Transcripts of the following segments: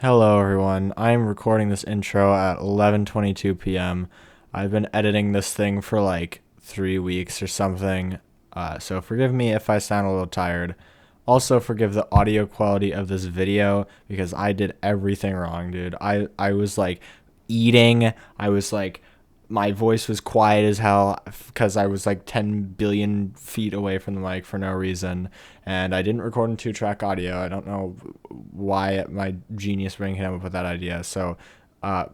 Hello everyone, I'm recording this intro at 11:22 p.m. I've been editing this thing for like 3 weeks or something, so forgive me if I sound a little tired. Also forgive the audio quality of this video because I did everything wrong, dude. I was like eating, I was like my voice was quiet as hell because I was like 10 billion feet away from the mic for no reason, and I didn't record in 2-track audio. I don't know why my genius brain came up with that idea. So,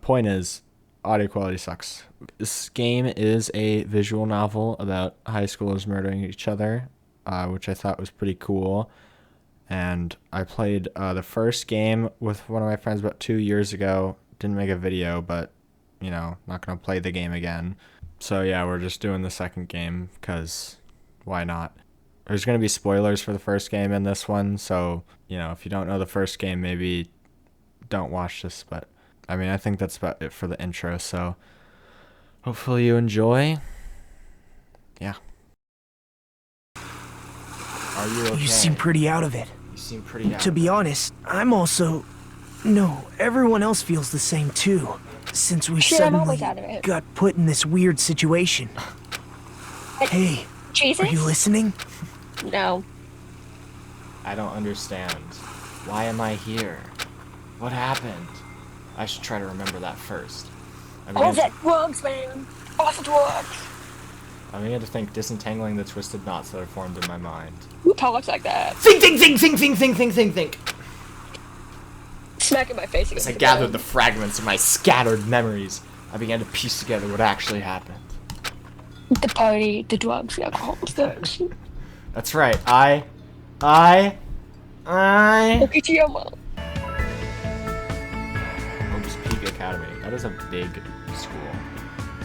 point is, audio quality sucks. This game is a visual novel about high schoolers murdering each other, which I thought was pretty cool. And I played the first game with one of my friends about 2 years ago. Didn't make a video, but not gonna play the game again. So yeah, we're just doing the second game because why not? There's gonna be spoilers for the first game in this one, so if you don't know the first game, maybe don't watch this. But I mean, I think that's about it for the intro. So hopefully you enjoy. Yeah. Are you okay? You seem pretty out of it. You seem pretty out. To be honest, I'm also... No, everyone else feels the same too. Since we suddenly got put in this weird situation. Hey, Jesus? Are you listening? No. I don't understand. Why am I here? What happened? I should try to remember that first. All that drugs, man. All the drugs. I began to think, disentangling the twisted knots that are formed in my mind. Who talks like that? Think. Smacking my face As against I the gathered ground. the fragments of my scattered memories, I began to piece together what actually happened. The party, the drugs, the alcohol, the sex. That's right, Look at your mom. Hope's Peak Academy. That is a big school.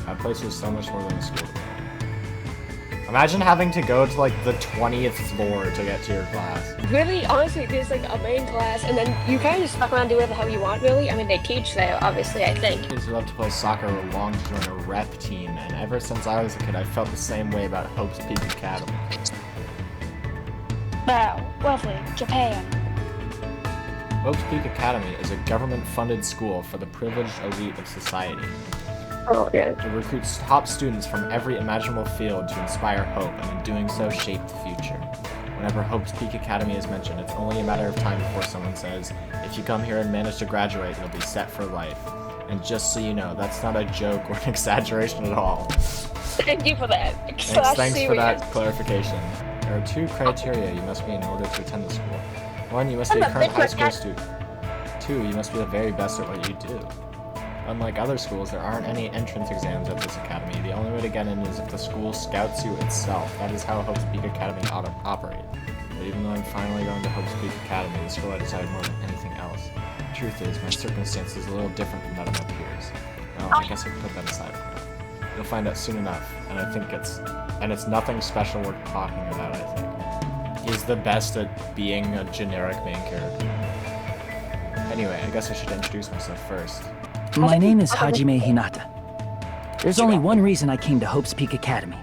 That place was so much more than a school. Imagine having to go to like the 20th floor to get to your class. Really, honestly, there's like a main class, and then you kind of just fuck around and do whatever the hell you want, really. I mean, they teach there, obviously, I think. Kids who love to play soccer or long to join a rep team, and ever since I was a kid, I felt the same way about Hope's Peak Academy. Wow, lovely. Japan. Hope's Peak Academy is a government-funded school for the privileged elite of society. Oh, yeah. It recruits top students from every imaginable field to inspire hope, and in doing so, shape the future. Whenever Hope's Peak Academy is mentioned, it's only a matter of time before someone says, if you come here and manage to graduate, you'll be set for life. And just so you know, that's not a joke or an exaggeration at all. Thank you for that. Thanks for that clarification. There are 2 criteria you must be in order to attend the school. 1, you must be a current high school student. 2, you must be the very best at what you do. Unlike other schools, there aren't any entrance exams at this academy. The only way to get in is if the school scouts you itself. That is how Hope's Peak Academy operates. But even though I'm finally going to Hope's Peak Academy, the school I decided more than anything else. The truth is, my circumstance is a little different from that of my peers. Well, I guess I can put that aside for now. You'll find out soon enough, and I think it's nothing special worth talking about, I think. He's the best at being a generic main character. Anyway, I guess I should introduce myself first. My name is Hajime Hinata. There's only one reason I came to Hope's Peak Academy.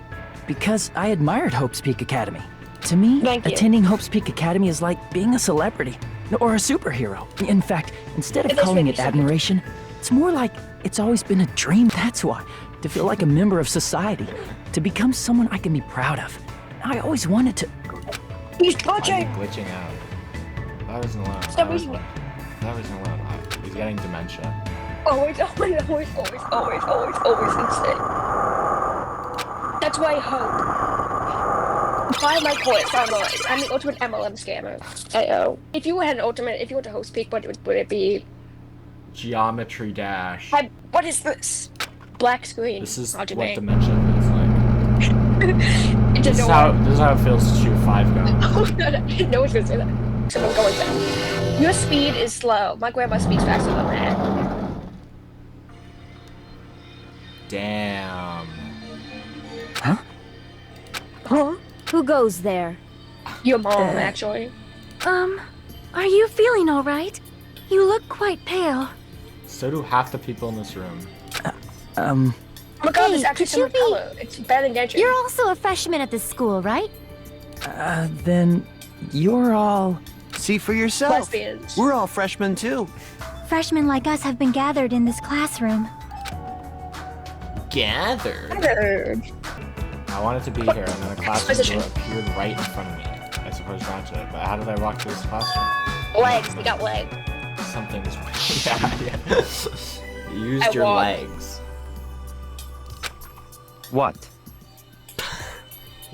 Because I admired Hope's Peak Academy. To me, attending Hope's Peak Academy is like being a celebrity. Or a superhero. In fact, instead of calling it admiration, it's more like it's always been a dream, that's why. To feel like a member of society. To become someone I can be proud of. I always wanted to... He's glitching! Glitching out. That wasn't allowed. That wasn't allowed. He's getting dementia. Always insane. That's why I hope. Buy my course online. I'm the ultimate MLM scammer. Ayo. If you had an ultimate, if you went to Hope's Peak, what would it be? Geometry Dash. What is this? Black screen. This is Roger what me. dementia feels like. This is how it feels to shoot 5 guns. No one's gonna say that. So I'm going down. Your speed is slow. My grandma's speed's faster than that. Damn. Huh? Huh? Who goes there? Your mom, actually. Are you feeling all right? You look quite pale. So do half the people in this room. Oh my god, Hey, it's actually could you similar color. It's better than Genshin. You're also a freshman at this school, right? Then you're all... See for yourself. Lesbians. We're all freshmen too. freshmen like us have been gathered in this classroom. Gathered? I wanted to be here, and then a classroom door appeared right in front of me. I suppose gotcha, but how did I walk to this classroom? Legs, you got legs. Something's yeah. You used your legs. What?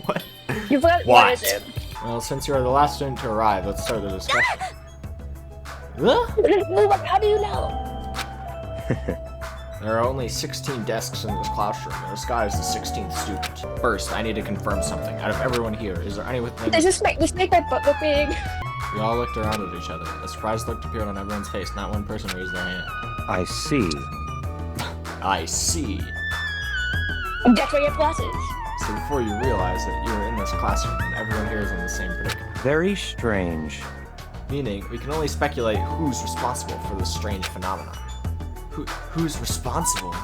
What? You forgot what is it? Well, since you are the last student to arrive, let's start the discussion. How do you know? There are only 16 desks in this classroom, and this guy is the 16th student. First, I need to confirm something. Out of everyone here, is there anyone... Does this make my butt look big? We all looked around at each other. A surprised look appeared on everyone's face. Not one person raised their hand. I see. I see. That's why you have glasses. So before you realize that you are in this classroom and everyone here is in the same predicament. Very strange. Meaning, we can only speculate who's responsible for this strange phenomenon. Who's responsible?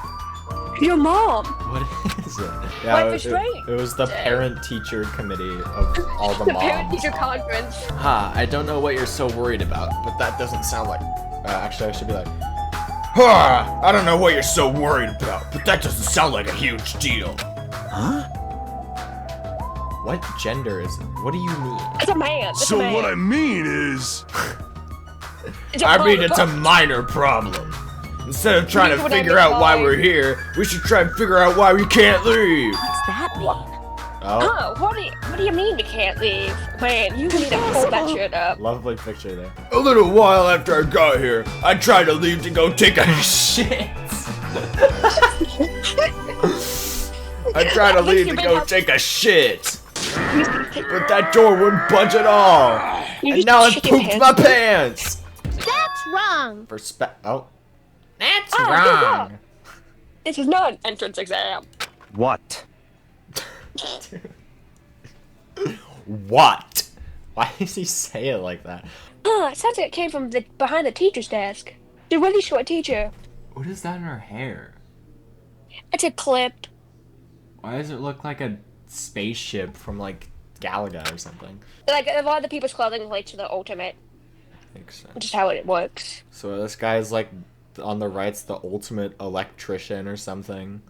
Your mom. What is it? Yeah, it was the parent-teacher committee of all the moms. The parent-teacher conference. I don't know what you're so worried about, but that doesn't sound like... actually, I should be like... I don't know what you're so worried about, but that doesn't sound like a huge deal. Huh? What gender is it? What do you mean? It's a man. It's a man. what I mean is... It's a minor problem. Instead of trying to figure out why we're here, we should try and figure out why we can't leave. What's that mean? Oh. What do you mean we can't leave? Man, you need to pull that shit up. Lovely picture there. A little while after I got here, I tried to leave to go take a shit. I tried to leave to go take a shit. But that door wouldn't budge at all. And now I pooped my pants. That's wrong. That's wrong. This is not an entrance exam. What? What? Why does he say it like that? It sounds like it came from behind the teacher's desk. The really short teacher. What is that in her hair? It's a clip. Why does it look like a spaceship from like Galaga or something? Like a lot of the people's clothing relates to the ultimate. Makes sense. Which is how it works. So this guy's like on the right's the ultimate electrician or something.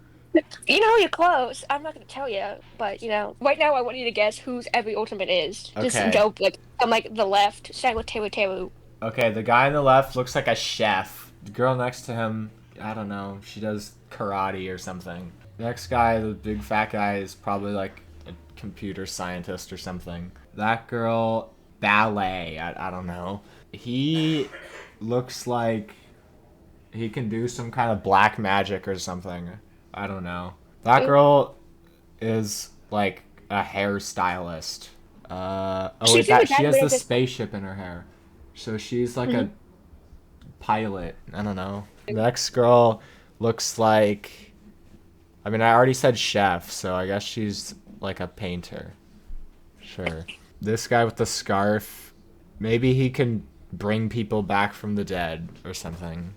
You know, you're close. I'm not gonna tell you, but you know, right now I want you to guess whose every ultimate is. Okay. Just go like on like the left, starting with Teru. Okay, the guy on the left looks like a chef. The girl next to him, I don't know, she does karate or something. The next guy, the big fat guy, is probably like a computer scientist or something. That girl, ballet, I don't know. He looks like he can do some kind of black magic or something. I don't know. That girl is like a hairstylist. She has the spaceship in her hair. So she's like a pilot. I don't know. The next girl looks like... I mean, I already said chef, so I guess she's like a painter. Sure. This guy with the scarf, maybe he can bring people back from the dead or something.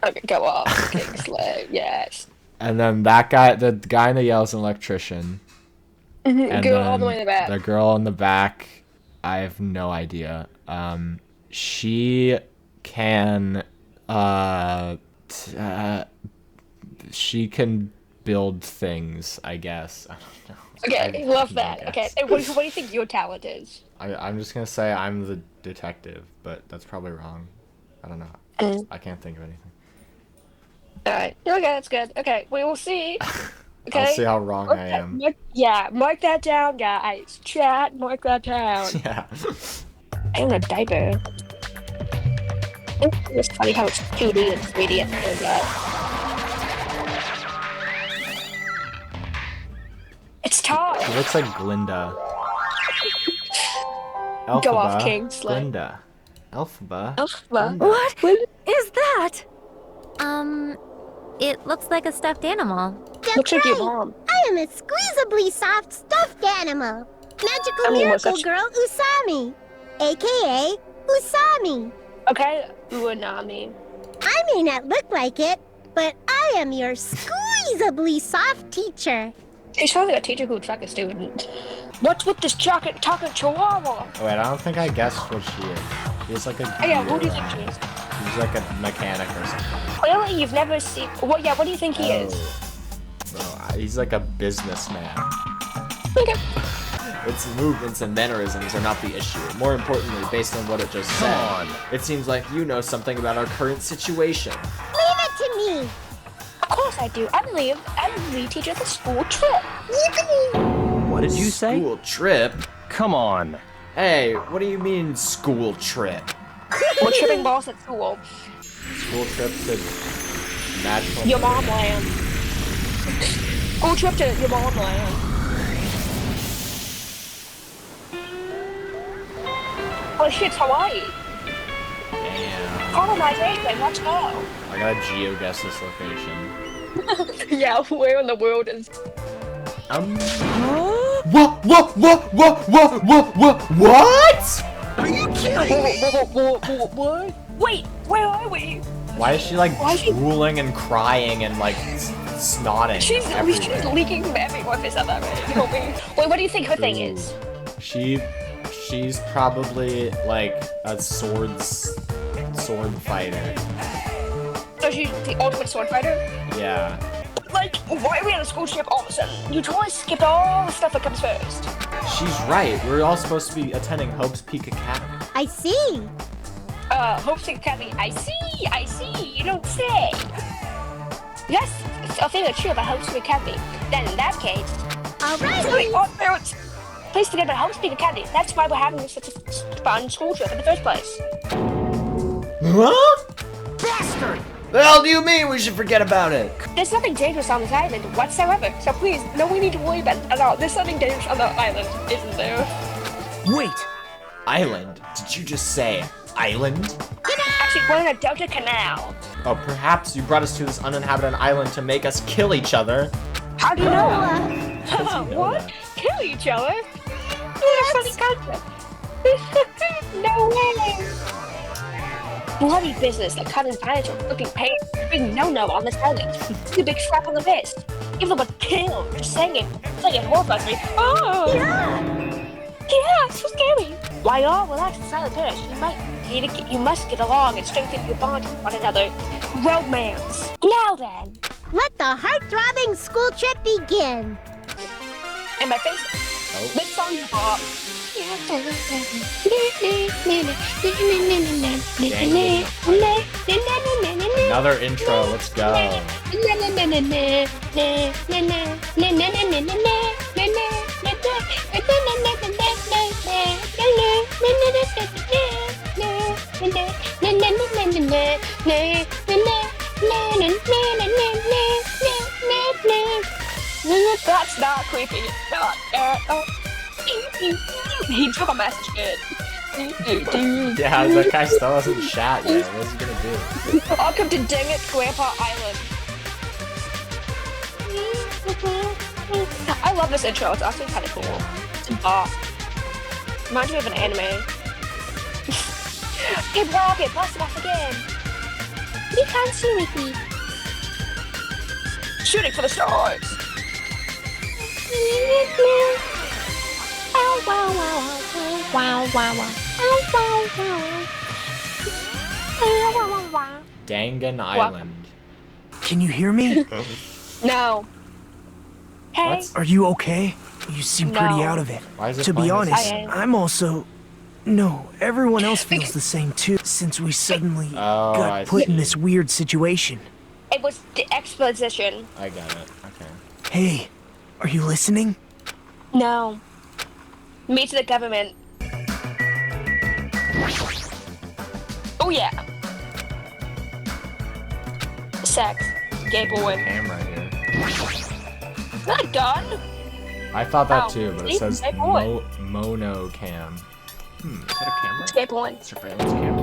Okay, go off. Kingsley, yes. And then that guy, the guy in the yellow is an electrician. And girl all the way in the back. The girl in the back, I have no idea. She can, she can build things, I guess. I don't know. Okay, love that. Okay, and what do you think your talent is? I'm just gonna say I'm the detective, but that's probably wrong. I don't know. I can't think of anything. Alright, okay, that's good. Okay, we will see. Okay. I'll see how wrong I am. Mark that down, guys. Chat, mark that down. Yeah. I'm a diaper. It's funny how it's 2D and 3D at the same time. It's Todd! She looks like Glinda. Go off, Kingsley. Glinda. Elphaba. What is that? It looks like a stuffed animal. That's Looks like your right. mom. I am a squeezably soft stuffed animal. Magical miracle girl Usami. AKA Usami. Okay, Uanami. I may not look like it, but I am your squeezably soft teacher. She sounds like a teacher who would track a student. What's with this talking chihuahua? Oh, wait, I don't think I guessed what she is. She's like a Hey, yeah, who do you think she is? She's He's like a mechanic or something. Clearly, you've never seen. Well, yeah. What do you think he is? Bro, he's like a businessman. Okay. Its movements and mannerisms are not the issue. More importantly, based on what it just said, it seems like you know something about our current situation. Leave it to me. Of course I do. I'm the lead teacher at the school trip. What did you say? School trip? Come on. Hey, what do you mean school trip? We're tripping balls at school. School trip to magical. Your mom land. School trip to your mom land. Oh shit, Hawaii. Damn. Colonization, let's go. I gotta geo-guess this location. Yeah, where in the world is... What? Are you kidding me? What? Wait, where are we? Why is she like drooling and crying and like snotting? She's everywhere? leaking from every orifice of that, right? Help me. Wait, what do you think her thing is? She's probably like a sword fighter. So she's the ultimate sword fighter? Yeah. Like, why are we on a school trip all of a sudden? You totally skipped all the stuff that comes first. She's right. We're all supposed to be attending Hope's Peak Academy. I see. Hope's Peak Academy. I see. You don't say. Yes, it's a thing that's true about Hope's Peak Academy. Then in that case... Alright. Please forget about Hope's Peak Academy. That's why we're having such a fun school trip in the first place. Huh? Bastard! The hell do you mean we should forget about it? There's nothing dangerous on this island whatsoever. So please, no we need to worry about it at all. There's nothing dangerous on the island, isn't there? Wait! Island? Did you just say island? Actually, we're in a Delta Canal. Oh, perhaps you brought us to this uninhabited island to make us kill each other. How do you know? What? That? Kill each other? What a funny concept. No way. Bloody business like cutting financial flipping pain. Big no-no on this island. It's a big slap on the wrist. Give them a kill. Just saying it. It's like it horrifies me. Oh! Yeah, it's so scary. While you're all relaxed and silent perish, you must get along and strengthen your bond with one another. Romance. Now then. Let the heart-throbbing school trip begin. And my face. Oh. This song is hot. Another intro, let's go. That's not creepy. Not at all. He took a massive shit. Yeah, that guy still hasn't chat yet. What's he gonna do? Welcome to Dang It Grandpa Island. I love this intro. It's actually kind of cool. It's a bop. Reminds me of an anime. Hey, Rocket, bust him off again. You can't see with me. Shooting for the stars. Wow, wow, wow, wow, wow, wow, wow. Dangan Island. Can you hear me? No. Hey. What? Are you okay? You seem pretty No. out of it. Why is it To be playing honest, I am. I'm also... No, everyone else feels the same too, since we suddenly I got put in see. this weird situation. It was the exposition. I got it. Okay. Hey, are you listening? No. Me to the government. Oh yeah. Sex. Gay boy. Camera here. Is that a gun? I thought that Oh, too, but it see? says Gay boy. mono cam. Is that a camera? Gay porn. Surveillance camera.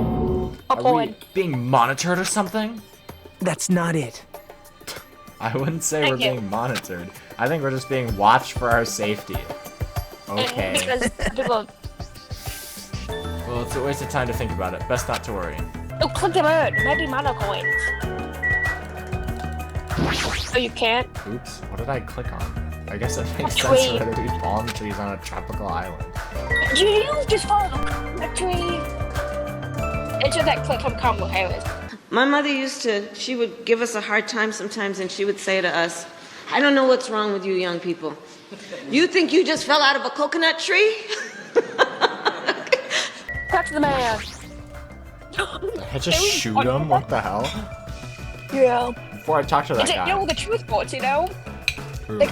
A Are we porn. being monitored or something? That's not it. I wouldn't say Thank we're you. being monitored. I think we're just being watched for our safety. Okay. Because people... Well, it's a waste of time to think about it. Best not to worry. Oh, click the bird. It might be mono coins. Oh, you can't? Oops. What did I click on? I guess that makes A sense tree. for there to be palm trees on a tropical island. You just followed a tree. Enter that click from Combo Island. My mother she would give us a hard time sometimes, and she would say to us, I don't know what's wrong with you young people. You think you just fell out of a coconut tree? Touch the man. I just shoot him? What the hell? Yeah. Before I talk to that guy. You know the truth boards, you know? Like,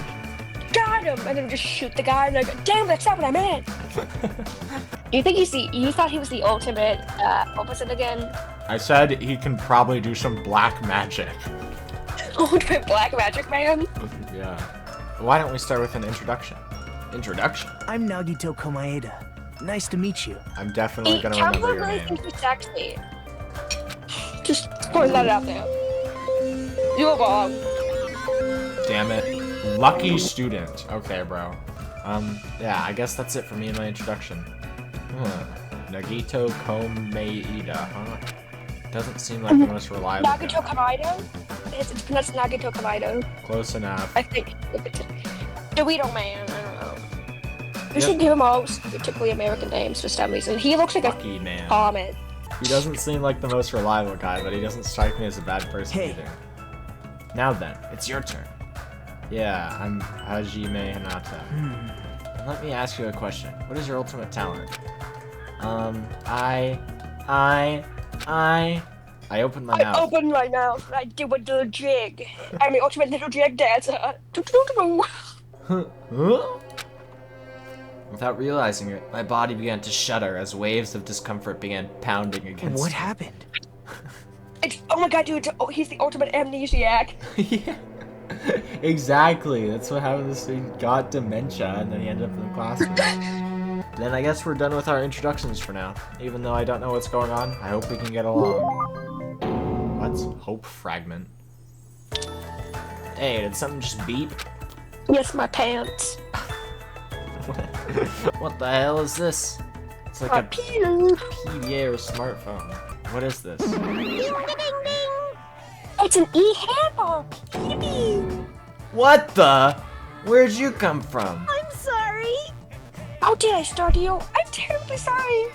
got him! And then just shoot the guy and like, damn, that's not what I meant! You think you thought he was the ultimate, what was it again? I said he can probably do some black magic. Ultimate black magic man? Yeah. Why don't we start with an introduction? Introduction? I'm Nagito Komaeda. Nice to meet you. I'm definitely gonna remember your really name. think he's sexy. Just put that out there. You're wrong. Damn it. Lucky student. Okay, bro. Yeah, I guess that's it for me in my introduction. Nagito Komaeda, huh? Doesn't seem like the most reliable Nagito guy. Komaeda? It's pronounced Nagito Komaeda. Close enough. I think. Dorito Man, I don't know. We should give him all particularly American names for some reason. He looks like Lucky man. Comet. He doesn't seem like the most reliable guy, but he doesn't strike me as a bad person either. Now then, it's your turn. Yeah, I'm Hajime Hinata. Let me ask you a question. What is your ultimate talent? I opened my mouth. I opened my mouth and I do a little jig. I'm the ultimate little jig dancer. Without realizing it, my body began to shudder as waves of discomfort began pounding against What me. happened? Oh my god, dude, he's the ultimate amnesiac. Yeah. Exactly. That's what happened. This student got dementia and then he ended up in the classroom. Then I guess we're done with our introductions for now. Even though I don't know what's going on, I hope we can get along. What's Hope Fragment? Hey, did something just beep? Yes, my pants. What the hell is this? It's like a PDA or smartphone. What is this? It's an e-handball. What the? Where'd you come from? I'm sorry. How did I start you? I'm terribly sorry.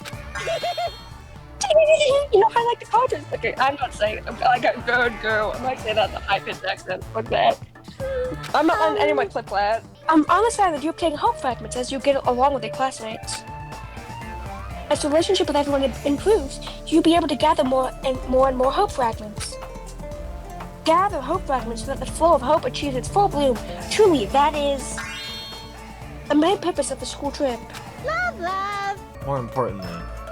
You know, I like the cultures. Okay, I'm not saying it. I'm like a good girl. I'm not saying that in a high-pitched accent. Fuck that. I'm not letting anyone clip that. I'm on the side that you obtain hope fragments as you get along with your classmates. As the relationship with everyone improves, you'll be able to gather more and more hope fragments. Gather hope fragments so that the flow of hope achieves its full bloom. Truly, that is the main purpose of the school trip. Love, love. More importantly,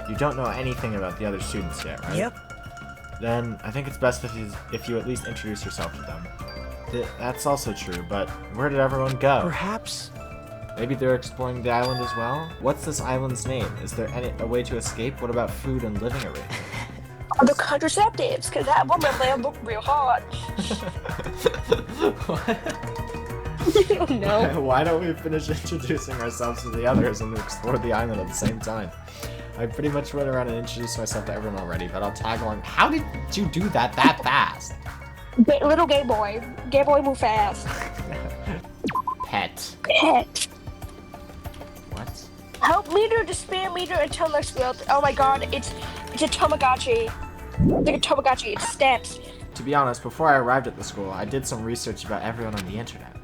you don't know anything about the other students yet, right? Yep. Then I think it's best if you at least introduce yourself to them. That's also true, but where did everyone go? Perhaps. Maybe they're exploring the island as well? What's this island's name? Is there a way to escape? What about food and living arrangements? The contraceptives, because that woman there looked real hot. What? No. Why don't we finish introducing ourselves to the others and explore the island at the same time? I pretty much went around and introduced myself to everyone already, but I'll tag along. How did you do that fast? Little gay boy. Gay boy move fast. Pet. Pet. What? Help meter, despair meter, until next build. Oh my god, it's a Tamagotchi. It's like a Tamagotchi, it's steps. To be honest, before I arrived at the school, I did some research about everyone on the internet.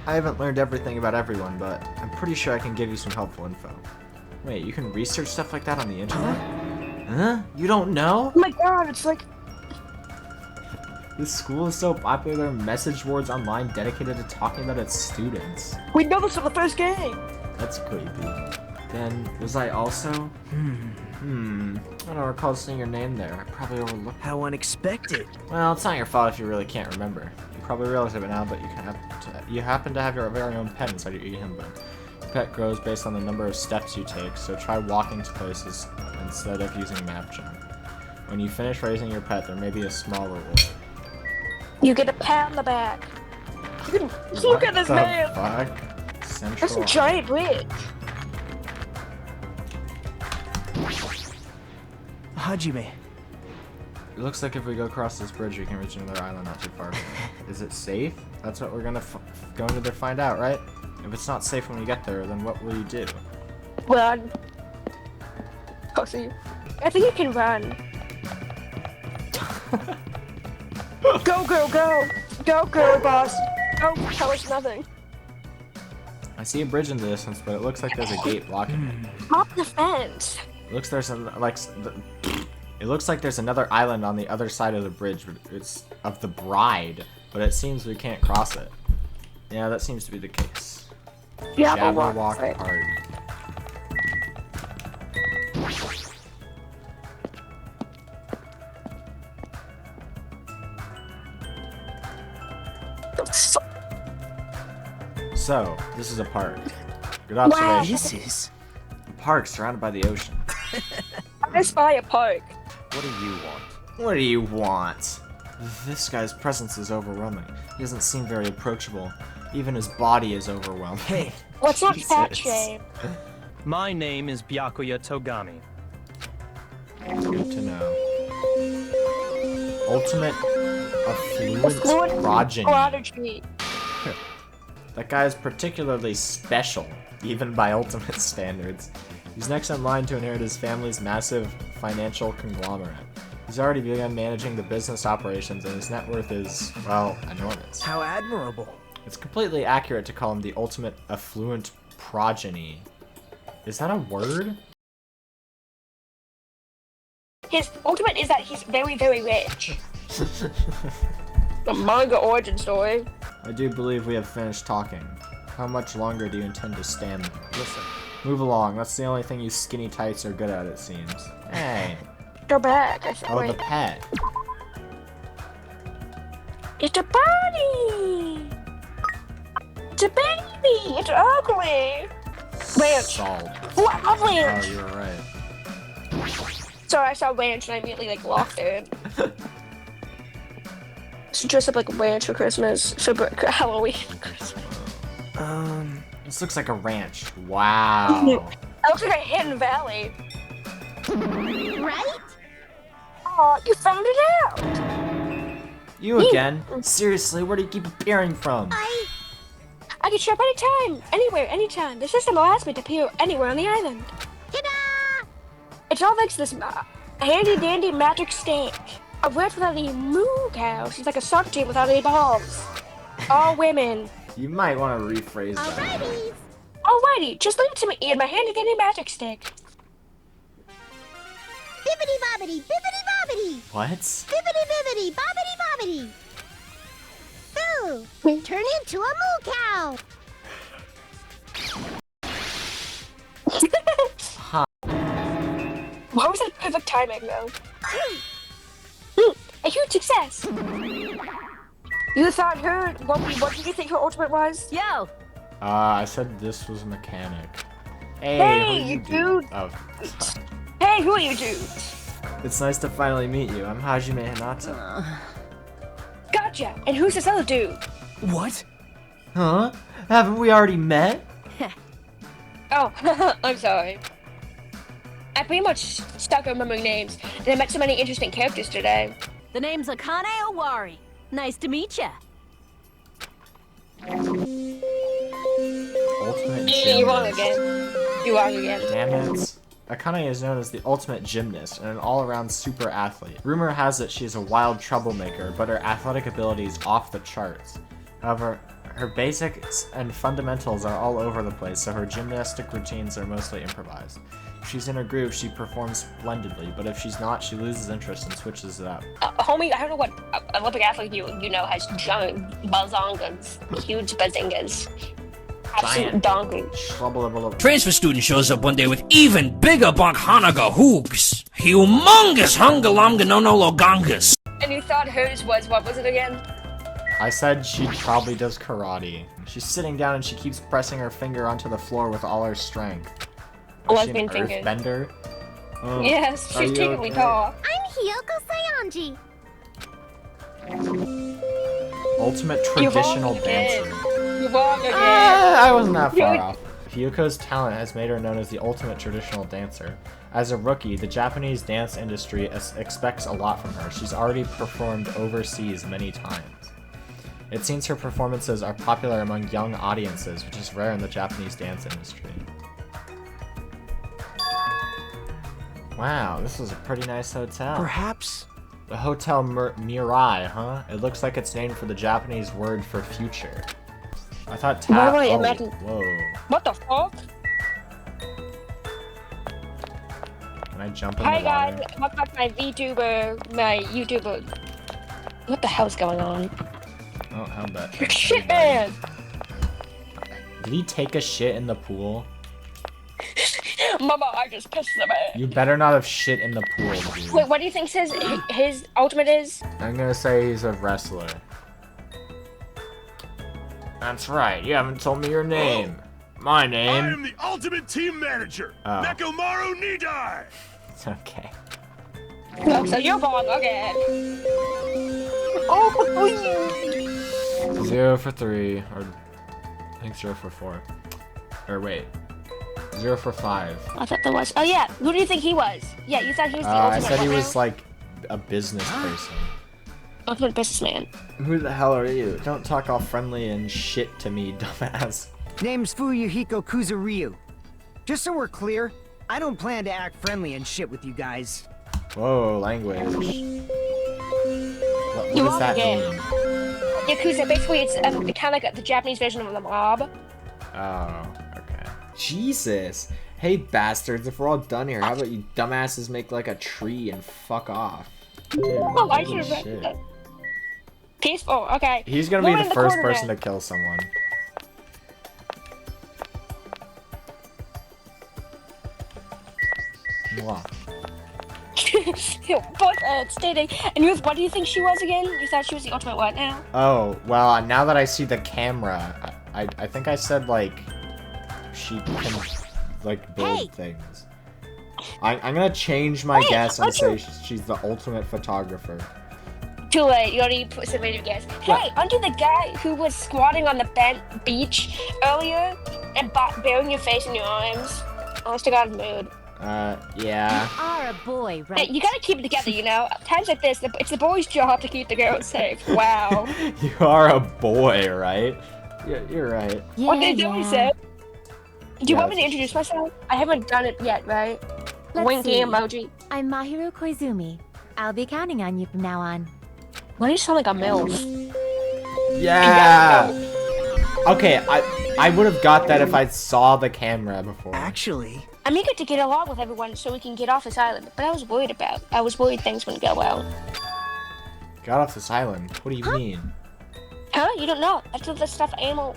I haven't learned everything about everyone, but I'm pretty sure I can give you some helpful info. Wait, you can research stuff like that on the internet? Huh? You don't know? Oh my god, it's like... This school is so popular, there are message boards online dedicated to talking about its students. We know this from the first game. That's creepy. Then, was I also? I don't recall seeing your name there. I probably overlooked it. How unexpected. Well, it's not your fault if you really can't remember. You probably realize it by now, but you happen to have your very own pet inside your e-handbook. Your pet grows based on the number of steps you take, so try walking to places instead of using map jump. When you finish raising your pet, there may be a small reward. You get a pat on the back. Look at this man. Fuck? Central. That's a giant bridge. Hajime. It looks like if we go across this bridge, we can reach another island not too far. Is it safe? That's what we're going to find out, right? If it's not safe when we get there, then what will you do? Run. Oh, see. I think you can run. Go, girl, go! Go, girl, boss! Don't tell us nothing. I see a bridge in the distance, but it looks like there's a gate blocking it. Hop the fence! It looks like there's another island on the other side of the bridge, but it's of the bride, but it seems we can't cross it. Yeah, that seems to be the case. Jabberwock Park. So, this is a park. Good observation. Wow, this is A park surrounded by the ocean. I spy a park. What do you want? What do you want? This guy's presence is overwhelming. He doesn't seem very approachable. Even his body is overwhelming. Hey, What's not Jesus. fat shame? My name is Byakuya Togami. Good to know. Ultimate affluent progeny. That guy is particularly special, even by ultimate standards. He's next in line to inherit his family's massive financial conglomerate. He's already begun managing the business operations, and his net worth is, well, enormous. how admirable. It's completely accurate to call him the ultimate affluent progeny. Is that a word? His ultimate is that he's very, very rich. The manga origin story. I do believe we have finished talking. How much longer do you intend to stand there? Listen, move along. That's the only thing you skinny tights are good at, it seems. Hey. Go back. I said, Oh, wait. the pet. It's a bunny! It's a baby! It's ugly! Ranch. Salt. Oh, I love Oh, ranch! you were right. Sorry, I saw ranch and I immediately locked it. So dress up like ranch for Christmas, for Halloween. This looks like a ranch. Wow. That looks like a hidden valley. Right? Aw, you found it out! You again? Seriously, where do you keep appearing from? I can show up anytime, anywhere, anytime. The system allows me to appear anywhere on the island. Ta-da! It's all thanks to this handy dandy magic stick. A word without any moo cow. She's like a soccer team without any balls. All women. You might want to rephrase that. Alrighty. Alrighty, just leave it to me and my handy dandy magic stick. Bibbidi bobbidi, bibbidi bobbidi. What? Bibbidi bibbidi, bobbidi bobbidi. Ooh, turn into a moo cow. What was that perfect timing, though? A huge success! You thought her... What did you think her ultimate was? Yo! I said this was a mechanic. Hey, Hey, who you dude! Oh, sorry. Hey, who are you dudes? It's nice to finally meet you. I'm Hajime Hinata. Gotcha! And who's this other dude? What? Huh? Haven't we already met? Oh, I'm sorry. I pretty much stuck remembering names, and I met so many interesting characters today. The name's Akane Owari. Nice to meet ya. Ultimate You're wrong gymnast. again. You're wrong again. Damn it. Akane is known as the ultimate gymnast and an all-around super athlete. Rumor has it she is a wild troublemaker, but her athletic ability is off the charts. However, her basics and fundamentals are all over the place, so her gymnastic routines are mostly improvised. If she's in her groove, she performs splendidly, but if she's not, she loses interest and switches it up. Homie, I don't know what Olympic athlete you know has giant bazongas, huge bazingas. Absolute donkeys. Transfer student shows up one day with even bigger Bakhanaga hoogs. Humongous hungalonga no no logongas. And you thought hers was, what was it again? I said she probably does karate. She's sitting down and she keeps pressing her finger onto the floor with all her strength. Is she an Lesbian fingers. earthbender? Oh, Yes, are she's you technically okay? tall. I'm Hyoko Saionji. Ultimate You're traditional wrong again. dancer. You're wrong again. I wasn't that far You're- off. Hyuko's talent has made her known as the ultimate traditional dancer. As a rookie, the Japanese dance industry expects a lot from her. She's already performed overseas many times. It seems her performances are popular among young audiences, which is rare in the Japanese dance industry. Wow, this is a pretty nice hotel. Perhaps Hotel Mirai, huh? It looks like it's named for the Japanese word for future. I thought imagine. Whoa. What the fuck? Can I jump in Hi the water? guys, welcome back to my YouTuber. What the hell's going on? Oh, how'd that? Shit, man! Did he take a shit in the pool? Mama, I just pissed the bed. You better not have shit in the pool, dude. Wait, what do you think his ultimate is? I'm gonna say he's a wrestler. That's right, you haven't told me your name. My name. I am the ultimate team manager, Nekomaru Nidai! Okay. Oh, so you're wrong again. Oh, 0 for 3, or I think 0 for 4. Or wait, 0 for 5. I thought there was. Oh yeah, who do you think he was? Yeah, you thought he was the I ultimate. said he was like a business person. Ultimate businessman. Who the hell are you? Don't talk all friendly and shit to me, dumbass. Name's Fuyuhiko Kuzuryu. Just so we're clear, I don't plan to act friendly and shit with you guys. Whoa, language. What does that mean? Yakuza, basically it's kind of like the Japanese version of the mob. Oh, okay. Jesus. Hey bastards, if we're all done here, how about you dumbasses make like a tree and fuck off? Dude, Oh, I holy should have shit. that. Peaceful, okay. He's gonna be the first person to kill someone. Mwah. But stating, and what do you think she was again? You thought she was the ultimate what now? Oh, well, now that I see the camera, I think I said, like, she can, like, build things. I'm gonna change my guess and say she's the ultimate photographer. Too late, you already submitted your guess. Hey, aren't you the guy who was squatting on the beach earlier and burying your face in your arms? Honest to God, mood. Yeah. You are a boy, right? Hey, you gotta keep it together, you know? Times like this, it's the boy's job to keep the girls safe. Wow. You are a boy, right? Yeah, you're right. Yeah, What did you say? Do you want me to Yes. introduce myself? I haven't done it yet, right? Let's Winky see. emoji. I'm Mahiru Koizumi. I'll be counting on you from now on. Why do you sound like a MILF? Yeah! Okay, I would have got that if I saw the camera before. Actually, I'm eager to get along with everyone so we can get off this island, but I was worried things wouldn't go well. Got off this island? What do you mean? Huh? You don't know? That's what the stuff animal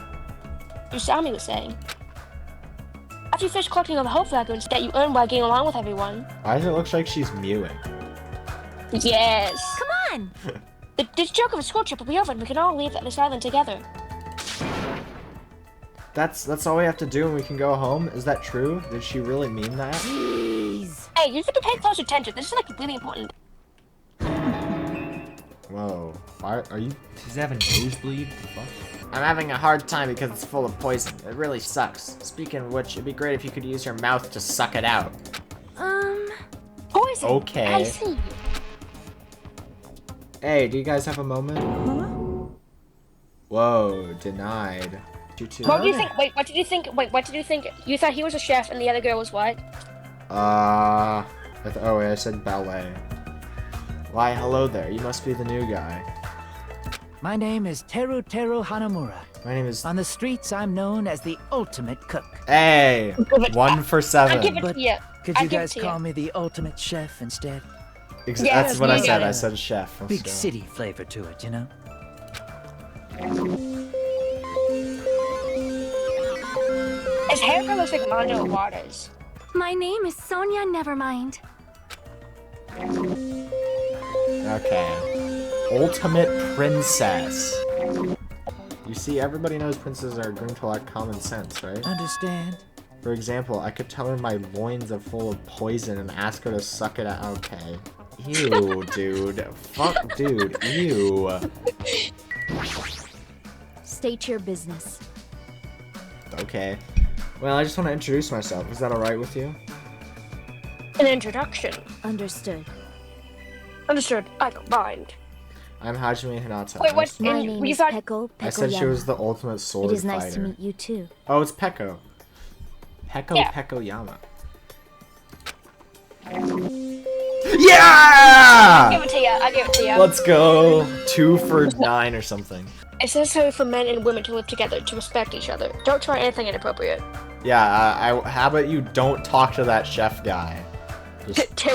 Usami was saying. After you finish collecting all the hope fragments that you earn while getting along with everyone. Why does it look like she's mewing? Yes. Come on! This joke of a school trip will be over and we can all leave this island together. That's all we have to do and we can go home? Is that true? Did she really mean that? Jeez. Hey, you have to pay close attention. This is like really important. Whoa. Why are you... She's having nosebleed? What? I'm having a hard time because it's full of poison. It really sucks. Speaking of which, it'd be great if you could use your mouth to suck it out. Poison? Okay. I see. Hey, do you guys have a moment? Whoa, denied. What do you think? Wait, what did you think? You thought he was a chef and the other girl was what? Oh wait, I said ballet. Why, hello there. You must be the new guy. My name is Teru Hanamura. My name is... On the streets, I'm known as the ultimate cook. Hey! 1 for 7. I'll give it to you. Could you guys call me the ultimate chef instead? That's what I said. I said chef. Big city flavor to it, you know? His hair looks like Mondo Waters. My name is Sonia Nevermind. Okay. Ultimate princess. You see, everybody knows princes are going to lack common sense, right? Understand. For example, I could tell her my loins are full of poison and ask her to suck it out. Okay. Ew, dude. Fuck, dude. Ew. State your business. Okay. Well, I just want to introduce myself. Is that alright with you? An introduction. Understood. Understood. I don't mind. I'm Hajime Hinata. Wait, what? My name is Peko I said she was the ultimate sword It is fighter. nice to meet you too. Oh, it's Peko. Peko Yeah. Peko Yama. Yeah! I'll give it to you. I'll give it to you. Let's go. 2 for 9 or something. It's necessary for men and women to live together, to respect each other. Don't try anything inappropriate. Yeah, how about you don't talk to that chef guy? Just...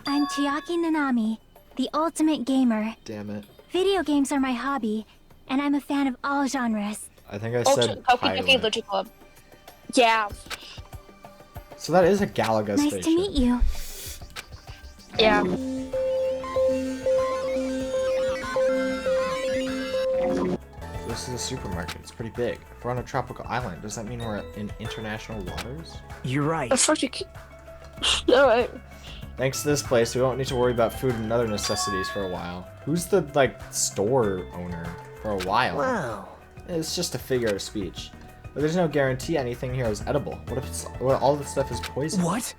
I'm Chiaki Nanami, the ultimate gamer. Damn it. Video games are my hobby, and I'm a fan of all genres. I think I said pilot. Club. Yeah. So that is a Galaga station. Nice to meet you. Yeah. This is a supermarket. It's pretty big. If we're on a tropical island, does that mean we're in international waters? You're right. That's fucking... Alright. Thanks to this place, we won't need to worry about food and other necessities for a while. Who's the, like, store owner? For a while. Wow. It's just a figure of speech. But there's no guarantee anything here is edible. What all this stuff is poison? What?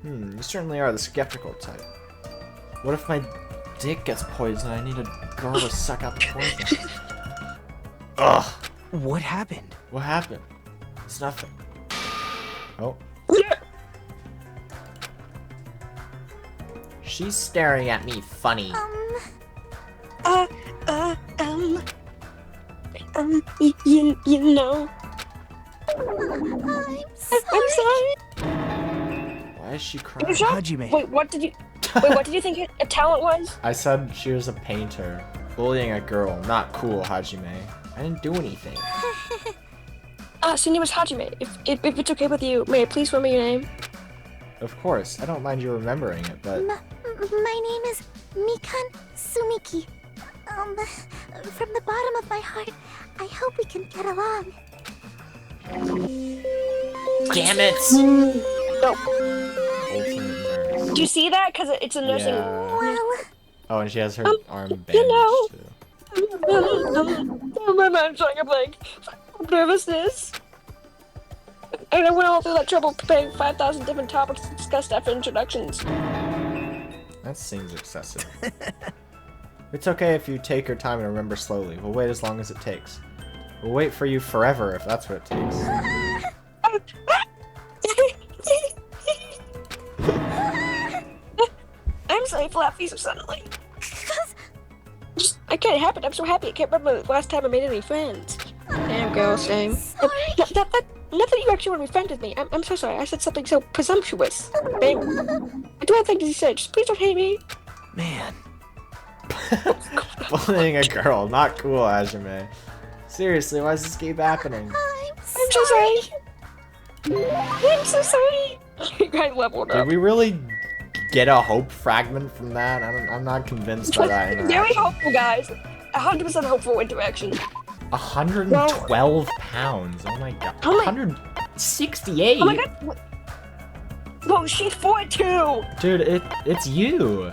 You certainly are the skeptical type. What if my dick gets poisoned and I need a girl to suck out the poison? Ugh. What happened? What happened? It's nothing. Oh. She's staring at me funny. You know. I'm sorry. Why is she crying? Hajime. Wait, what did you think a talent was? I said she was a painter. Bullying a girl. Not cool, Hajime. I didn't do anything. So your name is Hajime. If it's okay with you, may I please remember your name? Of course. I don't mind you remembering it, but... My name is Mikan Sumiki. From the bottom of my heart, I hope we can get along. Damn it! No. Ultimate nurse. Do you see that? Because it's a nursing... Yeah. Well... Oh, and she has her arm bandaged, you know. too. I'm showing up like nervousness. And I went all through that trouble preparing 5,000 different topics to discuss after introductions. That seems excessive. It's okay if you take your time and remember slowly. We'll wait as long as it takes. We'll wait for you forever if that's what it takes. I'm sorry, Flappy, so suddenly. I can't help it. I'm so happy. I can't remember the last time I made any friends. Damn, girl, same. Not that you actually want to be friends with me. I'm so sorry. I said something so presumptuous. Bang. I do have things to say. Just please don't hate me. Man. Bullying a girl. Not cool, Hajime. Seriously, why does this keep happening? I'm so sorry. I'm so sorry. You guys leveled up. Did we really get a hope fragment from that? I'm not convinced by that interaction. Very hopeful, guys. 100% hopeful interaction. 112 pounds. Oh my god. 168. Oh my god. Whoa, she's 4'2". Dude, it's you.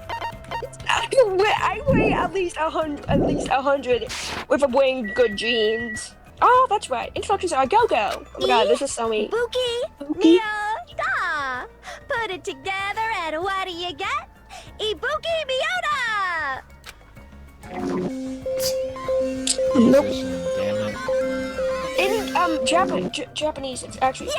I weigh at least 100 with wearing good jeans. Oh, that's right. Instructions are a go-go. Oh my god, this is so me. Buki, Mia, da. Put it together and what do you get? Ibuki Miota! Nope. Damn In Japanese, it's actually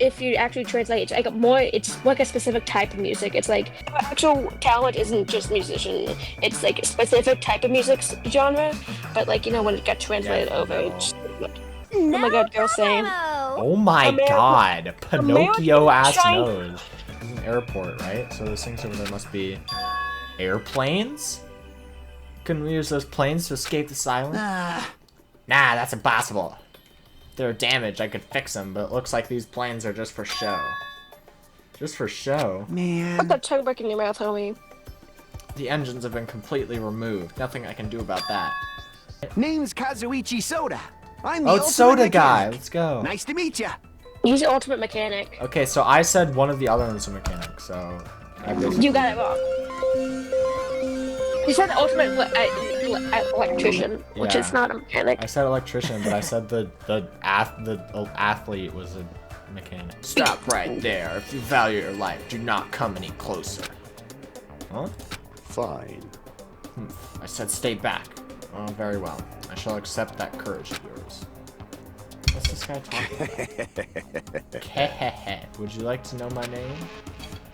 if you actually translate, it's like more. It's like a specific type of music. It's like actual talent isn't just musician. It's like a specific type of music genre. But like when it got translated over, it's like, oh my god, girl, same. Oh my god, Pinocchio ass nose. It's an airport, right? So those things over there must be airplanes. Couldn't we use those planes to escape the silence? Nah, that's impossible. If they're damaged, I could fix them, but it looks like these planes are just for show. Just for show? Man. Put that tongue back in your mouth, homie. The engines have been completely removed. Nothing I can do about that. Name's Kazuichi Soda. I'm the ultimate Soda mechanic. Guy. Let's go. Nice to meet ya. He's the ultimate mechanic. Okay, so I said one of the other ones a mechanic, so I basically... You got it wrong. You said the ultimate electrician, which is not a mechanic. I said electrician, but I said the athlete was a mechanic. Stop right there. If you value your life, do not come any closer. Huh? Fine. I said stay back. Oh, very well. I shall accept that courage of yours. What's this guy talking about? Would you like to know my name?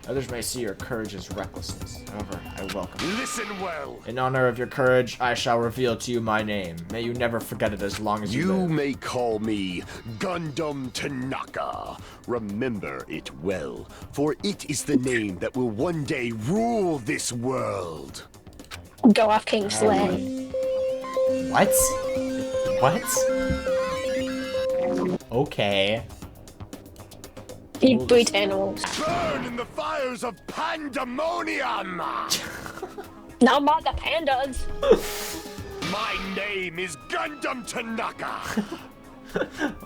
Others may see your courage as recklessness. However, I welcome it. Listen well. In honor of your courage, I shall reveal to you my name. May you never forget it as long as you live. You may call me Gundam Tanaka. Remember it well, for it is the name that will one day rule this world. Go off, King Slay. What? What? Okay. He breeds animals. Burn in the fires of pandemonium! Not about the pandas. My name is Gundam Tanaka.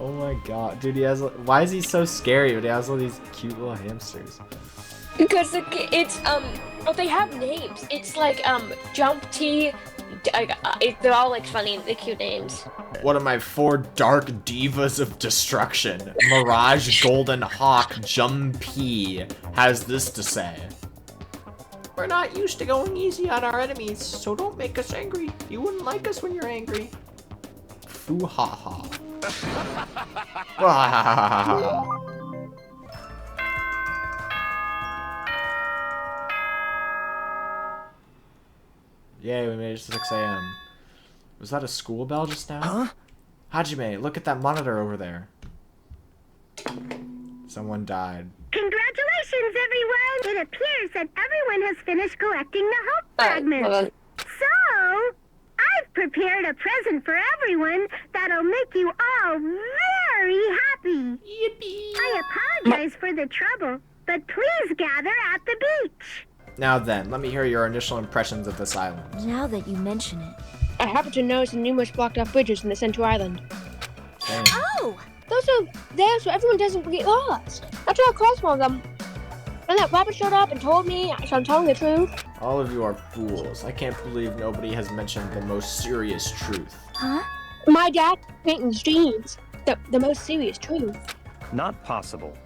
Oh my god, dude, he has. Why is he so scary? But he has all these cute little hamsters. Because it's oh, they have names. It's like Jump T. They're all like funny, the cute names. One of my 4 dark divas of destruction, Mirage Golden Hawk Jumpy, has this to say. We're not used to going easy on our enemies, so don't make us angry. You wouldn't like us when you're angry. Foo ha ha. Yay, we made it to 6 a.m. Was that a school bell just now? Huh? Hajime, look at that monitor over there. Someone died. Congratulations, everyone! It appears that everyone has finished collecting the hope fragments. So, I've prepared a present for everyone that'll make you all very happy. Yippee! I apologize for the trouble, but please gather at the beach. Now then, let me hear your initial impressions of this island. Now that you mention it. I happen to notice the numerous blocked off bridges in the central island. Same. Oh! Those are there so everyone doesn't get lost. I tried to cross one of them. And that rabbit showed up and told me, so I'm telling the truth. All of you are fools. I can't believe nobody has mentioned the most serious truth. Huh? My dad Peyton's dreams. The most serious truth. Not possible.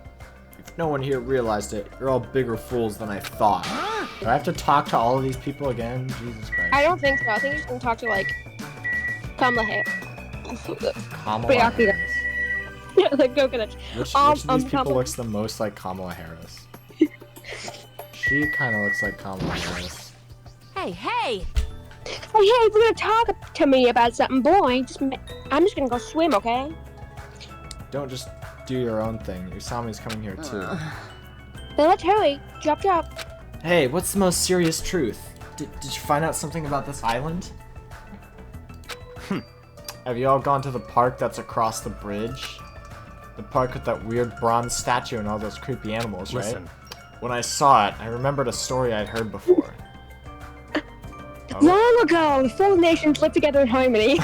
If no one here realized it, you're all bigger fools than I thought. Do I have to talk to all of these people again? Jesus Christ. I don't think so. I think you're just gonna talk to like Kamala Harris. Kamala Harris. Yeah, like go get it. Which of these people looks the most like Kamala Harris? She kind of looks like Kamala Harris. Hey, hey! Hey, if you're gonna talk to me about something boring, I'm just gonna go swim, okay? Don't just do your own thing. Usami's coming here too. Then let's hurry. Drop. Hey, what's the most serious truth? Did you find out something about this island? Have you all gone to the park that's across the bridge? The park with that weird bronze statue and all those creepy animals, right? Listen. When I saw it, I remembered a story I'd heard before. Long ago, the 4 nations lived together in harmony.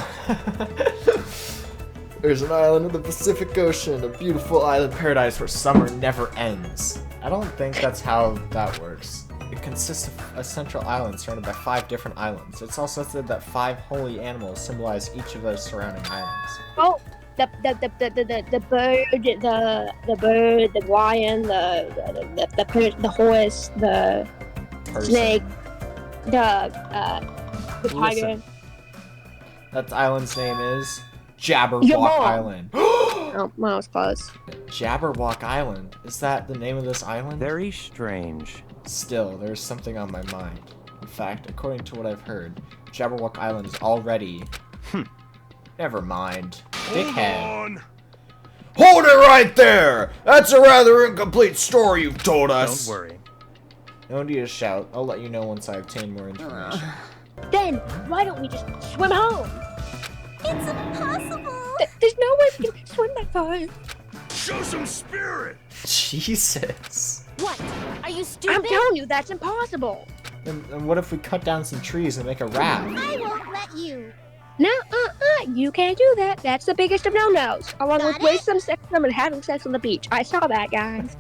There's an island in the Pacific Ocean, a beautiful island paradise where summer never ends. I don't think that's how that works. It consists of a central island surrounded by 5 different islands. It's also said that 5 holy animals symbolize each of those surrounding islands. Oh, the bird, the lion, the horse, the snake, the tiger. Listen. That island's name is Jabberwock Island. Oh, well, it's close. Jabberwock Island. Is that the name of this island? Very strange. Still, there's something on my mind. In fact, according to what I've heard, Jabberwock Island is already... Never mind. Dickhead. Hold it right there! That's a rather incomplete story you've told us! Don't worry. No need to shout. I'll let you know once I obtain more information. Then, why don't we just swim home? It's impossible. There's no way we can swim that far. Show some spirit! Jesus. What? Are you stupid? I'm telling you, that's impossible. And what if we cut down some trees and make a raft? I won't let you. No, you can't do that. That's the biggest of no-nos. Along with wasting sex and having sex on the beach. I saw that, guys.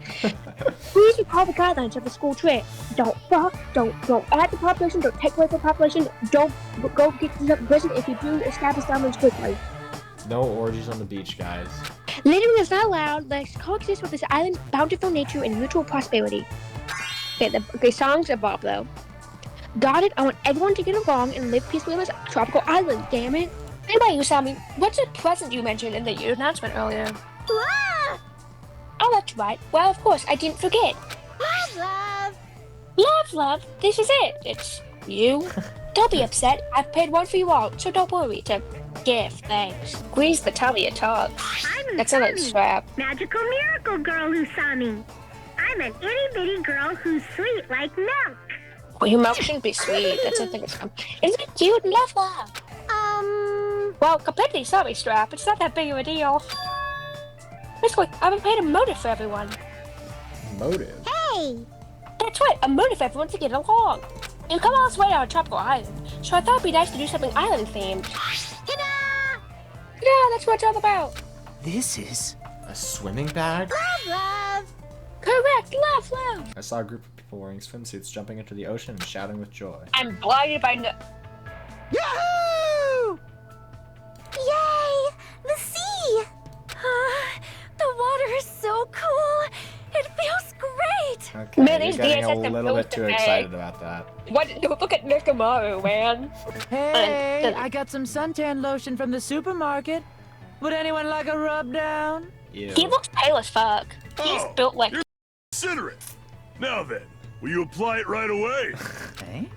Please recall the guidelines of the school trip. Don't fuck, don't add the population, don't take away from the population, don't go get yourself in prison if you do establish boundaries quickly. No orgies on the beach, guys. Littering is not allowed. Let's coexist with this island's bountiful nature and mutual prosperity. Okay, songs above, though. Got it? I want everyone to get along and live peacefully on this tropical island, damn it. Anyway, Usami, what's a present you mentioned in the announcement earlier? Ah! Oh, that's right. Well, of course, I didn't forget. I love Love, this is it. It's you. Don't be upset. I've paid one for you all, so don't worry. To give thanks. Squeeze the tummy and talk. I'm That's not a Usami, strap. magical miracle girl Usami. I'm an itty bitty girl who's sweet like milk. Well, your milk shouldn't be sweet. That's the thing. Isn't it cute? Love. Well, compared to the Usami strap, it's not that big of a deal. Basically, I've paid a motive for everyone. Motive? Hey! That's right, a motive for everyone to get along. You come all this way on a tropical island, so I thought it'd be nice to do something island themed. Ta-da! Yeah, that's what it's all about. This is a swimming bag? Love! Correct, love. I saw a group of people wearing swimsuits jumping into the ocean and shouting with joy. I'm blinded by no. Yahoo! Yay! The sea! The water is so cool. It feels great. Okay, Man, you're these getting DSS a little bit too today. excited about that. What? Look at Nikamaru, man. Hey, I got some suntan lotion from the supermarket. Would anyone like a rub down? Ew. He looks pale as fuck. He's built like. You're considerate. Now then, will you apply it right away? Hey?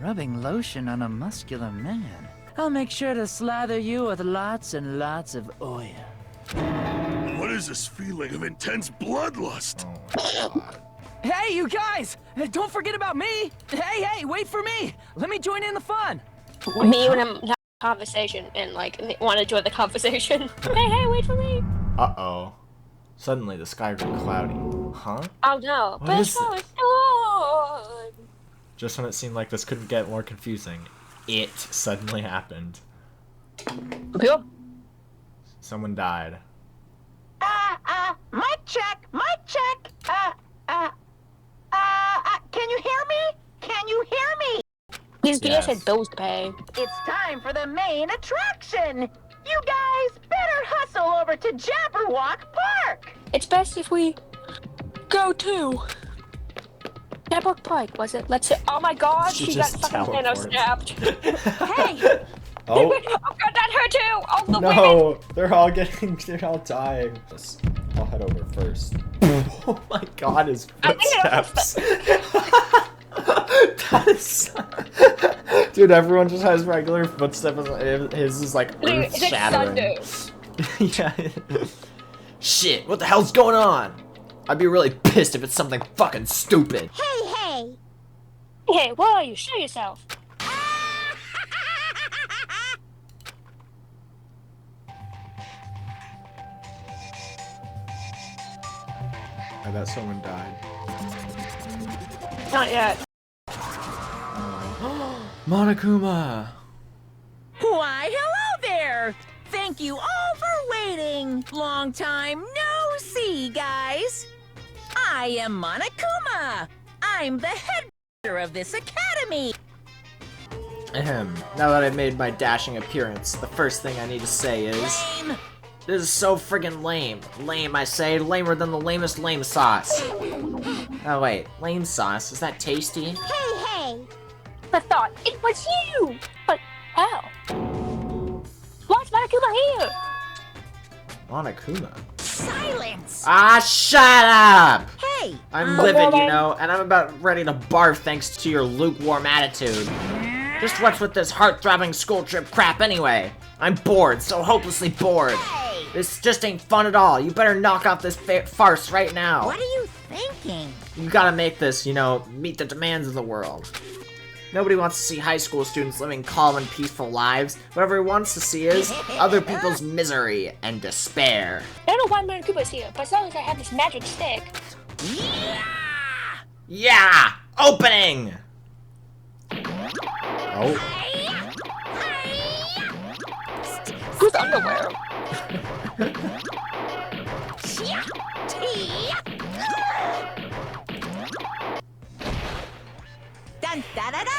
Rubbing lotion on a muscular man. I'll make sure to slather you with lots and lots of oil. What is this feeling of intense bloodlust? Oh my god. Hey, you guys! Don't forget about me! Hey, wait for me! Let me join in the fun! Me when I'm having a conversation and like want to join the conversation. Hey, wait for me. Uh-oh. Suddenly the sky grew cloudy. Huh? Oh no. What is Best friend. Just when it seemed like this couldn't get more confusing, it suddenly happened. Yep. Someone died. Mic check, can you hear me? Can you hear me? These Yes. PS had bills to pay. It's time for the main attraction. You guys better hustle over to Jabberwock Park. It's best if we go to Jabberwock Park, was it? Let's see. Oh my god, She she got just fucking nano teleported. snapped. Hey, Oh, Oh god, that hurt too! Oh, the women! no! They're all dying. I'll head over first. Oh my god, his I think it footsteps. That is... Dude, everyone just has regular footsteps. His is like Dude, it's like earth-shattering. thunder. Yeah. Shit, what the hell's going on? I'd be really pissed if it's something fucking stupid. Hey! Hey, where are you? Show yourself. I bet someone died. Not yet. Monokuma! why, hello there. Thank you all for waiting. Long time no see, guys. I am Monokuma. I'm the head of this academy. Ahem. Now that I've made my dashing appearance, the first thing I need to say is... Lame. This is so friggin' lame. Lame, I say. Lamer than the lamest lame sauce. Oh wait, lame sauce? Is that tasty? Hey! I thought it was you! But how? Why's Monokuma here? Monokuma? Silence. Ah, shut up! Hey. I'm livid, you know, and I'm about ready to barf thanks to your lukewarm attitude. Just what's with this heart-throbbing school trip crap anyway? I'm bored, so hopelessly bored. Hey. This just ain't fun at all. You better knock off this farce right now. What are you thinking? You gotta make this, you know, meet the demands of the world. Nobody wants to see high school students living calm and peaceful lives. What everyone wants to see is other people's misery and despair. I don't know why Monokuma's here, but as long as I have this magic stick. Yeah! Opening! Oh. Who's underwear? Dun, da, da, da.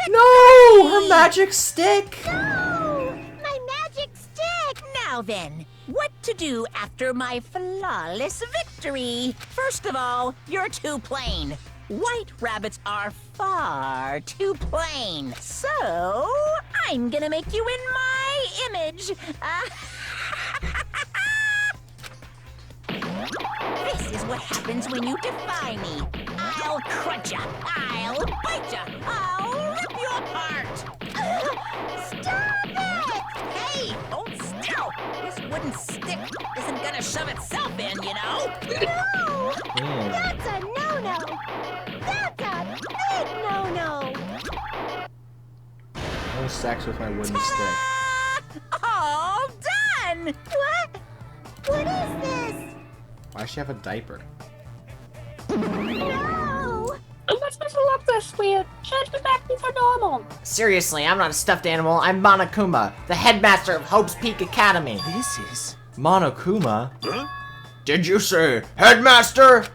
No! Her magic stick! No! My magic stick! Now then, what to do after my flawless victory? First of all, you're too plain. White rabbits are far too plain. So, I'm gonna make you in my image. This is what happens when you defy me. I'll crunch ya. I'll bite ya. I'll rip you apart. Stop it! Hey, hold still. This wooden stick isn't gonna shove itself in, you know? No! That's a no-no! That's a big no-no! No sex with my wooden stick. All done! What? What is this? Why does she have a diaper? No! I'm not supposed to look this weird. Change me back to normal. Seriously, I'm not a stuffed animal. I'm Monokuma, the headmaster of Hope's Peak Academy. This is... Monokuma? Huh? Did you say headmaster?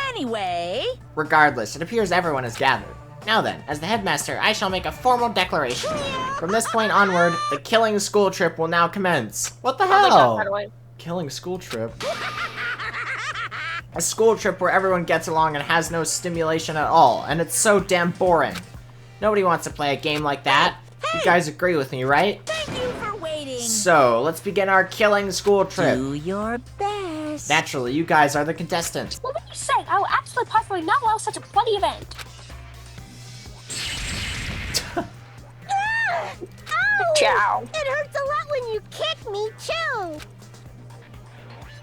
Anyway... Regardless, it appears everyone is gathered. Now then, as the headmaster, I shall make a formal declaration. From this point onward, the killing school trip will now commence. What the By the hell? way. Killing school trip? A school trip where everyone gets along and has no stimulation at all, and it's so damn boring. Nobody wants to play a game like that. You guys agree with me, right? Thank you for waiting. So, let's begin our killing school trip. Do your best. Naturally, you guys are the contestants. What would you say? I will absolutely possibly not allow such a bloody event. Ow! Ciao. It hurts a lot when you kick me, too!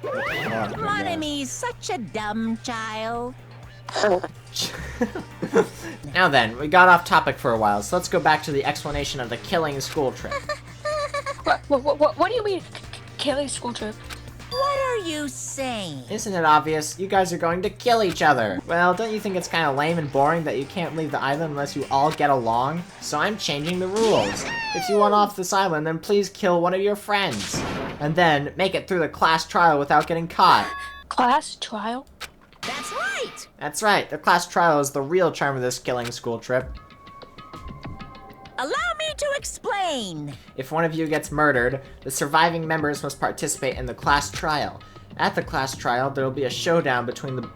Monomi's such a dumb child. Now then, we got off topic for a while, so let's go back to the explanation of the killing school trip. What do you mean, killing school trip? What are you saying? Isn't it obvious? You guys are going to kill each other. Well, don't you think it's kind of lame and boring that you can't leave the island unless you all get along? So I'm changing the rules. If you want off this island, then please kill one of your friends. And then make it through the class trial without getting caught. Class trial? That's right. That's right, the class trial is the real charm of this killing school trip. Allow me to explain. If one of you gets murdered, the surviving members must participate in the class trial. At the class trial, there will be a showdown between the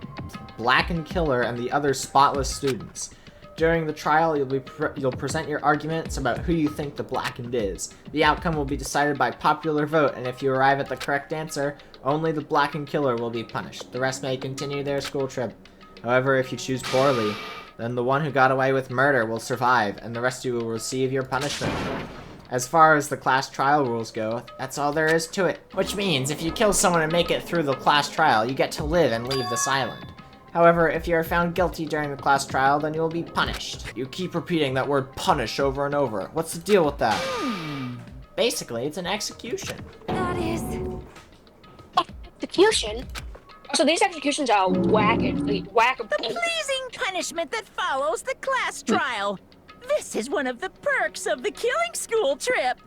blackened killer and the other spotless students. During the trial, you'll present your arguments about who you think the blackened is. The outcome will be decided by popular vote, and if you arrive at the correct answer, only the blackened killer will be punished. The rest may continue their school trip. However, if you choose poorly, then the one who got away with murder will survive, and the rest of you will receive your punishment. As far as the class trial rules go, that's all there is to it. Which means, if you kill someone and make it through the class trial, you get to live and leave this island. However, if you are found guilty during the class trial, then you will be punished. You keep repeating that word punish over and over. What's the deal with that? Basically, it's an execution. That is... Execution? So these executions are whack. The pleasing punishment that follows the class trial. This is one of the perks of the killing school trip.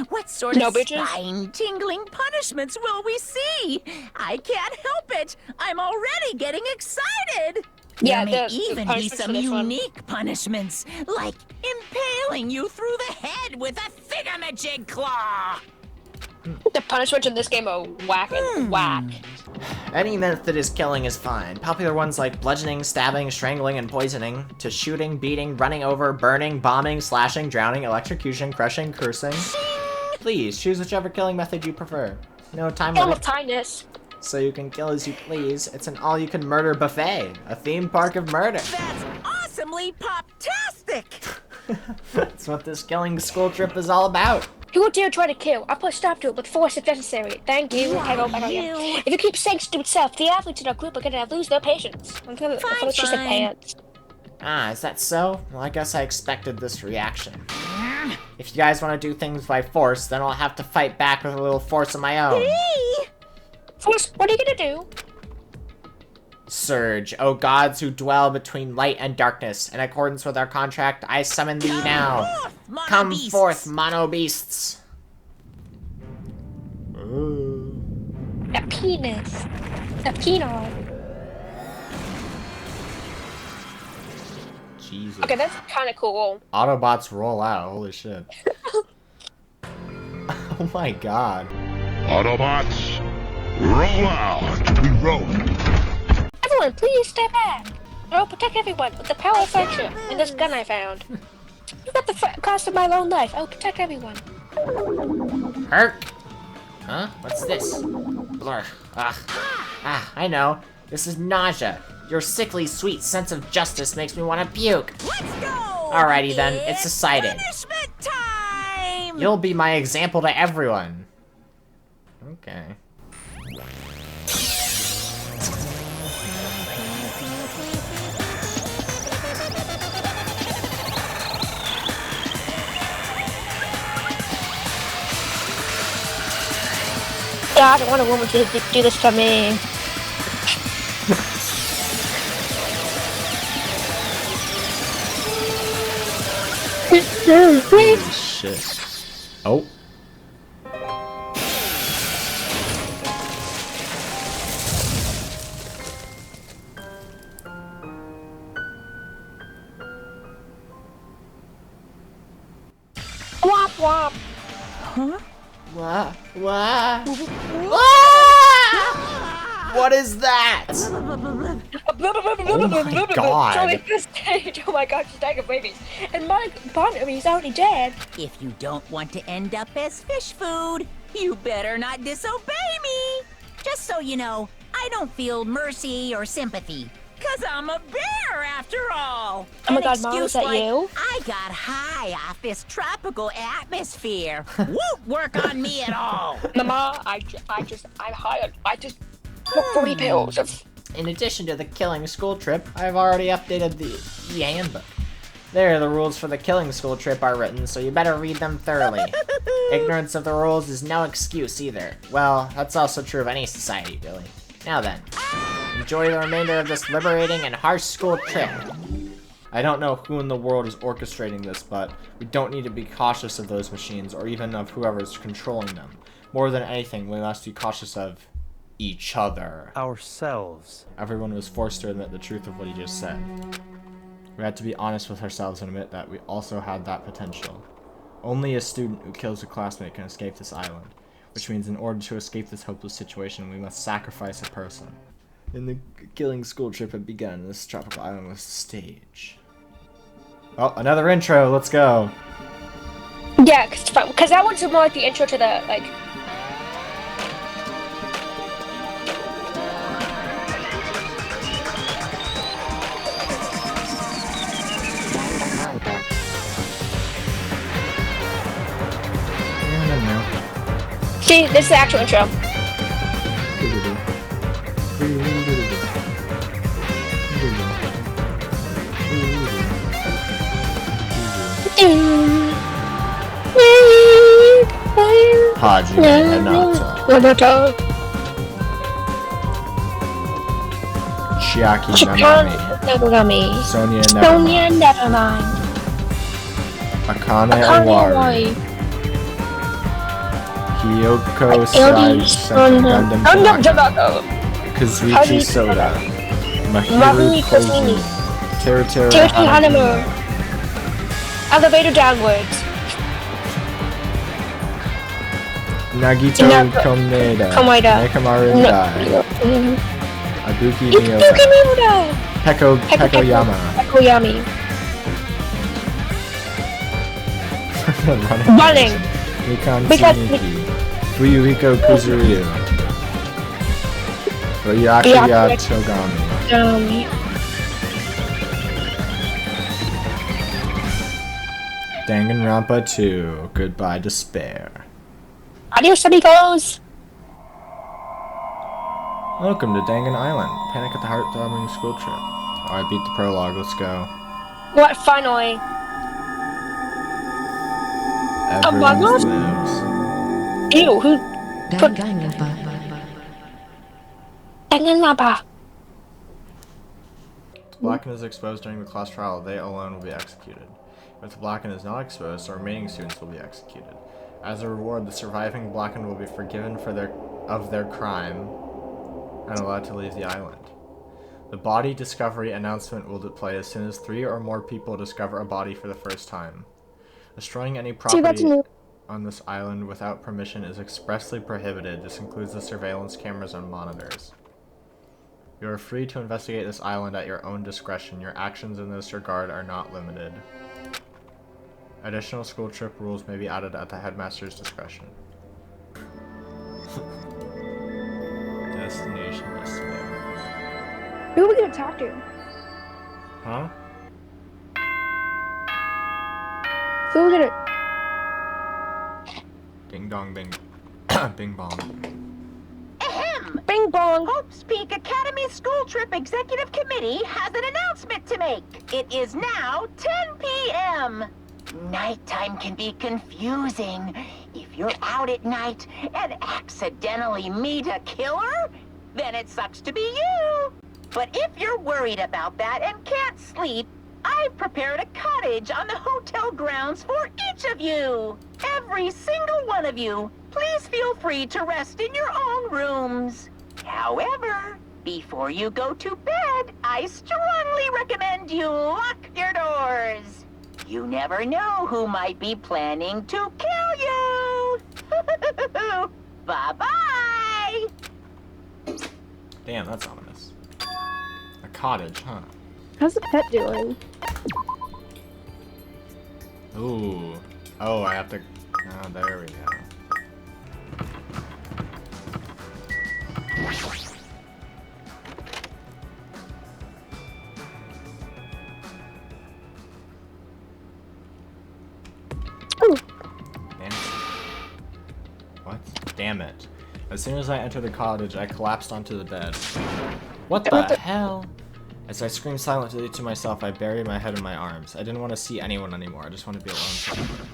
What sort of spine-tingling punishments will we see? I can't help it. I'm already getting excited. Yeah, there may even be some unique punishments, like impaling you through the head with a thingamajig claw. The punishments in this game are whack and whack. Any method is killing is fine. Popular ones like bludgeoning, stabbing, strangling, and poisoning, to shooting, beating, running over, burning, bombing, slashing, drowning, electrocution, crushing, cursing. Please, choose whichever killing method you prefer. No time Full limit. of kindness. So you can kill as you please. It's an all-you-can-murder buffet. A theme park of murder. That's awesomely pop-tastic! That's what this killing school trip is all about. Who dare try to kill? I'll put a stop to it with force if necessary. Thank you. If you keep saying stupid stuff, the athletes in our group are gonna lose their patience. She said pants. Ah, is that so? Well, I guess I expected this reaction. If you guys want to do things by force, then I'll have to fight back with a little force of my own. Force, what are you gonna do? Surge, O gods who dwell between light and darkness. In accordance with our contract, I summon thee now. Come forth, mono beasts. A penis. A penile. Jesus. Okay, that's kind of cool. Autobots roll out. Holy shit. Oh my god. Autobots, roll out. We roll. Everyone, please step back. I will protect everyone with the power of friendship and this gun I found. You got the cost of my lone life. I will protect everyone. Herc. Huh? What's this? Blur. Ah, I know. This is nausea. Your sickly sweet sense of justice makes me want to puke. Let's go! Alrighty then, it's decided. Punishment time! You'll be my example to everyone. Okay. Yeah, I don't want a woman to do this to me. Shit. Oh. Wop wop. Huh? Wah, wah. What is that? Oh my god. Joey, this stage. Oh my god, she's dying of babies. And my partner, he's already dead. If you don't want to end up as fish food, you better not disobey me. Just so you know, I don't feel mercy or sympathy. Cause I'm a bear after all. Oh my An god, Mom, is excuse that like, you? I got high off this tropical atmosphere. Won't work on me at all. Mama, I'm hired. I just took 40 pills of... In addition to the killing school trip, I've already updated the handbook. There, the rules for the killing school trip are written, so you better read them thoroughly. Ignorance of the rules is no excuse either. Well, that's also true of any society, really. Now then, enjoy the remainder of this liberating and harsh school trip. I don't know who in the world is orchestrating this, but we don't need to be cautious of those machines, or even of whoever's controlling them. More than anything, we must be cautious of each other. Ourselves. Everyone was forced to admit the truth of what he just said. We had to be honest with ourselves and admit that we also had that potential. Only a student who kills a classmate can escape this island, which means in order to escape this hopeless situation, we must sacrifice a person. And the killing school trip had begun. This tropical island was the stage. Oh, another intro. Let's go. Yeah, because that one's more like the intro to the, like... See, this is the actual intro. Hajime Hinata. Chiaki Nanami. Sonia Nevermind. Akane Owari. Hyoko Sai Gundam Tanaka. Kazuchi Soda. Mahiru Koizumi. Teruteru Hanamura. Elevator downwards. Nagito Komeda. Nekamaru Dai. Abuki Miyoda. Peko Yama. Yami. Running. Mikan Tsunuki. Fuyuhiko Kuzuryu. Ryakuya Togami. Danganronpa 2. Goodbye Despair. Adios, amigos! Welcome to Dangan Island. Panic at the heart-throbbing school trip. Oh, I beat the prologue. Let's go. What, finally? Everyone lives. Ew, who put... Danganronpa. If the Blacken is exposed during the class trial, they alone will be executed. If the Blacken is not exposed, the remaining students will be executed. As a reward, the surviving Blacken will be forgiven for their crime and allowed to leave the island. The body discovery announcement will play as soon as 3 or more people discover a body for the first time. Destroying any property on this island without permission is expressly prohibited. This includes the surveillance cameras and monitors. You are free to investigate this island at your own discretion. Your actions in this regard are not limited. Additional school trip rules may be added at the headmaster's discretion. Destination Despair. Who are we gonna talk to? Huh? Who are we gonna... Ding dong bing. Bing bong. Ahem! Bing bong! Hope's Peak Academy School Trip Executive Committee has an announcement to make. It is now 10 p.m. Nighttime can be confusing. If you're out at night and accidentally meet a killer, then it sucks to be you. But if you're worried about that and can't sleep, I've prepared a cottage on the hotel grounds for each of you. Every single one of you. Please feel free to rest in your own rooms. However, before you go to bed, I strongly recommend you lock your doors. You never know who might be planning to kill you. Bye-bye. Damn, that's ominous. A cottage, huh? How's the pet doing? Ooh. Oh, I have to... Oh, there we go. Ooh. Damn it. What? Damn it. As soon as I entered the cottage, I collapsed onto the bed. What the hell? As I screamed silently to myself, I buried my head in my arms. I didn't want to see anyone anymore. I just want to be alone forever.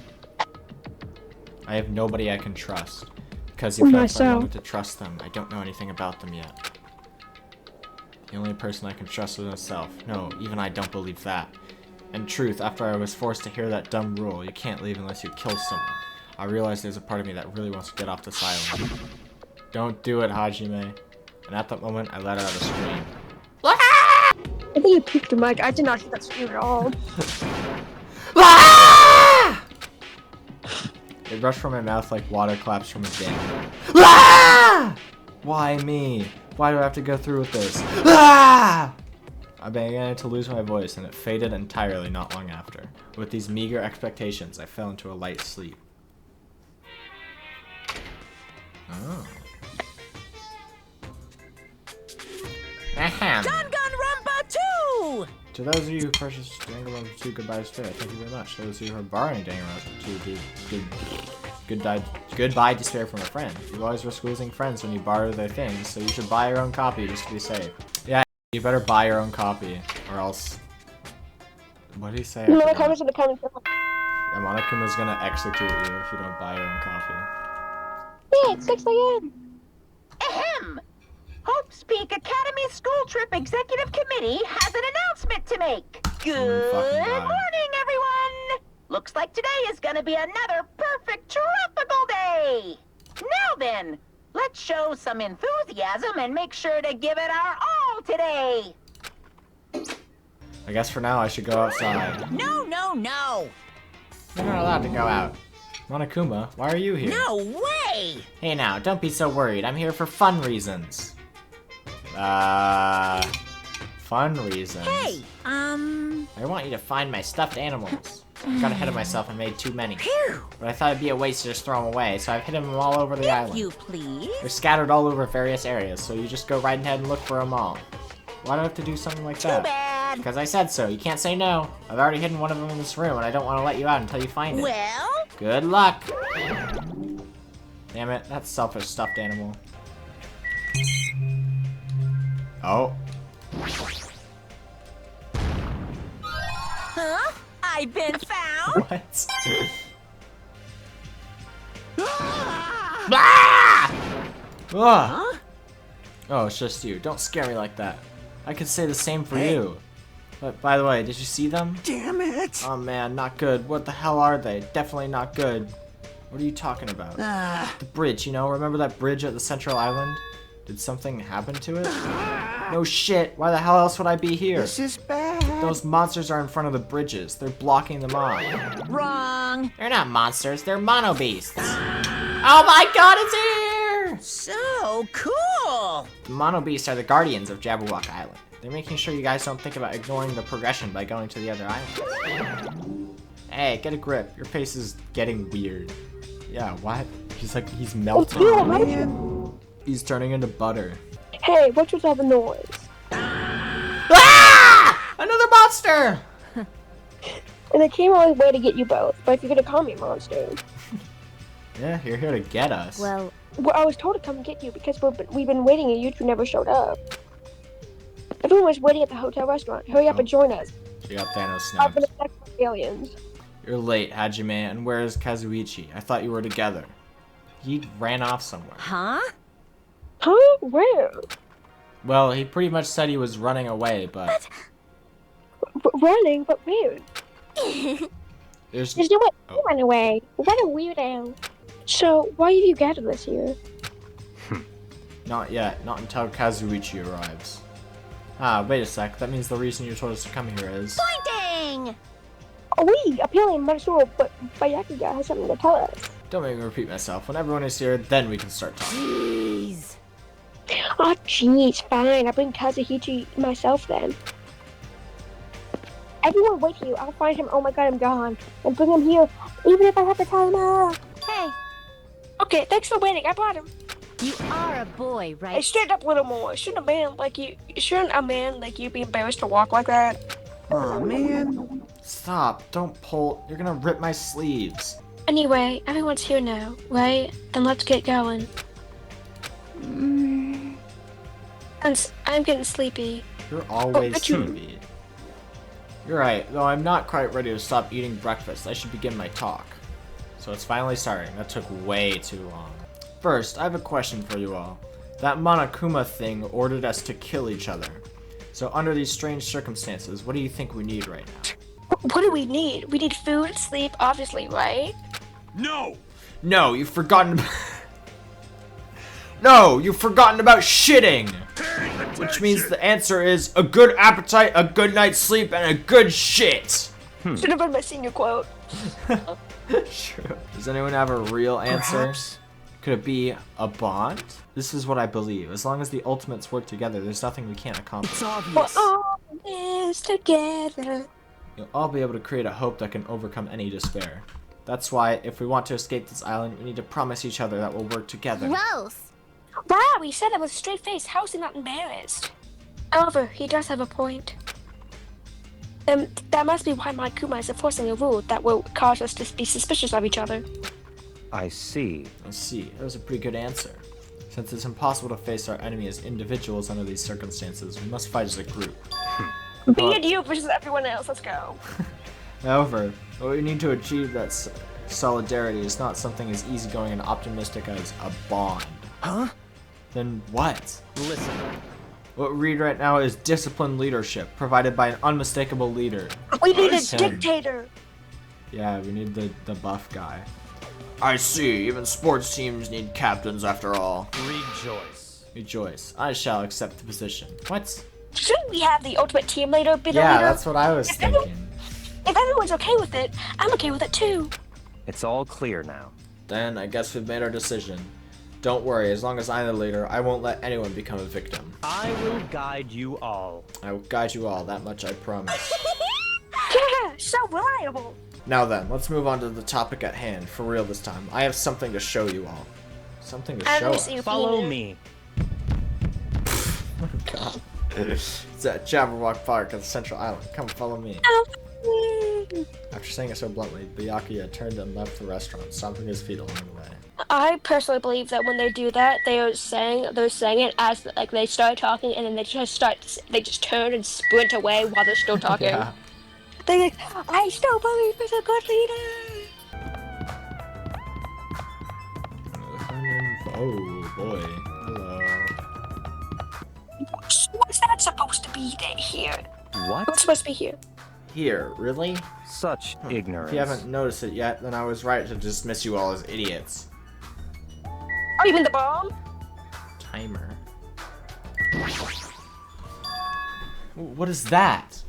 I have nobody I can trust. Because if I wanted to trust them, I don't know anything about them yet. The only person I can trust is myself. No, even I don't believe that. In truth, after I was forced to hear that dumb rule, you can't leave unless you kill someone, I realized there's a part of me that really wants to get off this island. Don't do it, Hajime. And at that moment, I let out a scream. I think you peeked your mic. I did not hear that scream at all. It rushed from my mouth like water claps from a dam. Why me? Why do I have to go through with this? I began to lose my voice, and it faded entirely not long after. With these meager expectations, I fell into a light sleep. Oh. Ahem. Danganronpa 2! To those of you who purchased Danganronpa 2 Goodbye Despair, thank you very much. Those of you who are borrowing Danganronpa 2 Goodbye Despair from a friend. You always risk losing friends when you borrow their things, so you should buy your own copy just to be safe. Yeah, you better buy your own copy, or else... What did he say? Monokuma's in the comments. Yeah, Monokuma's gonna execute you if you don't buy your own copy. Yeah, it's 6 a.m. Ahem! Hope's Peak Academy School Trip Executive Committee has an announcement to make. Good morning, everyone! Looks like today is gonna be another perfect tropical day! Now then, let's show some enthusiasm and make sure to give it our all today! I guess for now I should go outside. No, no, no! You're not allowed to go out. Monokuma, why are you here? No way! Hey now, don't be so worried. I'm here for fun reasons. Fun reasons? Hey, I want you to find my stuffed animals. I got ahead of myself and made too many. But I thought it'd be a waste to just throw them away, so I've hidden them all over the island. You please? They're scattered all over various areas, so you just go right ahead and look for them all. Why do I have to do something like that? Too bad. Because I said so. You can't say no. I've already hidden one of them in this room, and I don't want to let you out until you find it. Well? Good luck. Damn it, that's selfish stuffed animal. Oh. Huh? I've been found? What? Huh? Oh, it's just you. Don't scare me like that. I could say the same for you. But by the way, did you see them? Damn it! Oh man, not good. What the hell are they? Definitely not good. What are you talking about? The bridge, you know? Remember that bridge at the central island? Did something happen to it? No shit. Why the hell else would I be here? This is bad. Those monsters are in front of the bridges. They're blocking them off. Wrong. They're not monsters. They're mono beasts. Oh my god, it's here! So cool. The mono beasts are the guardians of Jabberwock Island. They're making sure you guys don't think about ignoring the progression by going to the other islands. Hey, get a grip. Your face is getting weird. Yeah, what? He's melting. He's turning into butter. Hey, what was all the noise? monster! And I came all the way to get you both, but if you're gonna call me a monster. Yeah, you're here to get us. Well, I was told to come get you because we've been waiting and you two never showed up. Everyone was waiting at the hotel restaurant. Hurry up and join us. You got Thanos I've snapped. been attacked by aliens. You're late, Hajime, and where's Kazuichi? I thought you were together. He ran off somewhere. Huh? Huh? Where? Well, he pretty much said he was running away, but... Running? But where? There's no way to run away. What a weirdo. So, why have you gathered us here? Not yet. Not until Kazuichi arrives. Ah, wait a sec. That means the reason you told us to come here is... Pointing! We, apparently Matsuro, but Byakuya has something to tell us. Don't make me repeat myself. When everyone is here, then we can start talking. Jeez. Oh, jeez, fine. I'll bring Kazuhichi myself then. Everyone wait here. I'll find him. Oh my god, I'm gone. And bring him here, even if I have to tie him up. Hey. Okay, thanks for waiting. I brought him. You are a boy, right? Hey, stand up a little more. Shouldn't a man like you be embarrassed to walk like that? Oh, man. Stop. Don't pull. You're gonna rip my sleeves. Anyway, everyone's here now, right? Then let's get going. I'm getting sleepy. You're always sleepy. You're right, though I'm not quite ready to stop eating breakfast. I should begin my talk. So it's finally starting. That took way too long. First, I have a question for you all. That Monokuma thing ordered us to kill each other. So under these strange circumstances, what do you think we need right now? What do we need? We need food, sleep, obviously, right? No! No, you've forgotten No, you've forgotten about shitting! Which means the answer is a good appetite, a good night's sleep, and a good shit! Should have been my senior quote. True. Does anyone have a real answer? Perhaps. Could it be a bond? This is what I believe. As long as the ultimates work together, there's nothing we can't accomplish. It's obvious. We're all in this together. You'll all be able to create a hope that can overcome any despair. That's why, if we want to escape this island, we need to promise each other that we'll work together. Gross. Wow, he said that with a straight face. How is he not embarrassed? However, he does have a point. That must be why Monokuma is enforcing a rule that will cause us to be suspicious of each other. I see. I see. That was a pretty good answer. Since it's impossible to face our enemy as individuals under these circumstances, we must fight as a group. Me and you versus everyone else. Let's go. However, what we need to achieve that solidarity is not something as easygoing and optimistic as a bond. Huh? Then what? Listen. What we need right now is disciplined leadership, provided by an unmistakable leader. We need a Him. dictator. Yeah, we need the buff guy. I see, even sports teams need captains after all. Rejoice. Rejoice. I shall accept the position. What? Shouldn't we have the ultimate team leader be the Yeah, leader? that's what I was thinking. If everyone's okay with it, I'm okay with it too. It's all clear now. Then I guess we've made our decision. Don't worry, as long as I'm the leader, I won't let anyone become a victim. I will guide you all. I will guide you all, that much I promise. Yeah, so reliable. Now then, let's move on to the topic at hand, for real this time. I have something to show you all. Something to show us. Follow me. Oh god. It's at Jabberwock Park at the Central Island. Come follow me. After saying it so bluntly, Byakuya turned and left the restaurant, stomping his feet along the way. I personally believe that when they do that, they're saying it as like they start talking, and then they just turn and sprint away while they're still talking. Yeah. They're like, I still believe he's a good leader. Oh boy. Hello. What's that supposed to be here? What? What's supposed to be here? Here, really? Such ignorance. If you haven't noticed it yet, then I was right to dismiss you all as idiots. Oh, you mean the bomb? Timer. What is that?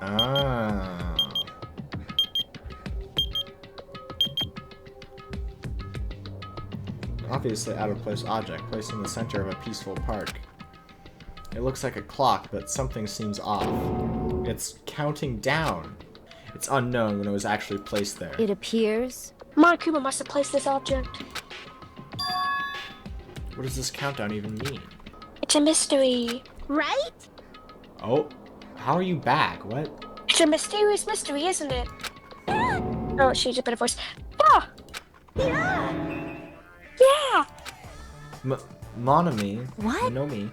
Ah. Obviously out of place object placed in the center of a peaceful park. It looks like a clock, but something seems off. It's counting down. It's unknown when it was actually placed there. It appears. Monokuma must have placed this object. What does this countdown even mean? It's a mystery. Right? Oh, how are you back? What? It's a mysterious mystery, isn't it? Oh, she's a better voice. Ah! Yeah! Yeah! Monami. What? You know me.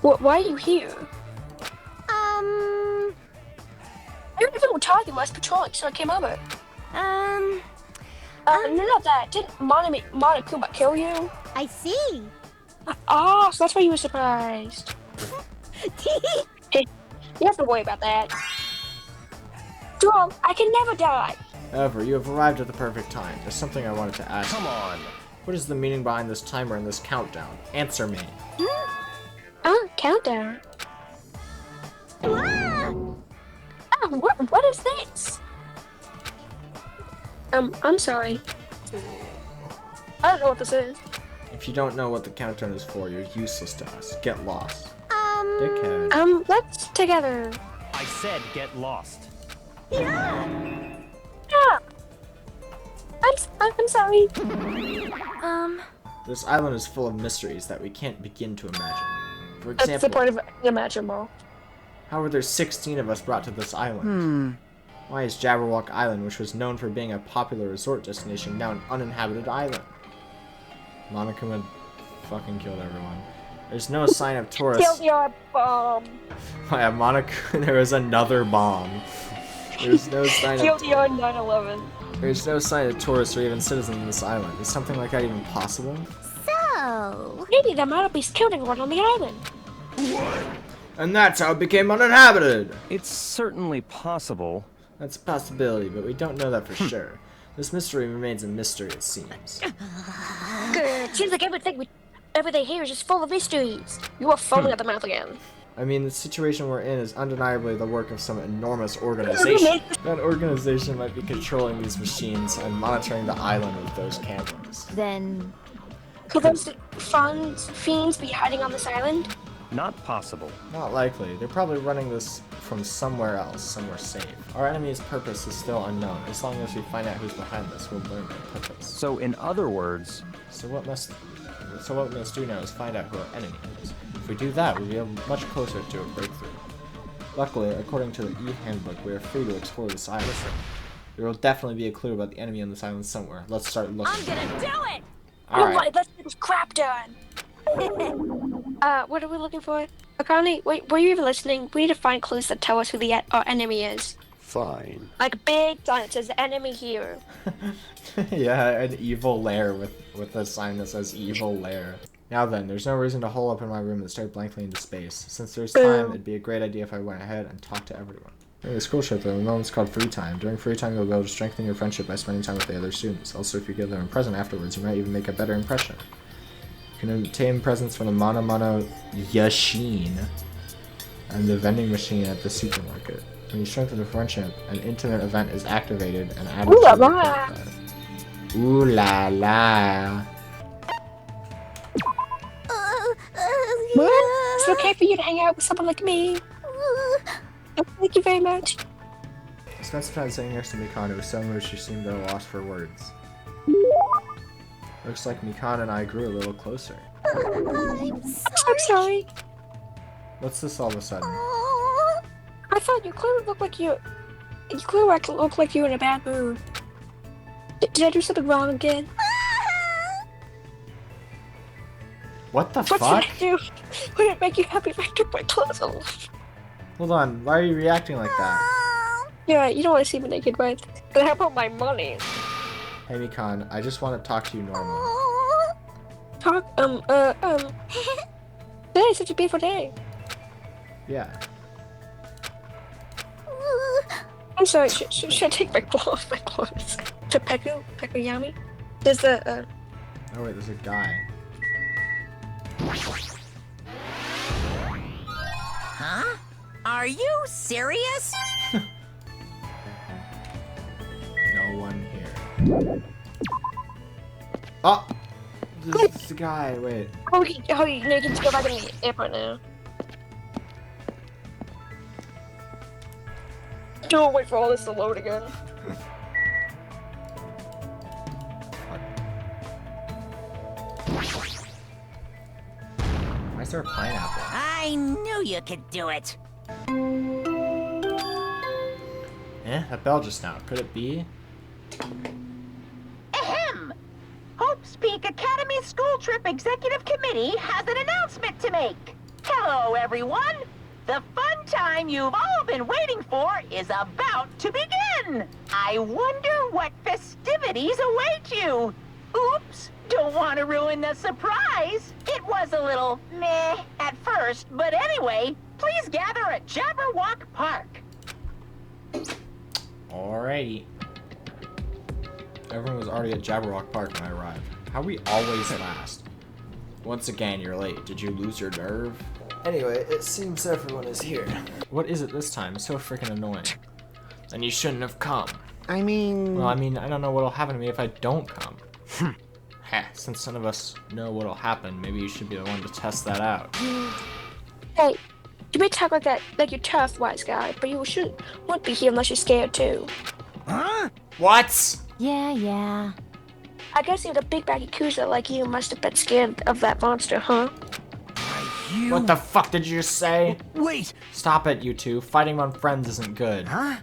Why are you here? Everyone was talking, I was patrolling, so I came over. None of that. Didn't Monokuma kill you? I see. Oh, so that's why you were surprised. Hey, you have to worry about that. Drum, I can never die. However, you have arrived at the perfect time. There's something I wanted to ask. Come on. What is the meaning behind this timer and this countdown? Answer me. Countdown. What is this? I'm sorry. I don't know what this is. If you don't know what the countdown is for, you're useless to us. Get lost. Dickhead. Let's together. I said get lost. Yeah. I'm sorry. This island is full of mysteries that we can't begin to imagine. For That's the example, point of unimaginable. how were there 16 of us brought to this island? Why is Jabberwock Island, which was known for being a popular resort destination, now an uninhabited island? Monokuma fucking killed everyone. There's no sign of tourists. Kill your bomb. Yeah, Monokuma, there was another bomb. There's no sign Kill of... your 9/11. There's no sign of tourists or even citizens in this island. Is something like that even possible? So... Maybe the Monobeast killed everyone on the island. And that's how it became uninhabited! It's certainly possible. That's a possibility, but we don't know that for sure. This mystery remains a mystery, it seems. Good. Seems like everything here is just full of mysteries. You are foaming at the mouth again. I mean, the situation we're in is undeniably the work of some enormous organization. That organization might be controlling these machines and monitoring the island with those cameras. Then... Could those fiends be hiding on this island? Not possible. Not likely. They're probably running this from somewhere else, somewhere safe. Our enemy's purpose is still unknown. As long as we find out who's behind this, we'll learn their purpose. So in other words... what we must do now is find out who our enemy is. If we do that, we'll be much closer to a breakthrough. Luckily, according to the E-handbook, we are free to explore this island. There will definitely be a clue about the enemy on this island somewhere. Let's start looking. I'm gonna do it! Alright, let's get this crap done. What are we looking for? Akane, wait, were you even listening? We need to find clues that tell us who our enemy is. Fine. Like a big sign that says enemy here. Yeah, an evil lair with a sign that says evil lair. Now then, there's no reason to hole up in my room and stare blankly into space. Since there's time, it'd be a great idea if I went ahead and talked to everyone. During the school trip, there are moments called free time. During free time, you'll be able to strengthen your friendship by spending time with the other students. Also, if you give them a present afterwards, you might even make a better impression. You can obtain presents from the Mono Yashin and the vending machine at the supermarket. When you strengthen a friendship, an intimate event is activated and added Ooh la to the la! profile. Ooh la la! What? It's okay for you to hang out with someone like me. Thank you very much. I spent some time sitting next to Mikano, who suddenly she seemed at a loss for words. Looks like Mikano and I grew a little closer. I'm sorry. What's this all of a sudden? I thought you clearly looked like you look like you were in a bad mood. Did I do something wrong again? What the What fuck? did I do? Would it make you happy if I took my clothes off? Hold on, why are you reacting like that? Yeah, you don't want to see me naked, right? And how about my money? Hey Mikan, I just want to talk to you normal. Today's such a beautiful day. Yeah. I'm sorry, should I take my clothes? To Pekuyami? There's the, Oh wait, there's a guy. Huh? Are you serious? No one here. Oh! This is the guy, wait. no, you can go back in the airport now. Don't wait for all this to load again. Am I is there a pineapple? I knew you could do it. That bell just now. Could it be? Ahem! Hope's Peak Academy School Trip Executive Committee has an announcement to make. Hello, everyone! The fun time you've all been waiting for is about to begin! I wonder what festivities await you! Oops! Don't want to ruin the surprise! It was a little meh at first, but anyway, please gather at Jabberwock Park. Alrighty. Everyone was already at Jabberwock Park when I arrived. How are we always last? Once again, you're late. Did you lose your nerve? Anyway, it seems everyone is here. What is it this time? It's so freaking annoying. And you shouldn't have come. I mean... Well, I don't know what'll happen to me if I don't come. Heh, since none of us know what'll happen, maybe you should be the one to test that out. Hey, you may talk like that, like you're tough, wise guy, but you wouldn't be here unless you're scared too. Huh? What? Yeah. I guess even a big baggy Yakuza like you must have been scared of that monster, huh? What the fuck did you just say? Wait! Stop it, you two. Fighting among friends isn't good. Huh?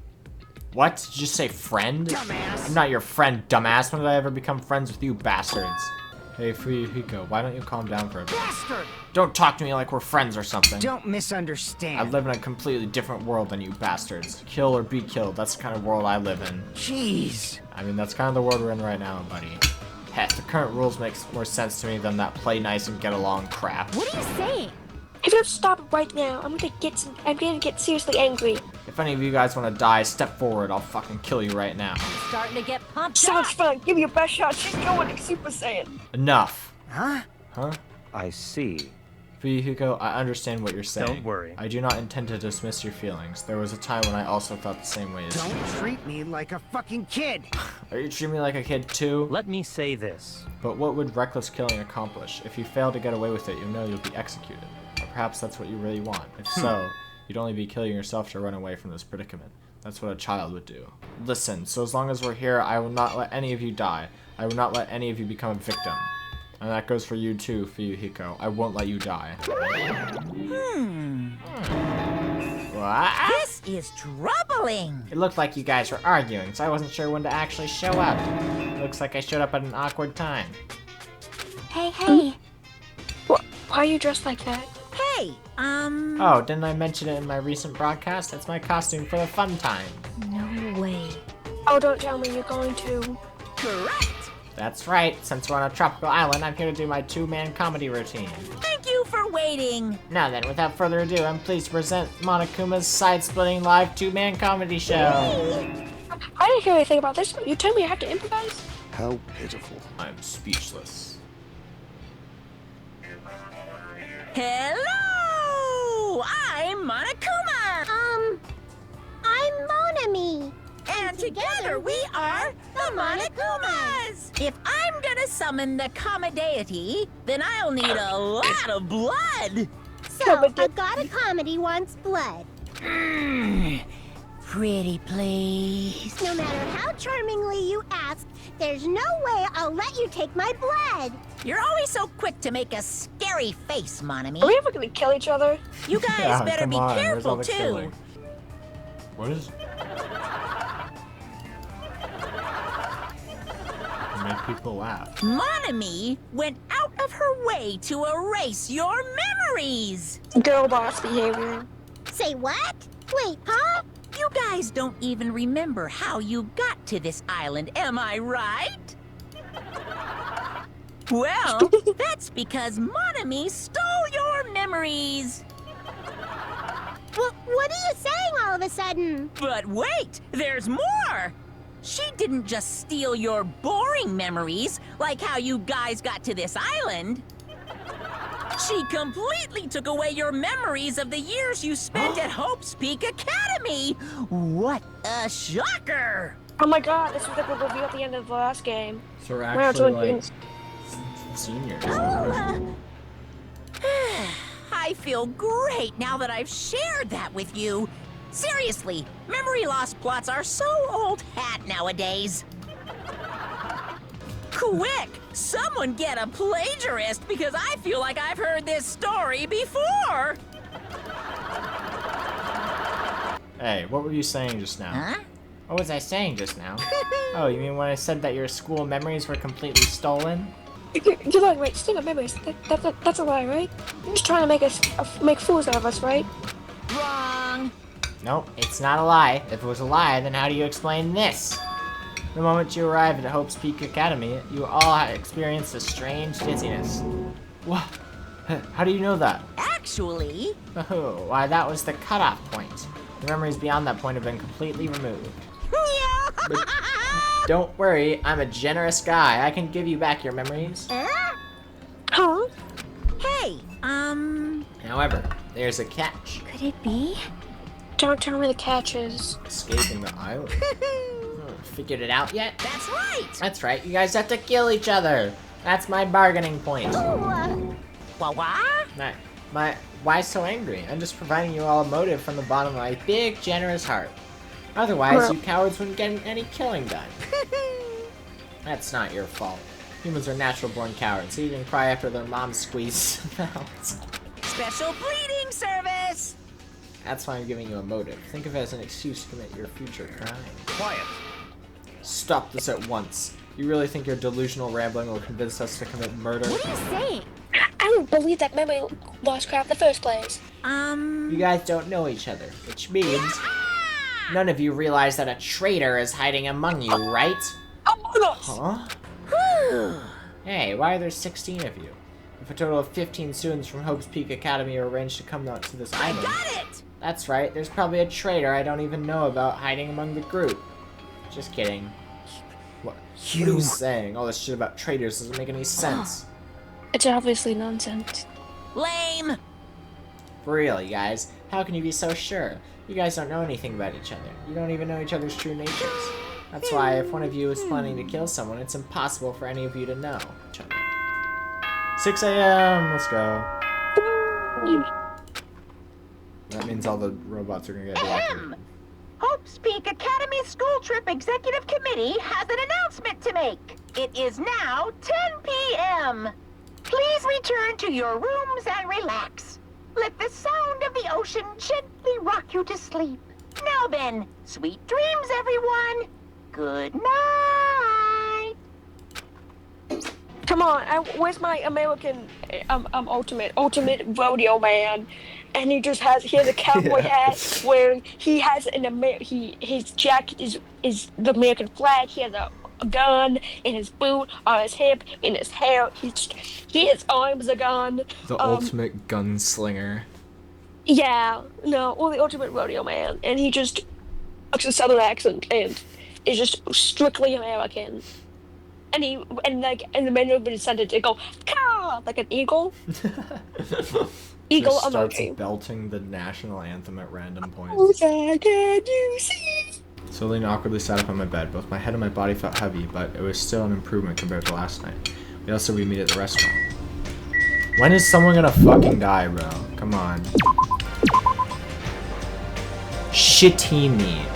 What? Did you just say friend? Dumbass! I'm not your friend, dumbass. When did I ever become friends with you bastards? Hey, Fuyuhiko, why don't you calm down for a bit? Bastard! Don't talk to me like we're friends or something. Don't misunderstand. I live in a completely different world than you bastards. Kill or be killed, that's the kind of world I live in. Jeez. That's kind of the world we're in right now, buddy. Heck, the current rules makes more sense to me than that play nice and get along crap. What are you saying? If you don't stop it right now, I'm gonna get seriously angry. If any of you guys want to die, step forward. I'll fucking kill you right now. Starting to get pumped Sounds up. fun. Give me your best shot. She's going to Super Saiyan. Enough. Huh? Huh? I see. Fuyuhiko, I understand what you're saying. Don't worry. I do not intend to dismiss your feelings. There was a time when I also felt the same way as you. Don't treat me like a fucking kid. Are you treating me like a kid too? Let me say this. But what would reckless killing accomplish? If you fail to get away with it, you know you'll be executed. Or perhaps that's what you really want. If so, you'd only be killing yourself to run away from this predicament. That's what a child would do. Listen, so as long as we're here, I will not let any of you die. I will not let any of you become a victim. And that goes for you too, Fuyuhiko. I won't let you die. What? This is troubling. It looked like you guys were arguing, so I wasn't sure when to actually show up. Looks like I showed up at an awkward time. Hey. Why are you dressed like that? Hey, Oh, didn't I mention it in my recent broadcast? It's my costume for the fun time. No way. Oh, don't tell me you're going to. correct. That's right. Since we're on a tropical island, I'm here to do my two-man comedy routine. Thank you for waiting. Now then, without further ado, I'm pleased to present Monokuma's side-splitting live two-man comedy show. I didn't hear anything about this. You told me I have to improvise? How pitiful. I'm speechless. Hello! I'm Monokuma! I'm Monami. And together we are the Monokumas! If I'm gonna summon the Kama deity, then I'll need a lot of blood! So, a god of comedy wants blood. Pretty please. No matter how charmingly you ask, there's no way I'll let you take my blood. You're always so quick to make a scary face, Monami. Are we ever gonna kill each other? You guys Yeah, better come be on, where's all careful, the too. killing? What is... Make people laugh. Monami went out of her way to erase your memories! Girl boss behavior. Say what? Wait, huh? You guys don't even remember how you got to this island, am I right? Well, that's because Monami stole your memories! What are you saying all of a sudden? But wait, there's more! She didn't just steal your boring memories, like how you guys got to this island. She completely took away your memories of the years you spent at Hope's Peak Academy! What a shocker! Oh my god, this was like a review at the end of the last game. So we're Wow, actually, it's like, seniors. I feel great now that I've shared that with you. Seriously, memory loss plots are so old hat nowadays. Quick! Someone get a plagiarist because I feel like I've heard this story before! Hey, what were you saying just now? Huh? What was I saying just now? Oh, you mean when I said that your school memories were completely stolen? You're lying, right? Still got memories. That's a lie, right? You're just trying to make fools out of us, right? Wrong! Nope, it's not a lie. If it was a lie, then how do you explain this? The moment you arrived at Hope's Peak Academy, you all experienced a strange dizziness. What? How do you know that? Actually... Oh, why, that was the cutoff point. The memories beyond that point have been completely removed. But don't worry, I'm a generous guy. I can give you back your memories. Huh? Hey, However, there's a catch. Could it be? Don't tell me the catch is. Escaping the island. Figured it out yet? That's right! That's right, you guys have to kill each other. That's my bargaining point. Why so angry? I'm just providing you all a motive from the bottom of my big, generous heart. Otherwise, you cowards wouldn't get any killing done. That's not your fault. Humans are natural-born cowards. They even cry after their moms squeeze mouths. Special bleeding service! That's why I'm giving you a motive. Think of it as an excuse to commit your future crime. Quiet. Stop this at once. You really think your delusional rambling will convince us to commit murder? What are you saying? I don't believe that memory lost crap in the first place. You guys don't know each other, which means none of you realize that a traitor is hiding among you, right? Huh? Hey, why are there 16 of you? If a total of 15 students from Hope's Peak Academy are arranged to come out to this island. I got it! That's right, there's probably a traitor I don't even know about hiding among the group. Just kidding. What are you saying? All this shit about traitors doesn't make any sense. It's obviously nonsense. Lame! For real, you guys. How can you be so sure? You guys don't know anything about each other. You don't even know each other's true natures. That's why if one of you is planning to kill someone, it's impossible for any of you to know each other. 6 a.m. Let's go. That means all the robots are gonna get electrocuted. Hope's Peak Academy School Trip Executive Committee has an announcement to make. It is now 10 p.m. Please return to your rooms and relax. Let the sound of the ocean gently rock you to sleep. Now then, sweet dreams, everyone. Good night. Come on, where's my American ultimate rodeo man? And he just has a cowboy hat where he has his jacket is the American flag. He has a gun in his boot, on his hip, in his hair. His arms a gun. The ultimate gunslinger. Yeah, no, the ultimate rodeo man, and he just talks a southern accent and is just strictly American. And the men have been descended to go caw like an eagle. Eagle just starts emoji. belting the national anthem at random points. Oh, can you see? Slowly and awkwardly sat up on my bed. Both my head and my body felt heavy, but it was still an improvement compared to last night. We also re-meet at the restaurant. When is someone gonna fucking die, bro? Come on. Shitty meat.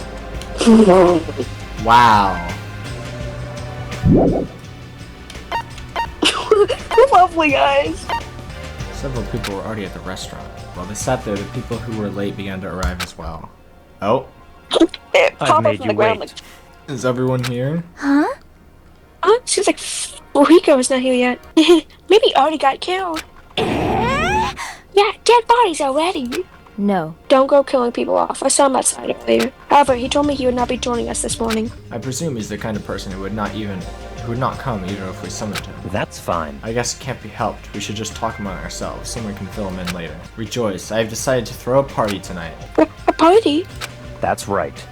Wow. Lovely guys. Several people were already at the restaurant. While they sat there, the people who were late began to arrive as well. Oh. I've made you wait. Is everyone here? Huh? Seems like Rico is not here yet. Maybe he already got killed. Yeah, dead bodies already. No. Don't go killing people off. I saw him outside earlier. However, he told me he would not be joining us this morning. I presume he's the kind of person who would not come even if we summoned him. That's fine. I guess it can't be helped. We should just talk among ourselves. Someone can fill him in later. Rejoice, I have decided to throw a party tonight. A party? That's right.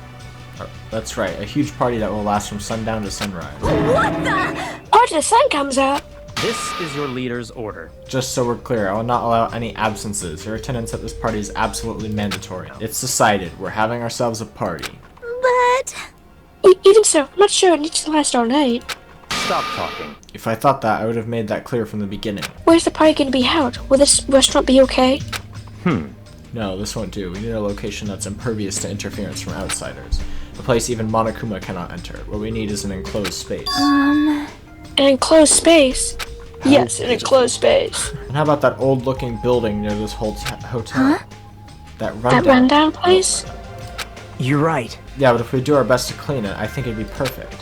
That's right, a huge party that will last from sundown to sunrise. What the? Party the sun comes up. This is your leader's order. Just so we're clear, I will not allow any absences. Your attendance at this party is absolutely mandatory. It's decided. We're having ourselves a party. But... Even so, I'm not sure it needs to last all night. Stop talking. If I thought that, I would have made that clear from the beginning. Where's the party going to be held? Will this restaurant be okay? No, this won't do. We need a location that's impervious to interference from outsiders. A place even Monokuma cannot enter. What we need is an enclosed space. An enclosed space? Yes, an enclosed space. And how about that old-looking building near this hotel? Huh? That rundown place? You're right. Yeah, but if we do our best to clean it, I think it'd be perfect.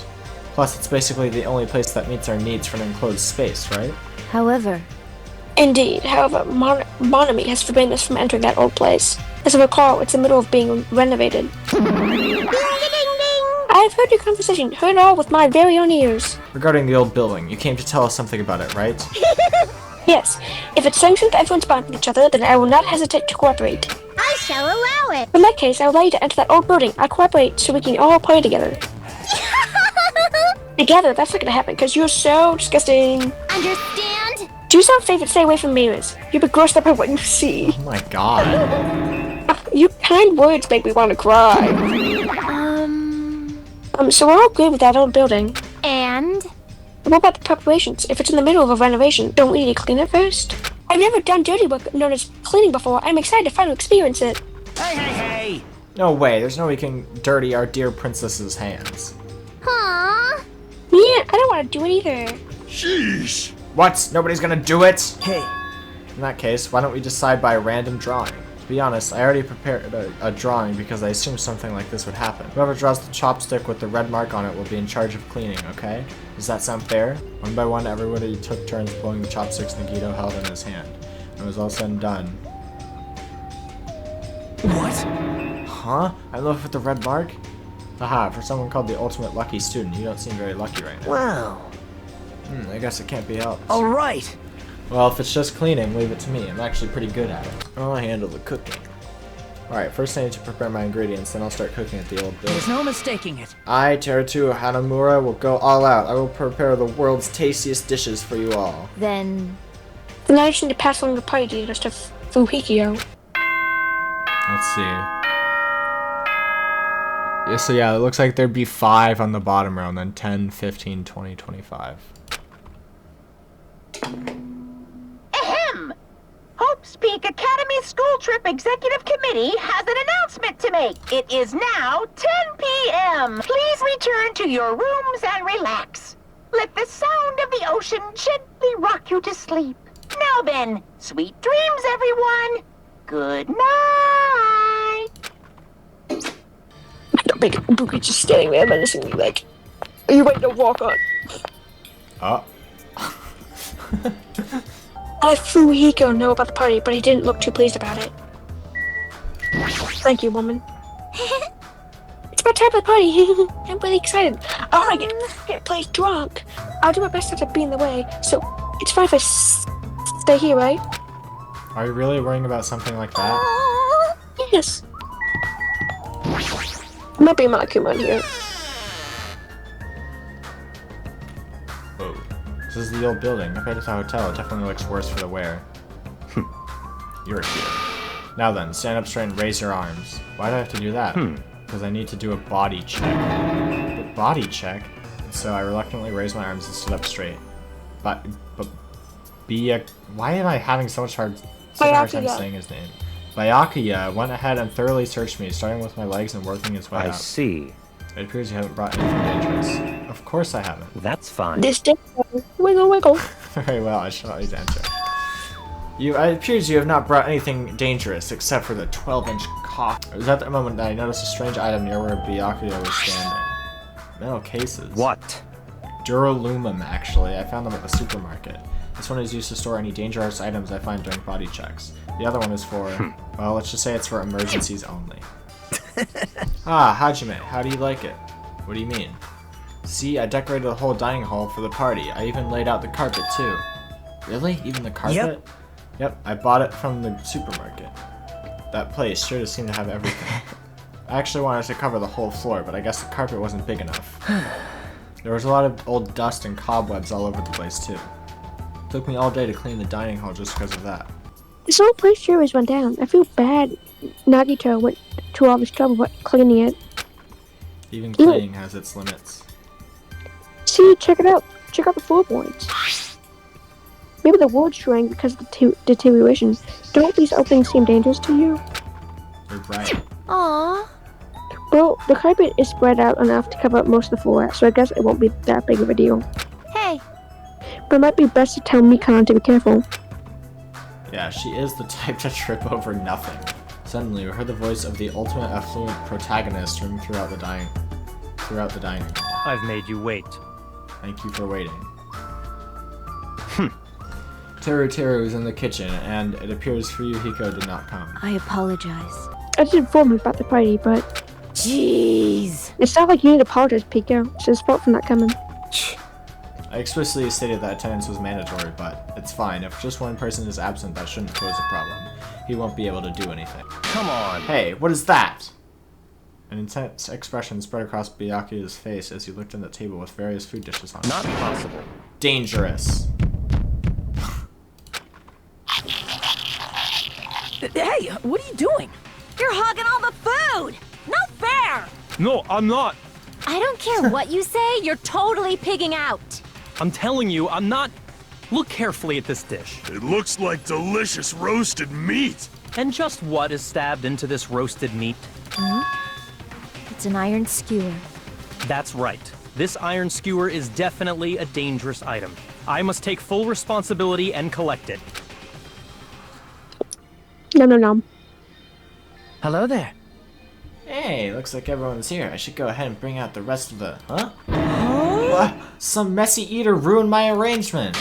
Plus, it's basically the only place that meets our needs for an enclosed space, right? However... Indeed. However, Monami has forbidden us from entering that old place. As I recall, it's in the middle of being renovated. I've heard your conversation, heard it all with my very own ears. Regarding the old building, you came to tell us something about it, right? Yes. If it's sanctioned that everyone's bonding with each other, then I will not hesitate to cooperate. I shall allow it. In that case, I will allow you to enter that old building. I'll cooperate so we can all play together. Together? That's not gonna happen, because you're so disgusting. Understand? Do yourself a favor, stay away from mirrors. You'll be grossed up by what you see. Oh my god. Your kind words make me want to cry. So we're all good with that old building. And? What about the preparations? If it's in the middle of a renovation, don't we need to clean it first? I've never done dirty work known as cleaning before. I'm excited to finally experience it. Hey! No way, there's no way we can dirty our dear princess's hands. Huh? Yeah, I don't want to do it either. Sheesh! What? Nobody's gonna do it? Hey. In that case, why don't we decide by a random drawing? To be honest, I already prepared a drawing because I assumed something like this would happen. Whoever draws the chopstick with the red mark on it will be in charge of cleaning, okay? Does that sound fair? One by one, everybody took turns pulling the chopsticks Nagito held in his hand. When it was all said and done. What? Huh? I'm left with the red mark? Haha, for someone called the ultimate lucky student, you don't seem very lucky right now. Wow. I guess it can't be helped. Alright. Well, if it's just cleaning, leave it to me. I'm actually pretty good at it. I'll handle the cooking. Alright, first I need to prepare my ingredients, then I'll start cooking at the old building. There's no mistaking it. I, Teruto Hanamura, will go all out. I will prepare the world's tastiest dishes for you all. Then I just need to pass along the party details to Fuhikyo. Let's see. Yeah, so yeah, it looks like there'd be 5 on the bottom row, and then 10, 15, 20, 25. Ahem! Hope's Peak Academy School Trip Executive Committee has an announcement to make. It is now 10 p.m. Please return to your rooms and relax. Let the sound of the ocean gently rock you to sleep. Now then, sweet dreams, everyone. Good night. Don't make it. Buki's just standing there menacingly like, are you waiting to walk on? Oh. I let Fuhiko know about the party, but he didn't look too pleased about it. Thank you, woman. It's about time for the party. I'm really excited. I want to get placed drunk. I'll do my best not to be in the way, so it's fine if I stay here, right? Are you really worrying about something like that? Yes. I might be Makuma here. Whoa. This is the old building. Compared to the hotel, it definitely looks worse for the wear. You're here. Now then, stand up straight and raise your arms. Why do I have to do that? Because I need to do a body check. A body check? And so I reluctantly raised my arms and stood up straight. But why am I having so much hard time saying his name? Byakuya went ahead and thoroughly searched me, starting with my legs and working his way up. I see. It appears you haven't brought anything dangerous. Of course I haven't. That's fine. This day, wiggle wiggle. Very well, I shall always answer. It appears you have not brought anything dangerous except for the 12-inch cock. It was at that moment that I noticed a strange item near where Byakuya was standing. Metal cases. What? Duralumum, actually. I found them at the supermarket. This one is used to store any dangerous items I find during body checks. The other one is for, well, let's just say it's for emergencies only. Ah, Hajime, how do you like it? What do you mean? See, I decorated the whole dining hall for the party. I even laid out the carpet, too. Really? Even the carpet? Yep, I bought it from the supermarket. That place sure does seem to have everything. I actually wanted to cover the whole floor, but I guess the carpet wasn't big enough. There was a lot of old dust and cobwebs all over the place, too. It took me all day to clean the dining hall just because of that. This whole place sure is run down. I feel bad Nagito went to all this trouble but cleaning it. Even cleaning has its limits. See, check it out. Check out the floorboards. Maybe the wall's showing because of the deterioration. Don't these openings seem dangerous to you? You're right. Aww. Well, the carpet is spread out enough to cover up most of the floor, so I guess it won't be that big of a deal. Hey, But it might be best to tell Mikon to be careful. Yeah, she is the type to trip over nothing. Suddenly, we heard the voice of the ultimate affluent protagonist ring throughout the dining room. I've made you wait. Thank you for waiting. Teru is in the kitchen, and it appears Fuyuhiko did not come. I apologize. I did inform him about the party, but... Jeez. It's not like you need to apologize, Pico. It's his fault for not coming. I explicitly stated that attendance was mandatory, but it's fine. If just one person is absent, that shouldn't pose a problem. He won't be able to do anything. Come on. Hey, what is that? An intense expression spread across Byakuya's face as he looked at the table with various food dishes on it. Not possible. Dangerous. Hey, what are you doing? You're hogging all the food! Not fair! No, I'm not. I don't care what you say, you're totally pigging out. I'm telling you, I'm not. Look carefully at this dish. It looks like delicious roasted meat. And just what is stabbed into this roasted meat? It's an iron skewer. That's right. This iron skewer is definitely a dangerous item. I must take full responsibility and collect it. No. Hello there. Hey, looks like everyone's here. I should go ahead and bring out the rest of the... Huh? What? Some messy eater ruined my arrangement.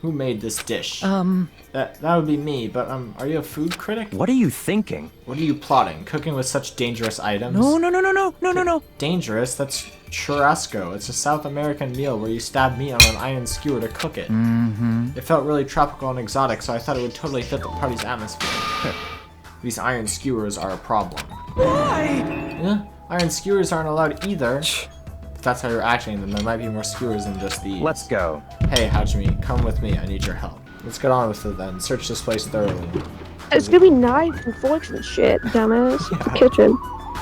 Who made this dish? That would be me, but are you a food critic? What are you thinking? What are you plotting? Cooking with such dangerous items? No. Dangerous? That's churrasco. It's a South American meal where you stab meat on an iron skewer to cook it. It felt really tropical and exotic, so I thought it would totally fit the party's atmosphere. These iron skewers are a problem. Why? Yeah, iron skewers aren't allowed either. If that's how you're acting, then there might be more skewers than just these. Let's go. Hey, Hajime, come with me. I need your help. Let's get on with it then. Search this place thoroughly. It's gonna be knives and forks and shit, dumbass. Yeah. Kitchen.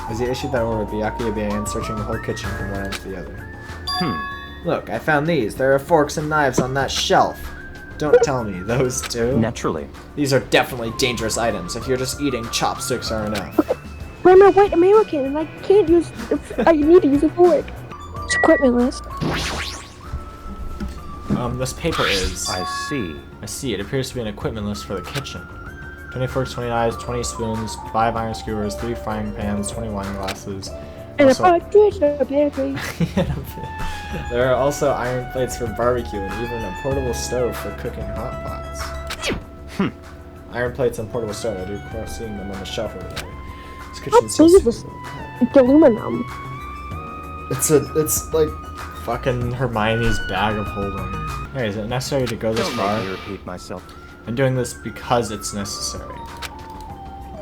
As he issued that order, Byakuya began searching the whole kitchen from one end to the other. Look, I found these. There are forks and knives on that shelf. Don't tell me, those two? Naturally. These are definitely dangerous items. If you're just eating, chopsticks are enough. But I'm a white American and I can't use... I need to use a fork. It's equipment list. This paper is... I see. It appears to be an equipment list for the kitchen. 20 forks, 20 knives, 20 spoons, 5 iron skewers, 3 frying pans, 20 wine glasses. And also... a partridge and a pantry. There are also iron plates for barbecue and even a portable stove for cooking hot pots. Iron plates and portable stove. I do recall seeing them on the shelf over there. This kitchen seems to It's aluminum. It's like fucking Hermione's bag of holding. Hey, is it necessary to go this far? Let me repeat myself. I'm doing this because it's necessary.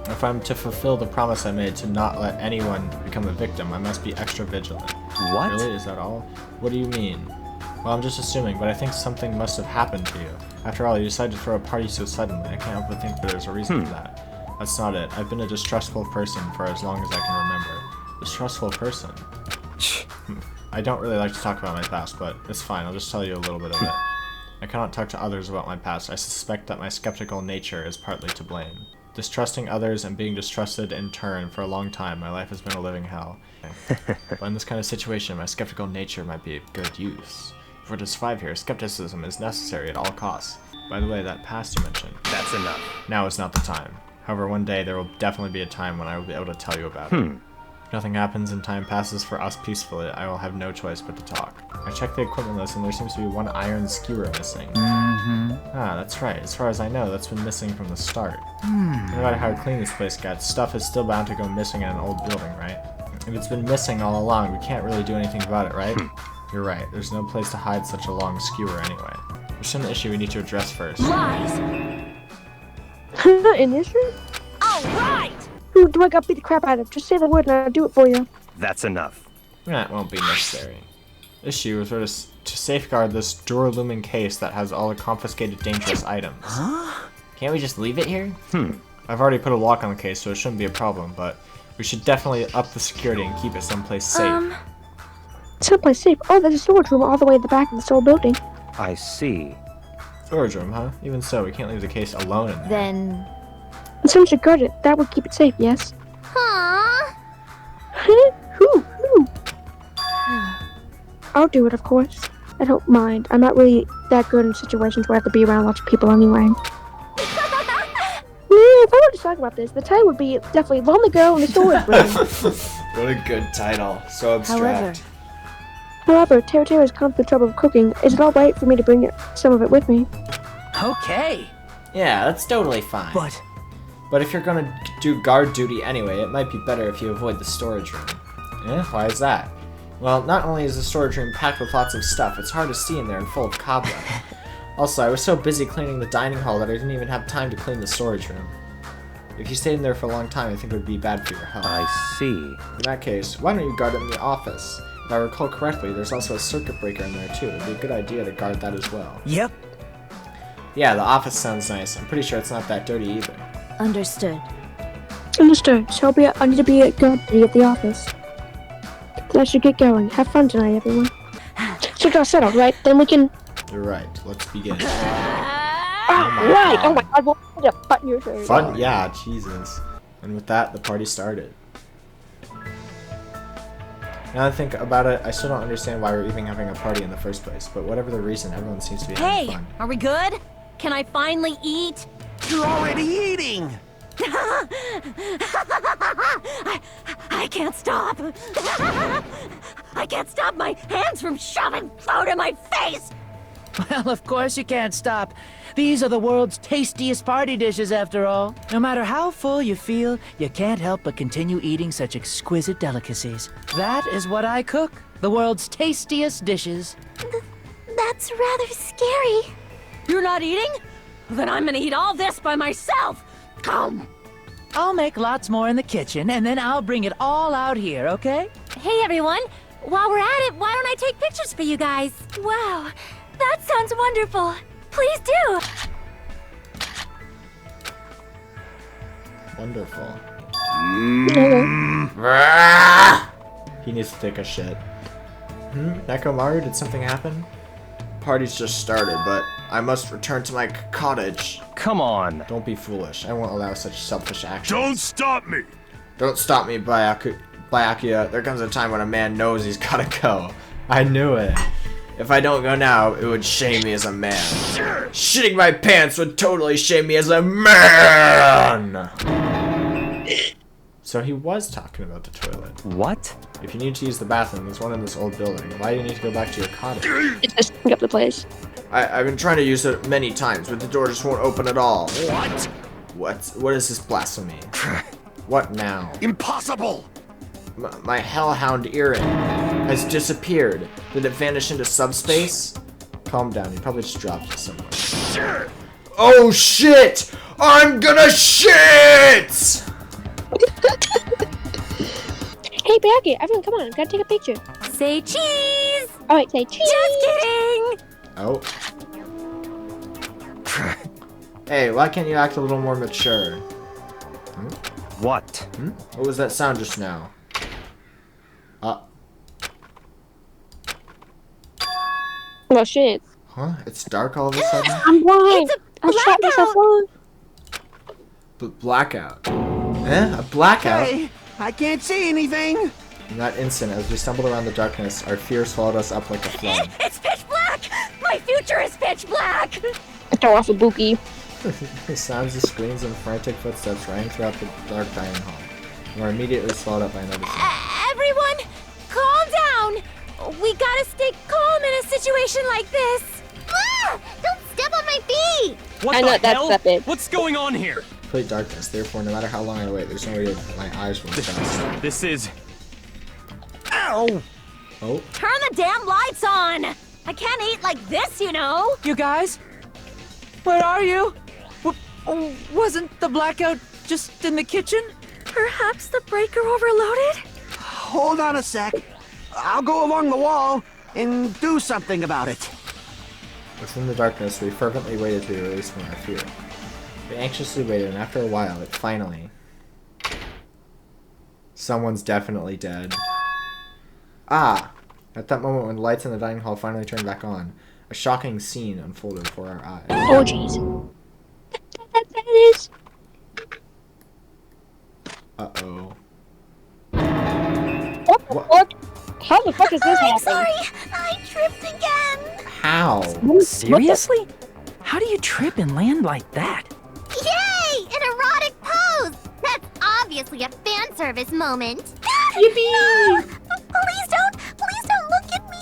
If I'm to fulfill the promise I made to not let anyone become a victim, I must be extra vigilant. What? Really? Is that all? What do you mean? Well, I'm just assuming, but I think something must have happened to you. After all, you decided to throw a party so suddenly. I can't help but think there's a reason for that. That's not it. I've been a distrustful person for as long as I can remember. Distrustful person? I don't really like to talk about my past, but it's fine. I'll just tell you a little bit of it. I cannot talk to others about my past. I suspect that my skeptical nature is partly to blame. Distrusting others and being distrusted in turn for a long time, my life has been a living hell. But in this kind of situation, my skeptical nature might be of good use. For to survive here, skepticism is necessary at all costs. By the way, that past you mentioned. That's enough. Now is not the time. However, one day there will definitely be a time when I will be able to tell you about it. If nothing happens and time passes for us peacefully, I will have no choice but to talk. I checked the equipment list and there seems to be one iron skewer missing. Ah, that's right. As far as I know, that's been missing from the start. No matter how clean this place gets, stuff is still bound to go missing in an old building, right? If it's been missing all along, we can't really do anything about it, right? You're right. There's no place to hide such a long skewer anyway. There's some issue we need to address first. Lies! An issue? All right! Who do I got beat the crap out of? Just say the word and I'll do it for you. That's enough. That won't be necessary. Issue is sort of to safeguard this door-looming case that has all the confiscated dangerous items. Huh? Can't we just leave it here? I've already put a lock on the case, so it shouldn't be a problem, but we should definitely up the security and keep it someplace safe. Someplace safe? Oh, there's a storage room all the way at the back of this old building. I see. Storage room, huh? Even so, we can't leave the case alone in there. Then... Someone should guard it. That would keep it safe, yes? Huh? Who? I'll do it, of course. I don't mind. I'm not really that good in situations where I have to be around lots of people anyway. If I were to talk about this, the title would be definitely Lonely Girl in the Storage Room. What a good title. So abstract. However, Tera's gone through trouble of cooking. Is it alright for me to bring some of it with me? Okay. Yeah, that's totally fine. But if you're gonna do guard duty anyway, it might be better if you avoid the storage room. Eh? Why is that? Well, not only is the storage room packed with lots of stuff, it's hard to see in there and full of cobweb. Also, I was so busy cleaning the dining hall that I didn't even have time to clean the storage room. If you stayed in there for a long time, I think it would be bad for your health. I see. In that case, why don't you guard it in the office? If I recall correctly, there's also a circuit breaker in there too. It'd be a good idea to guard that as well. Yep. Yeah, the office sounds nice. I'm pretty sure it's not that dirty either. Understood. Understood. So I need to be at guard duty at the office. Then I should get going. Have fun tonight, everyone. So it's all settled, right? Then we can... You're right. Let's begin. Right! Oh my god, what a button your shirt. Fun? Yeah, Jesus. And with that, the party started. Now I think about it, I still don't understand why we're even having a party in the first place, but whatever the reason, everyone seems to be having fun. Are we good? Can I finally eat? You're already eating! I can't stop. I can't stop my hands from shoving food in my face. Well, of course you can't stop. These are the world's tastiest party dishes, after all. No matter how full you feel, you can't help but continue eating such exquisite delicacies. That is what I cook. The world's tastiest dishes. That's rather scary. You're not eating? Then I'm gonna eat all this by myself. Come. I'll make lots more in the kitchen, and then I'll bring it all out here, okay? Hey, everyone. While we're at it, why don't I take pictures for you guys? Wow, that sounds wonderful. Please do. Wonderful. He needs to take a shit. Nekomaru, did something happen? Party's just started, but I must return to my cottage. Come on. Don't be foolish. I won't allow such selfish actions. Don't stop me! Don't stop me, Byakuya. There comes a time when a man knows he's gotta go. I knew it. If I don't go now, it would shame me as a man. Shitting my pants would totally shame me as a man! So he was talking about the toilet. What? If you need to use the bathroom, there's one in this old building. Why do you need to go back to your cottage? It's just up the place. I've been trying to use it many times, but the door just won't open at all. What? What is this blasphemy? What now? Impossible! My hellhound earring has disappeared. Did it vanish into subspace? Calm down, you probably just dropped it somewhere. Oh shit! I'm gonna shit! Hey, Becky, everyone, come on, gotta take a picture. Say cheese! Alright, say cheese! Just kidding! Oh. Hey, why can't you act a little more mature? What? What was that sound just now? Oh shit. Huh? It's dark all of a sudden? I'm blind! I shot myself on. Blackout. Eh? A blackout? Hey, I can't see anything! In that instant, as we stumbled around the darkness, our fear swallowed us up like a flood. It's pitch black! My future is pitch black! Throw off a bookie. The sounds of screams and frantic footsteps rang throughout the dark dining hall, and were immediately swallowed up by another sound. Everyone, calm down. We gotta stay calm in a situation like this. Ah! Don't step on my feet! What I the know, that's hell? that bit. What's going on here? Complete darkness, therefore, no matter how long I wait, there's no way that my eyes will close. This is... Ow! Oh? Turn the damn lights on! I can't eat like this, you know! You guys? Where are you? Wasn't the blackout just in the kitchen? Perhaps the breaker overloaded? Hold on a sec. I'll go along the wall and do something about it. Within the darkness, we fervently waited to be released from our fear. We anxiously waited, and after a while, it finally... Someone's definitely dead. Ah! At that moment when the lights in the dining hall finally turned back on, a shocking scene unfolded before our eyes. Oh jeez. That is... Uh-oh. What the fuck? How the fuck is this happening? Sorry, I tripped again! How? Seriously? How do you trip and land like that? Yay! An erotic pose! That's obviously a fan service moment. Yippee! No! Please don't look at me!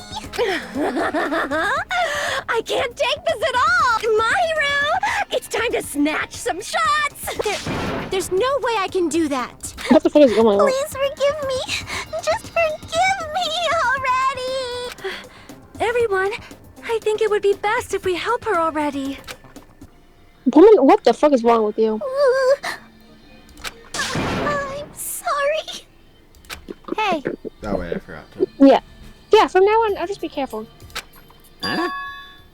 I can't take this at all! Mahiru! It's time to snatch some shots! There's no way I can do that. What the fuck is going on? Please forgive me. Just forgive me already. Everyone, I think it would be best if we help her already. Woman, what the fuck is wrong with you? I'm sorry. Hey. Oh wait, I forgot to. Yeah, from now on, I'll just be careful. Huh?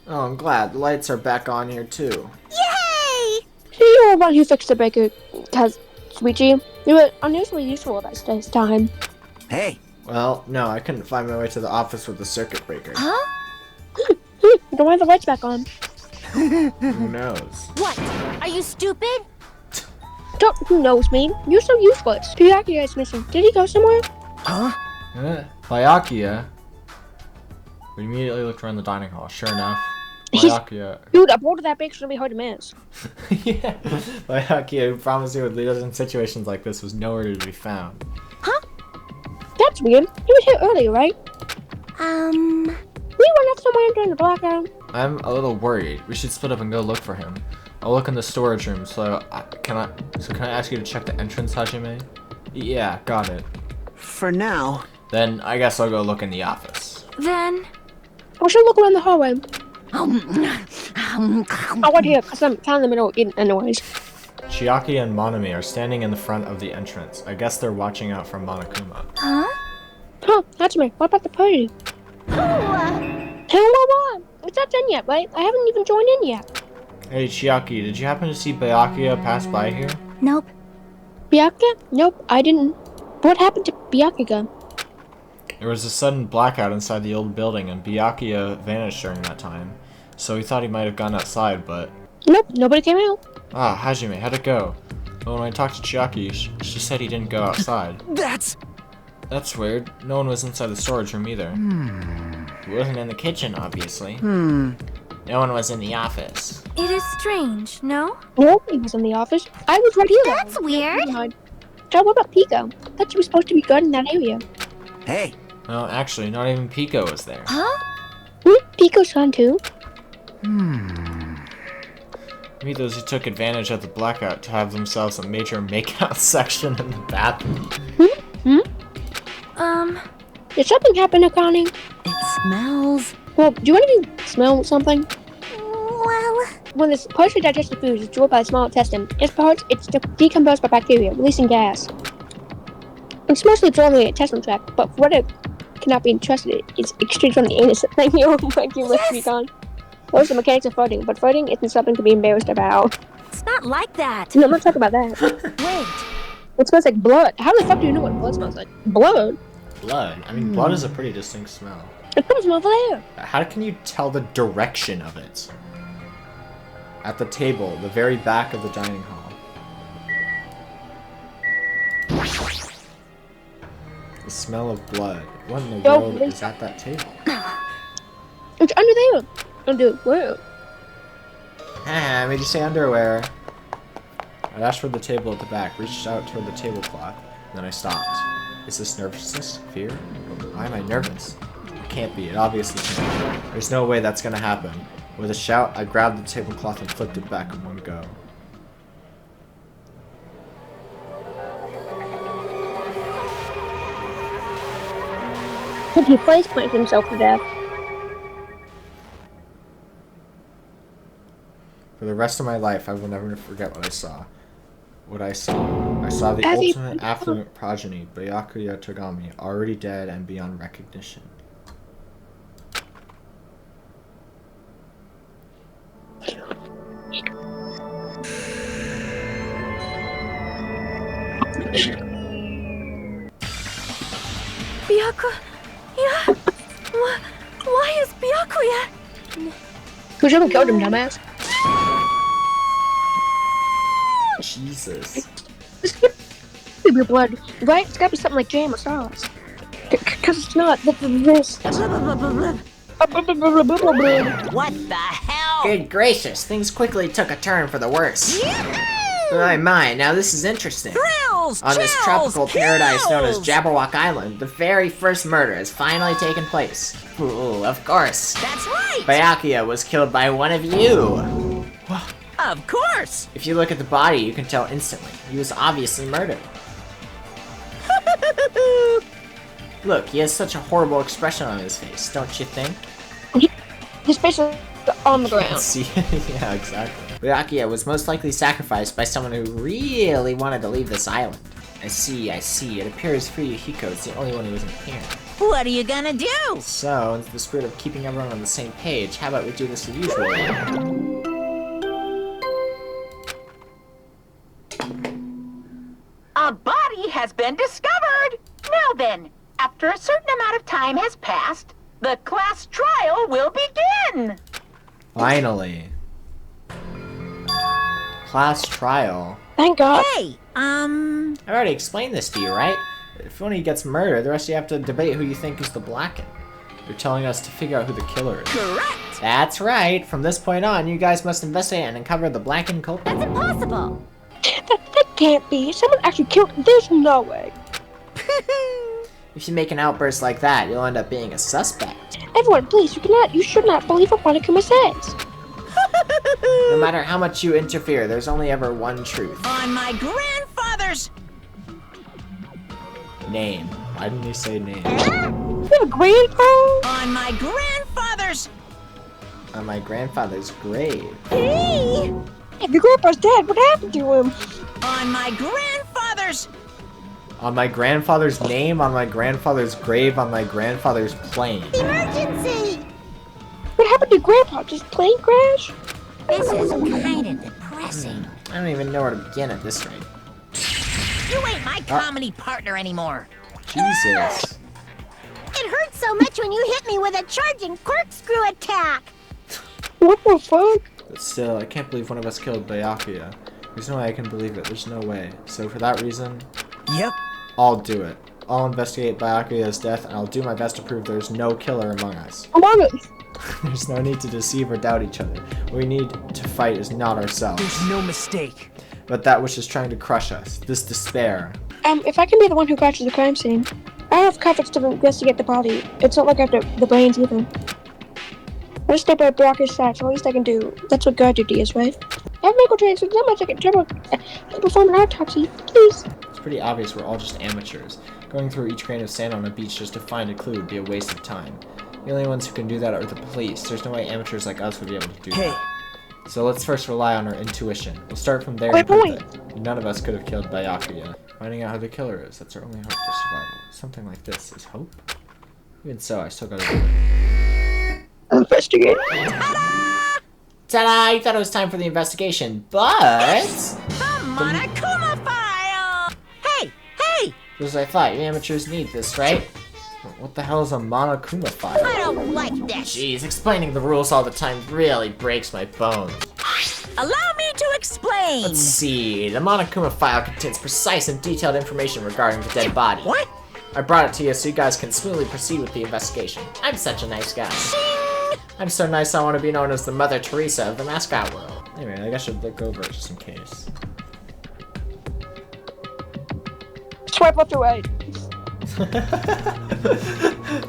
Oh, I'm glad. The lights are back on here too. Yay! You were the one who fixed the breaker, because, Sweetie, you were unusually useful this time. Hey. Well, no, I couldn't find my way to the office with the circuit breaker. Huh? Don't have the lights back on. Who knows? What? Are you stupid? Who knows me? You're so useless. Byakuya is missing. Did he go somewhere? Huh? Byakuya? We immediately looked around the dining hall. Sure enough, Byakuya... Dude, a bolt of that bake's gonna be hard to miss. Yeah, Byakuya, who promised he would lead us in situations like this, was nowhere to be found. Huh? That's weird. He was here earlier, right? We went off somewhere during the blackout. I'm a little worried. We should split up and go look for him. I'll look in the storage room, can I ask you to check the entrance, Hajime? Yeah, got it. For now. Then I guess I'll go look in the office. Then... We should look around the hallway. I want here, because I'm kind of in the middle eating anyways. Chiaki and Monami are standing in the front of the entrance. I guess they're watching out for Monokuma. Huh? Huh, that's me. What about the party? Hey, what? It's not done yet, right? I haven't even joined in yet. Hey Chiaki, did you happen to see Byakuya pass by here? Nope. Byakuya? Nope, I didn't. What happened to Byakuya? There was a sudden blackout inside the old building, and Byakuya vanished during that time. So we thought he might have gone outside, but... Nope, nobody came out. Ah, Hajime, how'd it go? Well, when I talked to Chiaki, she said he didn't go outside. That's weird. No one was inside the storage room either. He wasn't in the kitchen, obviously. No one was in the office. It is strange, no? Nobody was in the office. I was right here. That's weird. So what about Pico? Thought she was supposed to be good in that area. Hey. No, actually, not even Pico was there. Huh? Pico's gone too. Maybe those who took advantage of the blackout to have themselves a major makeout section in the bathroom. Did something happen, Akane? It smells... Well, do you want to smell something? Well... When this partially digested food is absorbed by the small intestine, its parts, it's decomposed by bacteria, releasing gas. It's mostly absorbed in the intestinal tract, but for what it cannot be entrusted, it's extruded from the anus. Thank you, Recon. Those are the mechanics of farting, but farting isn't something to be embarrassed about. It's not like that. No, I'm not talking about that. Wait. It smells like blood. How the fuck do you know what blood smells like? Blood? Blood? I mean, blood is a pretty distinct smell. It comes from over there. How can you tell the direction of it? At the table, the very back of the dining hall. The smell of blood. What in the world is at that table? It's under there. Underwear. Ah, made you say underwear. I dashed for the table at the back, reached out toward the tablecloth, and then I stopped. Is this nervousness? Fear? Why am I nervous? It can't be. It obviously can't be. There's no way that's gonna happen. With a shout, I grabbed the tablecloth and flipped it back in one go. He face planted himself to death. For the rest of my life, I will never forget what I saw. I saw the ultimate affluent progeny, Byakuya Togami, already dead and beyond recognition. Byakuya? Why is Byakuya? Who's ever killed him, dumbass? Jesus. This could be blood, right? It's gotta be something like jam or sauce. Because it's not. This. What the hell? Good gracious, things quickly took a turn for the worse. My, now this is interesting. Thrills! On this chills, tropical paradise known as kills! Jabberwock Island, the very first murder has finally taken place. Ooh, of course. That's right! Byakuya was killed by one of you. Of course! If you look at the body, you can tell instantly. He was obviously murdered. Look, he has such a horrible expression on his face, don't you think? His face is on the ground. See, yeah, exactly. Byakuya was most likely sacrificed by someone who really wanted to leave this island. I see. It appears Fuyuhiko is the only one who isn't here. What are you gonna do? So, in the spirit of keeping everyone on the same page, how about we do this the usual way? A body has been discovered! Now then, after a certain amount of time has passed, the class trial will begin! Finally. Class trial. Thank God. Hey, I already explained this to you, right? If one of you gets murdered, the rest of you have to debate who you think is the Blacken. You're telling us to figure out who the killer is. Correct! That's right. From this point on, you guys must investigate and uncover the Blacken culprit. That's impossible! That can't be. Someone actually killed him. There's no way. If you make an outburst like that, you'll end up being a suspect. Everyone, please, you should not believe what Monokuma says. No matter how much you interfere, there's only ever one truth. On my grandfather's Name. Why didn't he say name? You have a grandpa? On my grandfather's On my grandfather's grave. Hey! If your grandpa's dead, what happened to him? On my grandfather's On my grandfather's name, on my grandfather's grave, on my grandfather's plane. Emergency! What happened to Grandpa? Just plane crash? This is kind of depressing. I don't even know where to begin at this rate. You ain't my comedy partner anymore. Jesus. It hurt so much when you hit me with a charging corkscrew attack! What the fuck? But still, I can't believe one of us killed Byakuya. There's no way I can believe it. There's no way. So for that reason, Yep. I'll do it. I'll investigate Byakuya's death, and I'll do my best to prove there's no killer among us. Among us. There's no need to deceive or doubt each other. What we need to fight is not ourselves, There's no mistake. but that which is trying to crush us. This despair. If I can be the one who catches the crime scene, I don't have confidence to investigate the body. It's not like I have the brains either. I just stay by Brock's side, so at least I can do. That's what guard duty is, right? I have medical training, so it's not much I can perform an autopsy. Please. It's pretty obvious we're all just amateurs. Going through each grain of sand on a beach just to find a clue would be a waste of time. The only ones who can do that are the police. There's no way amateurs like us would be able to do that. So let's first rely on our intuition. We'll start from there and prove that none of us could have killed Byakuya. Finding out who the killer is, that's our only hope for survival. Something like this is hope? Even so, I still gotta do it. Investigate. Ta-da! You thought it was time for the investigation, but... The Monokuma file! Hey! Hey! Just as I thought, you amateurs need this, right? What the hell is a Monokuma file? I don't like this! Jeez, explaining the rules all the time really breaks my bones. Allow me to explain! Let's see, the Monokuma file contains precise and detailed information regarding the dead body. What? I brought it to you so you guys can smoothly proceed with the investigation. I'm such a nice guy. I'm so nice I want to be known as the Mother Teresa of the mascot world. Anyway, I guess I should look over it just in case. Swipe left or right.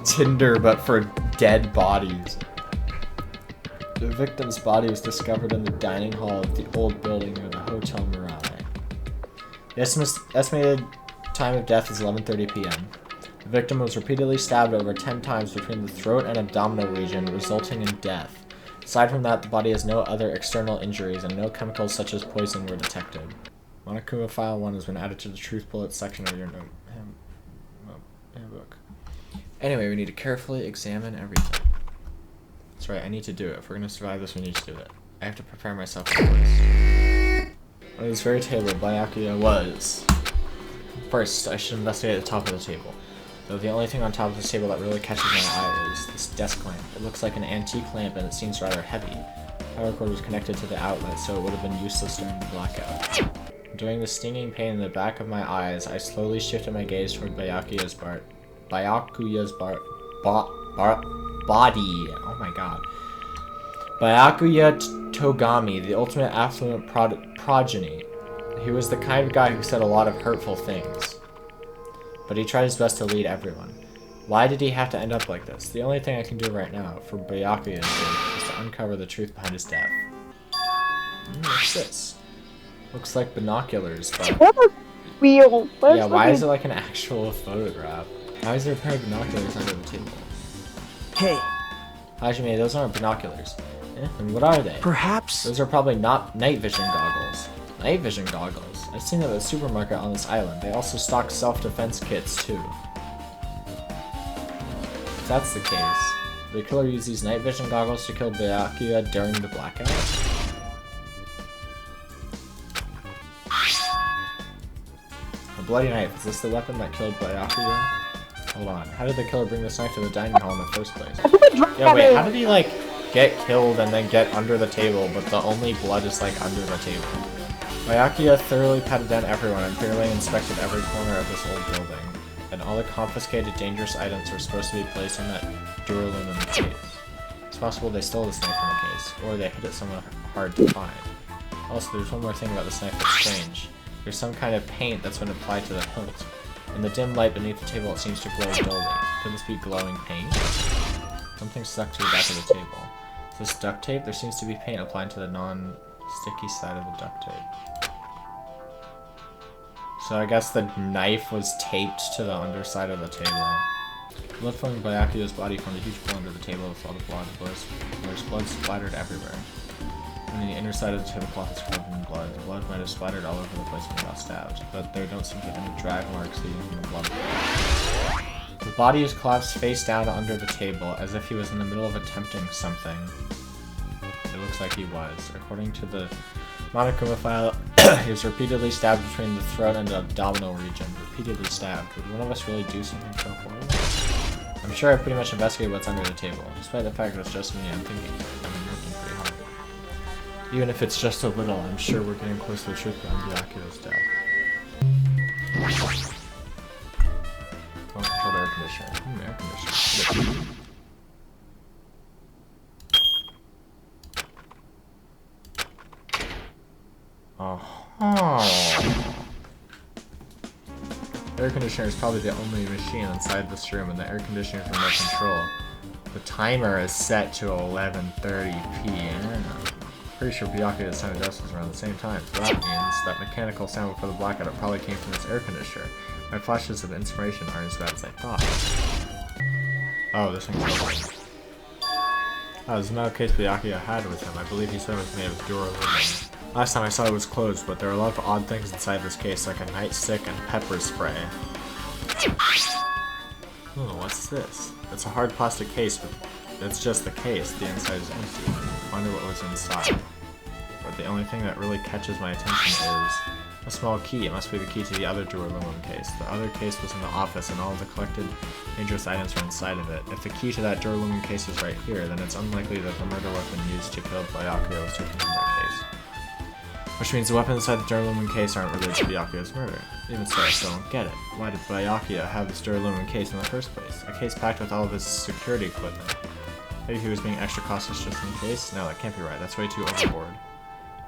Tinder, but for dead bodies. The victim's body was discovered in the dining hall of the old building near the Hotel Mirai. The estimated time of death is 11:30 p.m. The victim was repeatedly stabbed over 10 times between the throat and abdominal region, resulting in death. Aside from that, the body has no other external injuries, and no chemicals such as poison were detected. Monokuma File 1 has been added to the Truth Bullet section of your handbook. Anyway, we need to carefully examine everything. That's right, I need to do it. If we're going to survive this, we need to do it. I have to prepare myself for this. On this very table, Byakuya was. First, I should investigate the top of the table. Though the only thing on top of this table that really catches my eye is this desk lamp. It looks like an antique lamp and it seems rather heavy. The power cord was connected to the outlet, so it would have been useless during the blackout. During the stinging pain in the back of my eyes, I slowly shifted my gaze toward Byakuya's body. Oh my god. Byakuya Togami, the ultimate affluent progeny. He was the kind of guy who said a lot of hurtful things. But he tried his best to lead everyone. Why did he have to end up like this? The only thing I can do right now for Byakuya's sake is to uncover the truth behind his death. What's this? Looks like binoculars, but... Real. Yeah, why is it like an actual photograph? Why is there a pair of binoculars under the table? Hey. Hajime, those aren't binoculars. And what are they? Perhaps... Those are probably not night vision goggles. Night vision goggles? I've seen them at a supermarket on this island. They also stock self-defense kits, too. If that's the case, the killer used these night vision goggles to kill Byakuya during the blackout? A bloody knife. Is this the weapon that killed Byakuya? Hold on. How did the killer bring this knife to the dining hall in the first place? Yeah, wait, how did he, like, get killed and then get under the table, but the only blood is, like, under the table? Byakuya thoroughly patted down everyone and thoroughly inspected every corner of this old building. And all the confiscated dangerous items were supposed to be placed in that duralumin case. It's possible they stole this knife from the case, or they hid it somewhere hard to find. Also, there's one more thing about this knife that's strange. There's some kind of paint that's been applied to the hilt. In the dim light beneath the table, it seems to glow dully. Could this be glowing paint? Something stuck to the back of the table. Is this duct tape? There seems to be paint applied to the non-sticky side of the duct tape. So I guess the knife was taped to the underside of the table. Blood flowing Byakuya's body formed a huge pool under the table with a lot of blood. There's blood splattered everywhere. And the inner side of the tablecloth is covered in blood. The blood might have splattered all over the place when he got stabbed, but there don't seem to be any drag marks leading from the blood. The body is collapsed face down under the table, as if he was in the middle of attempting something. It looks like he was. According to the Monokuma file, he was repeatedly stabbed between the throat and the abdominal region. Repeatedly stabbed. Would one of us really do something so horrible? I'm sure I've pretty much investigated what's under the table. Despite the fact that it's just me, I'm working pretty hard. Even if it's just a little, I'm sure we're getting close to the truth behind Byakuya's death. Oh, controlled air conditioner. Air conditioner. Oh. The air conditioner is probably the only machine inside this room, and the air conditioner is remote control. The timer is set to 11:30 p.m. Pretty sure Byakuya's time of death was around the same time, so that means that mechanical sound before the blackout probably came from this air conditioner. My flashes of inspiration aren't as bad as I thought. Oh, this thing's open. Oh, this is not a case Byakuya had with him. I believe he said it was made of duralumin. Last time I saw it was closed, but there are a lot of odd things inside this case, like a nightstick and pepper spray. Oh, what's this? It's a hard plastic case, but it's just the case. The inside is empty. I wonder what was inside. But the only thing that really catches my attention is a small key. It must be the key to the other duralumin case. The other case was in the office, and all of the collected dangerous items were inside of it. If the key to that duralumin case is right here, then it's unlikely that the murder weapon used to kill Byakuya was taken from that case. Which means the weapons inside the duralumin case aren't related to Byakuya's murder. Even so, I still don't get it. Why did Byakuya have this duralumin case in the first place? A case packed with all of his security equipment. Maybe he was being extra cautious just in case? No, that can't be right. That's way too overboard.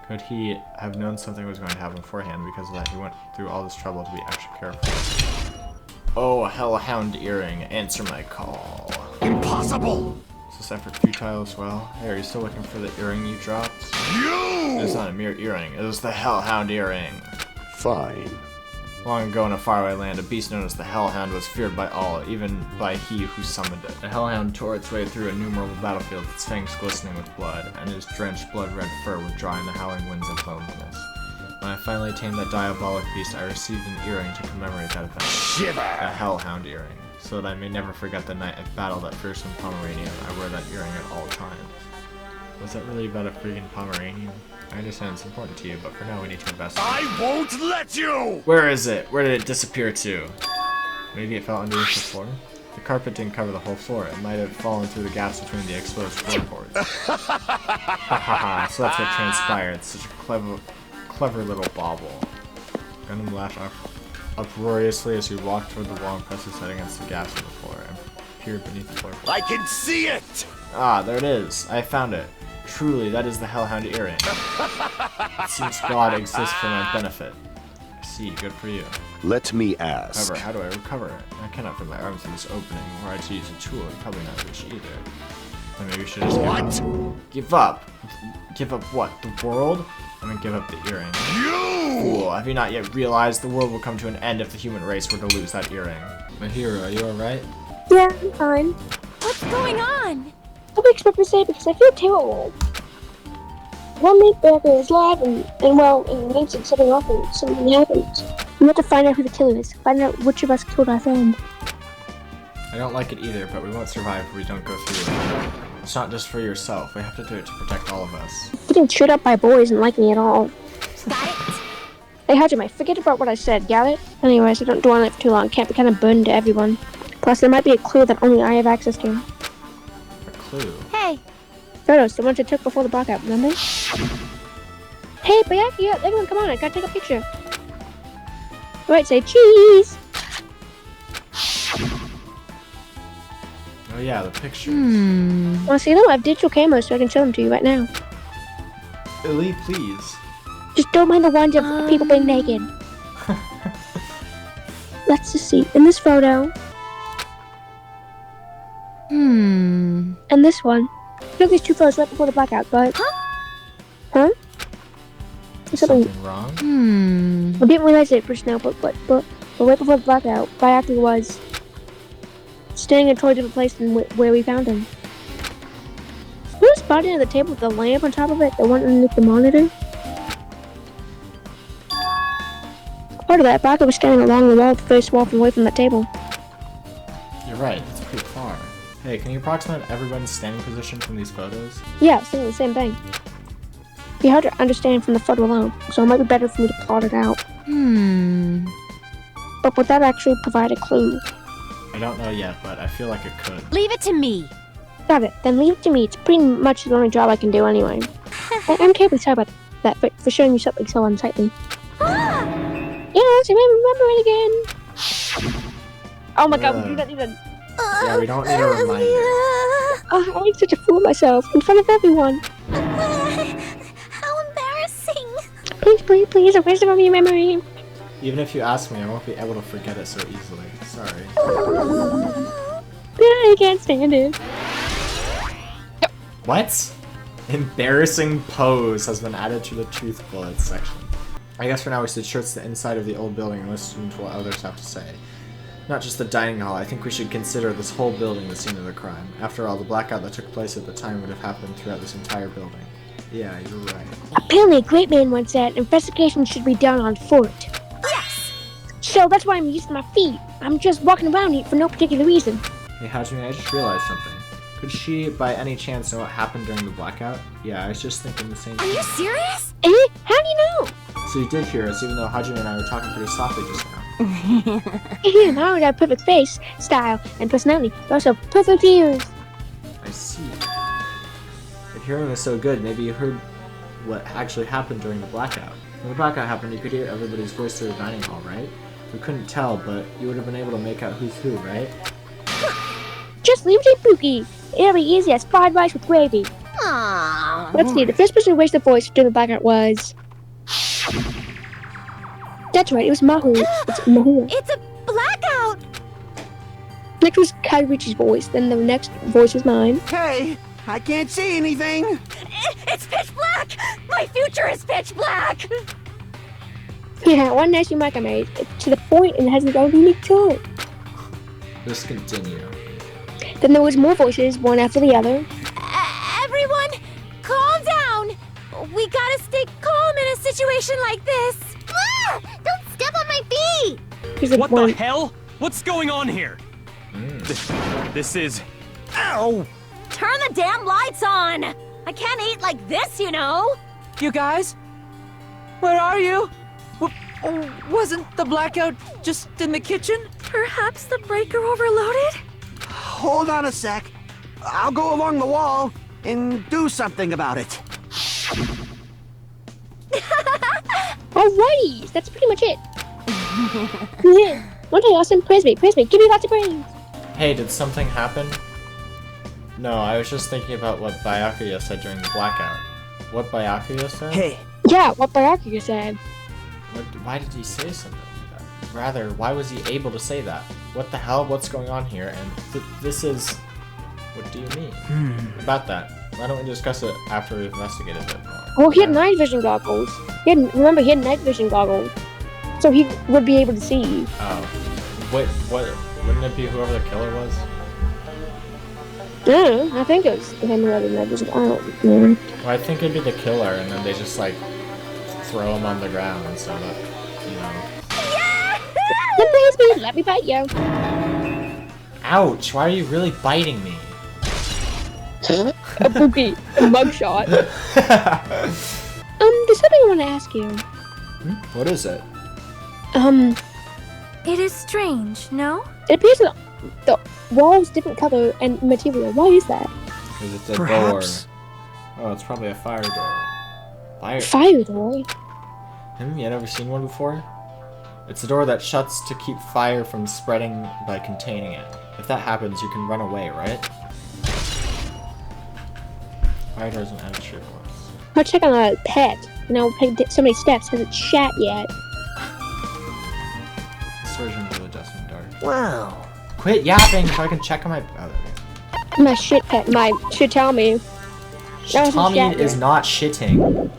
Could he have known something was going to happen beforehand? Because of that, he went through all this trouble to be extra careful. Oh, a hellhound earring. Answer my call. Impossible! Is this effort futile as well? Hey, are you still looking for the earring you dropped? You! It's not a mere earring. It was the hellhound earring. Fine. Long ago in a faraway land, a beast known as the Hellhound was feared by all, even by he who summoned it. The Hellhound tore its way through innumerable battlefields, its fangs glistening with blood, and his drenched blood-red fur would dry in the howling winds of loneliness. When I finally tamed that diabolic beast, I received an earring to commemorate that event. Shiver! A Hellhound earring. So that I may never forget the night I battled that fearsome Pomeranian, I wear that earring at all times. Was that really about a freaking Pomeranian? I understand it's important to you, but for now we need to investigate. I won't let you! Where is it? Where did it disappear to? Maybe it fell underneath the floor? The carpet didn't cover the whole floor. It might have fallen through the gaps between the exposed floorboards. Hahaha, so that's what transpired. It's such a clever little bauble. Gundam laughed uproariously as he walked toward the wall and pressed his head against the gaps in the floor. appeared beneath the floor. I can see it! Ah, there it is. I found it. Truly, that is the Hellhound earring. It seems God exists for my benefit. I see, good for you. Let me ask. However, how do I recover it? I cannot put my arms through this opening. Were I to use a tool, I'd probably not reach either. Then maybe we should just give up. Give up what? The world? I'm gonna give up the earring. Fool, have you not yet realized the world will come to an end if the human race were to lose that earring? Mahiro, are you alright? Yeah, I'm fine. What's going on? What do you expect me to say? Because I feel terrible. One minute Becker is live and needs something off and something happens. We have to find out who the killer is. Find out which of us killed our friend. I don't like it either, but we won't survive if we don't go through it. It's not just for yourself. We have to do it to protect all of us. Getting chewed up by boys and liking it all. Got it? Hey, Hajime, forget about what I said, got it? Anyways, I don't dwell on it for too long. Can't be kind of burdened to everyone. Plus, there might be a clue that only I have access to. A clue? Hey. Photos, the ones I took before the blackout, remember? Hey, Bayaki, yeah, everyone come on, I gotta take a picture. Alright, say cheese! Oh yeah, the pictures. Wanna see them? I have digital cameras so I can show them to you right now. Ellie, please. Just don't mind the ones of people being naked. Let's just see. In this photo. And this one. I took these two photos right before the blackout, but... Huh? There's something wrong? I didn't realize it first now, but right before the blackout, Bayaki was staying in a totally different place than where we found him. Who was spotted at the table with the lamp on top of it, the one underneath the monitor? Part of that, Bayaki was standing along the wall, the face wall from away from that table. You're right, it's pretty far. Hey, can you approximate everyone's standing position from these photos? Yeah, I was thinking the same thing. It'd be hard to understand from the photo alone, so it might be better for me to plot it out. But would that actually provide a clue? I don't know yet, but I feel like it could. Leave it to me. Got it. Then leave it to me. It's pretty much the only job I can do anyway. I'm terribly sorry about that, for showing you something so unsightly. Yes, I remember it again. Oh my god, we do not need a... Yeah, we don't need a reminder. Oh, I made such a fool of myself in front of everyone. How embarrassing. Please, erase it from your memory. Even if you ask me, I won't be able to forget it so easily. Sorry. I can't stand it. What? Embarrassing pose has been added to the truth bullets section. I guess for now we should search the inside of the old building and listen to what others have to say. Not just the dining hall, I think we should consider this whole building the scene of the crime. After all, the blackout that took place at the time would have happened throughout this entire building. Yeah, you're right. Apparently, a great man once said investigation should be done on foot. Yes! So that's why I'm using my feet. I'm just walking around here for no particular reason. Hey Hajime, I just realized something. Could she, by any chance, know what happened during the blackout? Yeah, I was just thinking the same thing. Are you serious? How do you know? So you did hear us, even though Hajime and I were talking pretty softly just now. Not only do I have perfect face, style, and personality, but also perfect ears. I see. If hearing is so good, maybe you heard what actually happened during the blackout. When the blackout happened, you could hear everybody's voice through the dining hall, right? We couldn't tell, but you would have been able to make out who's who, right? Just leave it to Pookie. It'll be easy as fried rice with gravy. Aww. Let's see, the first person who raised their voice during the blackout was... That's right, it was Mahu. It's Mahu. It's a blackout! Next was Kairichi's voice, then the next voice was mine. Hey, I can't see anything. It's pitch black! My future is pitch black! Yeah, one nice remark I made. It's to the point and it has its own unique charm. Just continue. Then there was more voices, one after the other. Everyone, calm down! We gotta stay calm in a situation like this. Ah! Don't step on my feet! What the hell? What's going on here? This is... Ow! Turn the damn lights on! I can't eat like this, you know! You guys? Where are you? Wasn't the blackout just in the kitchen? Perhaps the breaker overloaded? Hold on a sec. I'll go along the wall and do something about it. Alrighty, that's pretty much it. Yeah. One day, Austin, praise me, give me lots of brains. Hey, did something happen? No, I was just thinking about what Byakuya said during the blackout. What Byakuya said? Hey. Yeah, what Byakuya said. Why did he say something like that? Rather, why was he able to say that? What the hell? What's going on here? And this is... What do you mean? About that. Why don't we discuss it after we've investigated it more? Well, he had night vision goggles. Remember, he had night vision goggles. So he would be able to see. Oh. Wait, what? Wouldn't it be whoever the killer was? Yeah, I think it was him who had the night vision. I don't know. Well, I think it'd be the killer, and then they just, like, throw him on the ground so that, you know... Please, let me bite you. Ouch, why are you really biting me? A bookie, a mugshot. There's something I want to ask you. What is it? It is strange, no? It appears that the wall's different color and material. Why is that? Because it's a Perhaps. door. Oh, it's probably a fire door. Fire door? You never seen one before? It's a door that shuts to keep fire from spreading by containing it. If that happens, you can run away, right? Fire doors and atmosphere doors. I'll check on a pet. And I'll take so many steps. Hasn't shat yet. Storage room to adjustment door. Wow. Quit yapping so I can check on my... Oh, there we go. My shit pet. My Shitami. Tommy is not shitting.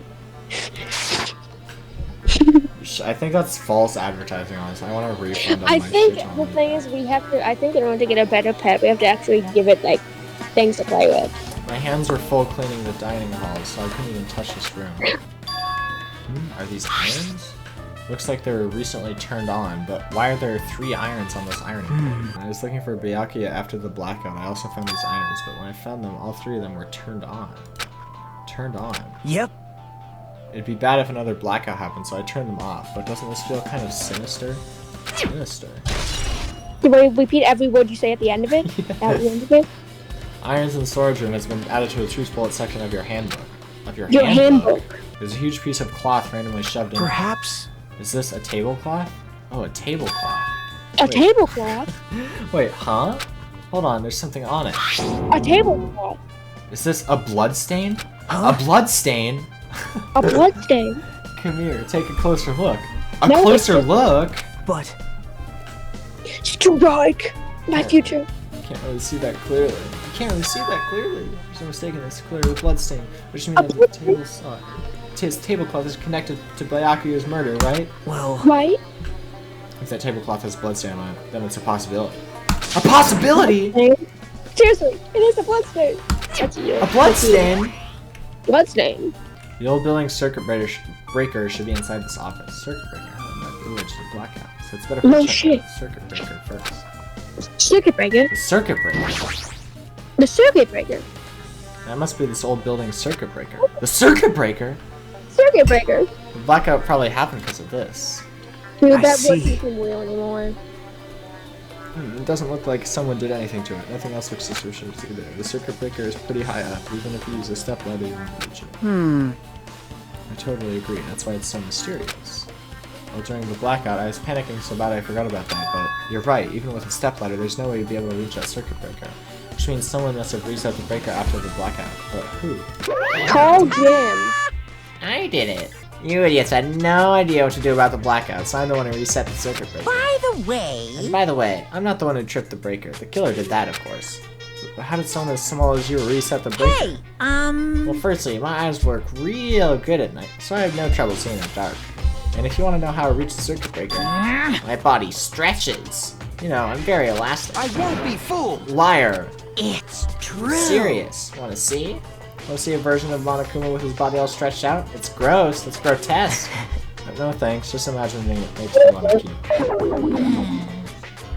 I think that's false advertising, honestly. I want a refund on I my think Shitami. the thing is we have to, I think in order to get a better pet, we have to actually give it, like, things to play with. My hands were full cleaning the dining hall, so I couldn't even touch this room. Are these irons? Looks like they were recently turned on, but why are there 3 irons on this ironing board? I was looking for Byakuya after the blackout. I also found these irons, but when I found them, all 3 of them were turned on. Turned on. Yep. It'd be bad if another blackout happened, so I turned them off. But doesn't this feel kind of sinister? Sinister. Do we repeat every word you say at the end of it? Yeah. At the end of it? Irons in the storage room has been added to the choose bullet section of your handbook. Your handbook. There's a huge piece of cloth randomly shoved in. Perhaps. Is this a tablecloth? Oh, a tablecloth. A tablecloth? Wait, huh? Hold on, there's something on it. A tablecloth. Is this a blood stain? Huh? A blood stain? A blood stain? Come here, take a closer look. A No, closer look? But... Strike! My future. Can't really see that clearly. You can't really see that clearly. There's no mistaking this. Clearly, a blood stain. Which means that the tablecloth is connected to Byakuya's murder, right? Well... Right? If that tablecloth has blood stain on it, then it's a possibility. A possibility?! Seriously, it is a blood stain. That's you. A blood stain?! Blood stain. The old building circuit breaker should be inside this office. Circuit breaker? Ooh, it's a blackout. So it's better No check shit. out the circuit breaker first. Circuit breaker? The circuit breaker? The circuit breaker. That must be this old building circuit breaker. The circuit breaker? Circuit breaker. The blackout probably happened because of this. Dude, I that see. wasn't real anymore. It doesn't look like someone did anything to it. Nothing else looks suspicious either. The circuit breaker is pretty high up. Even if you use a step ladder, you won't reach it. I totally agree. That's why it's so mysterious. Well, during the blackout, I was panicking so bad I forgot about that, but you're right. Even with a step ladder, there's no way you'd be able to reach that circuit breaker. Which means someone must have reset the breaker after the blackout. But who? Call Jim. I did it. You idiots had no idea what to do about the blackout, so I'm the one who reset the circuit breaker. And by the way, I'm not the one who tripped the breaker. The killer did that, of course. But how did someone as small as you reset the breaker? Well, firstly, my eyes work real good at night, so I have no trouble seeing in the dark. And if you want to know how I reach the circuit breaker, my body stretches. You know, I'm very elastic. I won't be fooled! Liar. It's true. Serious. Want to see? Want to see a version of Monokuma with his body all stretched out? It's gross. That's grotesque. But no thanks. Just imagining it makes me want to keep.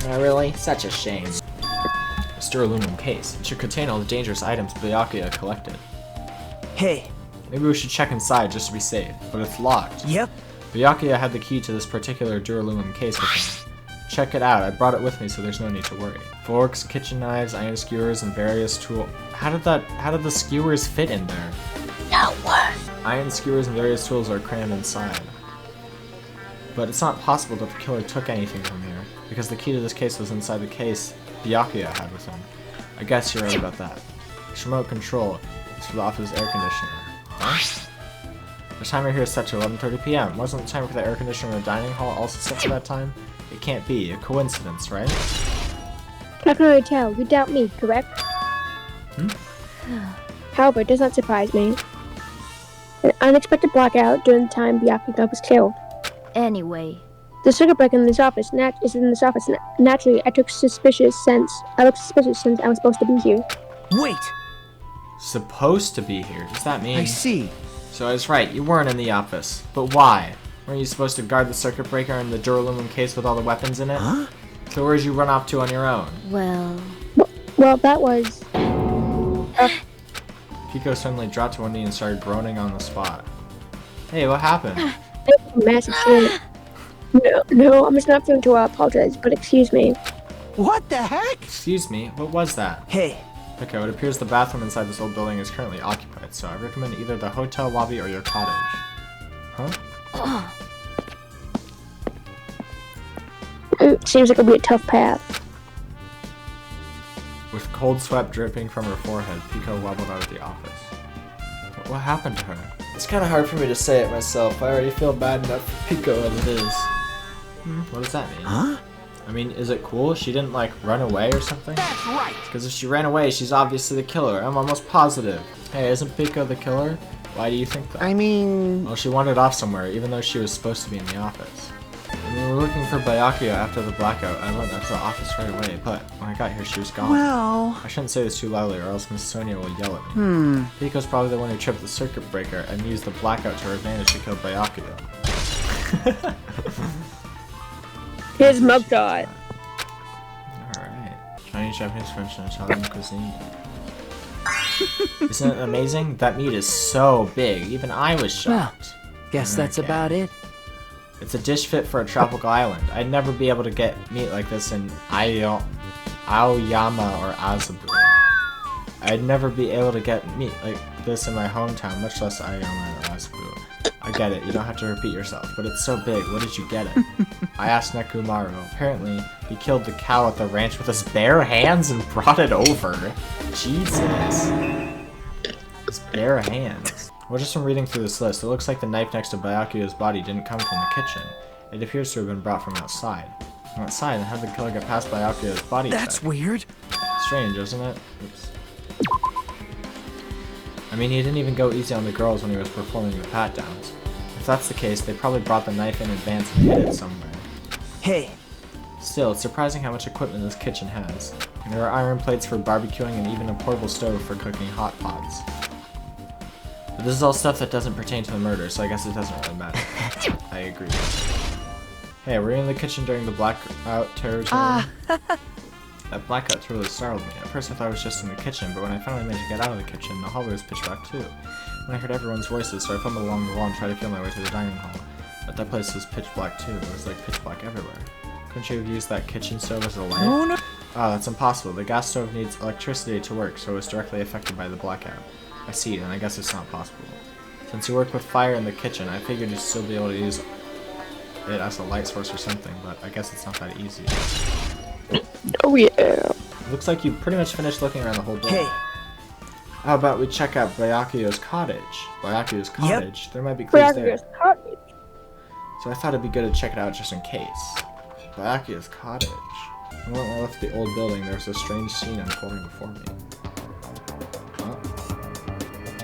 Oh, really? Such a shame. This duralumin case. It should contain all the dangerous items Byakuya collected. Hey. Maybe we should check inside just to be safe, but it's locked. Yep. Byakuya had the key to this particular duralumin case with him. Check it out. I brought it with me, so there's no need to worry. Forks, kitchen knives, iron skewers, and various tools. How did the skewers fit in there? No one. Iron skewers and various tools are crammed inside. But it's not possible that the killer took anything from here, because the key to this case was inside the case, Byakuya had with him. I guess you're right about that. This remote control is for the office air conditioner. Huh? The timer here is set to 11:30 p.m. Wasn't the timer for the air conditioner in the dining hall also set for that time? It can't be. A coincidence, right? I can already tell. You doubt me, correct? However, it does not surprise me. An unexpected blackout during the time Byakuya was killed. Anyway. The circuit breaker in this office Naturally, I looked suspicious since I was supposed to be here. Wait! Supposed to be here? Does that mean? I see. So I was right, you weren't in the office. But why? Weren't you supposed to guard the circuit breaker in the duralumin case with all the weapons in it? Huh? So where'd you run off to on your own? Well, that was... Pico suddenly dropped to one knee and started groaning on the spot. Hey, what happened? Massive shit. No, I'm just not feeling to apologize, but excuse me. What the heck? Excuse me, what was that? Hey. Okay, it appears the bathroom inside this old building is currently occupied, so I recommend either the hotel lobby or your cottage. Huh? Seems like it'll be a tough path. With cold sweat dripping from her forehead, Pico wobbled out of the office. But what happened to her? It's kind of hard for me to say it myself. I already feel bad enough for Pico as it is. What does that mean? Huh? I mean, is it cool? She didn't, like, run away or something? That's right! Because if she ran away, she's obviously the killer. I'm almost positive. Hey, isn't Pico the killer? Why do you think that? I mean... Well, she wandered off somewhere, even though she was supposed to be in the office. When we were looking for Byakuya after the blackout, I went up to the office right away, but when I got here, she was gone. Well... I shouldn't say this too loudly, or else Miss Sonia will yell at me. Pico's probably the one who tripped the circuit breaker and used the blackout to her advantage to kill Byakuya. Here's mugshot. Alright. Chinese, Japanese, French, and Italian cuisine. Isn't it amazing? That meat is so big. Even I was shocked. Well, guess that's about it. It's a dish fit for a tropical island. I'd never be able to get meat like this in Aoyama or Azabu. I'd never be able to get meat like this in my hometown, much less Aoyama or Azabu. I get it, you don't have to repeat yourself, but it's so big, where did you get it? I asked Nekumaru. Apparently, he killed the cow at the ranch with his bare hands and brought it over. Jesus. His bare hands. Well, just from reading through this list, it looks like the knife next to Byakuya's body didn't come from the kitchen. It appears to have been brought from outside. From outside, and how did the killer get past Byakuya's body? That's weird. Strange, isn't it? Oops. I mean, he didn't even go easy on the girls when he was performing the pat-downs. If that's the case, they probably brought the knife in advance and hid it somewhere. Hey. Still, it's surprising how much equipment this kitchen has. And there are iron plates for barbecuing and even a portable stove for cooking hot pots. But this is all stuff that doesn't pertain to the murder, so I guess it doesn't really matter. I agree. Hey, were you in the kitchen during the blackout territory? That blackout totally startled me. At first I thought I was just in the kitchen, but when I finally managed to get out of the kitchen, the hallway was pitch black too. When I heard everyone's voices, so I fumbled along the wall and tried to feel my way to the dining hall. But that place was pitch black too. It was like pitch black everywhere. Couldn't you have used that kitchen stove as a light? No. Oh, that's impossible. The gas stove needs electricity to work, so it was directly affected by the blackout. I see, and I guess it's not possible. Since you work with fire in the kitchen, I figured you'd still be able to use it as a light source or something, but I guess it's not that easy. Oh yeah. Looks like you pretty much finished looking around the whole building. Hey. How about we check out Byakuya's cottage? Byakuya's cottage? Yep. There might be clues there. Byakuya's cottage. So I thought it'd be good to check it out just in case. Byakuya's cottage. When I left the old building, there was a strange scene unfolding before me.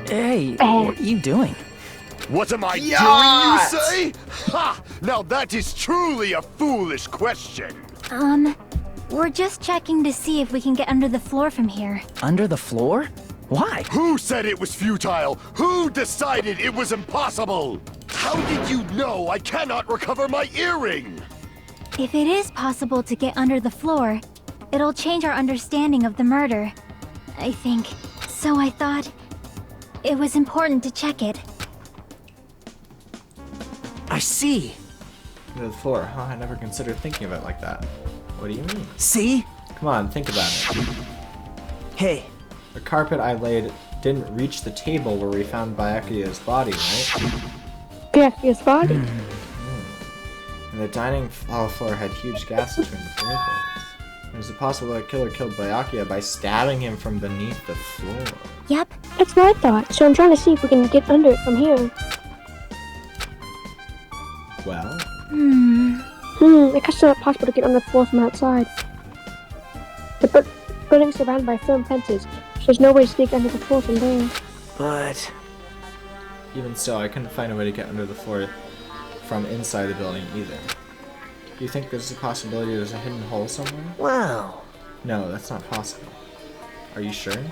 Hey, what are you doing? What am I doing, you say? Ha! Now that is truly a foolish question. We're just checking to see if we can get under the floor from here. Under the floor? Why? Who said it was futile? Who decided it was impossible? How did you know I cannot recover my earring? If it is possible to get under the floor, it'll change our understanding of the murder, I think. So I thought it was important to check it. I see. Under the floor, huh? I never considered thinking of it like that. What do you mean? See? Come on, think about it. Hey. The carpet I laid didn't reach the table where we found Byakuya's body, right? Byakuya's body? And the dining hall floor had huge gaps between the floorboards. Is it possible that killer killed Byakuya by stabbing him from beneath the floor? Yep. That's what I thought, so I'm trying to see if we can get under it from here. Well? I guess it's not possible to get under the floor from outside. The building's surrounded by firm fences, so there's no way to sneak under the floor from there. But... even so, I couldn't find a way to get under the floor from inside the building either. Do you think there's a possibility there's a hidden hole somewhere? Wow. No, that's not possible. Are you sure?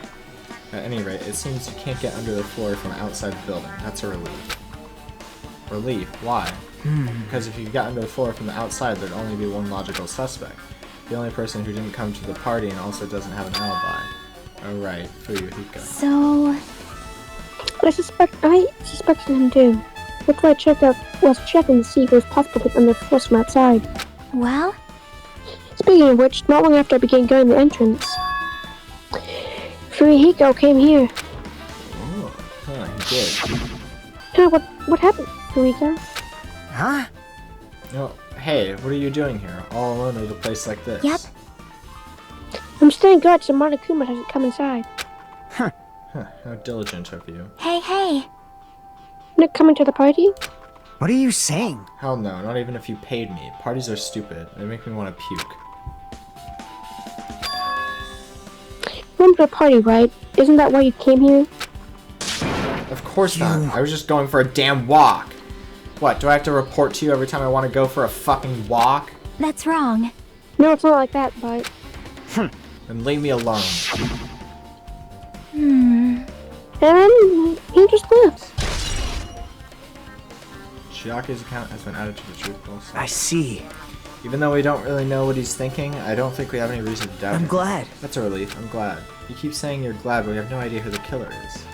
At any rate, it seems you can't get under the floor from outside the building. That's a relief. Relief? Why? Because if you got under the floor from the outside, there'd only be one logical suspect. The only person who didn't come to the party and also doesn't have an alibi. Oh right, Fuyuhiko. So... I suspected him too. That's why I was checking to see if it was possible to get under the floor from outside. Well? Speaking of which, not long after I began going the entrance, Fuyuhiko came here. Oh, he did. Huh, what happened, Fuyuhiko? Huh? No, hey, what are you doing here? All alone with a place like this? Yep. I'm staying guard so Monokuma hasn't come inside. Huh, how diligent of you. Hey. Not coming to the party? What are you saying? Hell no, not even if you paid me. Parties are stupid. They make me want to puke. Remember the party, right? Isn't that why you came here? Of course not. I was just going for a damn walk. What, do I have to report to you every time I want to go for a fucking walk? That's wrong. No, it's not like that, but... Then leave me alone. And he just left. Chiaki's account has been added to the truth pool. I see. Even though we don't really know what he's thinking, I don't think we have any reason to doubt him. I'm glad. That's a relief. I'm glad. You keep saying you're glad, but we have no idea who the killer is.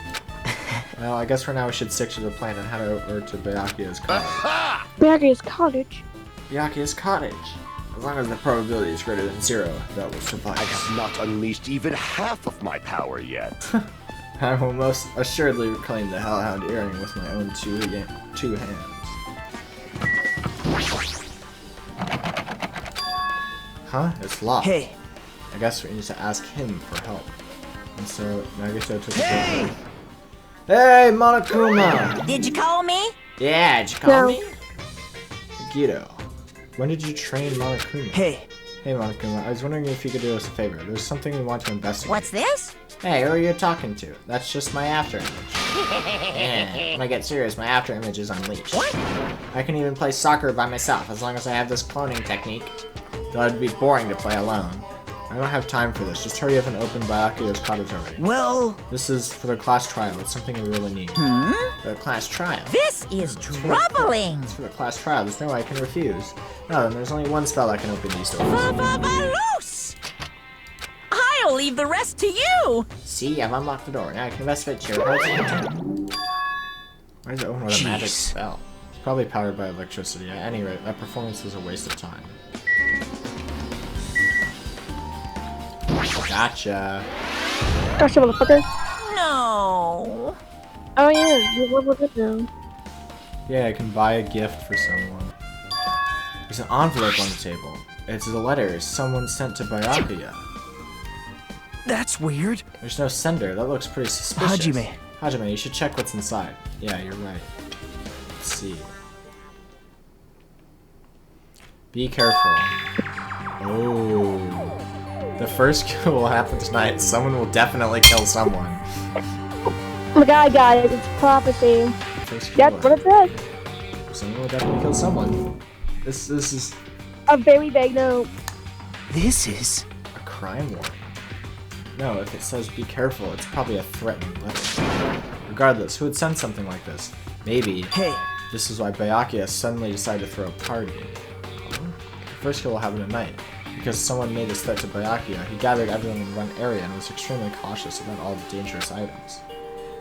Well, I guess for now we should stick to the plan and head over to Byakuya's cottage. Byakuya's cottage? Byakuya's cottage. As long as the probability is greater than 0, that will survive. I have not unleashed even half of my power yet. I will most assuredly reclaim the Hellhound earring with my own two hands. Huh? It's locked. Hey. I guess we need to ask him for help. And so Nagito took a break. Hey, Monokuma! Did you call me? Yeah, did you call me? Nagito, when did you train Monokuma? Hey. Hey, Monokuma, I was wondering if you could do us a favor. There's something we want to investigate. What's this? Hey, who are you talking to? That's just my after image. Yeah, when I get serious, my after image is unleashed. What? I can even play soccer by myself as long as I have this cloning technique. Though it'd be boring to play alone. I don't have time for this. Just hurry up and open Byakuya's cottage already. Well... This is for the class trial. It's something we really need. For the class trial. This is troubling. It's for the class trial. There's no way I can refuse. No, then there's only one spell that can open these doors. Loose! I'll leave the rest to you! See, I've unlocked the door. Now I can investigate your heart's content. Why is it open with a magic spell? It's probably powered by electricity. At any rate, that performance was a waste of time. Gotcha. Gotcha, motherfucker. No. Oh yeah, we're good now. Yeah, I can buy a gift for someone. There's an envelope on the table. It's a letter someone sent to Byakuya. That's weird. There's no sender. That looks pretty suspicious. Hajime, you should check what's inside. Yeah, you're right. Let's see. Be careful. Oh. The first kill will happen tonight. Someone will definitely kill someone. Oh my god, guys, it's prophecy. That's what it says. Someone will definitely kill someone. This is... a very vague note. This is... a crime warning. No, if it says be careful, it's probably a threatening letter. Regardless, who would send something like this? Maybe. Hey. This is why Byakuya suddenly decided to throw a party. The first kill will happen tonight. Because someone made this threat to Byakuya, he gathered everyone in one area and was extremely cautious about all the dangerous items.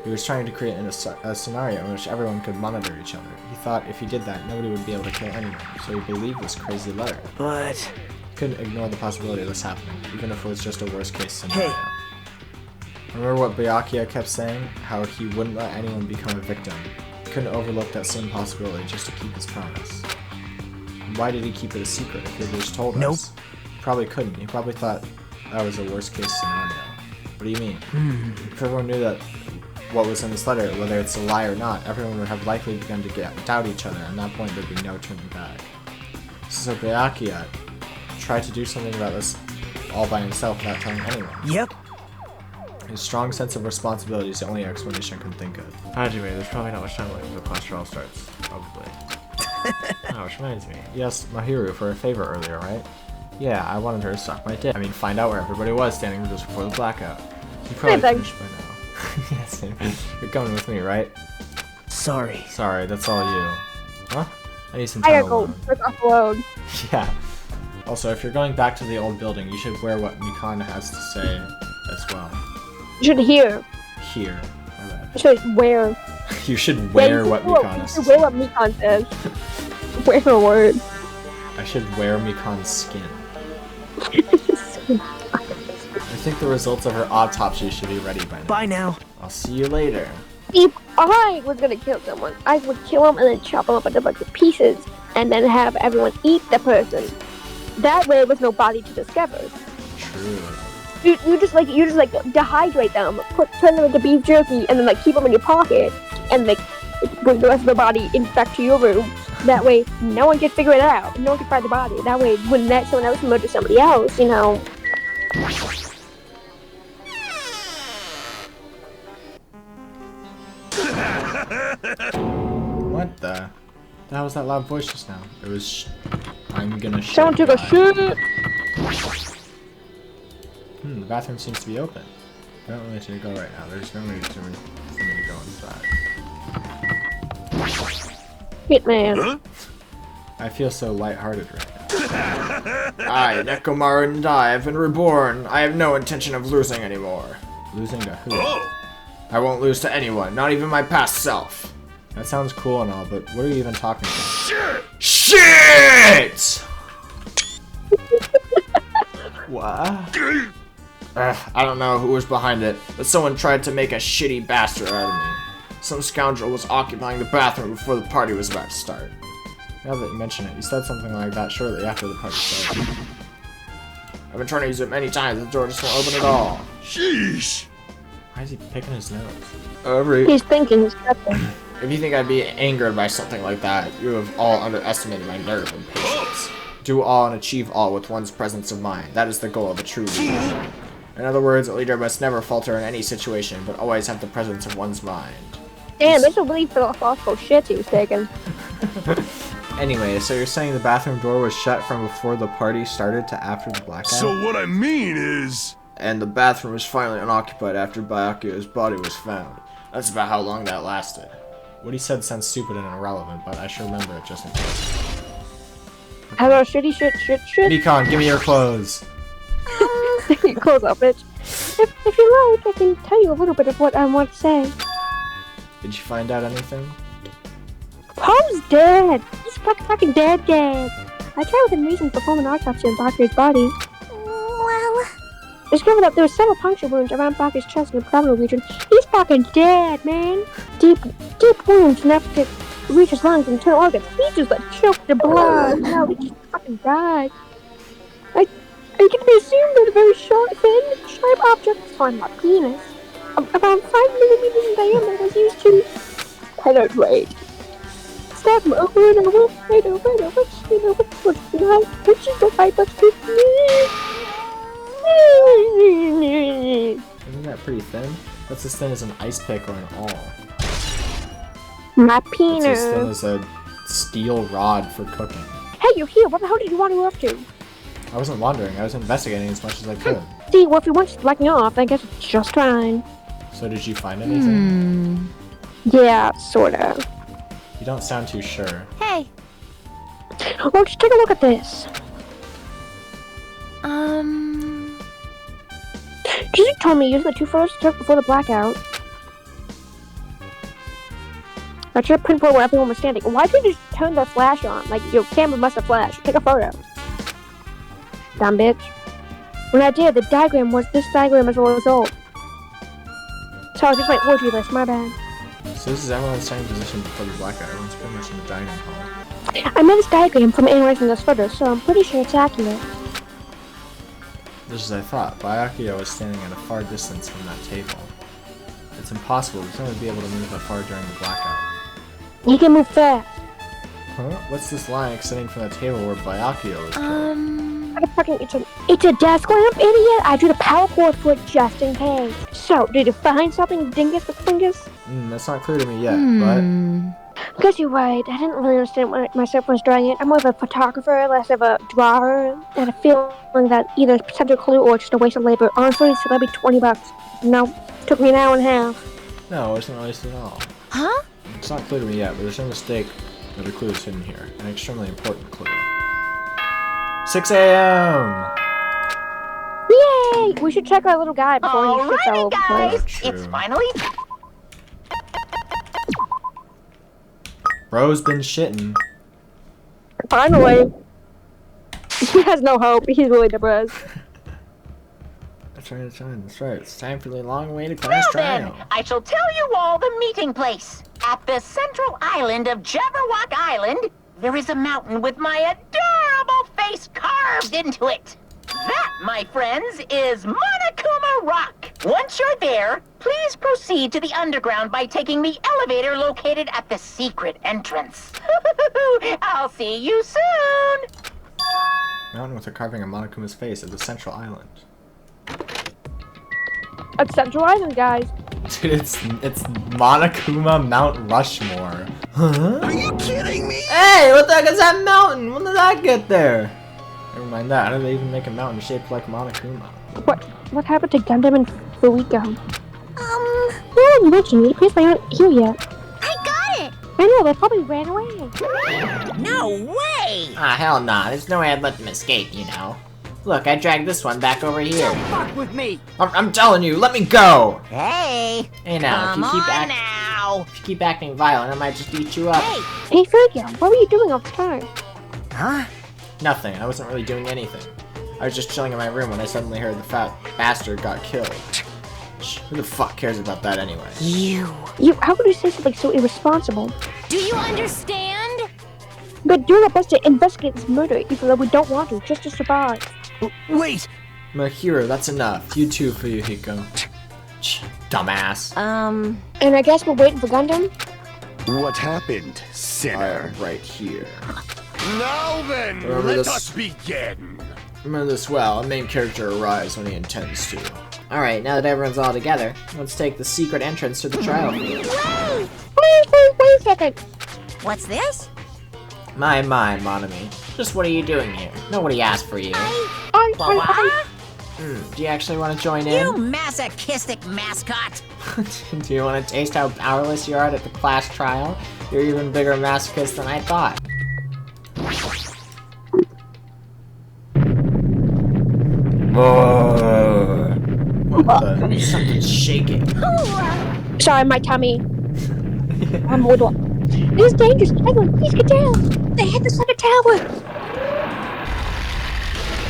He was trying to create a scenario in which everyone could monitor each other. He thought if he did that, nobody would be able to kill anyone, so he believed this crazy letter. But... he couldn't ignore the possibility of this happening, even if it was just a worst-case scenario. Hey. Remember what Byakuya kept saying? How he wouldn't let anyone become a victim. He couldn't overlook that same possibility just to keep his promise. Why did he keep it a secret if he had just told us? probably couldn't. He probably thought that was a worst case scenario. What do you mean? If everyone knew that what was in this letter, whether it's a lie or not, everyone would have likely begun to doubt each other. At that point, there'd be no turning back. So Byakuya tried to do something about this all by himself without telling anyone. Yep. His strong sense of responsibility is the only explanation I can think of. Hajime, there's probably not much time left until class trial starts. Probably. Oh, which reminds me. Yes, Mahiru for a favor earlier, right? Yeah, I wanted her to suck my dick. I mean, find out where everybody was standing just before the blackout. You probably finished by now. Yes, you're coming with me, right? Sorry. Sorry, that's all you. Huh? I need some time alone. Alone. Yeah. Also, if you're going back to the old building, you should wear what Mikan has to say as well. You should hear. Hear. My bad. You should wear. You should wear what Mikan has to say. Wear what Mikan says. Wear her word. I should wear Mikan's skin. I think the results of her autopsy should be ready by now. Bye now. I'll see you later. If I was gonna kill someone, I would kill him and then chop him up into a bunch of pieces, and then have everyone eat the person. That way, there's no body to discover. True. You just dehydrate them, turn them into beef jerky, and then like keep them in your pocket, and like bring the rest of the body back to your room. That way, no one can figure it out. No one can find the body. That way, when someone else murders somebody else, you know. What the? That was that loud voice just now. It was. I'm gonna shit. Someone took a shit. The bathroom seems to be open. I don't really need to go right now. There's no reason for me to go inside. Hitman. Huh? I feel so lighthearted right now. I, Nekomaru, and I have been reborn. I have no intention of losing anymore. Losing to who? I won't lose to anyone, not even my past self. That sounds cool and all, but what are you even talking about? Shit! What? I don't know who was behind it, but someone tried to make a shitty bastard out of me. Some scoundrel was occupying the bathroom before the party was about to start. Now that you mention it, you said something like that shortly after the party started. I've been trying to use it many times, the door just won't open at all. Sheesh! Why is he picking his nose? He's thinking something. If you think I'd be angered by something like that, you have all underestimated my nerve and patience. Do all and achieve all with one's presence of mind. That is the goal of a true leader. In other words, a leader must never falter in any situation, but always have the presence of one's mind. Damn, this is really philosophical shit he was taking. Anyway, so you're saying the bathroom door was shut from before the party started to after the blackout? So what I mean is... And the bathroom was finally unoccupied after Byakuya's body was found. That's about how long that lasted. What he said sounds stupid and irrelevant, but I should remember it just in case. Hello, shitty shit. Mikan, give me your clothes. Clothes up, bitch. If you like, I can tell you a little bit of what I want to say. Did you find out anything? Paul's dead. He's fucking dead. I tried within reason to perform an autopsy on Bakuya's body. Well... Discovered that there were several puncture wounds around Bakuya's chest and abdominal region. He's fucking dead, man. Deep wounds enough to reach his lungs and internal organs. He just choked the blood. No, he just fucking died. I can be assumed that a very short, thin, sharp object, so my penis, about 5 millimeters in diameter, was used to penetrate. Stab him over and over, right over, pushing the pipe Isn't that pretty thin? That's as thin as an ice pick or an awl. My penis. That's as thin as a steel rod for cooking. Hey, you're here. What the hell did you want to go up to? I wasn't wandering. I was investigating as much as I could. See, well, if you weren't just blacking off, I guess it's just fine. So did you find anything? Yeah, sorta. You don't sound too sure. Hey. Well, just take a look at this. You told me using the 2 photos you took before the blackout. I tried to pinpoint where everyone was standing. Why didn't you just turn the flash on? Like, your camera must have flashed. Take a photo. Dumb bitch. When I did, this diagram as a result. So I just went orgy list, my bad. So this is everyone's same position before the blackout. Everyone's pretty much in the dining hall. I made this diagram from analyzing those photos, so I'm pretty sure it's accurate. Just as I thought, Byakuya was standing at a far distance from that table. It's impossible, he's going to be able to move that far during the blackout. He can move fast. Huh? What's this line extending from the table where Byakuya was killed? It's a desk lamp, idiot! I drew the power cord for it just in case. So, did you find something, dingus with fingers? That's not clear to me yet, but... Guess you're right. I didn't really understand what myself was drawing it. I'm more of a photographer, less of a drawer. I had a feeling that either it's such a clue or just a waste of labor. Honestly, so that'd be $20. No, took me an hour and a half. No, it's not wasted at all. Huh? It's not clear to me yet, but there's no mistake that a clue is hidden here. An extremely important clue. 6 a.m. Yay! We should check our little guy before he shits all over the place. It's finally... Bro's been shitting. Finally. He has no hope. He's really depressed. That's right. It's time for the long-awaited class trial. Then, I shall tell you all the meeting place. At the central island of Jabberwock Island, there is a mountain with my adorable face carved into it. That, my friends, is Monokuma Rock. Once you're there, please proceed to the underground by taking the elevator located at the secret entrance. I'll see you soon! Mountain with a carving of Monokuma's face at the central island. At Central Island, guys. Dude, it's Monokuma Mount Rushmore. Huh? Are you kidding me? Hey, what the heck is that mountain? When did that get there? Never mind that. How did they even make a mountain shaped like Monokuma? What happened to Gundam and Fuiko? No, you mentioned it. Please, they aren't here yet. I got it! I know, they probably ran away. No way! Ah, hell nah. There's no way I'd let them escape, you know. Look, I dragged this one back over here. Don't fuck with me! I'm telling you, let me go! Hey! Hey now, Come if you keep acting violent, I might just beat you up. Hey, Fuiko, what were you doing all the time? Huh? Nothing. I wasn't really doing anything. I was just chilling in my room when I suddenly heard the fat bastard got killed. Who the fuck cares about that anyway? How could you say something so irresponsible? Do you understand? We're doing our best to investigate this murder, even though we don't want to, just to survive. Wait! Mahiro, that's enough. You too, Fuyuhiko. Dumbass. And I guess we're waiting for Gundam? What happened, sinner? Right here. Now then, let us begin. Remember this well. A main character arrives when he intends to. Alright, now that everyone's all together, let's take the secret entrance to the trial field. Wait a second. What's this? My, Monami. Just what are you doing here? Nobody asked for you. Do you actually want to join in? You masochistic mascot! Do you want to taste how powerless you are at the class trial? You're even bigger masochist than I thought. What the? Something's shaking. Sorry, my tummy. I'm hold on. This is dangerous. Everyone, please get down. They hit the center tower.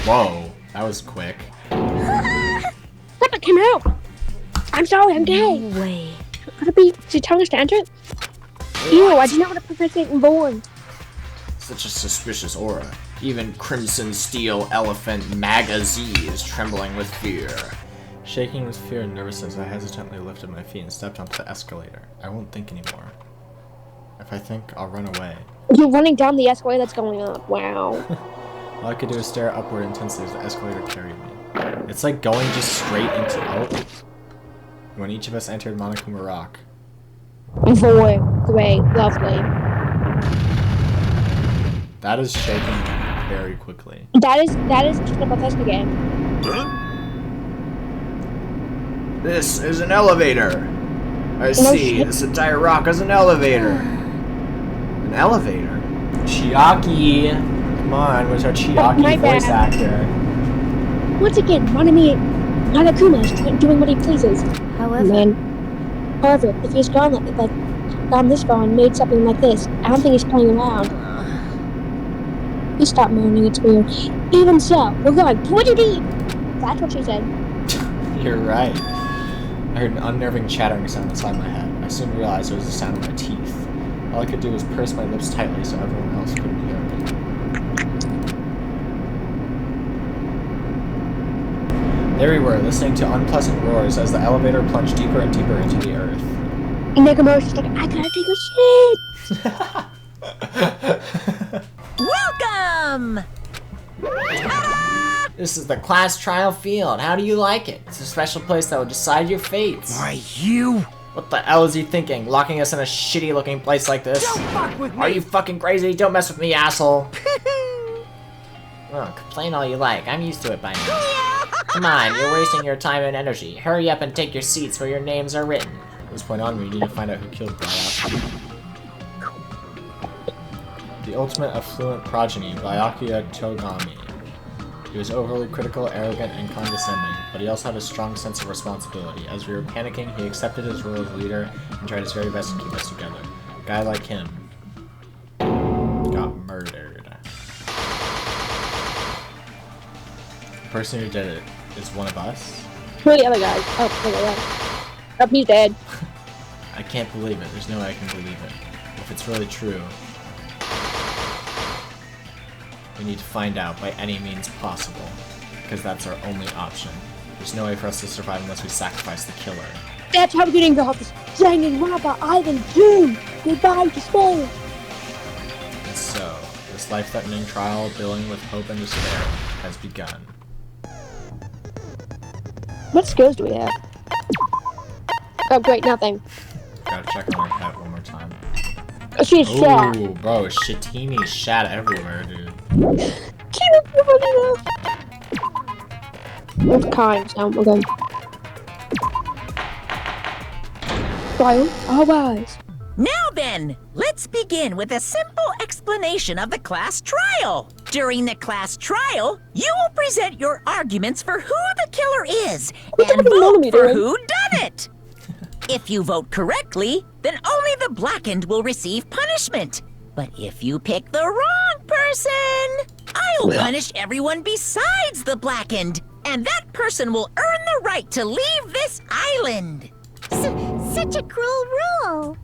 Whoa, that was quick. What came out? I'm sorry, I'm gay. No way. Could it be? Is he telling us to enter it? Ew, I did not want to participate in born. Such a suspicious aura. Even Crimson Steel Elephant Magazine is trembling with fear. Shaking with fear and nervousness, I hesitantly lifted my feet and stepped onto the escalator. I won't think anymore. If I think, I'll run away. You're running down the escalator that's going up. Wow. All I could do was stare upward intensely as the escalator carried me. It's like going just straight into out. When each of us entered Monokuma Rock. Boy, great, lovely. That is shaking very quickly. That is just a Bethesda game. This is an elevator. I see. This entire rock is an elevator. An elevator? Chiaki. Come on, where's our Chiaki voice actor? Once again, Monokuma is doing what he pleases. However, if he's gone this far and made something like this, I don't think he's playing around. He stopped moaning, it's weird. Even so, we're going 20 deep! That's what she said. You're right. I heard an unnerving chattering sound inside my head. I soon realized it was the sound of my teeth. All I could do was purse my lips tightly so everyone else couldn't hear me. There we were, listening to unpleasant roars as the elevator plunged deeper and deeper into the earth. And Nakamura's just like, I gotta take a shit! Welcome! This is the class trial field. How do you like it? It's a special place that will decide your fates. Why, you? What the hell is he thinking? Locking us in a shitty looking place like this? Don't fuck with me! Are you fucking crazy? Don't mess with me, asshole. Well, complain all you like. I'm used to it by now. Come on, you're wasting your time and energy. Hurry up and take your seats where your names are written. From this point on, we need to find out who killed Byakuya. The ultimate affluent progeny, Byakuya Togami. He was overly critical, arrogant, and condescending, but he also had a strong sense of responsibility. As we were panicking, he accepted his role as leader and tried his very best to keep us together. A guy like him got murdered. The person who did it is one of us? Who are the other guys? Oh, yeah. Oh, he's dead. I can't believe it. There's no way I can believe it. If it's really true, we need to find out by any means possible, because that's our only option. There's no way for us to survive unless we sacrifice the killer. That's how we're getting off this Danganronpa Island June! Goodbye, despair! And so, this life-threatening trial, billing with hope and despair, has begun. What skills do we have? Oh, great, nothing. Gotta check on her pet one more time. Oh, she's shat. Ooh, bro, shitini shat everywhere, dude. It's kind, so okay. Trial, our eyes. Now then, let's begin with a simple explanation of the class trial. During the class trial, you will present your arguments for who the killer is and vote for who done it. If you vote correctly, then only the blackened will receive punishment. But if you pick the wrong person, I'll punish everyone besides the blackened, and that person will earn the right to leave this island. Such a cruel rule.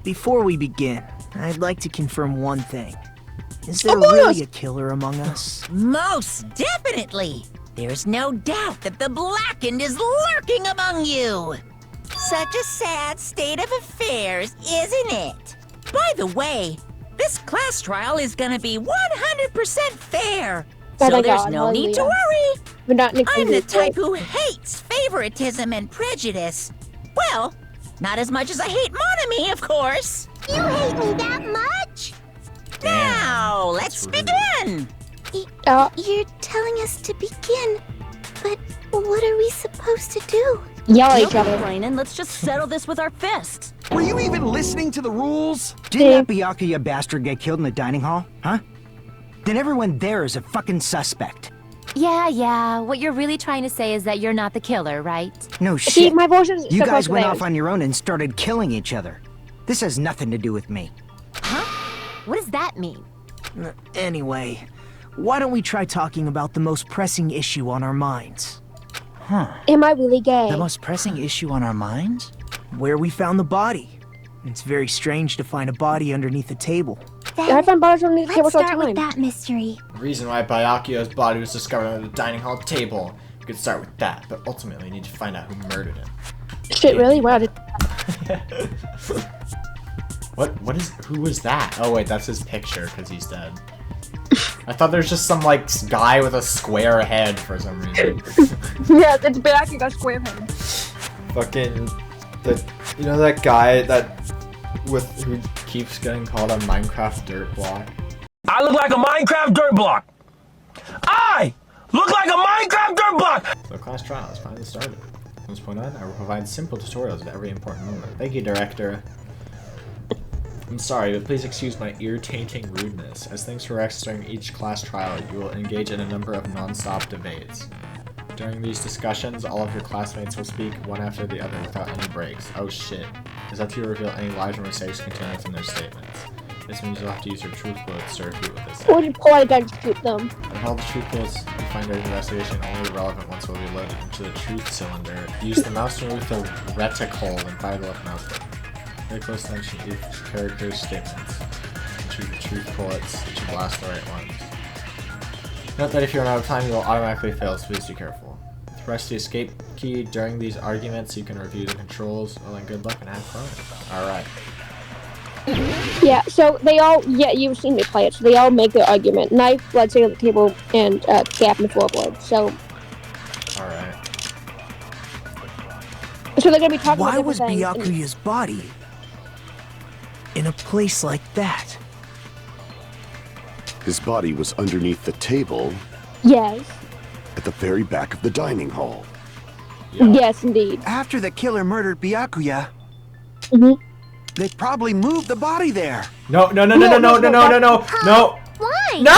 Before we begin, I'd like to confirm one thing. Is there really a killer among us? Most definitely. There's no doubt that the blackened is lurking among you. Such a sad state of affairs, isn't it? By the way, this class trial is gonna be 100% fair. So there's no need to worry. I'm the type who hates favoritism and prejudice. Well, not as much as I hate Monami, of course. You hate me that much? Now, let's begin! You're telling us to begin, but what are we supposed to do? Yell at each other. And let's just settle this with our fists. Were you even listening to the rules? Didn't that Byakuya bastard get killed in the dining hall? Huh? Then everyone there is a fucking suspect. Yeah. What you're really trying to say is that you're not the killer, right? No shit. See, my voice is you guys went off on your own and started killing each other. This has nothing to do with me. Huh? What does that mean? Anyway, why don't we try talking about the most pressing issue on our minds? Huh. Am I really gay? The most pressing issue on our minds? Where we found the body. It's very strange to find a body underneath a table. I find bodies underneath the table all the time. Let's start with that mystery. The reason why Byakuya's body was discovered under the dining hall table. We could start with that, but ultimately we need to find out who murdered him. Shit, really? Wow. Who was that? Oh wait, that's his picture, because he's dead. I thought there's just some, like, guy with a square head for some reason. Yeah, it's back, you got square head. Fucking, you know that guy who keeps getting called a Minecraft dirt block? I look like a Minecraft dirt block! I look like a Minecraft dirt block! So class trial is finally started. From this point on, I will provide simple tutorials at every important moment. Thank you, Director. I'm sorry, but please excuse my ear-tainting rudeness. As things progress during each class trial, you will engage in a number of non-stop debates. During these discussions, all of your classmates will speak one after the other without any breaks. Oh shit. It's up to you to reveal any lies or mistakes contained within their statements. This means you'll have to use your truth quotes to refute what they say. Or you pull out a gun to shoot them. When all the truth quotes you find during the investigation, only the relevant ones will be loaded into the truth cylinder. Use the mouse to remove the reticle and fire the left mouse button. Pay close attention to each character's statements. Choose the truth bullets that you blast the right ones. Note that if you run out of time, you will automatically fail, so please be careful. If Press the escape key during these arguments. You can review the controls. Well, then good luck and have fun. Alright. Yeah, so they all, you've seen me play it, so they all make their argument. Knife, bloodstain on the table, and gap in the floorboard, so... Alright. So they're gonna be talking Why about was different things, Byakuya's body in a place like that? His body was underneath the table Yes. at the very back of the dining hall. Yes, indeed. After the killer murdered Byakuya, Mm-hmm. they probably moved the body there. No. Why? No!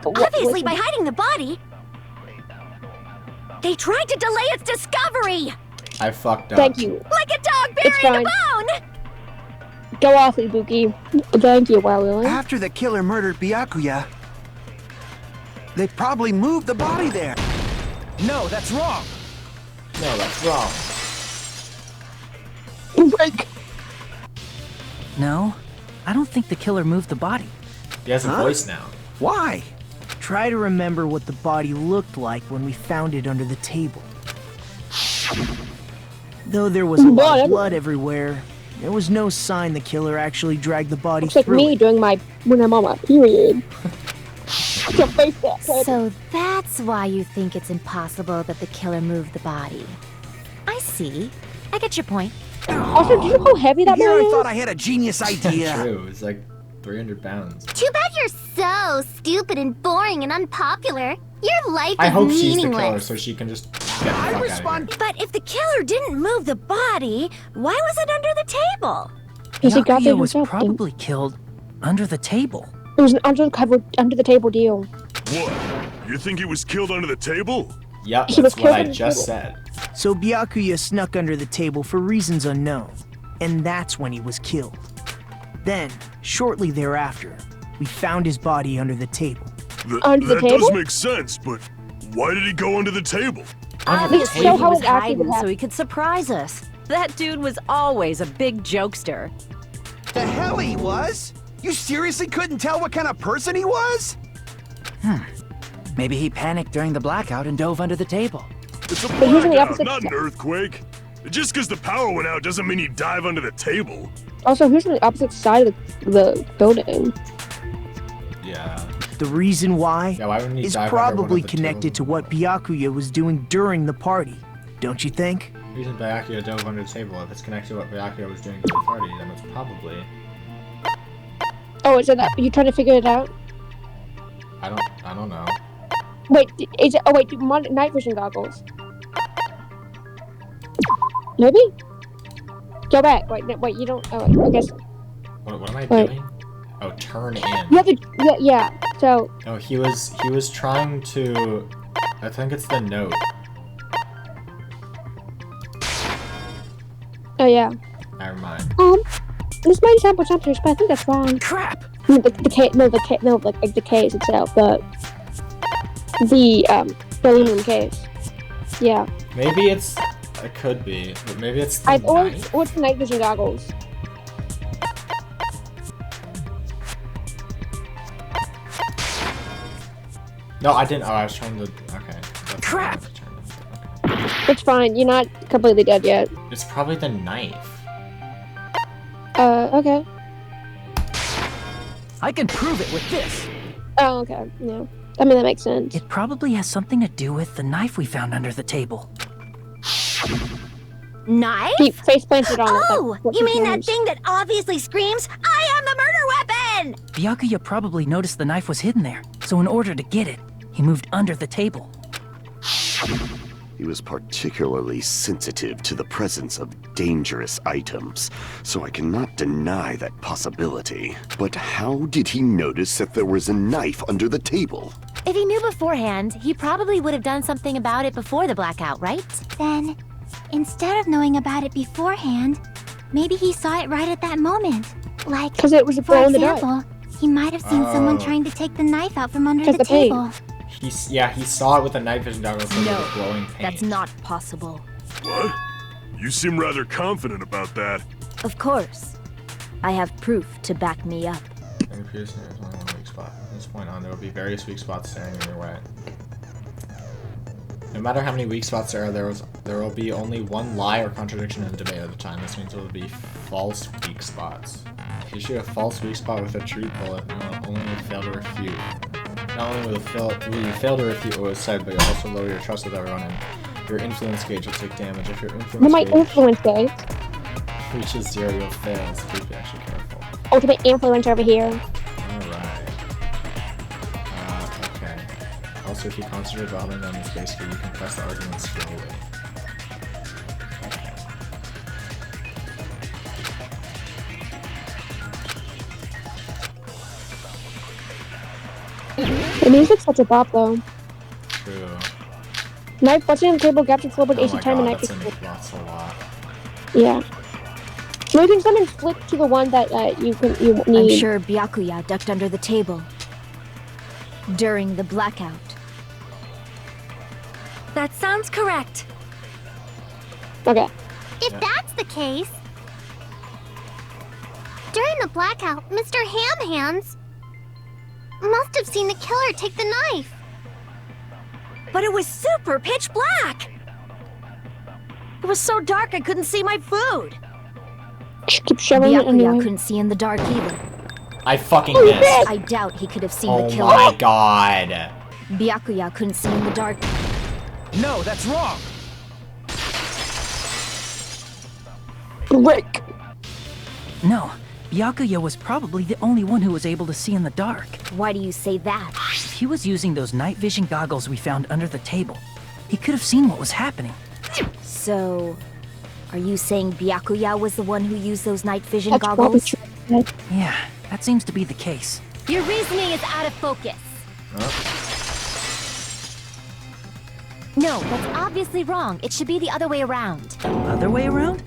Obviously, by hiding the body, they tried to delay its discovery. I fucked up. Thank you. Like a dog burying a bone. Go off, Ibuki. Thank you, Waluigi. After the killer murdered Byakuya, they probably moved the body there. No, that's wrong. No, that's wrong. No, I don't think the killer moved the body. He has a voice now. Why? Try to remember what the body looked like when we found it under the table. Though there was a lot of blood everywhere, there was no sign the killer actually dragged the body Looks like through me it. during when I'm on my period. Your face that. So that's why you think it's impossible that the killer moved the body. I see. I get your point. Also, do you know how heavy that Here man I is? thought I had a genius idea. True, it's like 300 pounds. Too bad you're so stupid and boring and unpopular. Your life I is hope she's the meaningless. killer so she can just get the fuck out of here. But if the killer didn't move the body, why was it under the table? Because he got there Byakuya was himself. probably killed under the table. It was an under the table deal. What? You think he was killed under the table? Yep, He was that's what I killed under the just table. said. So Byakuya snuck under the table for reasons unknown, and that's when he was killed. Then, shortly thereafter, we found his body under the table. Under the that table? does make sense, but why did he go under the table? Obviously, he was hiding so he could surprise us. That dude was always a big jokester. The hell he was? You seriously couldn't tell what kind of person he was? Maybe he panicked during the blackout and dove under the table. It's a But he's on the blackout, opposite not an earthquake. Just because the power went out doesn't mean you dive under the table. Also, who's on the opposite side of the building? Yeah. The reason why Yeah, why wouldn't he is dive under one of probably the connected to what Byakuya was doing during the party, don't you think? The reason Byakuya dove under the table, if it's connected to what Byakuya was doing to the party, then it's probably... Oh, is it that? You trying to figure it out? I don't know. Wait, is it? Oh, wait, night vision goggles. Maybe? Go back. Wait, you don't. Oh, wait, I guess. What am I Wait. doing? Oh, turn in. You have to. Yeah. So. No, he was trying to... I think it's the note. Oh yeah. Never mind. This might sound presumptuous, but I think that's wrong. Crap. The case itself. The aluminum case. Yeah. Maybe it's... It could be, but maybe it's the Or knife? it's the night vision goggles. No, I didn't. Oh, I was trying to... Okay. Crap. It's fine. You're not completely dead yet. It's probably the knife. Okay. I can prove it with this. Oh, okay. Yeah. I mean, that makes sense. It probably has something to do with the knife we found under the table. Knife? He face planted on it. Oh, you mean that thing that obviously screams, "I am the murder weapon"? Byakuya probably noticed the knife was hidden there, so in order to get it, he moved under the table. He was particularly sensitive to the presence of dangerous items, so I cannot deny that possibility. But how did he notice that there was a knife under the table? If he knew beforehand, he probably would have done something about it before the blackout, right? Then, instead of knowing about it beforehand, maybe he saw it right at that moment. Like, because it was a for glow in the dark. example, he might have seen someone trying to take the knife out from under the the paint. table. He saw it with the night vision goggles because it was glowing paint. That's not possible. What? You seem rather confident about that. Of course. I have proof to back me up. Every piercing, there's only one weak spot. From this point on, there will be various weak spots staring in your way. No matter how many weak spots there are, there will be only one lie or contradiction in the debate at a time. This means there will be false weak spots. If you shoot a false weak spot with a truth bullet, you will only fail to refute. Not only will you fail to refute what was said, but you'll also lower your trust with everyone, and your influence gauge will take damage. If your influence gauge reaches 0, you'll fail, so please be extra careful. Ultimate influence over here. Alright. Okay. Also, if you concentrate about holding down the space key, you can press the argument slowly. The music's such a bop, though. True. Knife, what's in the table, grab your flipboard, AC time, and knife. That's a lot. Yeah. Maybe can someone flip to the one that you need? I'm sure Byakuya ducked under the table during the blackout. That sounds correct. Okay. If that's the case, during the blackout, Mr. Ham Hands must have seen the killer take the knife. But it was super pitch black. It was so dark I couldn't see my food. Keep showing it anyway. Byakuya couldn't see in the dark either. I fucking missed. I doubt he could have seen the killer. Oh my god. Byakuya couldn't see in the dark. No, that's wrong. Rick. No, Byakuya was probably the only one who was able to see in the dark. Why do you say that? If he was using those night vision goggles we found under the table, he could have seen what was happening. So, are you saying Byakuya was the one who used those night vision goggles? Yeah, that seems to be the case. Your reasoning is out of focus. No, that's obviously wrong. It should be the other way around. Other way around?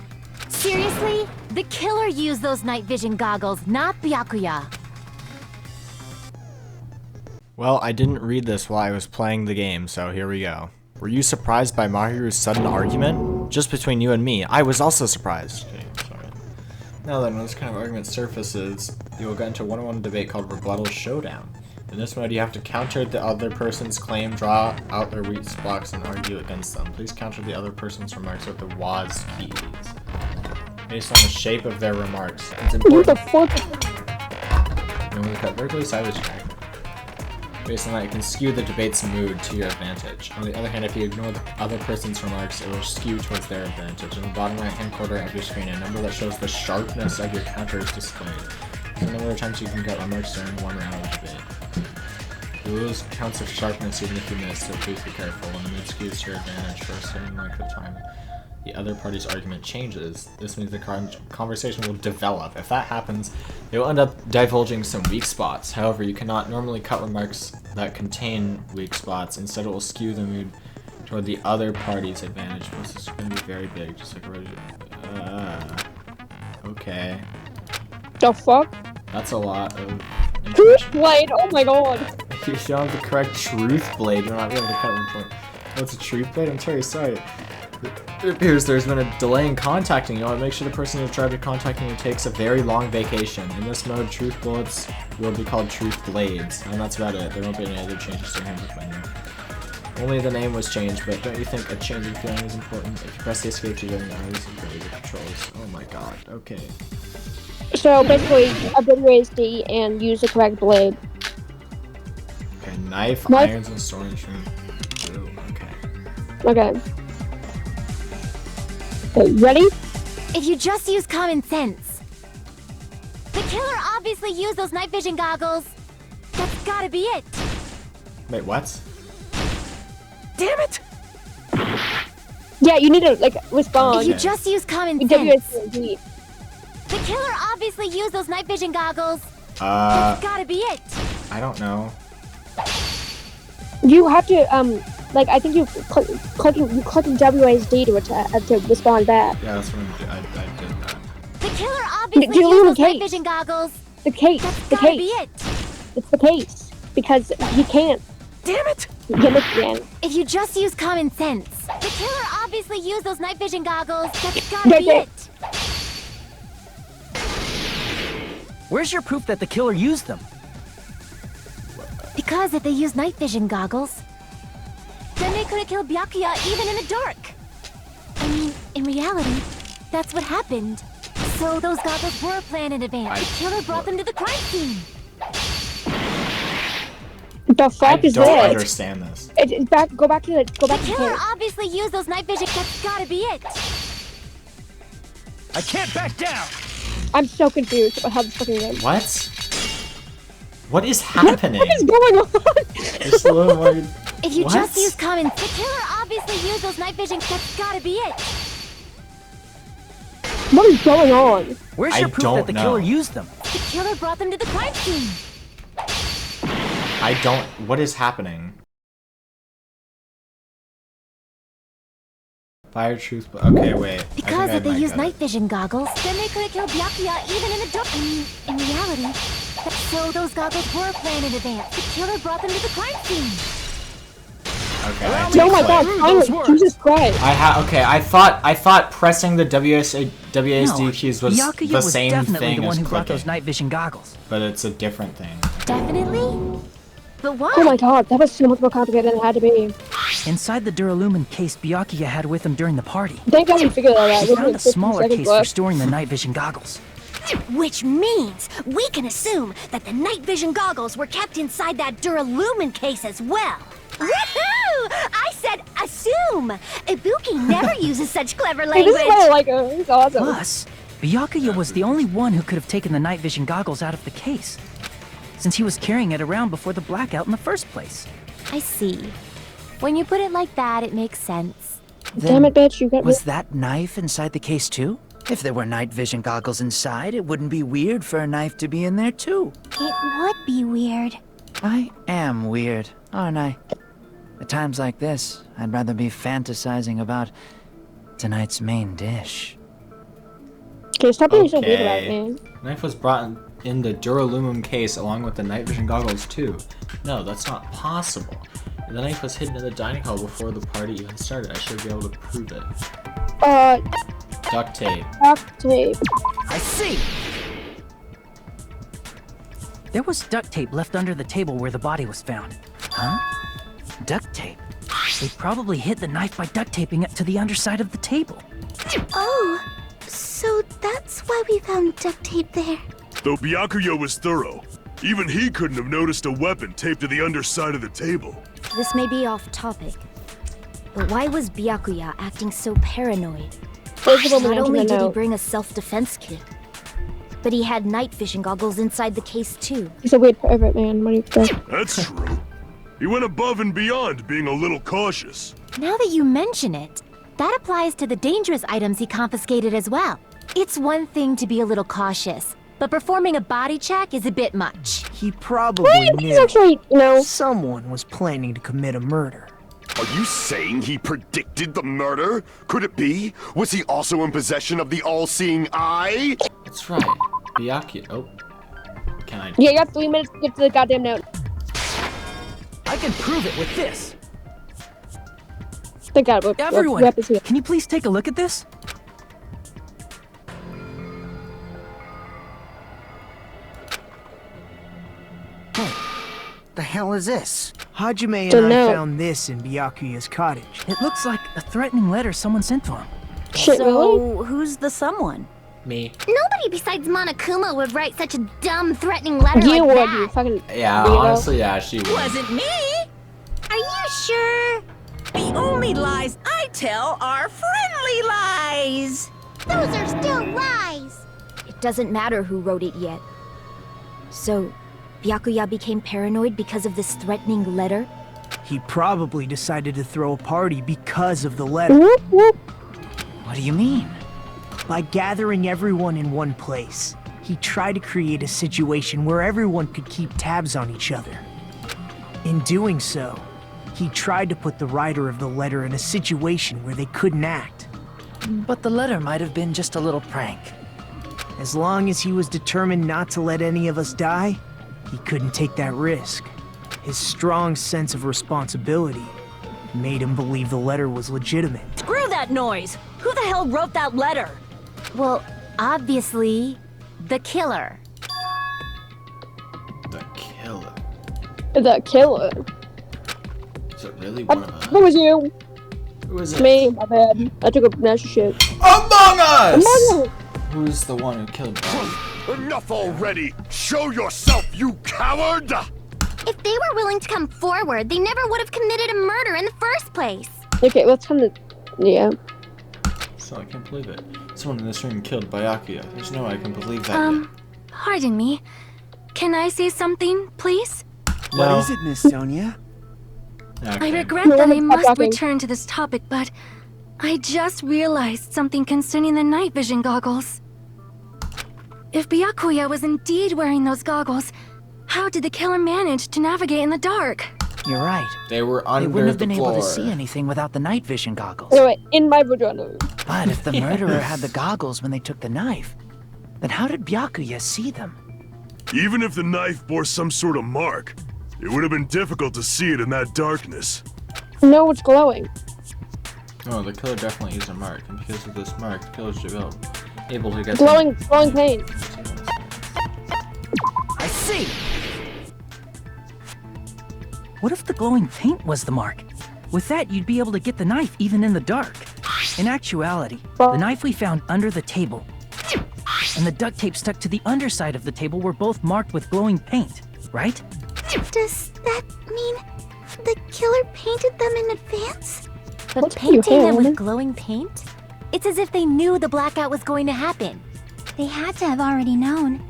Seriously? The killer used those night vision goggles, not Byakuya. Well, I didn't read this while I was playing the game, so here we go. Were you surprised by Mahiru's sudden argument? Just between you and me, I was also surprised. Okay, sorry. Now then, when this kind of argument surfaces, you will get into a one-on-one debate called Rebuttal Showdown. In this mode, you have to counter the other person's claim, draw out their weak spots, and argue against them. Please counter the other person's remarks with the WAS keys. Based on the shape of their remarks. It's important. You want to cut vertically, sideways, track. Based on that, you can skew the debate's mood to your advantage. On the other hand, if you ignore the other person's remarks, it will skew towards their advantage. In the bottom right-hand corner of your screen, a number that shows the sharpness of your counter is displayed. The number of times you can get remarks during one round of debate. You lose counts of sharpness even if you miss, so please be careful. When the mood skews to your advantage for a certain length of time, the other party's argument changes. This means the conversation will develop. If that happens, it will end up divulging some weak spots. However, you cannot normally cut remarks that contain weak spots. Instead, it will skew the mood toward the other party's advantage. This is going to be very big, just like okay. The fuck? That's a lot of Truth blade, oh my god. If you don't have the correct truth blade, you're not going to cut one point. What's a truth blade? I'm very sorry. It appears there's been a delay in contacting you. Make sure the person who tried to contact you takes a very long vacation. In this mode, truth bullets will be called truth blades. And that's about it. There won't be any other changes to your handbook menu. Only the name was changed, but don't you think a change in feeling is important? If you press the escape key during the hours, you really the controls. Oh my god, okay. So basically, a bit raise D and use the correct blade. Okay, knife, irons, and storage room. Ooh, okay. Okay. Okay, ready? If you just use common sense. The killer obviously used those night vision goggles. That's gotta be it. Wait, what? Damn it! Yeah, you need to, like, respond. If you just use common sense. The killer obviously used those night vision goggles. That's gotta be it. I don't know. You have to, like, I think you clicking WASD to respond back. Yeah, that's what I did that. The killer obviously used those night vision goggles. The case. That's the gotta case. be it. It's the case. Because he can't. Damn it! Again. If you just use common sense. The killer obviously used those night vision goggles. That's gotta be it. Where's your proof that the killer used them? Because if they use night vision goggles, then they could have killed Byakuya even in the dark. I mean, in reality, that's what happened. So those goggles were planned in advance. The killer brought them to the crime scene. The fuck is this? I don't understand this. Go back to the The killer obviously used those night vision. That's gotta be it. I can't back down. I'm so confused about how this fucking game. What? What is happening? What is going on? It's a little more... If you What? just use common, the killer obviously used those night vision. That's gotta be it. What is going on? Where's your proof that the killer used them? The killer brought them to the crime scene. I don't... What is happening? Fire truth... Okay, wait. Because if they used night vision goggles, then they could have killed Byakuya even in the dark. I mean, in reality. So those goggles were planned in advance. The killer brought them to the crime scene. Okay. Oh my god, finally, Jesus Christ. I thought pressing the WASD keys was Byakuya the was same definitely thing the one as who brought those clicking. night vision goggles. But it's a different thing. Definitely? But why? Oh my god, that was so much more complicated than it had to be. Inside the Duralumin case Byakuya had with him during the party, Thank God we figured that out. he found a smaller case for storing the night vision goggles. Which means we can assume that the night vision goggles were kept inside that Duralumin case as well. Woohoo! I said assume! Ibuki never uses such clever Hey, language. this is why I like her. It's awesome. Plus, Byakuya was the only one who could have taken the night vision goggles out of the case, since he was carrying it around before the blackout in the first place. I see. When you put it like that, it makes sense. Damn it, bitch, you got me. Was that knife inside the case too? If there were night vision goggles inside, it wouldn't be weird for a knife to be in there too. It would be weird. I am weird, aren't I? At times like this, I'd rather be fantasizing about tonight's main dish. Okay, stop being so weird about it, man. Knife was brought in the Duralumin case along with the night vision goggles too. No, that's not possible. The knife was hidden in the dining hall before the party even started. I should be able to prove it. Duct tape. Duct tape. I see! There was duct tape left under the table where the body was found. Huh? Duct tape? They probably hid the knife by duct taping it to the underside of the table. Oh, so that's why we found duct tape there. Though Byakuya was thorough, even he couldn't have noticed a weapon taped to the underside of the table. This may be off topic, but why was Byakuya acting so paranoid? Not only did he bring a self-defense kit, but he had night vision goggles inside the case too. He's a weird pervert, man. What do you think? That's true. He went above and beyond being a little cautious. Now that you mention it, that applies to the dangerous items he confiscated as well. It's one thing to be a little cautious, but performing a body check is a bit much. He probably knew actually, someone was planning to commit a murder. Are you saying he predicted the murder? Could it be? Was he also in possession of the all-seeing eye? That's right. Byakuya. Oh. Can I? Yeah, you have 3 minutes to get to the goddamn note. I can prove it with this. Thank God, Everyone, can you please take a look at this? The hell is this? Hajime Don't and I know. found this in Byakuya's cottage. It looks like a threatening letter someone sent to him. Shit, So, who's the someone? Me. Nobody besides Monokuma would write such a dumb, threatening letter You like would, that. you fucking Yeah, weirdo. honestly, yeah, she would. Wasn't me! Are you sure? The only lies I tell are friendly lies! Those are still lies. It doesn't matter who wrote it yet. So, Byakuya became paranoid because of this threatening letter? He probably decided to throw a party because of the letter. Whoop, whoop. What do you mean? By gathering everyone in one place, he tried to create a situation where everyone could keep tabs on each other. In doing so, he tried to put the writer of the letter in a situation where they couldn't act. But the letter might have been just a little prank. As long as he was determined not to let any of us die, he couldn't take that risk. His strong sense of responsibility made him believe the letter was legitimate. Screw that noise! Who the hell wrote that letter? Well, obviously, the killer. The killer. The killer. it really one of us? What was you? Who is it? Me, my bad. I took a nasty shit. Among Us! Among Us! Who's the one who killed Bobby? Enough already! Show yourself, you coward! If they were willing to come forward, they never would have committed a murder in the first place. Okay, let's come to... Yeah. So I can't believe it. Someone in this room killed Byakuya. There's no way I can believe that. Pardon me. Can I say something, please? No. What is it, Miss Sonia? I regret that I must return to this topic, but I just realized something concerning the night vision goggles. If Byakuya was indeed wearing those goggles, how did the killer manage to navigate in the dark? You're right. They were under They wouldn't have been the able to floor. see anything without the night vision goggles. No, wait, in my vagina. But if the murderer had the goggles when they took the knife, then how did Byakuya see them? Even if the knife bore some sort of mark, it would have been difficult to see it in that darkness. No, it's glowing. Oh, the killer definitely used a mark, and because of this mark, the killer's able to get Glowing paint. I see! What if the glowing paint was the mark? With that, you'd be able to get the knife even in the dark. In actuality, the knife we found under the table and the duct tape stuck to the underside of the table were both marked with glowing paint, right? Does that mean the killer painted them in advance? But What's in your painting them hand? with glowing paint? It's as if they knew the blackout was going to happen. They had to have already known.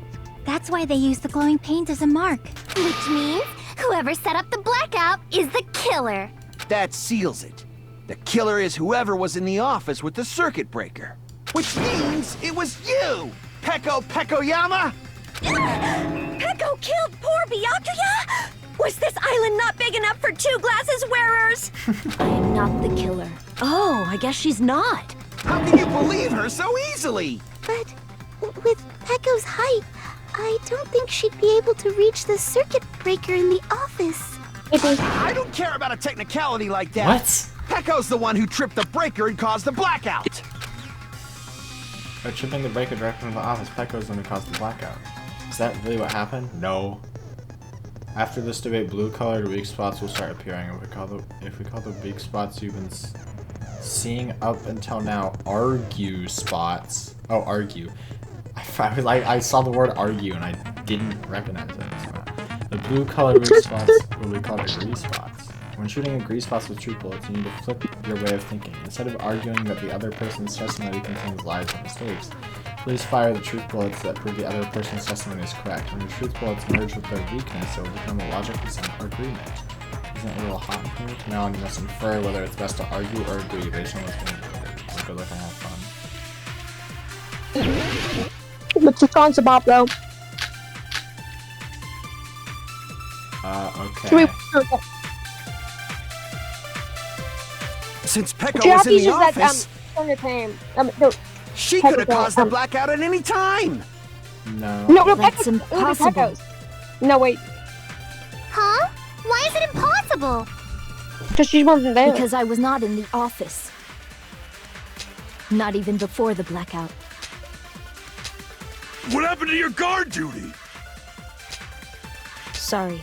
That's why they used the glowing paint as a mark. Which means whoever set up the blackout is the killer. That seals it. The killer is whoever was in the office with the circuit breaker. Which means it was you, Peko Pekoyama! Peko killed poor Byakuya? Was this island not big enough for two glasses wearers? I am not the killer. Oh, I guess she's not. How can you believe her so easily? But with Peko's height, I don't think she'd be able to reach the circuit breaker in the office. I don't care about a technicality like that. What? Peko's the one who tripped the breaker and caused the blackout. By tripping the breaker directly from the office, Pecco's the one who caused the blackout. Is that really what happened? No. After this debate, blue-colored weak spots will start appearing. If we call the weak spots you've been seeing up until now argue spots. Oh, argue. I saw the word argue and I didn't recognize it. The blue-colored weak spots will be called agree spots. When shooting agree spots with truth bullets, you need to flip your way of thinking. Instead of arguing that the other person's testimony contains lies or mistakes, please fire the truth bullets that prove the other person's testimony is correct. When the truth bullets merge with their weakness, it will become a logical agreement. Isn't it a little hot in here? Now you must infer whether it's best to argue or agree based on what's going to do. So good luck and have fun. What's your concept about, though? Okay. Since Peko was in the office, she could have caused the blackout at any time. No. No, That's impossible. No, wait. Huh? Why is it impossible? Because she wasn't there. Because I was not in the office. Not even before the blackout. What happened to your guard duty? Sorry.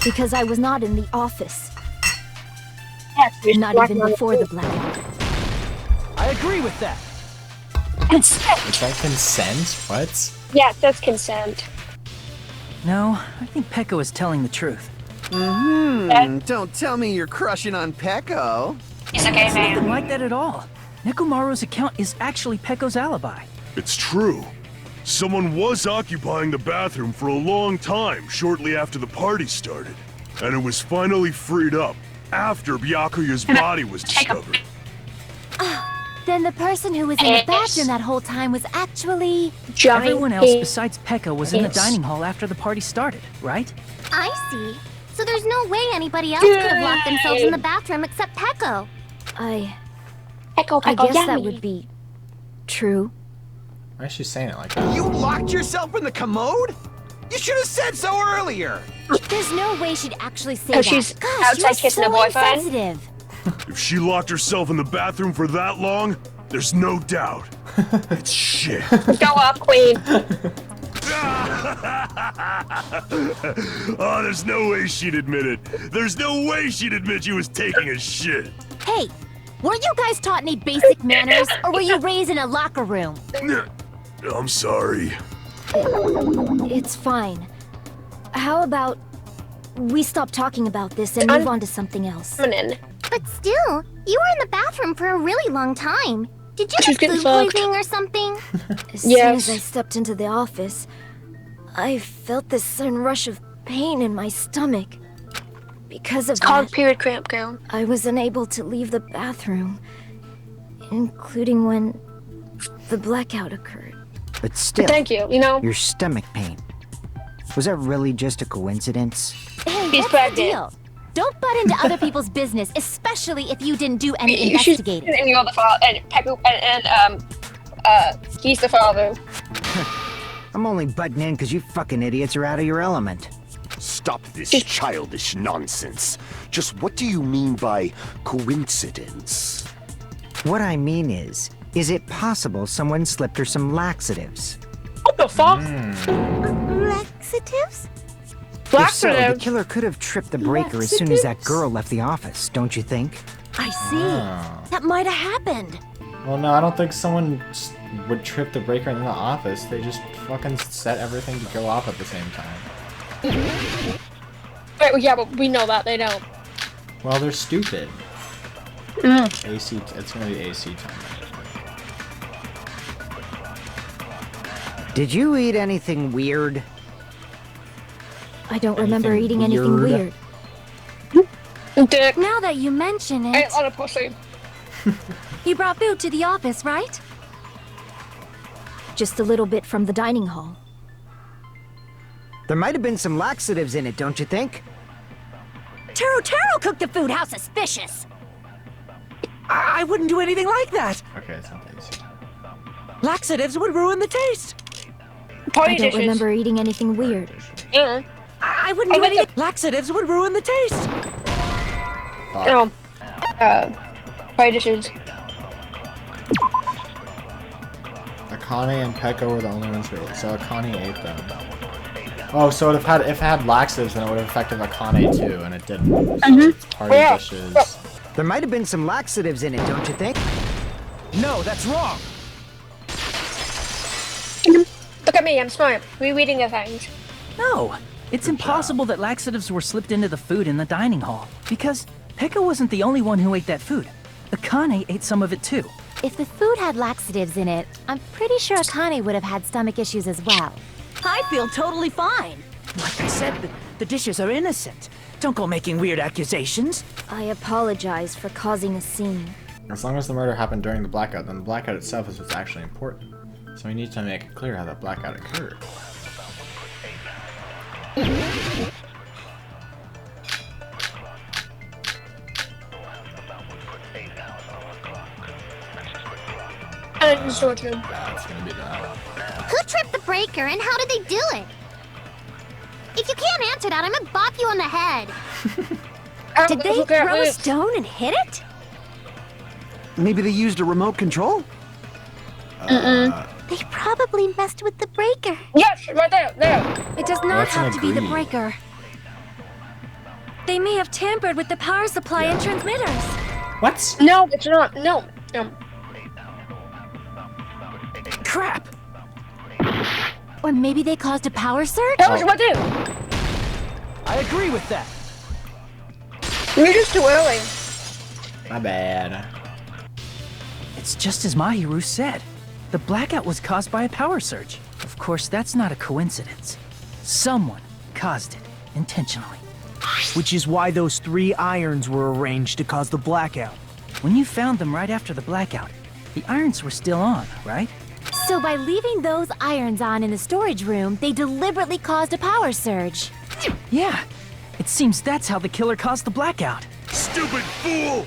Because I was not in the office. Not even before the blackout. I agree with that. Is that consent? What? Yeah, that's consent. No, I think Peko is telling the truth. Don't tell me you're crushing on Peko. It's okay, It's nothing like that at all. Nekomaru's account is actually Peko's alibi. It's true. Someone was occupying the bathroom for a long time shortly after the party started. And it was finally freed up after Byakuya's body was discovered. Then the person who was in the bathroom that whole time was actually... Everyone else besides Peko was in the dining hall after the party started, right? I see. So there's no way anybody else could have locked themselves in the bathroom except Peko. I Peko, guess that would be true. Why is she saying it like that? You locked yourself in the commode? You should have said so earlier. There's no way she'd actually say that. Oh, she's Gosh, outside you're kissing so her boyfriend? insensitive. If she locked herself in the bathroom for that long, there's no doubt. It's shit. Go up, queen. Oh, there's no way she'd admit it. There's no way she'd admit she was taking a shit. Hey, weren't you guys taught any basic manners, or were you raised in a locker room? I'm sorry. It's fine. How about we stop talking about this and move on to something else? But still, you were in the bathroom for a really long time. Did you She's get getting food fucked. poisoning or something? As soon as I stepped into the office, I felt this sudden rush of pain in my stomach. Because of It's called that, period cramp, girl. I was unable to leave the bathroom, including when the blackout occurred. But still, Thank you, you know? your stomach pain. Was that really just a coincidence? Hey, He's what's the pregnant. deal? Don't butt into other people's business, especially if you didn't do any You should- investigating. And you're the father, and Pepe, he's the father. I'm only butting in because you fucking idiots are out of your element. Stop this childish nonsense. Just what do you mean by coincidence? What I mean is it possible someone slipped her some laxatives? What the fuck? Laxatives? If so, the killer could have tripped the breaker as soon as that girl left the office, don't you think? I see. That might have happened. Well, no, I don't think someone would trip the breaker in the office. They just fucking set everything to go off at the same time. Right, well, yeah, but we know that they don't. Well, they're stupid. AC, it's gonna be AC time. Did you eat anything weird? I don't remember eating anything weird. Dick. Now that you mention it, On a pussy. you brought food to the office, right? Just a little bit from the dining hall. There might have been some laxatives in it, don't you think? Taro cooked the food. How suspicious! I wouldn't do anything like that. Okay, it's not AC. Laxatives would ruin the taste. I don't remember eating anything weird. Yeah. I wouldn't do anything. Laxatives would ruin the taste. No. Party dishes. Akane and Pekka were the only ones who ate, so Akane ate them. Oh, so if it had laxatives, then it would have affected Akane too, and it didn't. So it's party dishes. There might have been some laxatives in it, don't you think? No, that's wrong. Look at me, I'm smart. Rereading the things. No, it's impossible that laxatives were slipped into the food in the dining hall. Because Pekka wasn't the only one who ate that food. Akane ate some of it too. If the food had laxatives in it, I'm pretty sure Akane would have had stomach issues as well. I feel totally fine. Like I said, the dishes are innocent. Don't go making weird accusations. I apologize for causing a scene. As long as the murder happened during the blackout, then the blackout itself is what's actually important. So we need to make it clear how that blackout occurred. And it's your turn. That's gonna be that. Who tripped the breaker and how did they do it? If you can't answer that, I'm gonna bop you on the head. Did they throw a stone and hit it? Maybe they used a remote control? They probably messed with the breaker. Yes, right there. It does not That's an have to be the agree. breaker. They may have tampered with the power supply and transmitters. What? No, it's not. No. Crap! Or maybe they caused a power surge? That was what I do. I agree with that. You're just too early. My bad. It's just as Mahiru said. The blackout was caused by a power surge. Of course, that's not a coincidence. Someone caused it intentionally. Which is why those 3 irons were arranged to cause the blackout. When you found them right after the blackout, the irons were still on, right? So by leaving those irons on in the storage room, they deliberately caused a power surge. Yeah. It seems that's how the killer caused the blackout. Stupid fool!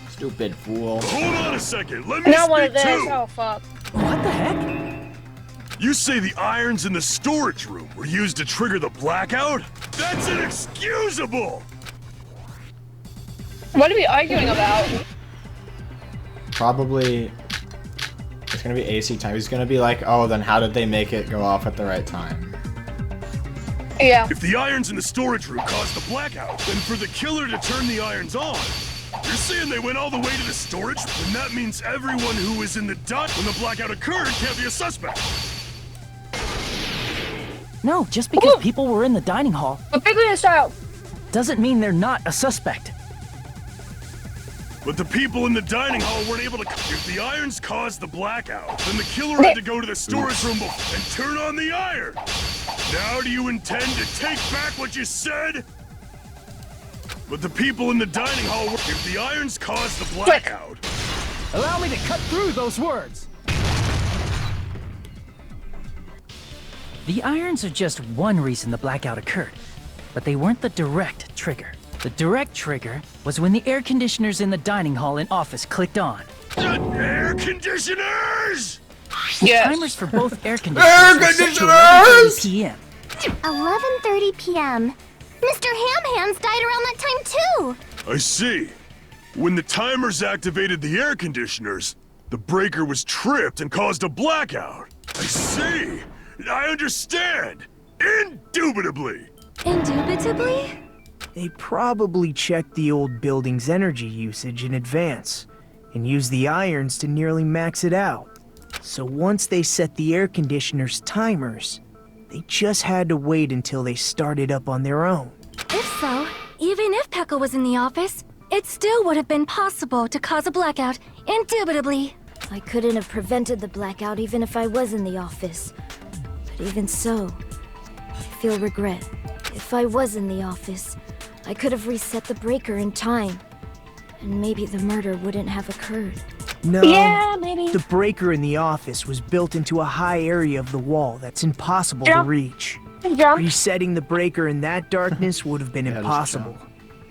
Stupid fool. Hold on a second, let me Not one of speak this. too! Oh, fuck. What the heck? You say the irons in the storage room were used to trigger the blackout? That's inexcusable! What are we arguing about? Probably It's gonna be AC time. He's gonna be like, oh, then how did they make it go off at the right time? Yeah. If the irons in the storage room caused the blackout, then for the killer to turn the irons on, you're saying they went all the way to the storage? Then that means everyone who was in the dot when the blackout occurred can't be a suspect. No, just because people were in the dining hall doesn't mean they're not a suspect. But the people in the dining hall weren't able to... If the irons caused the blackout, then the killer had to go to the storage room and turn on the iron. Now do you intend to take back what you said? But the people in the dining hall were... If the irons caused the blackout... Allow me to cut through those words. The irons are just one reason the blackout occurred, but they weren't the direct trigger. The direct trigger was when the air conditioners in the dining hall and office clicked on. Air conditioners! The timers for both air conditioners were set to 11:30 p.m. 11:30 p.m. Mr. Ham-Hands died around that time too! I see. When the timers activated the air conditioners, the breaker was tripped and caused a blackout. I see. I understand. Indubitably. Indubitably? They probably checked the old building's energy usage in advance and used the irons to nearly max it out. So once they set the air conditioner's timers, they just had to wait until they started up on their own. If so, even if Pekka was in the office, it still would have been possible to cause a blackout, indubitably. I couldn't have prevented the blackout even if I was in the office. But even so, I feel regret. If I was in the office, I could have reset the breaker in time, and maybe the murder wouldn't have occurred. No, yeah, maybe. The breaker in the office was built into a high area of the wall that's impossible to reach. Resetting the breaker in that darkness would have been impossible,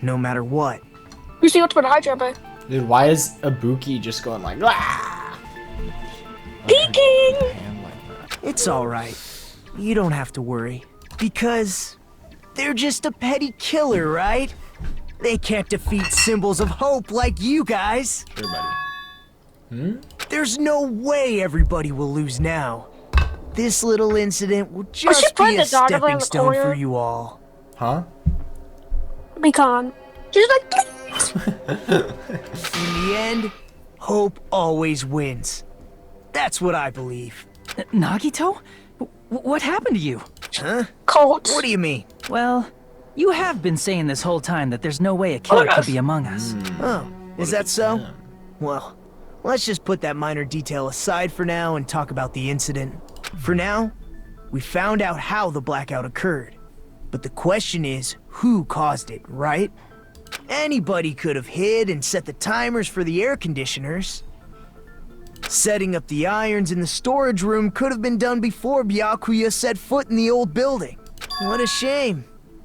no matter what. You see what's been high jumping? Dude, why is Ibuki just going like, ah! Peeking! It's alright. You don't have to worry. Because they're just a petty killer, right? They can't defeat symbols of hope like you guys. Sure, buddy. There's no way everybody will lose now. This little incident will just be a stepping stone for you all. Huh? Mekon. She's like, in the end, hope always wins. That's what I believe. Nagito? What happened to you? Huh? Cold. What do you mean? Well, you have been saying this whole time that there's no way a killer could be among us. Oh, is that so? Well, let's just put that minor detail aside for now and talk about the incident. For now, we found out how the blackout occurred. But the question is, who caused it, right? Anybody could have hid and set the timers for the air conditioners. Setting up the irons in the storage room could have been done before Byakuya set foot in the old building. What a shame.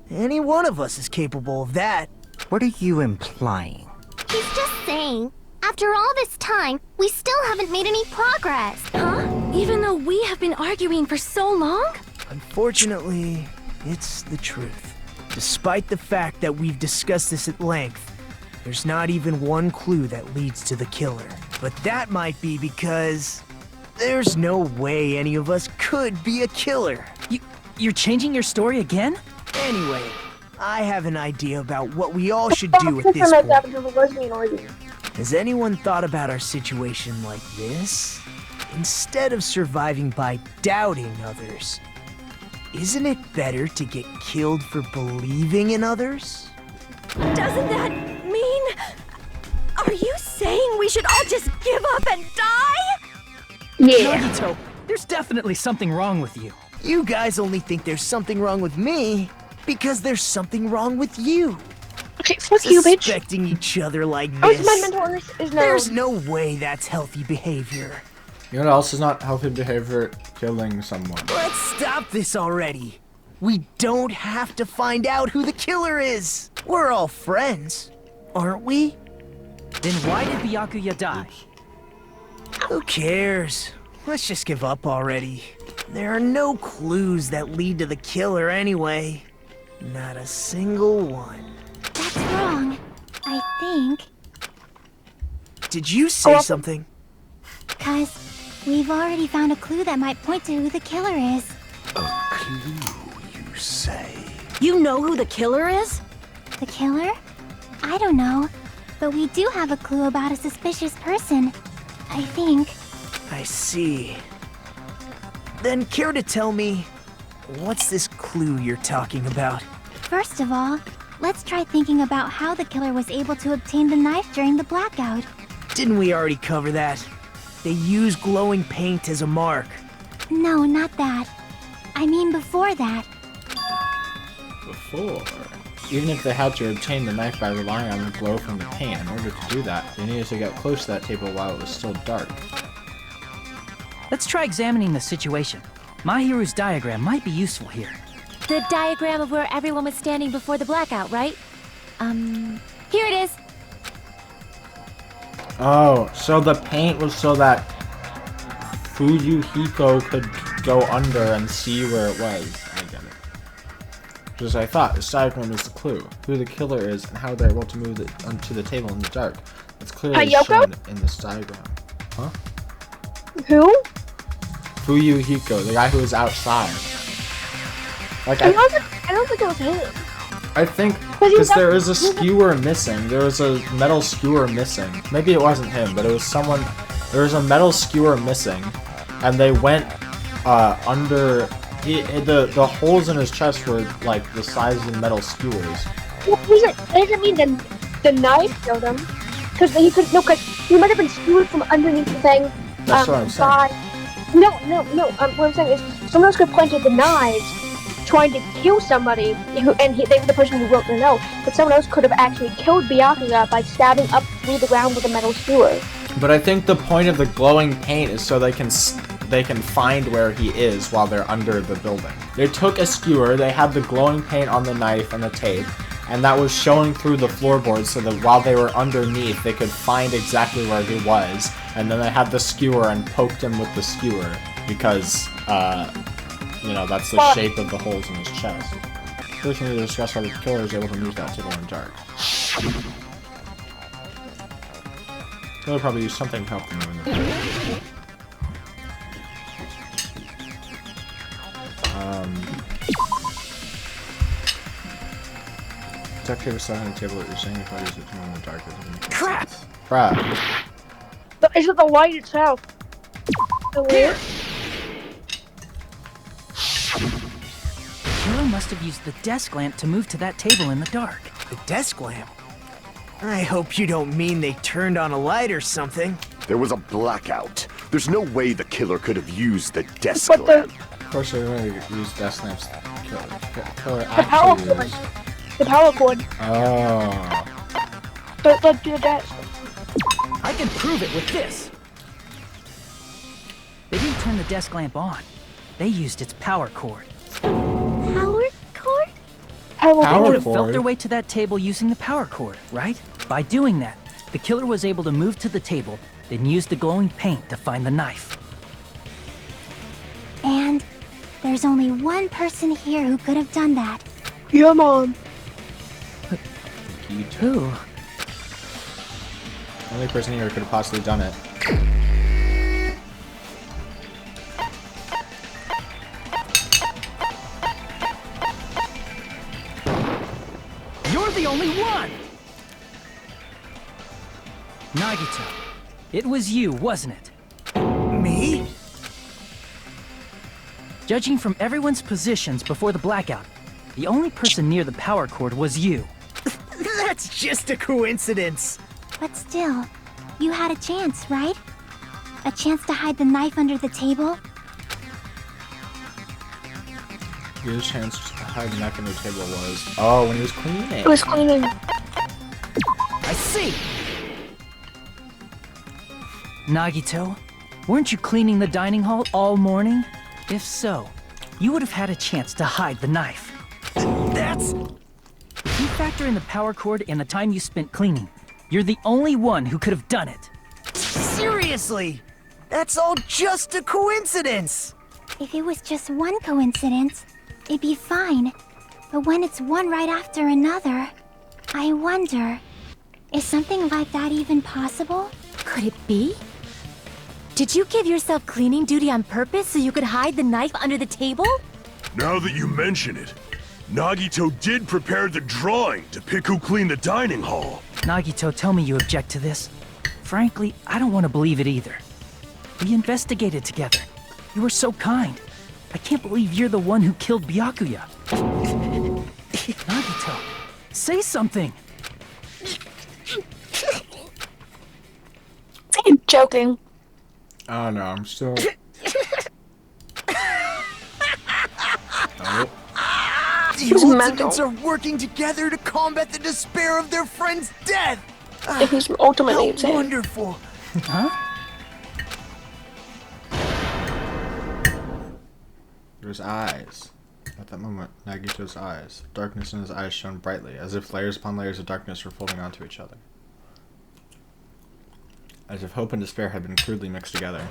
Any one of us is capable of that. What are you implying? He's just saying, after all this time, we still haven't made any progress. Huh? Even though we have been arguing for so long? Unfortunately, it's the truth. Despite the fact that we've discussed this at length, there's not even one clue that leads to the killer. But that might be because there's no way any of us could be a killer. You're changing your story again? Anyway, I have an idea about what we all should do at this point. Has anyone thought about our situation like this? Instead of surviving by doubting others, isn't it better to get killed for believing in others? Doesn't that mean... Are you saying we should all just give up and die? Yeah. Nagito, there's definitely something wrong with you. You guys only think there's something wrong with me because there's something wrong with you. Okay, fuck you, bitch. Suspecting each other like Oh, this. my mentors is no. There's no way that's healthy behavior. You know what else is not healthy behavior? Killing someone. Let's stop this already. We don't have to find out who the killer is. We're all friends, aren't we? Then why did Byakuya die? Who cares? Let's just give up already. There are no clues that lead to the killer anyway. Not a single one. That's wrong, I think. Did you say something? Cause We've already found a clue that might point to who the killer is. A clue, you say? You know who the killer is? The killer? I don't know. But we do have a clue about a suspicious person. I think. I see. Then care to tell me, what's this clue you're talking about? First of all, let's try thinking about how the killer was able to obtain the knife during the blackout. Didn't we already cover that? They use glowing paint as a mark. No, not that. I mean before that. Before? Even if they had to obtain the knife by relying on the glow from the paint, in order to do that, they needed to get close to that table while it was still dark. Let's try examining the situation. Mahiru's diagram might be useful here. The diagram of where everyone was standing before the blackout, right? Here it is. Oh, so the paint was so that Fuyuhiko could go under and see where it was. I get it. Just as I thought, this diagram is the clue. Who the killer is and how they're able to move it onto the table in the dark. It's clearly shown in this diagram. Huh? Who? Fuyuhiko, the guy who was outside. Like I don't think it was him. I think because there is a skewer missing. There was a metal skewer missing. Maybe it wasn't him, but it was someone. There was a metal skewer missing, and they went under. The holes in his chest were like the size of metal skewers. Well, that doesn't mean the knife killed him, because he could no, because he might have been skewered from underneath the thing. That's what I'm saying. No. What I'm saying is, someone else could point at the knives, trying to kill somebody, they were the person who wrote the note, but someone else could have actually killed Byakuya by stabbing up through the ground with a metal skewer. But I think the point of the glowing paint is so they can find where he is while they're under the building. They took a skewer, they had the glowing paint on the knife and the tape, and that was showing through the floorboards so that while they were underneath, they could find exactly where he was, and then they had the skewer and poked him with the skewer because, you know, that's the shape of the holes in his chest. First, we need to discuss how the killer is able to move that table in the dark. They'll probably use something to help them move in the dark. Duct tape is stuck on the table that you're saying if I use it to move in the dark. Crap! Crap. Is it the light itself? The weird? The killer must have used the desk lamp to move to that table in the dark. The desk lamp? I hope you don't mean they turned on a light or something. There was a blackout. There's no way the killer could have used the desk lamp. Of course, they're going to use desk lamps. Killer The power actually cord. used. The power cord. Oh. Don't do that. I can prove it with this. They didn't turn the desk lamp on. They used its power cord. Power cord? They could have felt their way to that table using the power cord, right? By doing that, the killer was able to move to the table, then use the glowing paint to find the knife. And there's only one person here who could have done that. Your mom. You too. The only person here who could have possibly done it. You're the only one! Nagito, it was you, wasn't it? Me? Judging from everyone's positions before the blackout, the only person near the power cord was you. That's just a coincidence. But still, you had a chance, right? A chance to hide the knife under the table? His chance to hide the knife under the table was... Oh, when he was cleaning. It was cleaning. I see! Nagito, weren't you cleaning the dining hall all morning? If so, you would have had a chance to hide the knife. That's... If you factor in the power cord and the time you spent cleaning, you're the only one who could have done it. Seriously? That's all just a coincidence! If it was just one coincidence, it'd be fine. But when it's one right after another, I wonder, is something like that even possible? Could it be? Did you give yourself cleaning duty on purpose so you could hide the knife under the table? Now that you mention it, Nagito did prepare the drawing to pick who cleaned the dining hall. Nagito, tell me you object to this. Frankly, I don't want to believe it either. We investigated together. You were so kind. I can't believe you're the one who killed Byakuya. Nagito, say something. I'm joking. Oh no, I'm still... Oh. The Ultimates are working together to combat the despair of their friend's death! He's ultimately insane. Wonderful! Huh? There's eyes. At that moment, Nagito's eyes. Darkness in his eyes shone brightly, as if layers upon layers of darkness were folding onto each other. As if hope and despair had been crudely mixed together.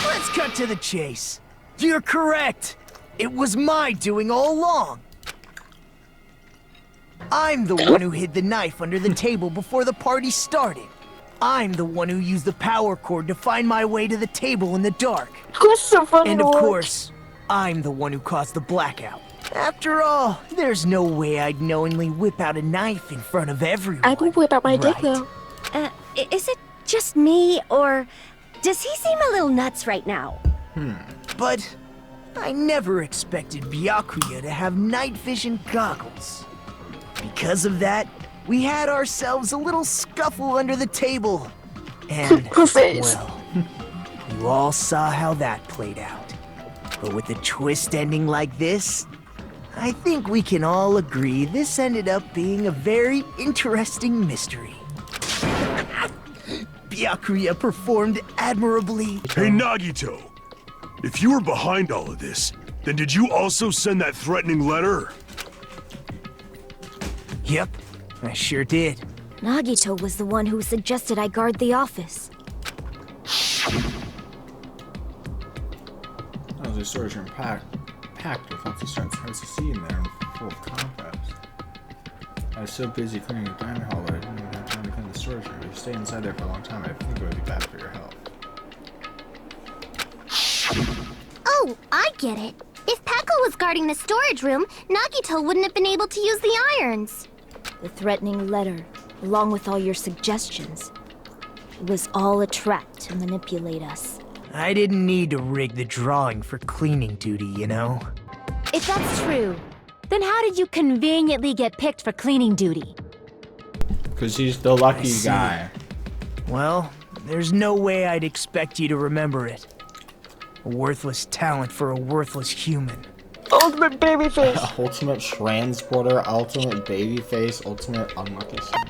Let's cut to the chase. You're correct. It was my doing all along. I'm the one who hid the knife under the table before the party started. I'm the one who used the power cord to find my way to the table in the dark. And of course, I'm the one who caused the blackout. After all, there's no way I'd knowingly whip out a knife in front of everyone. I would whip out my dick though. Is it just me, or does he seem a little nuts right now? But I never expected Byakuya to have night vision goggles. Because of that, we had ourselves a little scuffle under the table. And, well, you all saw how that played out. But with a twist ending like this, I think we can all agree this ended up being a very interesting mystery. Byakuya performed admirably. Hey, Nagito! If you were behind all of this, then did you also send that threatening letter? Yep, I sure did. Nagito was the one who suggested I guard the office. Oh, the storage room packed with lots of strands. How's the sea in there and full of cobwebs? I was so busy cleaning the dining hall that I didn't even have time to clean the storage room. If you stay inside there for a long time, I think it would be bad for your health. Oh, I get it. If Peko was guarding the storage room, Nagito wouldn't have been able to use the irons. The threatening letter, along with all your suggestions, it was all a trap to manipulate us. I didn't need to rig the drawing for cleaning duty, you know? If that's true, then how did you conveniently get picked for cleaning duty? Because he's the lucky guy. Well, there's no way I'd expect you to remember it. A worthless talent for a worthless human. Ultimate babyface. Ultimate transporter, ultimate babyface, ultimate unlucky son.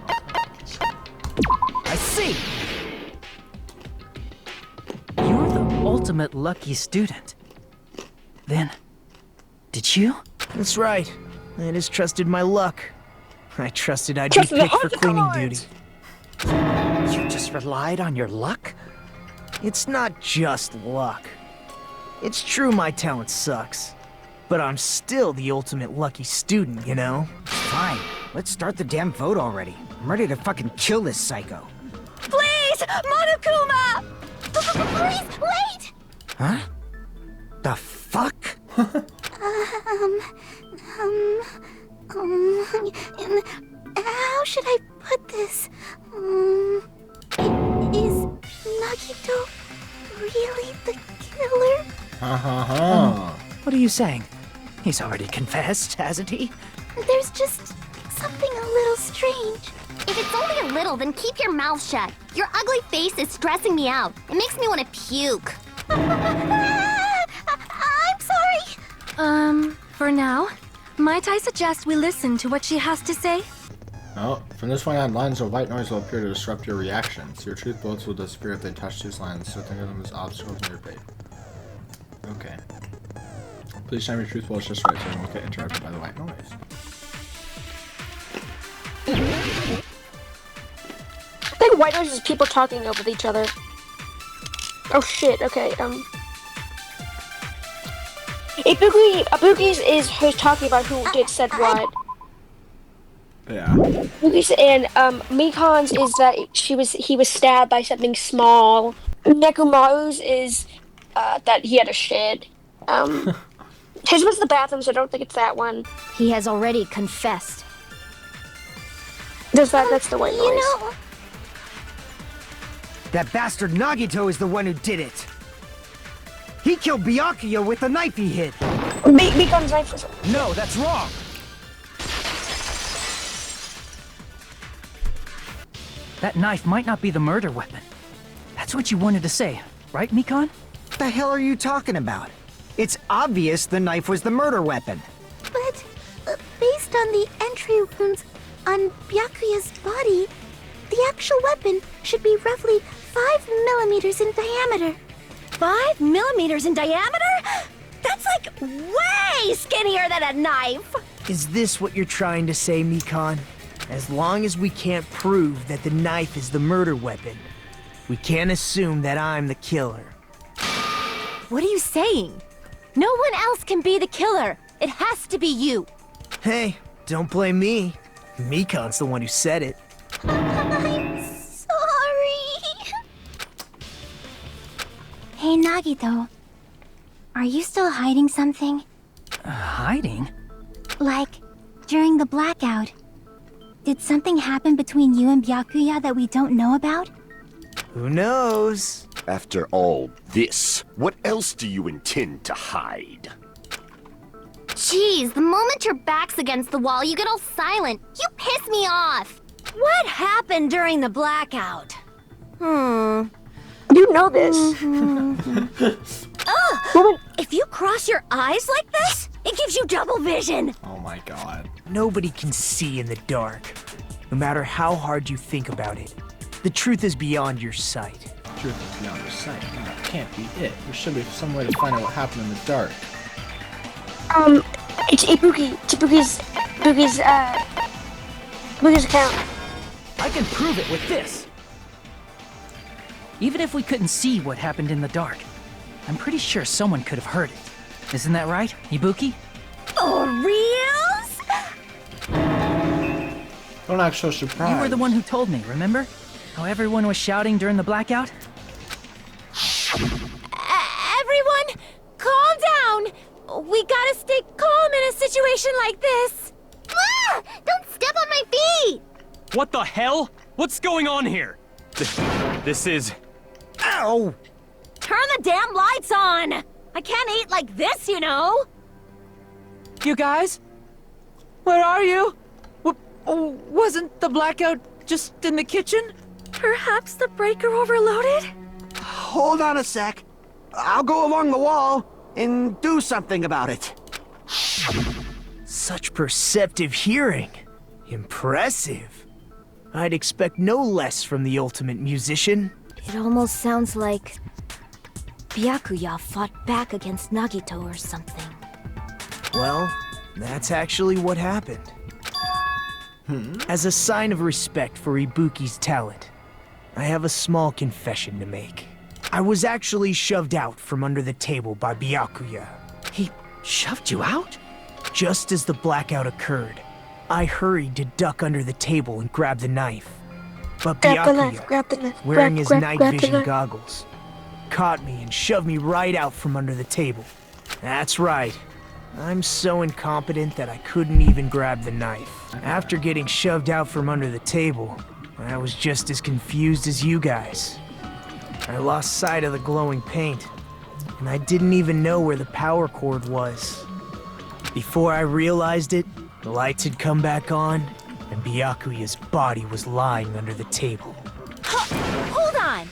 I see! You're the ultimate lucky student. Then, did you? That's right. I just trusted my luck. I trusted I'd be picked for cleaning duty. You just relied on your luck? It's not just luck. It's true my talent sucks. But I'm still the ultimate lucky student, you know? Fine. Let's start the damn vote already. I'm ready to fucking kill this psycho. Please! Monokuma! Please, wait! Huh? The fuck? How should I put this? Is Nagito really the killer? What are you saying? He's already confessed, hasn't he? There's just something a little strange. If it's only a little, then keep your mouth shut. Your ugly face is stressing me out. It makes me want to puke. I'm sorry. For now, might I suggest we listen to what she has to say? Oh, from this point on, lines of white noise will appear to disrupt your reactions. Your truth bullets will disappear if they touch these lines, so think of them as obstacles in your fate. Okay. Please time your truth bullets just right so you won't get interrupted by the white noise. I think white noise is people talking over each other. Oh shit, okay, Ibuki is who's talking about who did said what. Yeah. Ibuki's and Mikan's is that he was stabbed by something small. Nekomaru's is that he had a shed. His was the bathroom, so I don't think it's that one. He has already confessed. That's the white noise. You know, That bastard Nagito is the one who did it. He killed Byakuya with the knife he hid. Becon's knife was... No, that's wrong. That knife might not be the murder weapon. That's what you wanted to say, right, Mikon? What the hell are you talking about? It's obvious the knife was the murder weapon. but based on the entry wounds on Byakuya's body, the actual weapon should be roughly 5 millimeters in diameter. 5 millimeters in diameter? That's like way skinnier than a knife! Is this what you're trying to say, Mikon? As long as we can't prove that the knife is the murder weapon, we can't assume that I'm the killer. What are you saying? No one else can be the killer. It has to be you. Hey, don't blame me. Mikon's the one who said it. I'm sorry. Hey, Nagito. Are you still hiding something? Hiding? Like, during the blackout, did something happen between you and Byakuya that we don't know about? Who knows? After all this, what else do you intend to hide? Jeez, the moment your back's against the wall, you get all silent. You piss me off. What happened during the blackout? You know this. If you cross your eyes like this, it gives you double vision. Oh my god. Nobody can see in the dark, no matter how hard you think about it. The truth is beyond your sight. Truth is beyond your sight. That can't be it. There should be some way to find out what happened in the dark. It's Ibuki. It's Ibuki's account. I can prove it with this. Even if we couldn't see what happened in the dark, I'm pretty sure someone could have heard it. Isn't that right, Ibuki? For reals? Don't act so surprised. You were the one who told me, remember? How everyone was shouting during the blackout? Everyone, calm down. We gotta stay calm in a situation like this. Ah! Don't step on my feet! What the hell? What's going on here? This is... Ow! Turn the damn lights on. I can't eat like this, you know. You guys? Where are you? Wasn't the blackout just in the kitchen? Perhaps the breaker overloaded? Hold on a sec. I'll go along the wall and do something about it. Such perceptive hearing. Impressive. I'd expect no less from the ultimate musician. It almost sounds like Byakuya fought back against Nagito or something. Well, that's actually what happened. As a sign of respect for Ibuki's talent, I have a small confession to make. I was actually shoved out from under the table by Byakuya. He shoved you out? Just as the blackout occurred, I hurried to duck under the table and grab the knife. But Byakuya, wearing his night vision goggles, caught me and shoved me right out from under the table. That's right. I'm so incompetent that I couldn't even grab the knife. After getting shoved out from under the table, I was just as confused as you guys. I lost sight of the glowing paint, and I didn't even know where the power cord was. Before I realized it, the lights had come back on, and Byakuya's body was lying under the table. Hold on.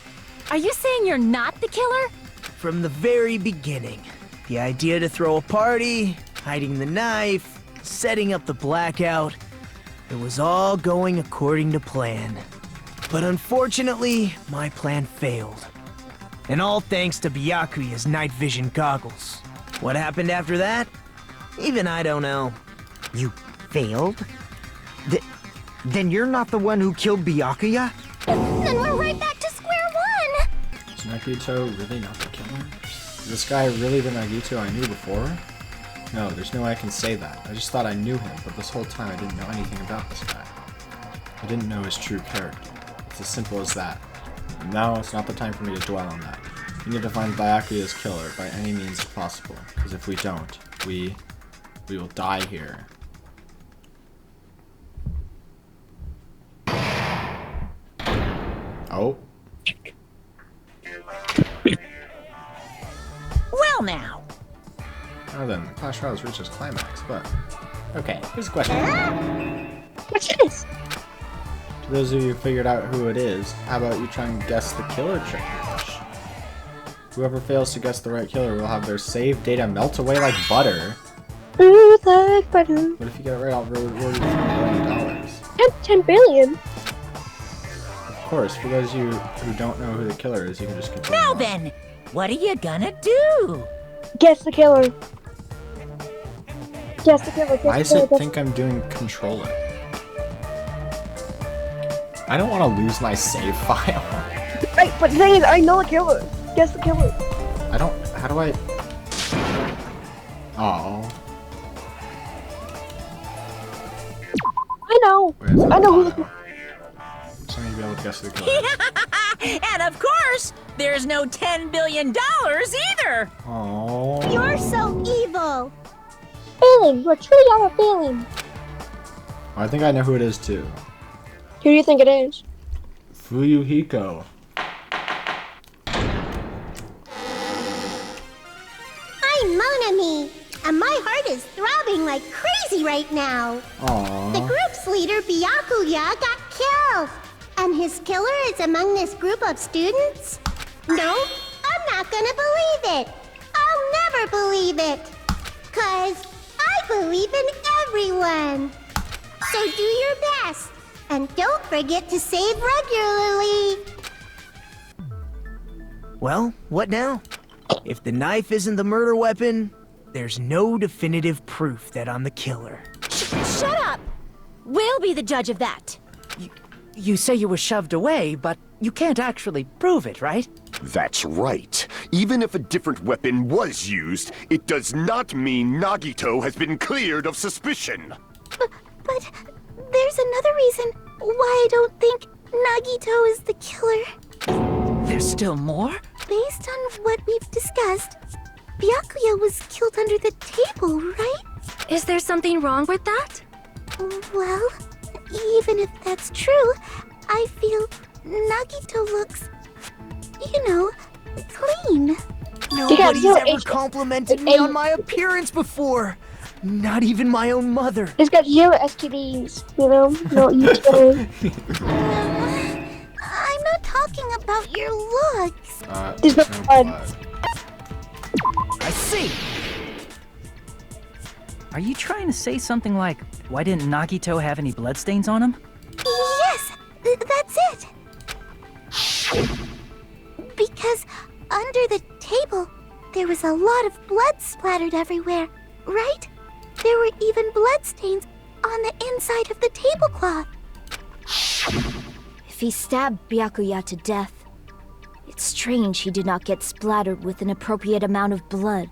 Are you saying you're not the killer? From the very beginning, the idea to throw a party, hiding the knife, setting up the blackout, it was all going according to plan. But unfortunately, my plan failed. And all thanks to Byakuya's night vision goggles. What happened after that? Even I don't know. You failed? Then you're not the one who killed Byakuya? Then we're right back to square one! Is Nagito really not the killer? Is this guy really the Nagito I knew before? No, there's no way I can say that. I just thought I knew him, but this whole time I didn't know anything about this guy. I didn't know his true character. It's as simple as that. No, it's not the time for me to dwell on that. We need to find Byakuya's killer by any means possible, because if we don't, we will die here. Oh. Well now. Now then, Clash Royale has reached its climax, but... Okay, here's a question. What's this? To those of you who figured out who it is, how about you try and guess the killer trick? Whoever fails to guess the right killer will have their saved data melt away like butter. Ooh, like butter. But if you get it right, I'll reward you with $1 billion. 10 billion? Of course, for those of you who don't know who the killer is, you can just continue. Now on. then, what are you gonna do? Guess the killer. Guess the killer. Why does it think I'm doing control it? I don't want to lose my save file. Right, but the thing is, I know the killer. Guess the killer. I don't. How do I? Oh. I know. I know who the. So I need to be able to guess the killer. And of course, there's no $10 billion either. Oh. You're so evil. Failing. You're truly our failing. I think I know who it is too. Who do you think it is? Fuyuhiko. I'm Monami, and my heart is throbbing like crazy right now. Aww. The group's leader, Byakuya, got killed. And his killer is among this group of students? No, I'm not gonna believe it. I'll never believe it. 'Cause I believe in everyone. So do your best. And don't forget to save regularly. Well, what now? If the knife isn't the murder weapon, there's no definitive proof that I'm the killer. Shut up! We'll be the judge of that. You say you were shoved away, but you can't actually prove it, right? That's right. Even if a different weapon was used, it does not mean Nagito has been cleared of suspicion. But there's another reason why I don't think Nagito is the killer. There's still more? Based on what we've discussed, Byakuya was killed under the table, right? Is there something wrong with that? Well, even if that's true, I feel Nagito looks, clean. Nobody's ever complimented me on my appearance before. Not even my own mother. He's got 0 STDs, no UTI. I'm not talking about your looks. There's no blood. I see. Are you trying to say something like, why didn't Nagito have any bloodstains on him? Yes, that's it. Because under the table, there was a lot of blood splattered everywhere, right? There were even bloodstains on the inside of the tablecloth. If he stabbed Byakuya to death, it's strange he did not get splattered with an appropriate amount of blood.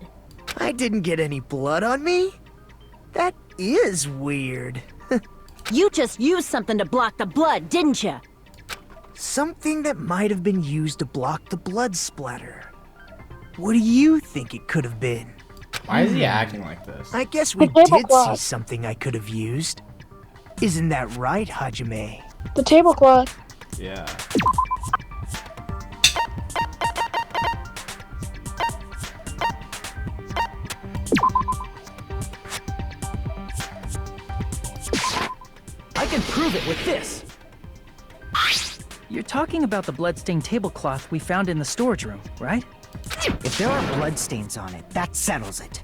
I didn't get any blood on me? That is weird. You just used something to block the blood, didn't you? Something that might have been used to block the blood splatter. What do you think it could have been? Why is he acting like this? I guess we did see something I could have used. Isn't that right, Hajime? The tablecloth. Yeah. I can prove it with this. You're talking about the bloodstained tablecloth we found in the storage room, right? If there are bloodstains on it, that settles it.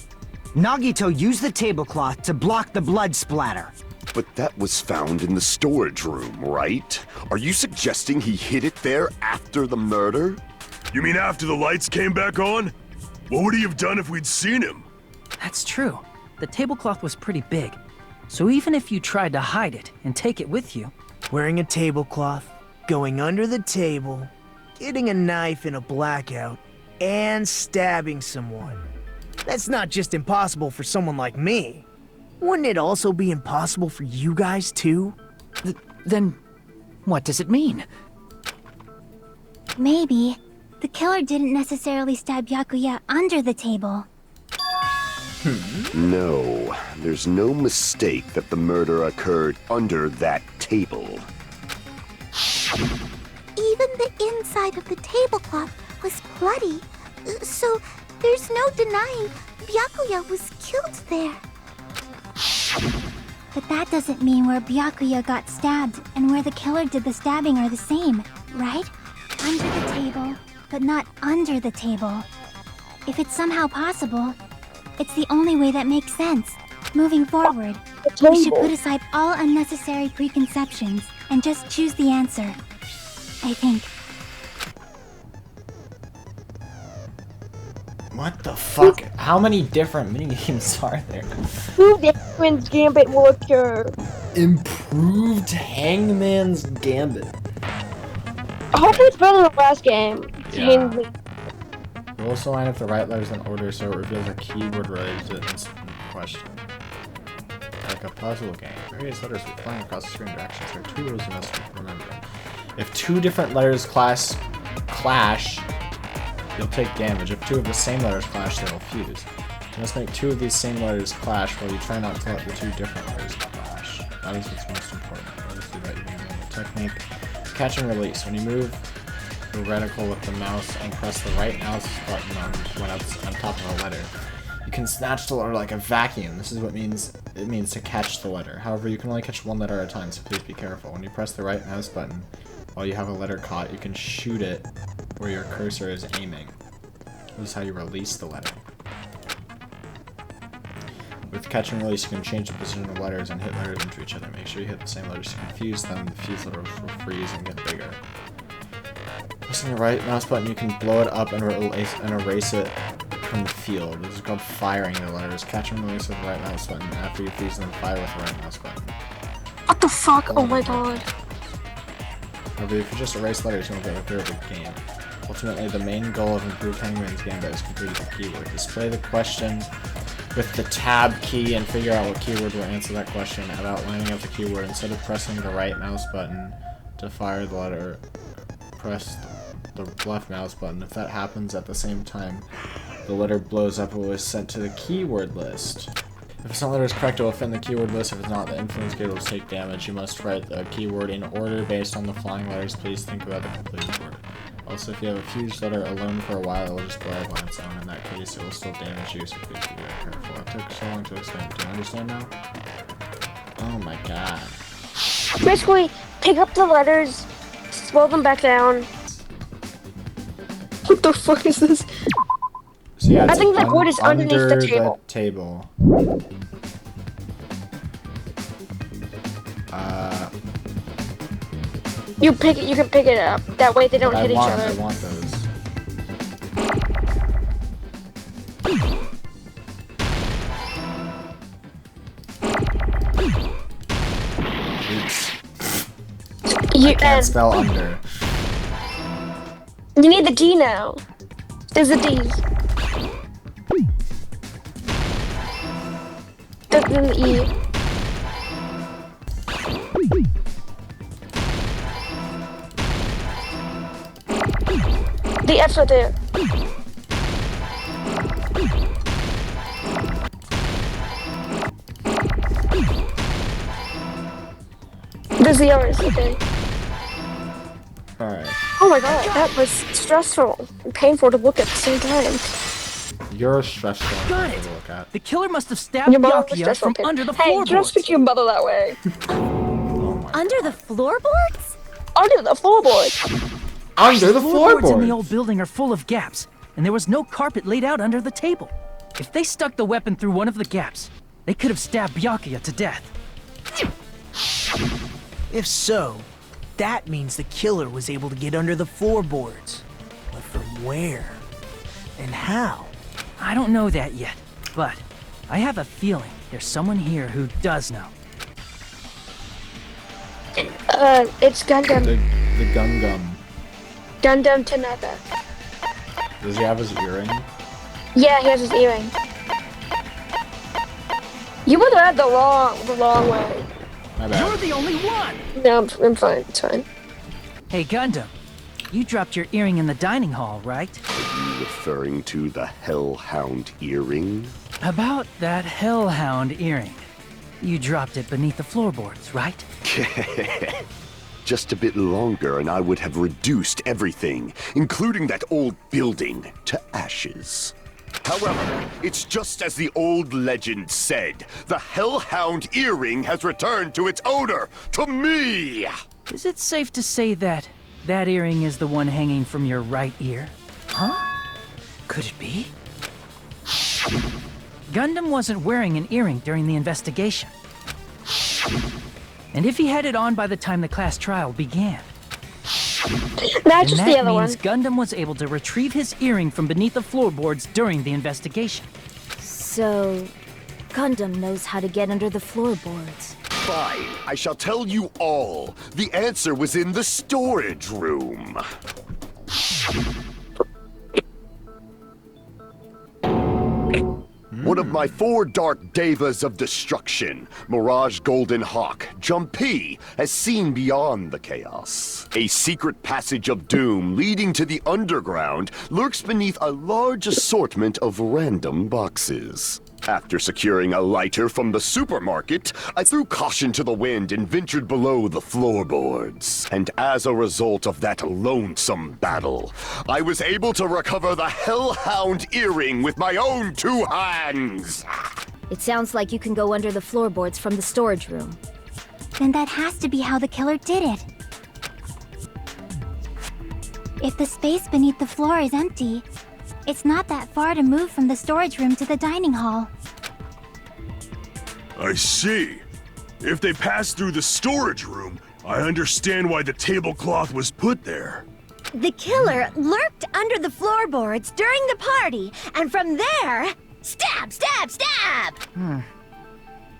Nagito used the tablecloth to block the blood splatter. But that was found in the storage room, right? Are you suggesting he hid it there after the murder? You mean after the lights came back on? What would he have done if we'd seen him? That's true. The tablecloth was pretty big. So even if you tried to hide it and take it with you... Wearing a tablecloth, going under the table, getting a knife in a blackout, and stabbing someone. That's not just impossible for someone like me. Wouldn't it also be impossible for you guys too? Then, what does it mean? Maybe the killer didn't necessarily stab Byakuya under the table. No, there's no mistake that the murder occurred under that table. Even the inside of the tablecloth was bloody, so there's no denying Byakuya was killed there. But that doesn't mean where Byakuya got stabbed and where the killer did the stabbing are the same, right? Under the table, but not under the table. If it's somehow possible, it's the only way that makes sense. Moving forward, we should put aside all unnecessary preconceptions and just choose the answer. I think. What the fuck? How many different minigames are there? Improved Hangman's Gambit will occur. Improved Hangman's Gambit. I hope it's better than the last game. Yeah. You also line up the right letters in order so it reveals a keyword related to the question. Like a puzzle game. Various letters will be flying across the screen directions. There are 2 rules you must remember. If 2 different letters clash, you'll take damage. If 2 of the same letters clash, they will fuse. You must make 2 of these same letters clash while you try not to let the 2 different letters clash. That is what's most important. Obviously, that you can the technique. Catch and release. When you move the reticle with the mouse and press the right mouse button on top of a letter, you can snatch the letter like a vacuum. This is what it means to catch the letter. However, you can only catch 1 letter at a time, so please be careful. When you press the right mouse button while you have a letter caught, you can shoot it where your cursor is aiming. This is how you release the letter. With catch and release, you can change the position of letters and hit letters into each other. Make sure you hit the same letters to confuse them. The fused letters will freeze and get bigger. Pressing the right mouse button, you can blow it up and erase it from the field. This is called firing the letters. Catch and release with the right mouse button. After you fuse them, fire with the right mouse button. What the fuck? Oh my god. However, if you just erase letters, you won't get a third of the game. Ultimately, the main goal of Improved Hangman's Gambit is completing the keyword. Display the question with the tab key and figure out what keyword will answer that question. About lining up the keyword, instead of pressing the right mouse button to fire the letter, press the left mouse button. If that happens at the same time, the letter blows up and was sent to the keyword list. If some letter is correct, it will fit in the keyword list. If it's not, the influence gate will take damage. You must write the keyword in order based on the flying letters. Please think about the completed word. Also, if you have a fused letter alone for a while, it will just blow up on its own. In that case, it will still damage you, so please be very careful. It took so long to explain. Do you understand now? Oh my god. Basically, pick up the letters, slow them back down. What the fuck is this? So yeah, I think the board is underneath the table. You can pick it up. That way they don't hit each other. I want those. Oops. I can't spell under. You need the D now. There's a D. There's an E. The F's right there. There's the R's, okay. Alright. Oh my god, that was stressful and painful to look at the same time. You're stressful Got it. to look at. The killer must have stabbed Byakuya from under the floorboards. Hey, just put your mother that way. Under the floorboards? Under the floorboards. Under the floorboards in the old building are full of gaps, and there was no carpet laid out under the table. If they stuck the weapon through one of the gaps, they could have stabbed Byakuya to death. If so, that means the killer was able to get under the floorboards. But from where? And how? I don't know that yet, but I have a feeling there's someone here who does know. It's Gundam. The Gundam. Gundam Tanaka. Does he have his earring? Yeah, he has his earring. You would have had the wrong way. My bad. You're the only one! No, I'm fine. It's fine. Hey, Gundam. you dropped your earring in the dining hall, right? Are you referring to the Hellhound earring? About that Hellhound earring. You dropped it beneath the floorboards, right? Just a bit longer and I would have reduced everything, including that old building, to ashes. However, it's just as the old legend said. The Hellhound earring has returned to its owner, to me! Is it safe to say that that earring is the one hanging from your right ear? Huh? Could it be? Gundam wasn't wearing an earring during the investigation. And if he had it on by the time the class trial began, That's just the other one. That means Gundam was able to retrieve his earring from beneath the floorboards during the investigation. So, Gundam knows how to get under the floorboards. Fine, I shall tell you all. The answer was in the storage room. One of my 4 dark devas of destruction, Mirage Golden Hawk, Jumpy, has seen beyond the chaos. A secret passage of doom leading to the underground lurks beneath a large assortment of random boxes. After securing a lighter from the supermarket, I threw caution to the wind and ventured below the floorboards. And as a result of that lonesome battle, I was able to recover the Hellhound earring with my own 2 hands. It sounds like you can go under the floorboards from the storage room. Then that has to be how the killer did it. If the space beneath the floor is empty, it's not that far to move from the storage room to the dining hall. I see. If they passed through the storage room, I understand why the tablecloth was put there. The killer lurked under the floorboards during the party, and from there, stab, stab, stab!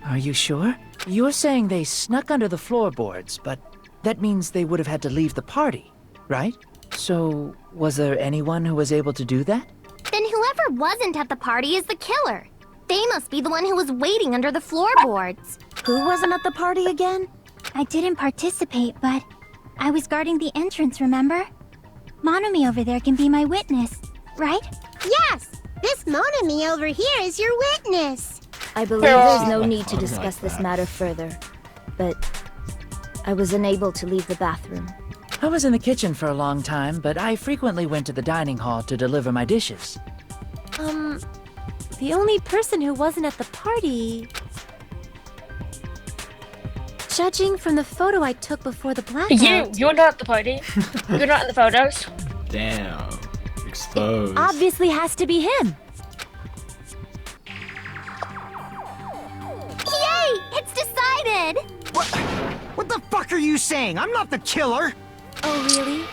Are you sure? You're saying they snuck under the floorboards, but that means they would have had to leave the party, right? So, was there anyone who was able to do that? Then whoever wasn't at the party is the killer. They must be the one who was waiting under the floorboards. Who wasn't at the party again? I didn't participate, but I was guarding the entrance, remember? Monami over there can be my witness, right? Yes! This Monami over here is your witness! I believe there's no need to discuss this matter further, but I was unable to leave the bathroom. I was in the kitchen for a long time, but I frequently went to the dining hall to deliver my dishes. The only person who wasn't at the party... Judging from the photo I took before the blackout... You're not at the party. You're not in the photos. Damn. Exposed. It obviously has to be him. Yay! It's decided! What the fuck are you saying? I'm not the killer! Oh, really?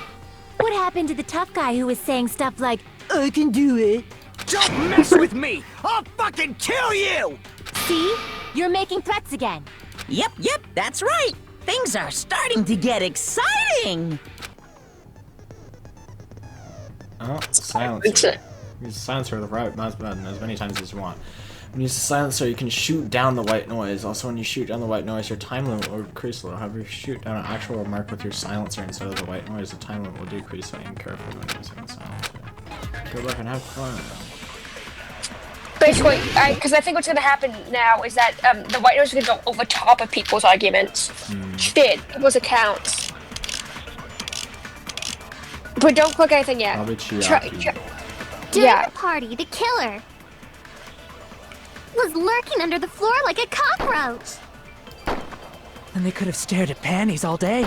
What happened to the tough guy who was saying stuff like, I can do it? Don't mess with me! I'll fucking kill you! see? You're making threats again. Yep, that's right. Things are starting to get exciting. Oh, silencer. Use the silencer with the right mouse button as many times as you want. When you use the silencer, you can shoot down the white noise. Also, when you shoot down the white noise, your time limit will increase a little. However, if you shoot down an actual remark with your silencer instead of the white noise, the time limit will decrease, so be careful when using the silencer. Good luck and have fun. Basically, because I think what's going to happen now is that the white noise is going to go over top of people's arguments. Fit people's accounts. But don't click anything yet. During the party, the killer was lurking under the floor like a cockroach. And they could have stared at panties all day.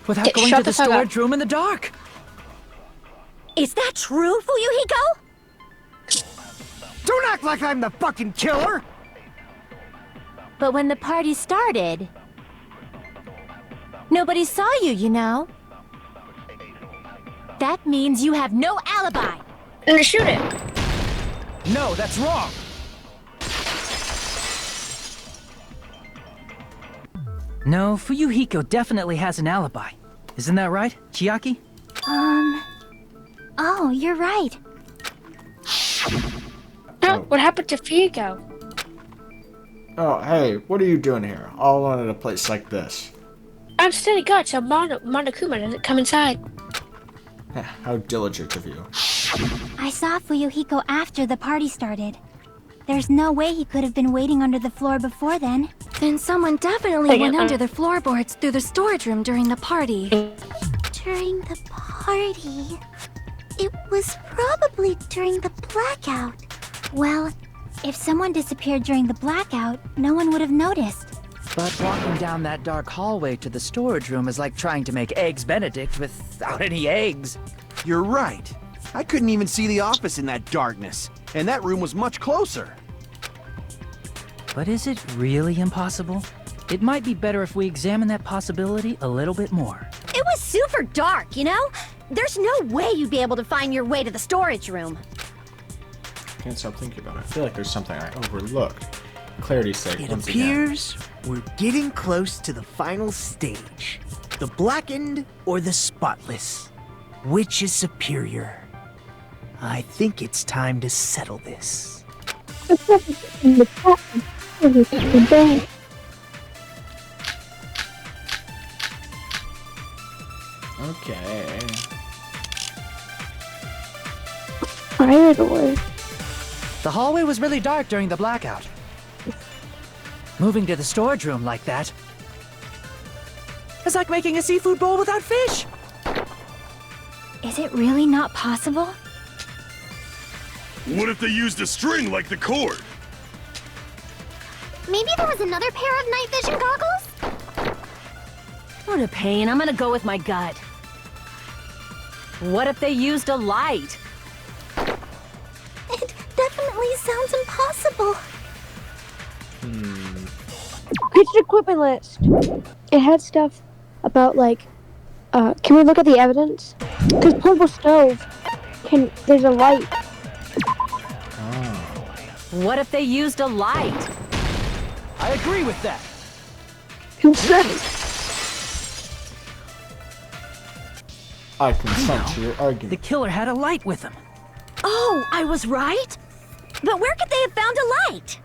Without going to the storage room in the dark. Is that true, Fuyuhiko? Don't act like I'm the fucking killer! But when the party started, nobody saw you, you know? That means you have no alibi. And shoot it. No, that's wrong. No, Fuyuhiko definitely has an alibi. Isn't that right, Chiaki? Oh, you're right. What happened to Figo? Oh, hey, what are you doing here? All alone at a place like this. I'm steady gut, so Monokuma doesn't come inside. How diligent of you. I saw Fuyuhiko after the party started. There's no way he could have been waiting under the floor before then. Then someone definitely went under the floorboards through the storage room during the party. During the party? It was probably during the blackout. Well, if someone disappeared during the blackout, no one would have noticed. But walking down that dark hallway to the storage room is like trying to make Eggs Benedict without any eggs. You're right. I couldn't even see the office in that darkness, and that room was much closer. But is it really impossible? It might be better if we examine that possibility a little bit more. It was super dark, you know? There's no way you'd be able to find your way to the storage room. Can't stop thinking about it. I feel like there's something I overlooked. Clarity's sake, It once appears we're getting close to the final stage. The blackened or the spotless? Which is superior? I think it's time to settle this. Okay. Fire door. The hallway was really dark during the blackout. Moving to the storage room like that is like making a seafood bowl without fish. Is it really not possible? What if they used a string like the cord? Maybe there was another pair of night vision goggles? What a pain. I'm gonna go with my gut. What if they used a light? It definitely sounds impossible. Creature equipment list. It had stuff about like, can we look at the evidence? Because portable stove there's a light. What if they used a light? I agree with that. Who said it? I consent to your argument. The killer had a light with him. Oh, I was right? But where could they have found a light?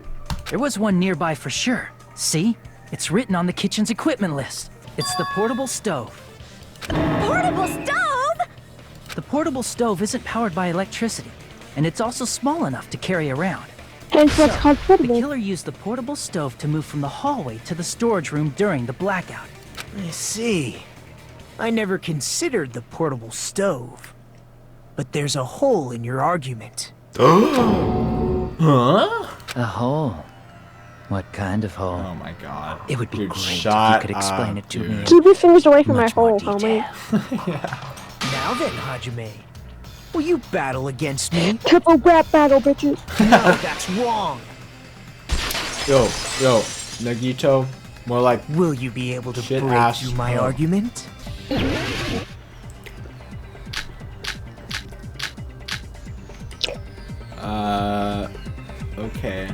There was one nearby for sure. See? It's written on the kitchen's equipment list. It's the portable stove. Portable stove? The portable stove isn't powered by electricity, and it's also small enough to carry around. Hence what's called portable. The killer used the portable stove to move from the hallway to the storage room during the blackout. I see. I never considered the portable stove. But there's a hole in your argument. Huh? A hole? What kind of hole? Oh my god. It would be Dude, great if you shut could explain up, it to dude. me. Keep your fingers away from Much my more hole, homie. Now then, Hajime. Will you battle against me? Triple rap battle, bitches. No, that's wrong. Yo, Nagito, more like Will you be able to shit break ass. through my argument? Okay.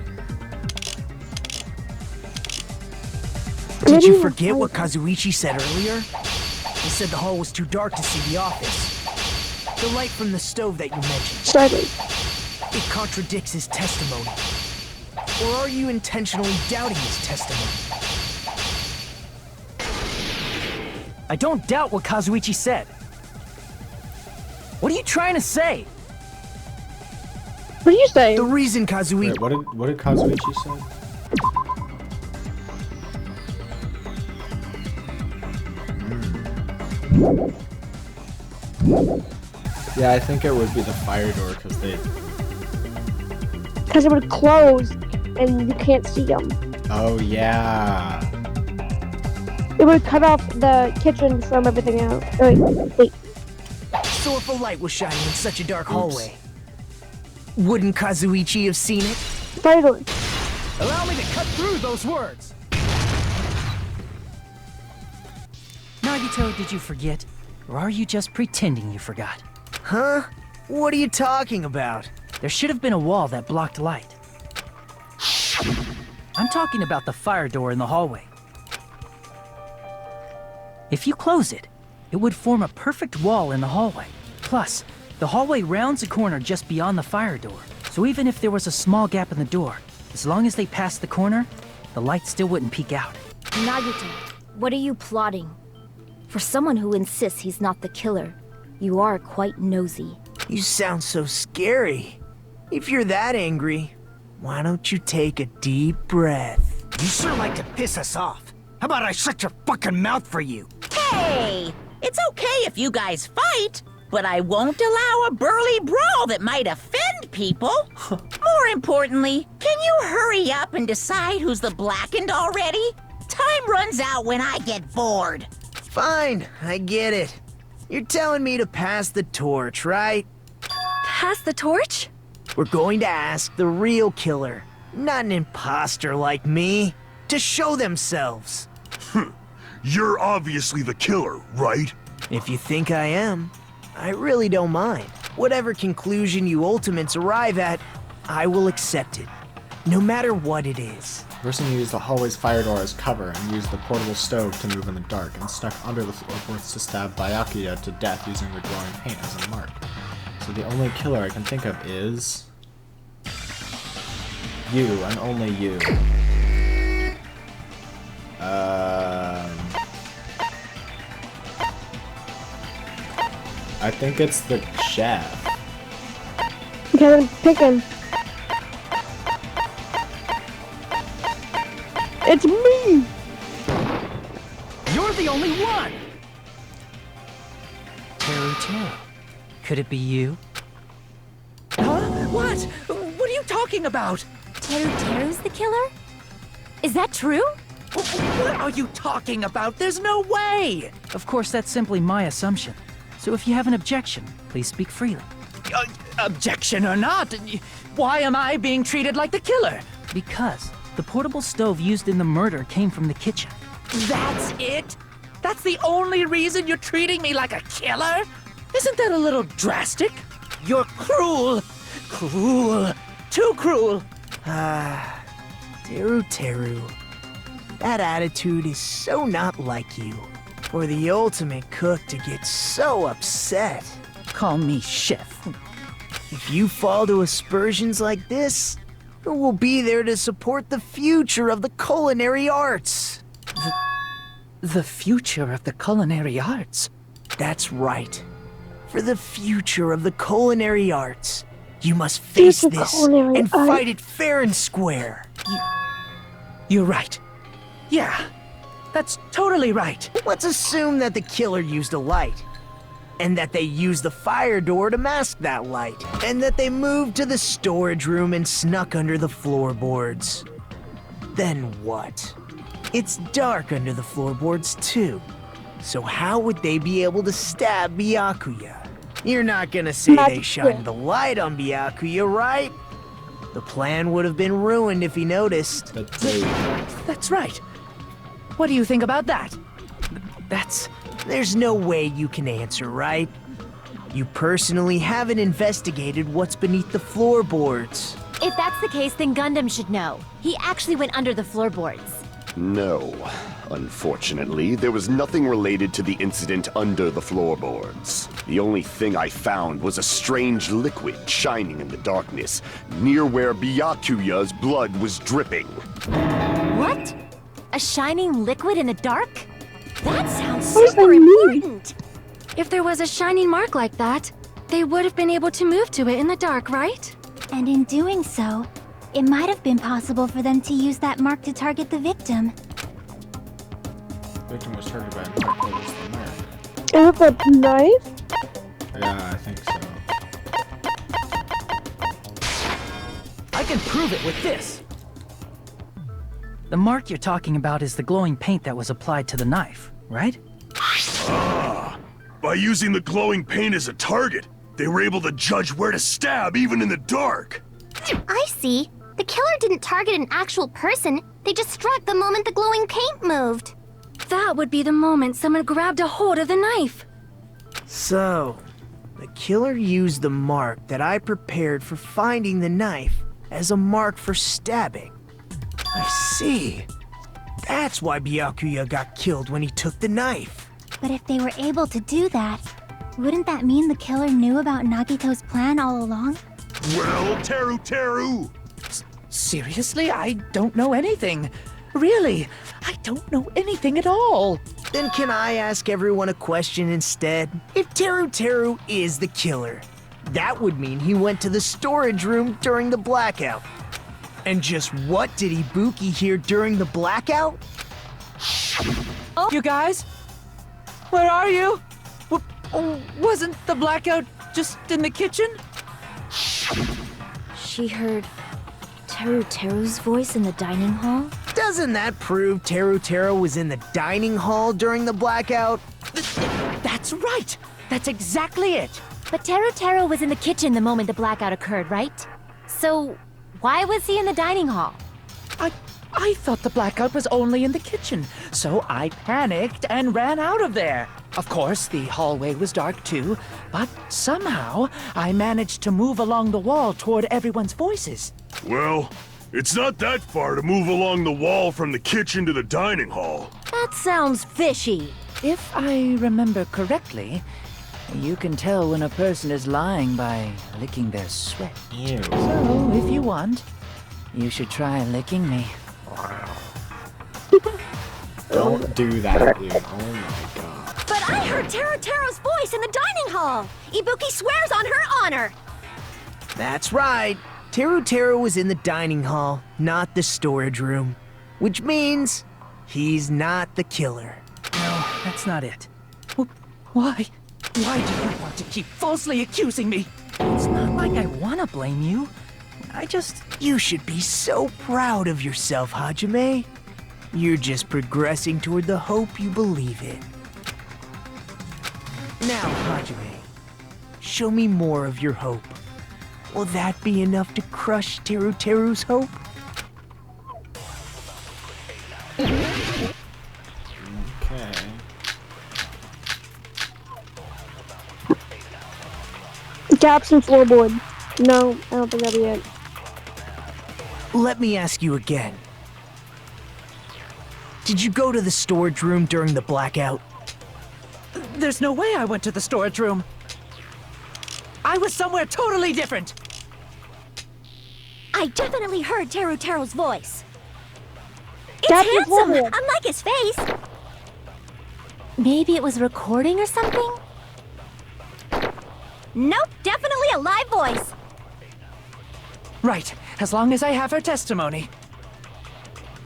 Did you forget what Kazuichi said earlier? He said the hall was too dark to see the office. The light from the stove that you mentioned. Sorry. It contradicts his testimony. Or are you intentionally doubting his testimony? I don't doubt what Kazuichi said. What are you trying to say? What are you saying? The reason Kazuichi... Wait, what did Kazuichi say? Yeah, I think it would be the fire door because they. Because it would close and you can't see them. Oh yeah. It would cut off the kitchen from everything else. Wait. So if a light was shining in such a dark hallway, wouldn't Kazuichi have seen it? Fire door. Allow me to cut through those words! Nagito, did you forget? Or are you just pretending you forgot? Huh? What are you talking about? There should have been a wall that blocked light. I'm talking about the fire door in the hallway. If you close it, it would form a perfect wall in the hallway. Plus, the hallway rounds a corner just beyond the fire door. So even if there was a small gap in the door, as long as they passed the corner, the light still wouldn't peek out. Nagito, what are you plotting? For someone who insists he's not the killer, you are quite nosy. You sound so scary. If you're that angry, why don't you take a deep breath? You sure like to piss us off. How about I shut your fucking mouth for you? Hey! It's okay if you guys fight, but I won't allow a burly brawl that might offend people. More importantly, can you hurry up and decide who's the blackened already? Time runs out when I get bored. Fine, I get it. You're telling me to pass the torch, right? Pass the torch? We're going to ask the real killer, not an imposter like me, to show themselves. You're obviously the killer, right? If you think I am, I really don't mind. Whatever conclusion you ultimates arrive at, I will accept it, no matter what it is. The person used the hallway's fire door as cover and used the portable stove to move in the dark and snuck under the floorboards to stab Byakuya to death using the glowing paint as a mark. So the only killer I can think of is you, and only you. I think it's the chef. Okay, then pick him. It's me! You're the only one! Teru. Could it be you? Huh? What? What are you talking about? Teru's the killer? Is that true? What are you talking about? There's no way! Of course, that's simply my assumption. So if you have an objection, please speak freely. Objection or not, why am I being treated like the killer? Because the portable stove used in the murder came from the kitchen. That's it? That's the only reason you're treating me like a killer? Isn't that a little drastic? You're cruel. Cruel. Too cruel. Teru. That attitude is so not like you. For the ultimate cook to get so upset. Call me chef. If you fall to aspersions like this, who will be there to support the future of the culinary arts? The future of the culinary arts? That's right. For the future of the culinary arts, you must face this and fight it fair and square. You're right. Yeah, that's totally right. Let's assume that the killer used a light, and that they used the fire door to mask that light, and that they moved to the storage room and snuck under the floorboards. Then what? It's dark under the floorboards too. So how would they be able to stab Byakuya? You're not gonna say they shined the light on Byakuya, right? The plan would have been ruined if he noticed. That's right. What do you think about that? There's no way you can answer, right? You personally haven't investigated what's beneath the floorboards. If that's the case, then Gundam should know. He actually went under the floorboards. No. Unfortunately, there was nothing related to the incident under the floorboards. The only thing I found was a strange liquid shining in the darkness, near where Byakuya's blood was dripping. What? A shining liquid in the dark? That sounds super important! If there was a shining mark like that, they would have been able to move to it in the dark, right? And in doing so, it might have been possible for them to use that mark to target the victim. The victim was targeted by a mark that was the mark. Is it a knife? Yeah, I think so. I can prove it with this. The mark you're talking about is the glowing paint that was applied to the knife, right? Ah, by using the glowing paint as a target, they were able to judge where to stab even in the dark. I see. The killer didn't target an actual person. They just struck the moment the glowing paint moved. That would be the moment someone grabbed a hold of the knife. So, the killer used the mark that I prepared for finding the knife as a mark for stabbing. I see. That's why Byakuya got killed when he took the knife. But if they were able to do that, wouldn't that mean the killer knew about Nagito's plan all along? Well, Teru! Seriously? I don't know anything. Really, I don't know anything at all. Then can I ask everyone a question instead? If Teru Teru is the killer, that would mean he went to the storage room during the blackout. And just what did Ibuki hear during the blackout? You guys? Where are you? Wasn't the blackout just in the kitchen? She heard Teru Teru's voice in the dining hall? Doesn't that prove Teru Teru was in the dining hall during the blackout? That's right! That's exactly it! But Teru Teru was in the kitchen the moment the blackout occurred, right? So, why was he in the dining hall? I thought the blackout was only in the kitchen, so I panicked and ran out of there. Of course, the hallway was dark too, but somehow I managed to move along the wall toward everyone's voices. Well, it's not that far to move along the wall from the kitchen to the dining hall. That sounds fishy. If I remember correctly, you can tell when a person is lying by licking their sweat. Ew. So, if you want, you should try licking me. Don't do that, dude. Oh my god. But I heard Teru Teru's voice in the dining hall. Ibuki swears on her honor. That's right. Teru Teru was in the dining hall, not the storage room. Which means he's not the killer. No, that's not it. Why? Why do you want to keep falsely accusing me? It's not like I want to blame you. You should be so proud of yourself, Hajime. You're just progressing toward the hope you believe in. Now, Hajime, show me more of your hope. Will that be enough to crush Teru Teru's hope? Okay. Gaps and floorboard. No, I don't think that'll be it. Let me ask you again. Did you go to the storage room during the blackout? There's no way I went to the storage room. I was somewhere totally different. I definitely heard Teru Teru's voice. It's That's handsome, horrible. unlike his face. Maybe it was recording or something? Nope, definitely a live voice. Right, as long as I have her testimony.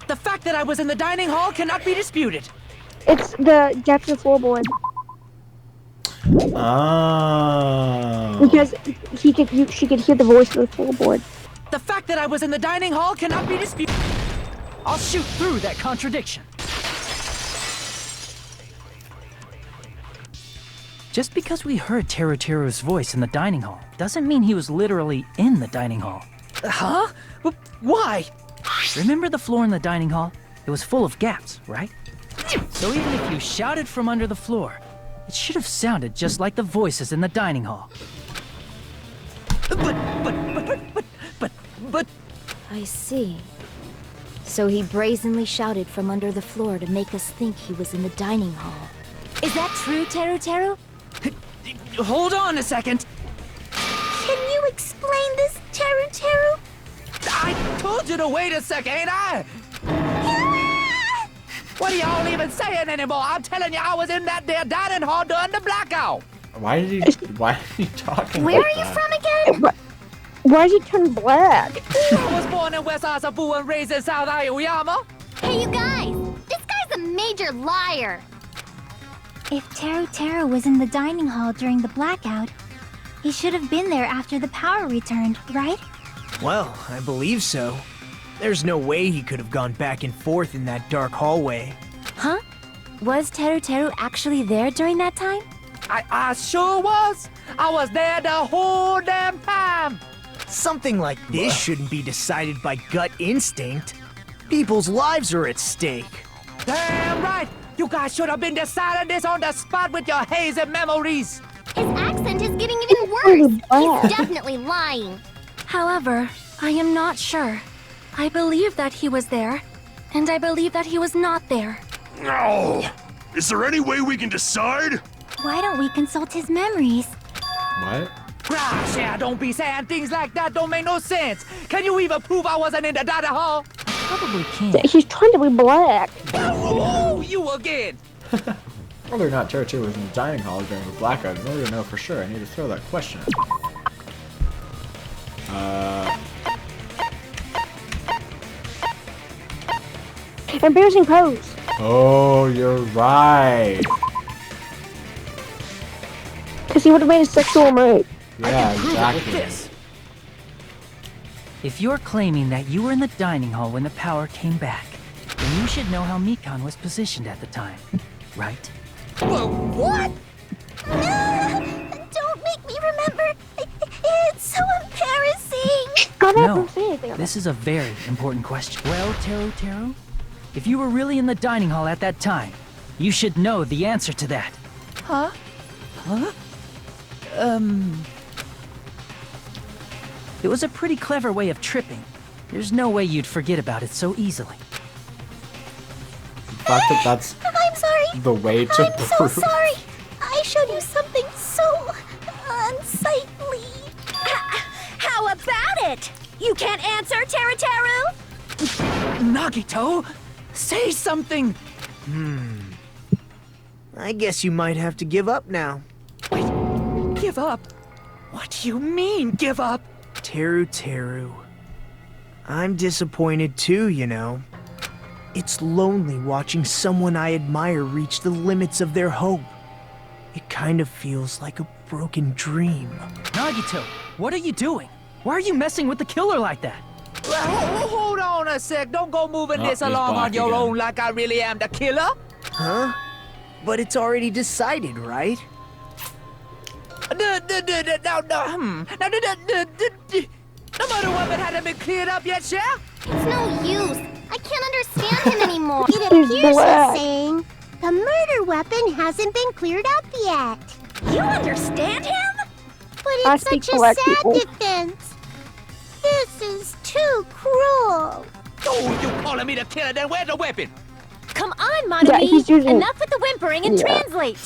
The fact that I was in the dining hall cannot be disputed. It's the gaps and floorboard. Oh. Because she could hear the voice of the floorboard. The fact that I was in the dining hall cannot be disputed. I'll shoot through that contradiction. Just because we heard Teru Teru's voice in the dining hall doesn't mean he was literally in the dining hall. Huh? Why? Remember the floor in the dining hall? It was full of gaps, right? So even if you shouted from under the floor, it should have sounded just like the voices in the dining hall. But... I see. So he brazenly shouted from under the floor to make us think he was in the dining hall. Is that true, Teru Teru? Hold on a second. Can you explain this, Teru Teru? I told you to wait a second, ain't I? What are y'all even saying anymore? I'm telling you, I was in that there dining hall during the blackout. Why are you talking Where like are you that? from again? Why is he turn black? I was born in West Asabu and raised in South Aoyama. Hey, you guys! This guy's a major liar. If Teru Teru was in the dining hall during the blackout, he should have been there after the power returned, right? Well, I believe so. There's no way he could have gone back and forth in that dark hallway. Huh? Was Teru Teru actually there during that time? I sure was. I was there the whole damn time. Something like this shouldn't be decided by gut instinct. People's lives are at stake. Damn right. You guys should have been deciding this on the spot with your hazy memories. His accent is getting even worse. He's definitely lying. However, I am not sure. I believe that he was there, and I believe that he was not there. No! Is there any way we can decide? Why don't we consult his memories? What? Gosh, yeah, don't be saying things like that. Don't make no sense. Can you even prove I wasn't in the dining hall? Probably can't. He's trying to be black. Oh, you again. Whether or not Teru was in the dining hall during the blackout, in order to know for sure, I need to throw that question out. Embarrassing pose. Oh, you're right. Because he would have made a sexual move. Yeah, exactly. With this. If you're claiming that you were in the dining hall when the power came back, then you should know how Mikan was positioned at the time, right? What? Don't make me remember. It's so embarrassing. No, this is a very important question. Well, Teru, if you were really in the dining hall at that time, you should know the answer to that. Huh? Huh? It was a pretty clever way of tripping. There's no way you'd forget about it so easily. The fact that that's I'm sorry. the way to I'm so sorry. I showed you something so unsightly. How about it? You can't answer, Teru? Nagito, say something! I guess you might have to give up now. Give up? What do you mean, give up? Teru. I'm disappointed too, you know. It's lonely watching someone I admire reach the limits of their hope. It kind of feels like a broken dream. Nagito, what are you doing? Why are you messing with the killer like that? Hold on a sec. Don't go moving this along on your own like I really am the killer. Huh? But it's already decided, right? The murder weapon hadn't been cleared up yet, yeah? It's no use. I can't understand him anymore. It appears he's saying the murder weapon hasn't been cleared up yet. You understand him? But it's such a sad defense. This is too cruel. Oh, you calling me the killer? Then where's the weapon? Come on, Monami. Enough with the whimpering and translate.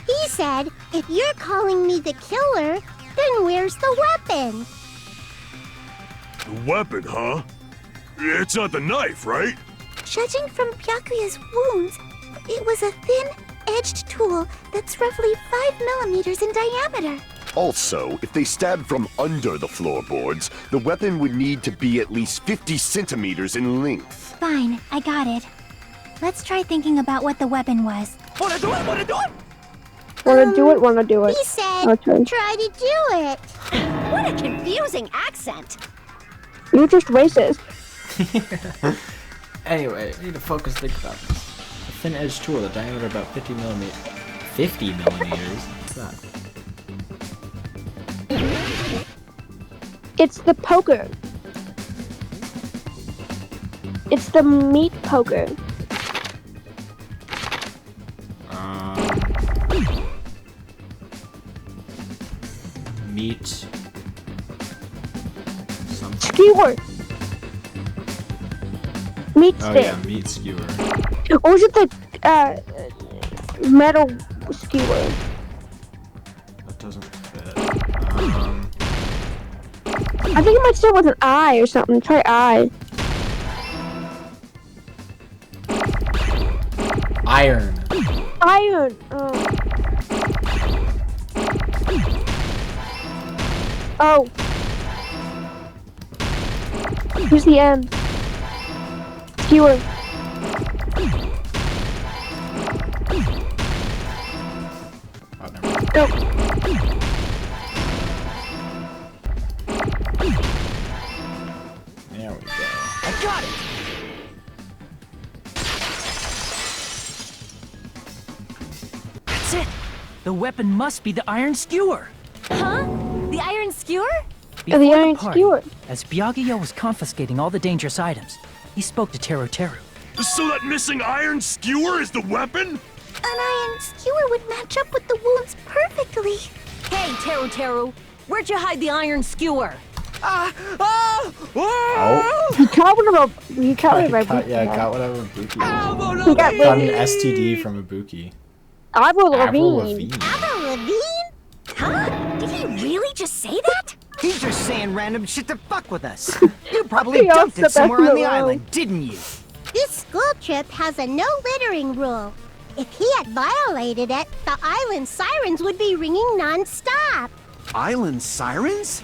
He said, if you're calling me the killer, then where's the weapon? The weapon, huh? It's not the knife, right? Judging from Byakuya's wounds, it was a thin-edged tool that's roughly 5 millimeters in diameter. Also, if they stabbed from under the floorboards, the weapon would need to be at least 50 centimeters in length. Fine, I got it. Let's try thinking about what the weapon was. Wanna do it? Wanna do it. He said, try to do it. What a confusing accent. You're just racist. Anyway, I need to focus, think about this. A thin-edged tool, the diameter about 50 millimeters. 50 millimeters? What's that? It's the poker. It's the meat poker. Meat. Skewer. Meat stick. Oh yeah, meat skewer. Or is it the metal skewer? That doesn't fit. I think it might start with an I or something. Try I. Iron. Iron. Oh. Who's the end? Skewer. Go. There we go. I got it! That's it! The weapon must be the iron skewer! Huh? The iron skewer? Before the iron party, skewer. As Byakuya was confiscating all the dangerous items, he spoke to Teru. So that missing iron skewer is the weapon? An iron skewer would match up with the wounds perfectly. Hey, Teru, where'd you hide the iron skewer? Oh. He caught one of a. He caught one of a. Got one of a Ibuki. He got Got an STD from Ibuki. Avril Avril Lavigne. Avril Lavigne? Huh? Did he really just say that? He's just saying random shit to fuck with us. You probably He dumped it also somewhere on the back in the island, didn't you? This school trip has a no littering rule. If he had violated it, the island sirens would be ringing non-stop. Island sirens?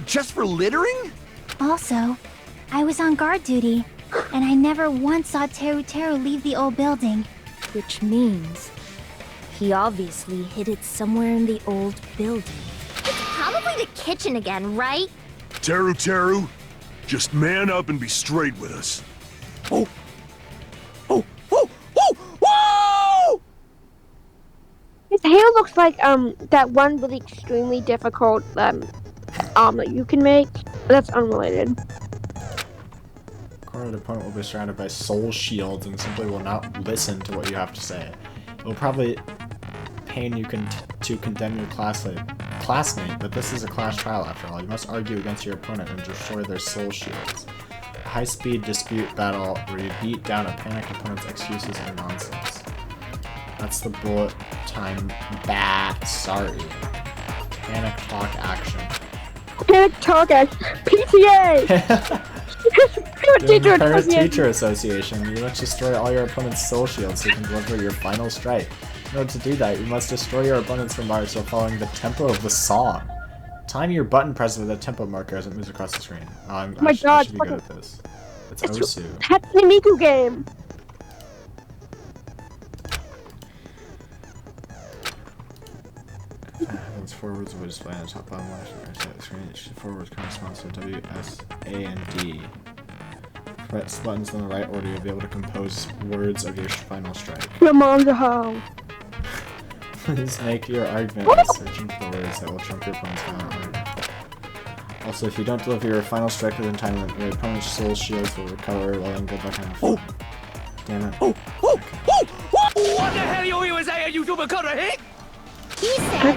Just for littering? Also, I was on guard duty, and I never once saw Teru Teru leave the old building. Which means he obviously hid it somewhere in the old building. It's probably the kitchen again, right? Teru Teru, just man up and be straight with us. Oh! Oh! Oh! Oh! Whoa! His hair looks like that one really extremely difficult omelet you can make. That's unrelated. Cornered opponent will be surrounded by soul shields and simply will not listen to what you have to say. It will probably pain you to condemn your classmate, but this is a class trial after all. You must argue against your opponent and destroy their soul shields. A high-speed dispute battle where you beat down a panicked opponent's excuses and nonsense. That's the bullet time sorry. Panic talk action. Panic talk action. PTA! Teacher Association. You must destroy all your opponent's soul shields so you can deliver your final strike. In order to do that, you must destroy your opponent's remarks while following the tempo of the song. Time your button presses with a tempo marker as it moves across the screen. I should be good at this. It's Osu. That's the Miku game. Once forwards will display on the top bottom left side of the screen. Each forwards corresponds to W, S, A, and D. Press buttons in the right order, you'll be able to compose words of your final strike. Ramonga. Please make your argument by searching for words that will trump your opponent's final argument. Also, if you don't deliver your final strike within time limit, your opponent's soul shields will recover while in good luck on the Damn it. Oh! Oh! Oh! What the hell you saying, you super cutter hit? He said,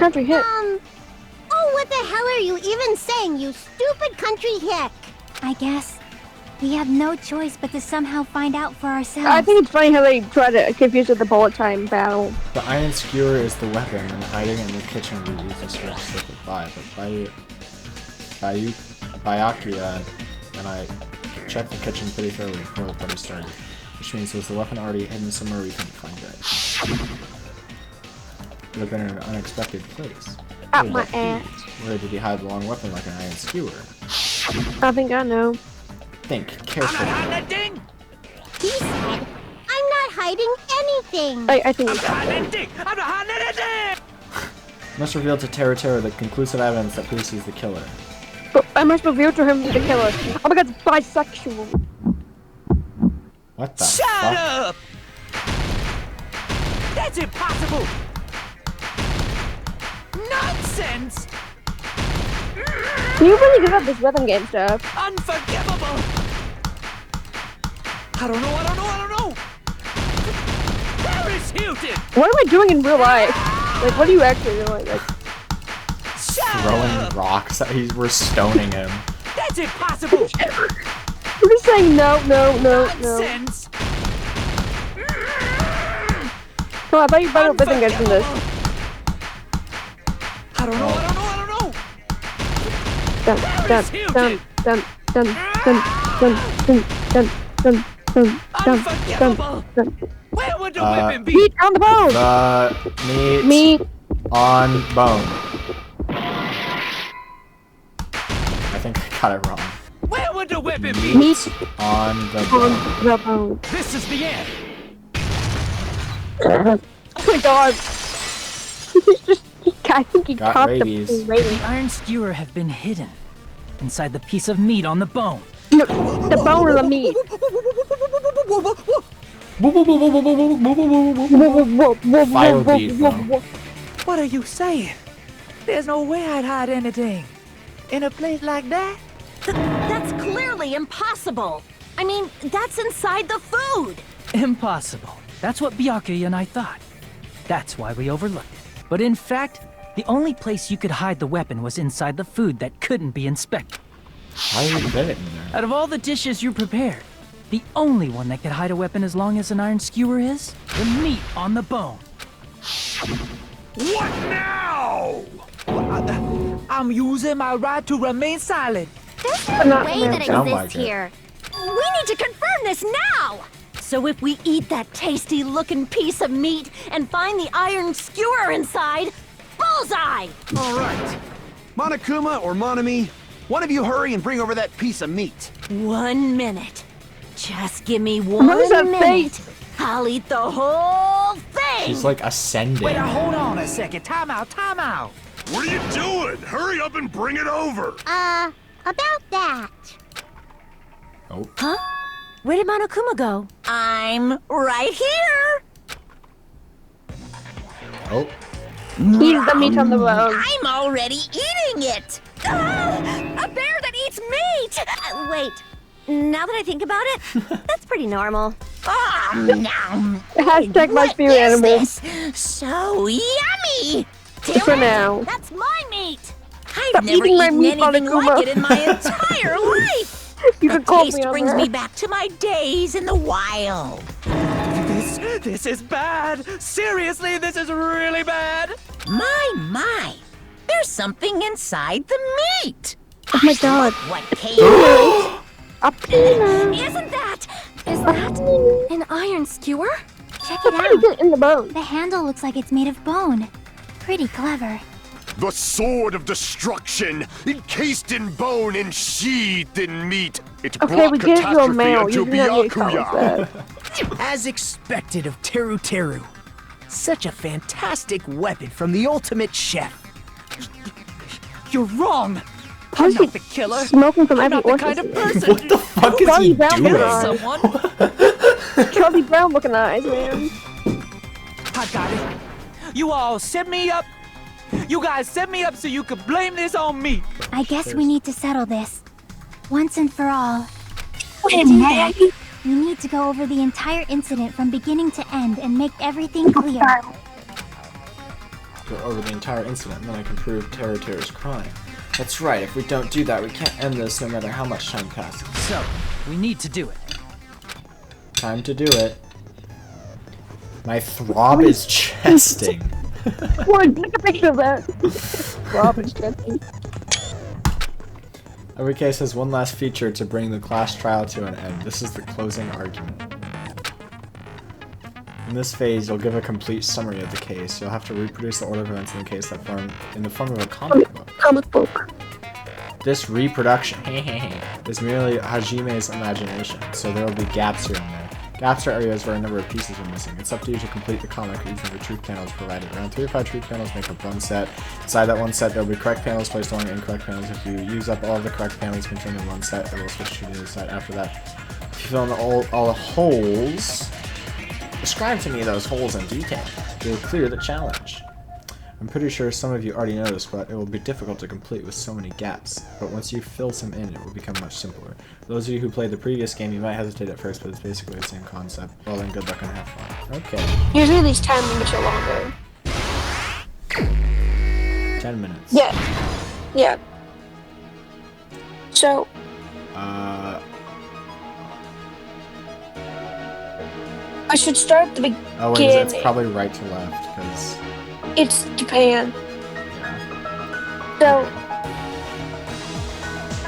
oh, what the hell are you even saying, you stupid country hick? I guess we have no choice but to somehow find out for ourselves. I think it's funny how they try to confuse with the bullet time battle. The iron skewer is the weapon, and hiding in the kitchen will use this to slip it by. But Byakuya and I checked the kitchen pretty thoroughly before the party started, which means there's the weapon already hidden somewhere we couldn't find it. It would have been in an unexpected place. Up my ass. Where did he hide the long weapon like an iron skewer? I think I know. Think carefully. He said, I'm not hiding anything. I think I'm not hiding anything! Must reveal to Teru Teru the conclusive evidence that proves he's the killer. But I must reveal to him the killer. Oh my god, it's bisexual. What the Shut fuck? up! That's impossible! Nonsense! You're really good at this rhythm game stuff. Unforgivable! I don't know! Paris Hilton! What am I doing in real life? Like, what are you actually doing? Like, throwing rocks at we're stoning him. That's impossible! We're just saying no. Nonsense! Come on, I thought you better rhythm games than this. I don't know! Where would the weapon be? Meat on the bone! The meat on bone. I think I got it wrong. Where would the weapon be? Meat on the bone. This is the end. Oh my god. I think he got caught rabies. The iron skewer have been hidden inside the piece of meat on the bone. No, the bone or the meat? Fire beat, bro. What are you saying? There's no way I'd hide anything in a place like that. That's clearly impossible. I mean, that's inside the food. Impossible. That's what Byakuya and I thought. That's why we overlooked it. But in fact, the only place you could hide the weapon was inside the food that couldn't be inspected. How did you get it in there? Out of all the dishes you prepared, the only one that could hide a weapon as long as an iron skewer is the meat on the bone. What now? I'm using my right to remain silent. There's no way that exists here. We need to confirm this now! So if we eat that tasty-looking piece of meat and find the iron skewer inside, bullseye! All right. Monokuma or Monami, one of you hurry and bring over that piece of meat. 1 minute. Just give me 1 minute. I'll eat the whole thing! She's like ascending. Wait, hold on a second. Time out. What are you doing? Hurry up and bring it over! About that. Oh. Huh? Where did Monokuma go? I'm right here! Oh. Eat the meat on the bone. I'm already eating it! A bear that eats meat! Wait, now that I think about it, that's pretty normal. Hashtag my spirit animal. This? So yummy! For now. That's my meat! I've Stop never eating my eaten meat, anything Monokuma. like it in my entire life! You The can call me taste on brings that. me back to my days in the wild. This is bad. Seriously, this is really bad. My. There's something inside the meat. Oh my god. What came A peanut. Is that an iron skewer? Check How it did it out. get in the bone? The handle looks like it's made of bone. Pretty clever. The sword of destruction, encased in bone and sheathed in meat. It Okay, brought we get it to a catastrophe male. unto You didn't have any comments Byakuya. As expected of Teru Teru. Such a fantastic weapon from the ultimate chef. You're wrong. How I'm is he not the killer. smoking from I'm every not the kind of orifice? person. What the fuck is Charlie he Brown doing? looking eyes. Someone. Charlie Brown looking eyes, man. I got it. You all set me up. You guys set me up so you could blame this on me. I guess we need to settle this. Once and for all. Wait, To do that, Maggie. we need to go over the entire incident from beginning to end and make everything clear. Go over the entire incident, and then I can prove Teru Teru's crime. That's right, if we don't do that, we can't end this no matter how much time passes. So, we need to do it. Time to do it. My throb is chesting. Word, take a picture of that. Robin's Jesse. Every case has one last feature to bring the class trial to an end. This is the closing argument. In this phase, you'll give a complete summary of the case. You'll have to reproduce the order of events in the case that form in the form of a comic book. Comic book. This reproduction is merely Hajime's imagination, so there will be gaps here and there. Gaps are areas where a number of pieces are missing. It's up to you to complete the comic using the truth panels provided. Around 3 or 5 truth panels make up one set. Inside that one set, there will be correct panels placed along incorrect panels. If you use up all of the correct panels contained in one set, it will switch to the other side after that. If you fill in all the holes, describe to me those holes in detail. You'll clear the challenge. I'm pretty sure some of you already know this, but it will be difficult to complete with so many gaps. But once you fill some in, it will become much simpler. For those of you who played the previous game, you might hesitate at first, but it's basically the same concept. Well then, good luck and have fun. Okay. Usually these time limits are longer. 10 minutes. Yeah. So, I should start at the beginning. Oh wait, it's probably right to left, because... It's Japan. So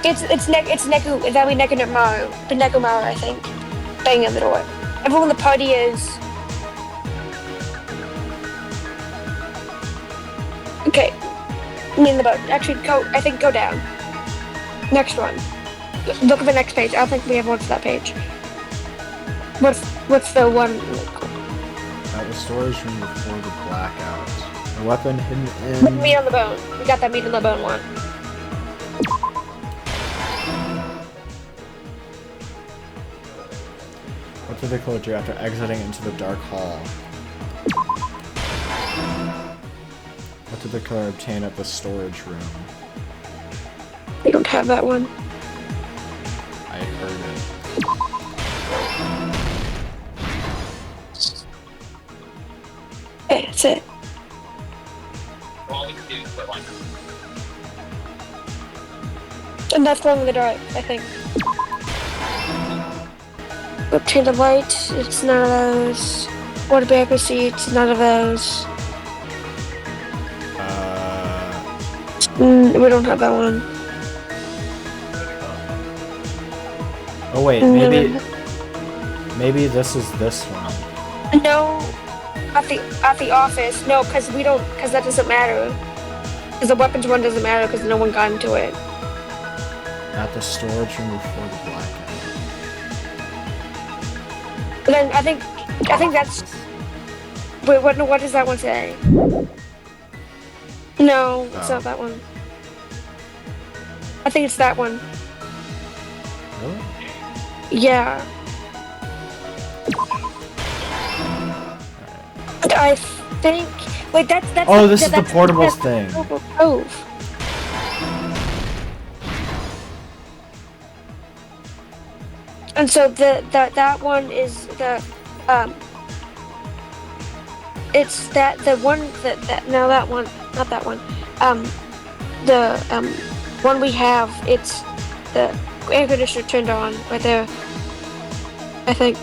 it's Neku. That we Nekomaru. The Nekomaru, I think. Banging on the door. Everyone in the party is. Okay. Me in the boat. Actually, go down. Next one. Look at the next page. I don't think we have one for that page. What's the one? That was storage room before the blackout. A weapon hidden in... Meat on the bone. We got that meat on the bone one. What did they close you after exiting into the dark hall? What did the killer obtain at the storage room? We don't have that one. I heard it. Okay, that's it. And that's one in the dark, I think. Obtain the light, it's none of those. Water bag receipts, none of those. We don't have that one. Oh wait, maybe... Maybe this is this one. No, at the office. No, because that doesn't matter. Because the weapons one doesn't matter because no one got into it. At the storage room before the blackout. Then I think that's. Wait, what does that one say? No, it's not that one. I think it's that one. Really? Yeah. I think. Wait, that's. Oh, this is the portables thing. Oh. And so that one is the it's the one that one, not that one. The one we have, it's the air conditioner turned on right there. I think.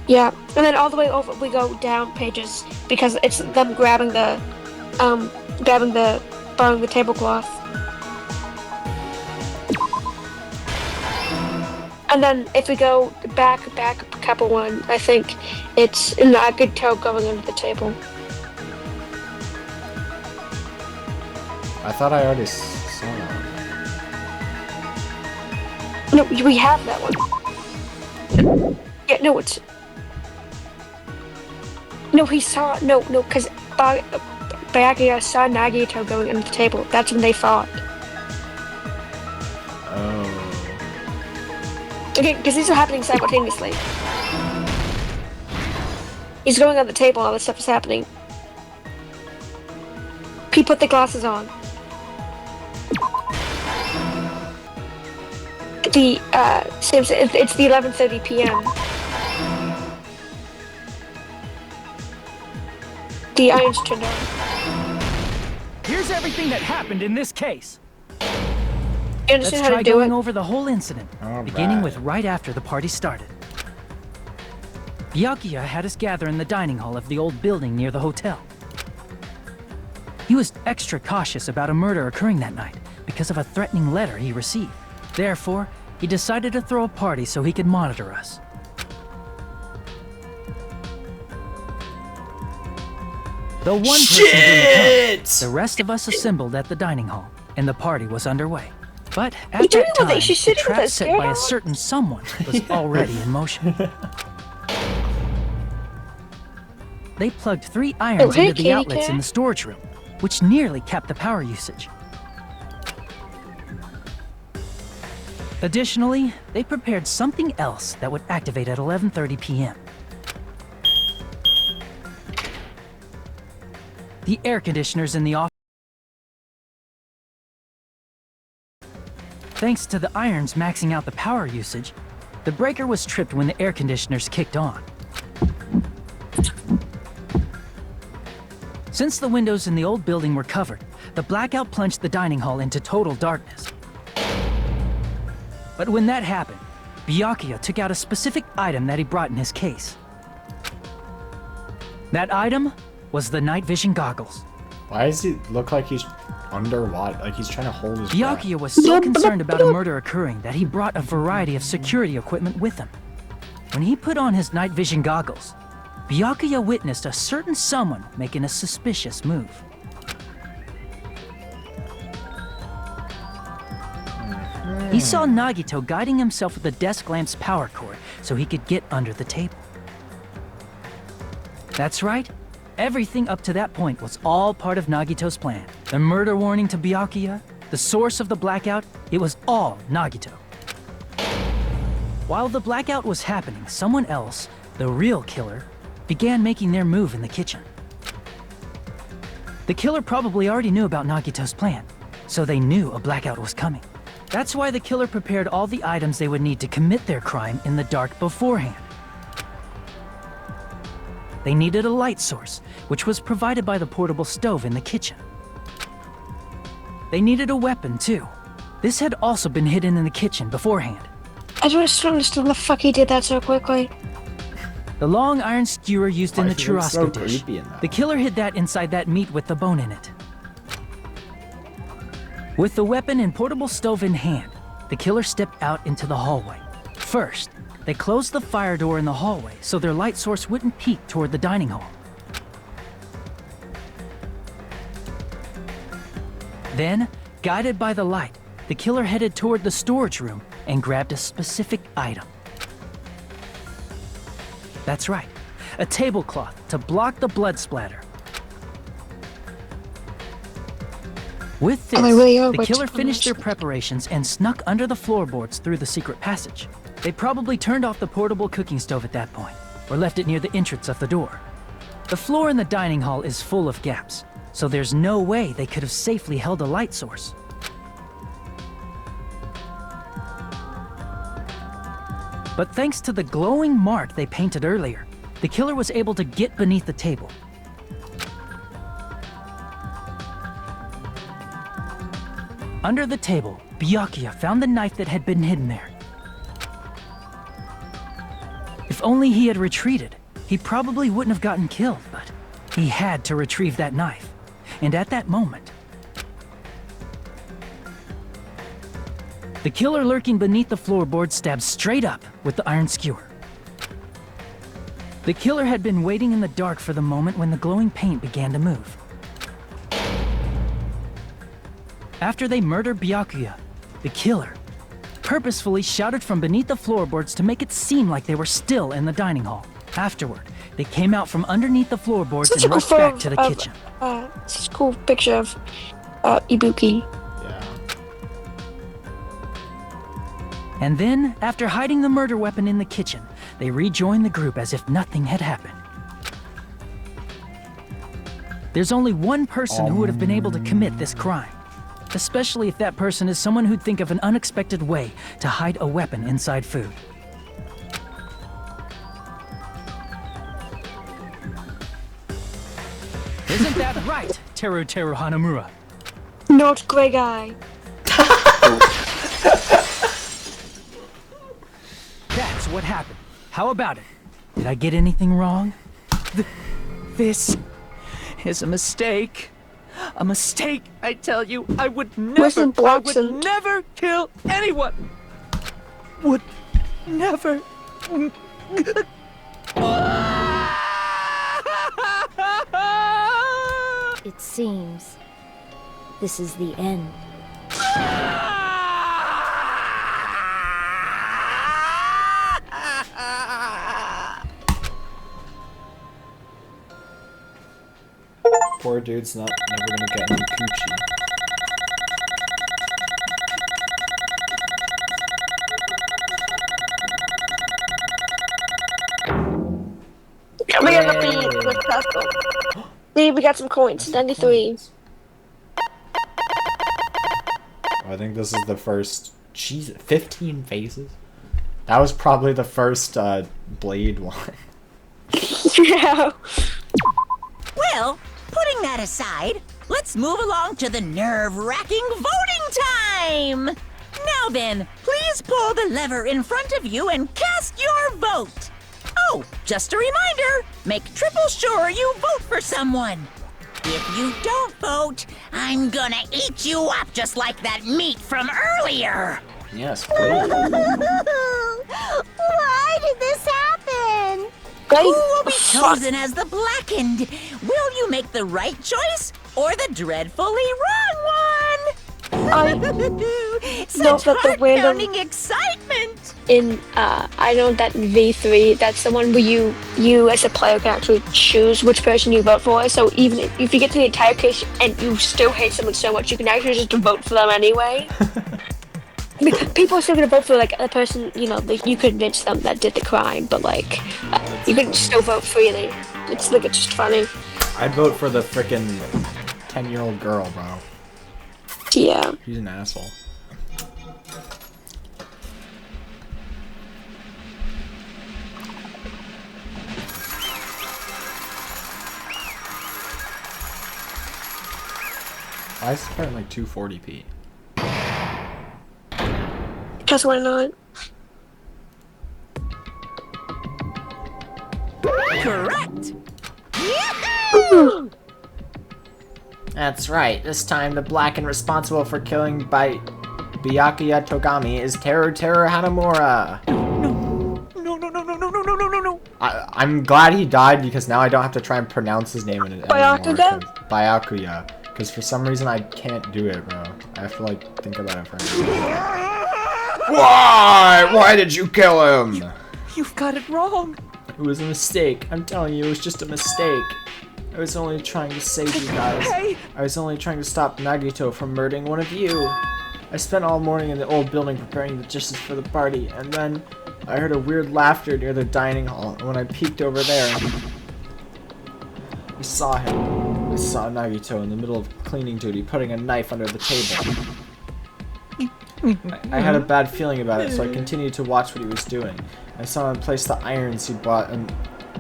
Yeah, and then all the way over we go down pages because it's them borrowing the tablecloth. And then if we go back a couple one, I think it's Nagito going under the table. I thought I already saw that one. No, we have that one. Yeah, no, it's... No, he saw... No, because Byakuya saw Nagito going under the table. That's when they fought. Oh. Okay, because these are happening simultaneously. He's going on the table, all this stuff is happening. He put the glasses on. It's the 11:30 p.m. The iron's turned on. Here's everything that happened in this case. You understand Let's how try to do going it? over the whole incident, beginning with right after the party started. Byakuya had us gather in the dining hall of the old building near the hotel. He was extra cautious about a murder occurring that night because of a threatening letter he received. Therefore, he decided to throw a party so he could monitor us. The one person didn't come. The rest of us assembled at the dining hall, and the party was underway. But at that time, the trap set by a certain someone was already in motion. They plugged 3 irons into the outlets in the storage room, which nearly capped the power usage. Additionally, they prepared something else that would activate at 11:30 p.m. The air conditioners in the office. Thanks to the irons maxing out the power usage, the breaker was tripped when the air conditioners kicked on. Since the windows in the old building were covered, the blackout plunged the dining hall into total darkness. But when that happened, Byakuya took out a specific item that he brought in his case. That item was the night vision goggles. Why does he look like he's underwater? Like he's trying to hold his breath. Byakuya was so concerned about a murder occurring that he brought a variety of security equipment with him. When he put on his night vision goggles, Byakuya witnessed a certain someone making a suspicious move. He saw Nagito guiding himself with the desk lamp's power cord so he could get under the table. That's right. Everything up to that point was all part of Nagito's plan. The murder warning to Byakuya, the source of the blackout, it was all Nagito. While the blackout was happening, someone else, the real killer, began making their move in the kitchen. The killer probably already knew about Nagito's plan, so they knew a blackout was coming. That's why the killer prepared all the items they would need to commit their crime in the dark beforehand. They needed a light source, which was provided by the portable stove in the kitchen. They needed a weapon, too. This had also been hidden in the kitchen beforehand. I just don't understand the fuck he did that so quickly. The long iron skewer used in the churrasco dish. The killer hid that inside that meat with the bone in it. With the weapon and portable stove in hand, the killer stepped out into the hallway. First, they closed the fire door in the hallway so their light source wouldn't peek toward the dining hall. Then, guided by the light, the killer headed toward the storage room and grabbed a specific item. That's right, a tablecloth to block the blood splatter. With this, the killer finished their preparations and snuck under the floorboards through the secret passage. They probably turned off the portable cooking stove at that point, or left it near the entrance of the door. The floor in the dining hall is full of gaps, so there's no way they could have safely held a light source. But thanks to the glowing mark they painted earlier, the killer was able to get beneath the table. Under the table, Byakuya found the knife that had been hidden there. If only he had retreated, he probably wouldn't have gotten killed, but he had to retrieve that knife. And at that moment, the killer lurking beneath the floorboard stabbed straight up with the iron skewer. The killer had been waiting in the dark for the moment when the glowing paint began to move. After they murdered Byakuya, the killer purposefully shouted from beneath the floorboards to make it seem like they were still in the dining hall. Afterward, they came out from underneath the floorboards and rushed back to the kitchen. It's a cool picture of Ibuki. And then, after hiding the murder weapon in the kitchen, they rejoined the group as if nothing had happened. There's only one person who would have been able to commit this crime, especially if that person is someone who'd think of an unexpected way to hide a weapon inside food. Isn't that right, Teru Hanamura? Not Grey Guy. That's what happened. How about it? Did I get anything wrong? This is a mistake. A mistake, I tell you. I would never kill anyone. Would never. It seems this is the end. Poor dude's never gonna get any coochie. We got nothing. See, we got some coins. 93. I think this is the first. Jeez, 15 faces? That was probably the first Blade one. Yeah. Well, putting that aside, let's move along to the nerve-wracking voting time! Now then, please pull the lever in front of you and cast your vote! Oh, just a reminder, make triple sure you vote for someone. If you don't vote, I'm gonna eat you up just like that meat from earlier! Yes, please. Why did this happen? Who will be chosen as the Blackened? Will you make the right choice or the dreadfully wrong one? Such heart-pounding excitement! I know that in V3, that's the one where you as a player can actually choose which person you vote for. So even if you get to the entire case and you still hate someone so much, you can actually just vote for them anyway. People are still gonna vote for like the person, you know, like, you convince them that did the crime, but like you can still vote freely. It's just funny. I'd vote for the frickin' 10-year-old girl, bro. Yeah. She's an asshole. Why is it starting like 240p? Because why not? Correct! That's right. This time, the Blackened responsible for killing by Byakuya Togami is Teru Hanamura. I'm glad he died because now I don't have to try and pronounce his name anymore. Byakuya. Because for some reason I can't do it, bro. I have to like think about it for a minute. Why? Why did you kill him? You've got it wrong. It was a mistake. I'm telling you, it was just a mistake. I was only trying to save you guys. Hey! I was only trying to stop Nagito from murdering one of you. I spent all morning in the old building preparing the dishes for the party, and then I heard a weird laughter near the dining hall, and when I peeked over there, I saw him. I saw Nagito in the middle of cleaning duty, putting a knife under the table. I had a bad feeling about it, so I continued to watch what he was doing. I saw him place the irons he bought in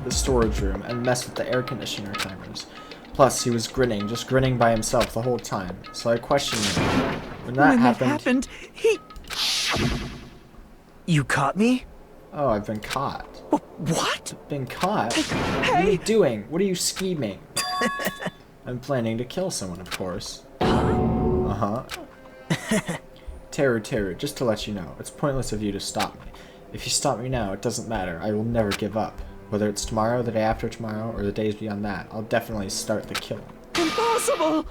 the storage room and mess with the air conditioner timers. Plus, he was grinning, just grinning by himself the whole time. So I questioned him. When that happened, he... You caught me? Oh, I've been caught. What? Been caught? Hey! What are you doing? What are you scheming? I'm planning to kill someone, of course. Uh-huh. Terror, just to let you know, it's pointless of you to stop me. If you stop me now, it doesn't matter. I will never give up. Whether it's tomorrow, the day after tomorrow, or the days beyond that, I'll definitely start the killing. Impossible!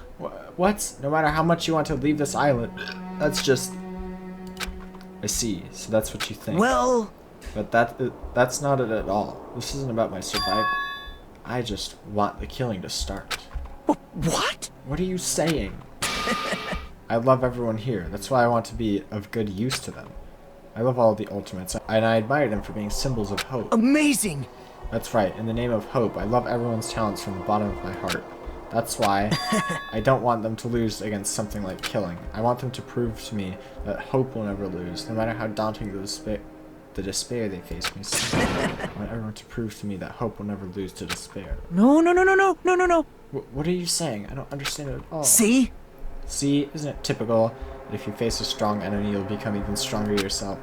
What? No matter how much you want to leave this island, that's just... I see, so that's what you think. Well... But that's not it at all. This isn't about my survival. I just want the killing to start. What? What are you saying? I love everyone here. That's why I want to be of good use to them. I love all the Ultimates, and I admire them for being symbols of hope. Amazing! That's right. In the name of hope, I love everyone's talents from the bottom of my heart. That's why I don't want them to lose against something like killing. I want them to prove to me that hope will never lose, no matter how daunting the despair they face me. I want everyone to prove to me that hope will never lose to despair. No. What are you saying? I don't understand it at all. See? See, isn't it typical that if you face a strong enemy, you'll become even stronger yourself?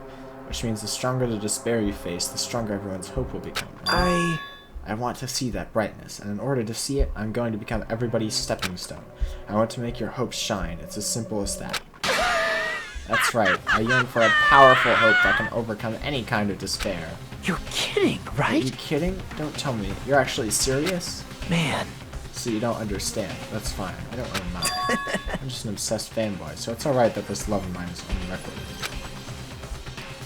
Which means the stronger the despair you face, the stronger everyone's hope will become. Right? I want to see that brightness, and in order to see it, I'm going to become everybody's stepping stone. I want to make your hope shine. It's as simple as that. That's right. I yearn for a powerful hope that can overcome any kind of despair. You're kidding, right? Are you kidding? Don't tell me. You're actually serious? Man. So you don't understand. That's fine. I don't really mind. I'm just an obsessed fanboy, so it's alright that this love of mine is on record.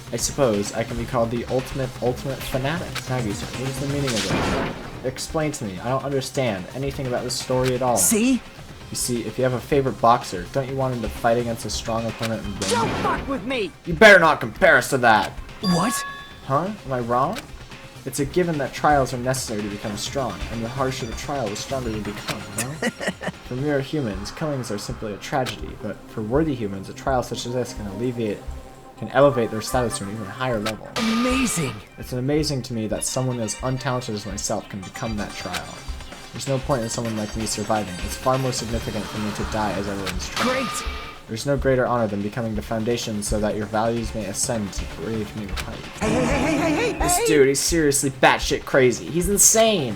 I suppose I can be called the ultimate fanatic. Nagisa, what is the meaning of this? Explain to me. I don't understand anything about this story at all. See? You see, if you have a favorite boxer, don't you want him to fight against a strong opponent and win? Don't fuck with me! You better not compare us to that! What? Huh? Am I wrong? It's a given that trials are necessary to become strong, and the harsher the trial, the stronger you become, no? For mere humans, killings are simply a tragedy, but for worthy humans, a trial such as this can elevate their status to an even higher level. Amazing! It's amazing to me that someone as untalented as myself can become that trial. There's no point in someone like me surviving. It's far more significant for me to die as everyone's trying. Great! There's no greater honor than becoming the foundation so that your values may ascend to brave new heights. Hey! This dude, he's seriously batshit crazy. He's insane!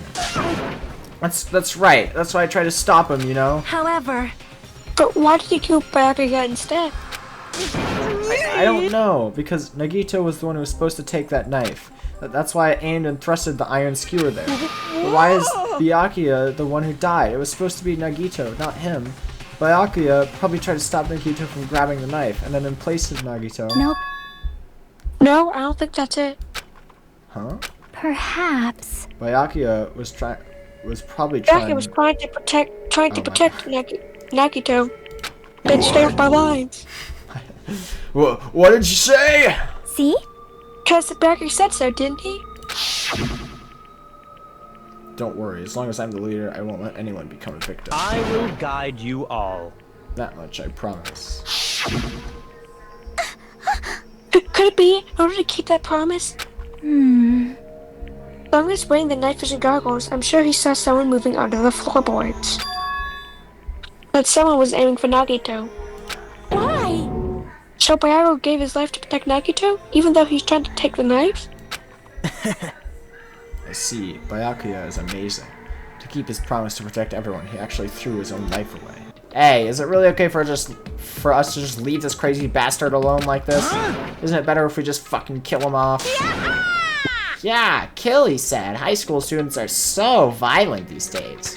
That's right. That's why I try to stop him, you know? However... But why did you kill Byakuya instead? I don't know, because Nagito was the one who was supposed to take that knife. That's why I aimed and thrusted the iron skewer there. But why is Byakuya the one who died? It was supposed to be Nagito, not him. Byakuya probably tried to stop Nagito from grabbing the knife, and then in place of Nagito... Nope. No, I don't think that's it. Huh? Perhaps. Byakuya was probably trying to protect Nagito. Then stay off my lines. What did you say? See? Because the Byakuya said so, didn't he? Don't worry, as long as I'm the leader, I won't let anyone become a victim. I will guide you all. That much, I promise. Could it be in order to keep that promise? As long as wearing the night vision goggles, I'm sure he saw someone moving under the floorboards. That someone was aiming for Nagito. Why? So Byakuya gave his life to protect Nagito, even though he's trying to take the knife? I see. Byakuya is amazing. To keep his promise to protect everyone, he actually threw his own life away. Hey, is it really okay for us to just leave this crazy bastard alone like this? Isn't it better if we just fucking kill him off? Yeah, kill, he said. High school students are so violent these days.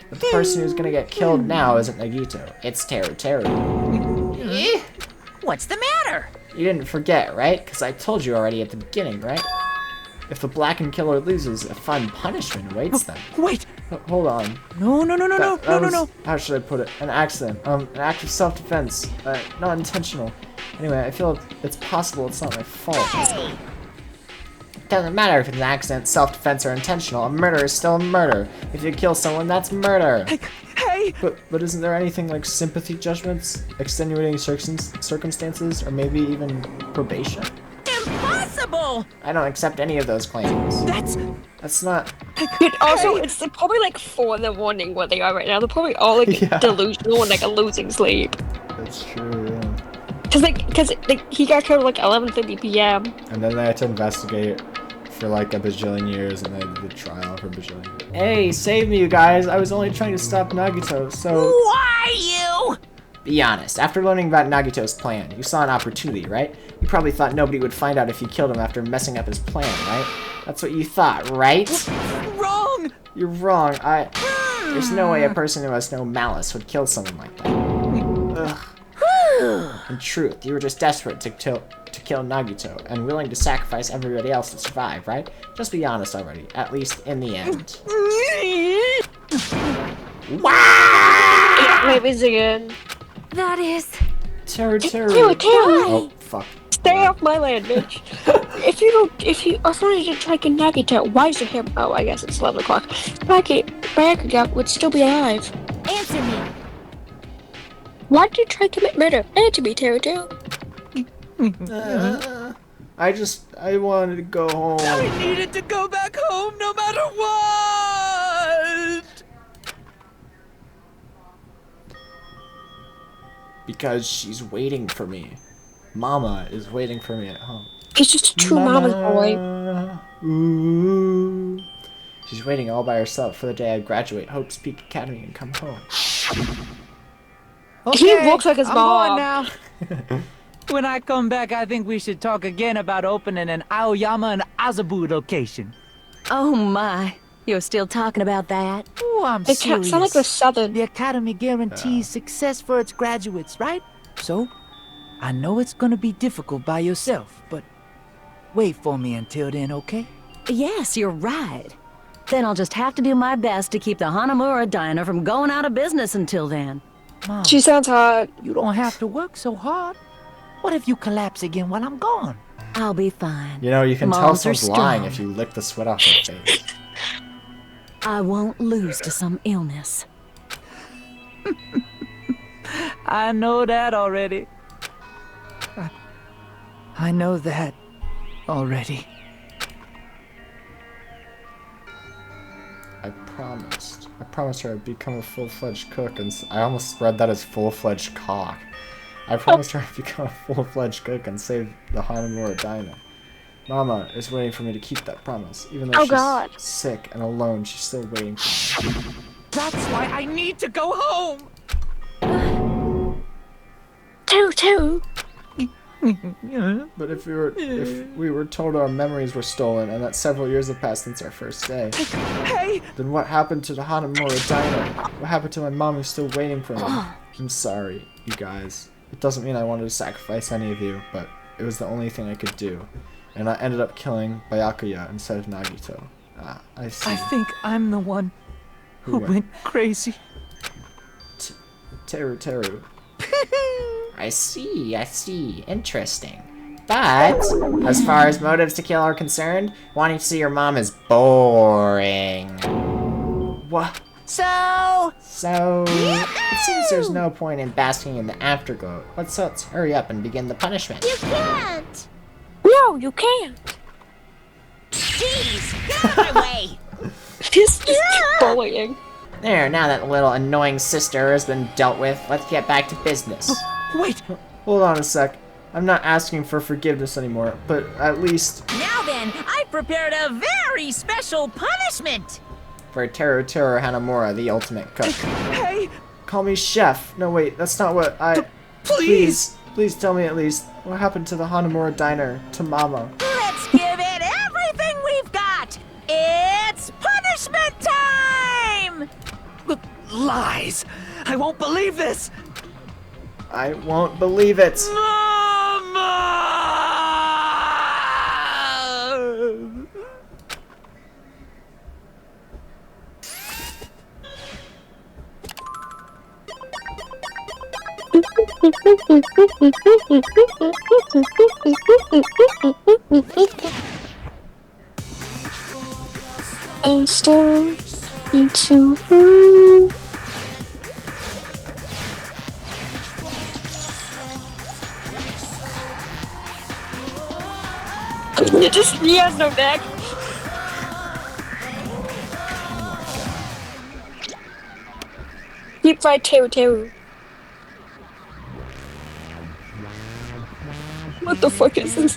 But the person who's gonna get killed now isn't Nagito. It's Teru. What's the matter? You didn't forget, right? Because I told you already at the beginning, right? If the blackened killer loses, a fun punishment awaits them. Wait! Hold on. No. How should I put it? An accident. An act of self-defense. Not intentional. Anyway, I feel it's possible it's not my fault. Hey! Doesn't matter if it's an accident, self-defense, or intentional. A murder is still a murder. If you kill someone, that's murder. Hey! But isn't there anything like sympathy judgments, extenuating circumstances, or maybe even probation? Impossible! I don't accept any of those claims. That's not. Dude, also, it's probably like 4 in the morning where they are right now. They're probably all like delusional and like losing sleep. That's true, yeah. Cause he got killed like 11:50 p.m. And then they had to investigate for like a bajillion years, and they did the trial for a bajillion years. Hey, save me, you guys! I was only trying to stop Nagito, so. Why you? Be honest. After learning about Nagito's plan, you saw an opportunity, right? You probably thought nobody would find out if you killed him after messing up his plan, right? That's what you thought, right? Wrong! You're wrong. There's no way a person who has no malice would kill someone like that. Ugh. In truth, you were just desperate to kill Nagito, and willing to sacrifice everybody else to survive, right? Just be honest already, at least in the end. Wow! Yeah, maybe it's again. That is... Teru. Oh, fuck. Stay off my land, bitch. if you are trying to try to Nagito, why is your hair? Oh, I guess it's 11 o'clock. Byakuya would still be alive. Answer me. Why did you try to commit murder? Answer me, Teru. I wanted to go home. I needed to go back home no matter what! Because she's waiting for me. Mama is waiting for me at home. He's just a true mama's boy. Ooh. She's waiting all by herself for the day I graduate Hope's Peak Academy and come home. Okay, he looks like his I'm mom. going now. When I come back, I think we should talk again about opening an Aoyama and Azabu location. Oh my, you're still talking about that? Oh, I'm It serious. sound like the Southern. The Academy guarantees success for its graduates, right? So, I know it's gonna be difficult by yourself, but wait for me until then, okay? Yes, you're right. Then I'll just have to do my best to keep the Hanamura Diner from going out of business until then. Mom, She sounds hot. you don't have to work so hard. What if you collapse again while I'm gone? I'll be fine. You know, you can tell Moms are someone's lying strong. if you lick the sweat off their face. I won't lose to some illness. I know that already. I know that already. I promised her I'd become a full-fledged cook, and I almost read that as full-fledged cock. I promised her I'd become a full-fledged cook and save the Hanamura Diner. Mama is waiting for me to keep that promise. Even though she's sick and alone, she's still waiting for me. That's why I need to go home! Teru. But if we were told our memories were stolen and that several years have passed since our first day, then what happened to the Hanamura Diner? What happened to my mom who's still waiting for me? I'm sorry, you guys. It doesn't mean I wanted to sacrifice any of you, but it was the only thing I could do. And I ended up killing Byakuya instead of Nagito. I see. I think I'm the one who went crazy. Teru. I see. Interesting. But, as far as motives to kill are concerned, wanting to see your mom is boring. What? So, it seems there's no point in basking in the afterglow. Let's hurry up and begin the punishment. You can't! No, you can't. jeez, get out of my way! Just keep bullying. There, now that little annoying sister has been dealt with, let's get back to business. Wait! Hold on a sec. I'm not asking for forgiveness anymore, but at least Now then, I've prepared a very special punishment! for Teru Hanamura, the ultimate cook. Hey! Call me chef. No, wait, that's not what I... Please! Please tell me at least what happened to the Hanamura Diner, to Mama. Let's give it everything we've Lies! I won't believe this! I won't believe it. I still need to. He has no neck. Deep fried Teru. What the fuck is this?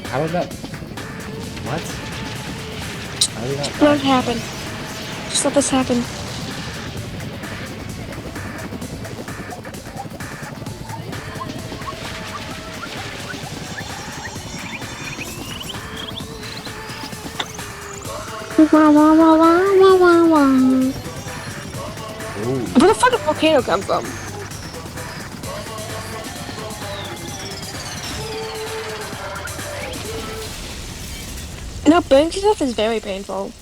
How did that? What? How did that? Let it happen. Just let this happen. Where the fuck did the volcano come from? No, burning stuff is very painful.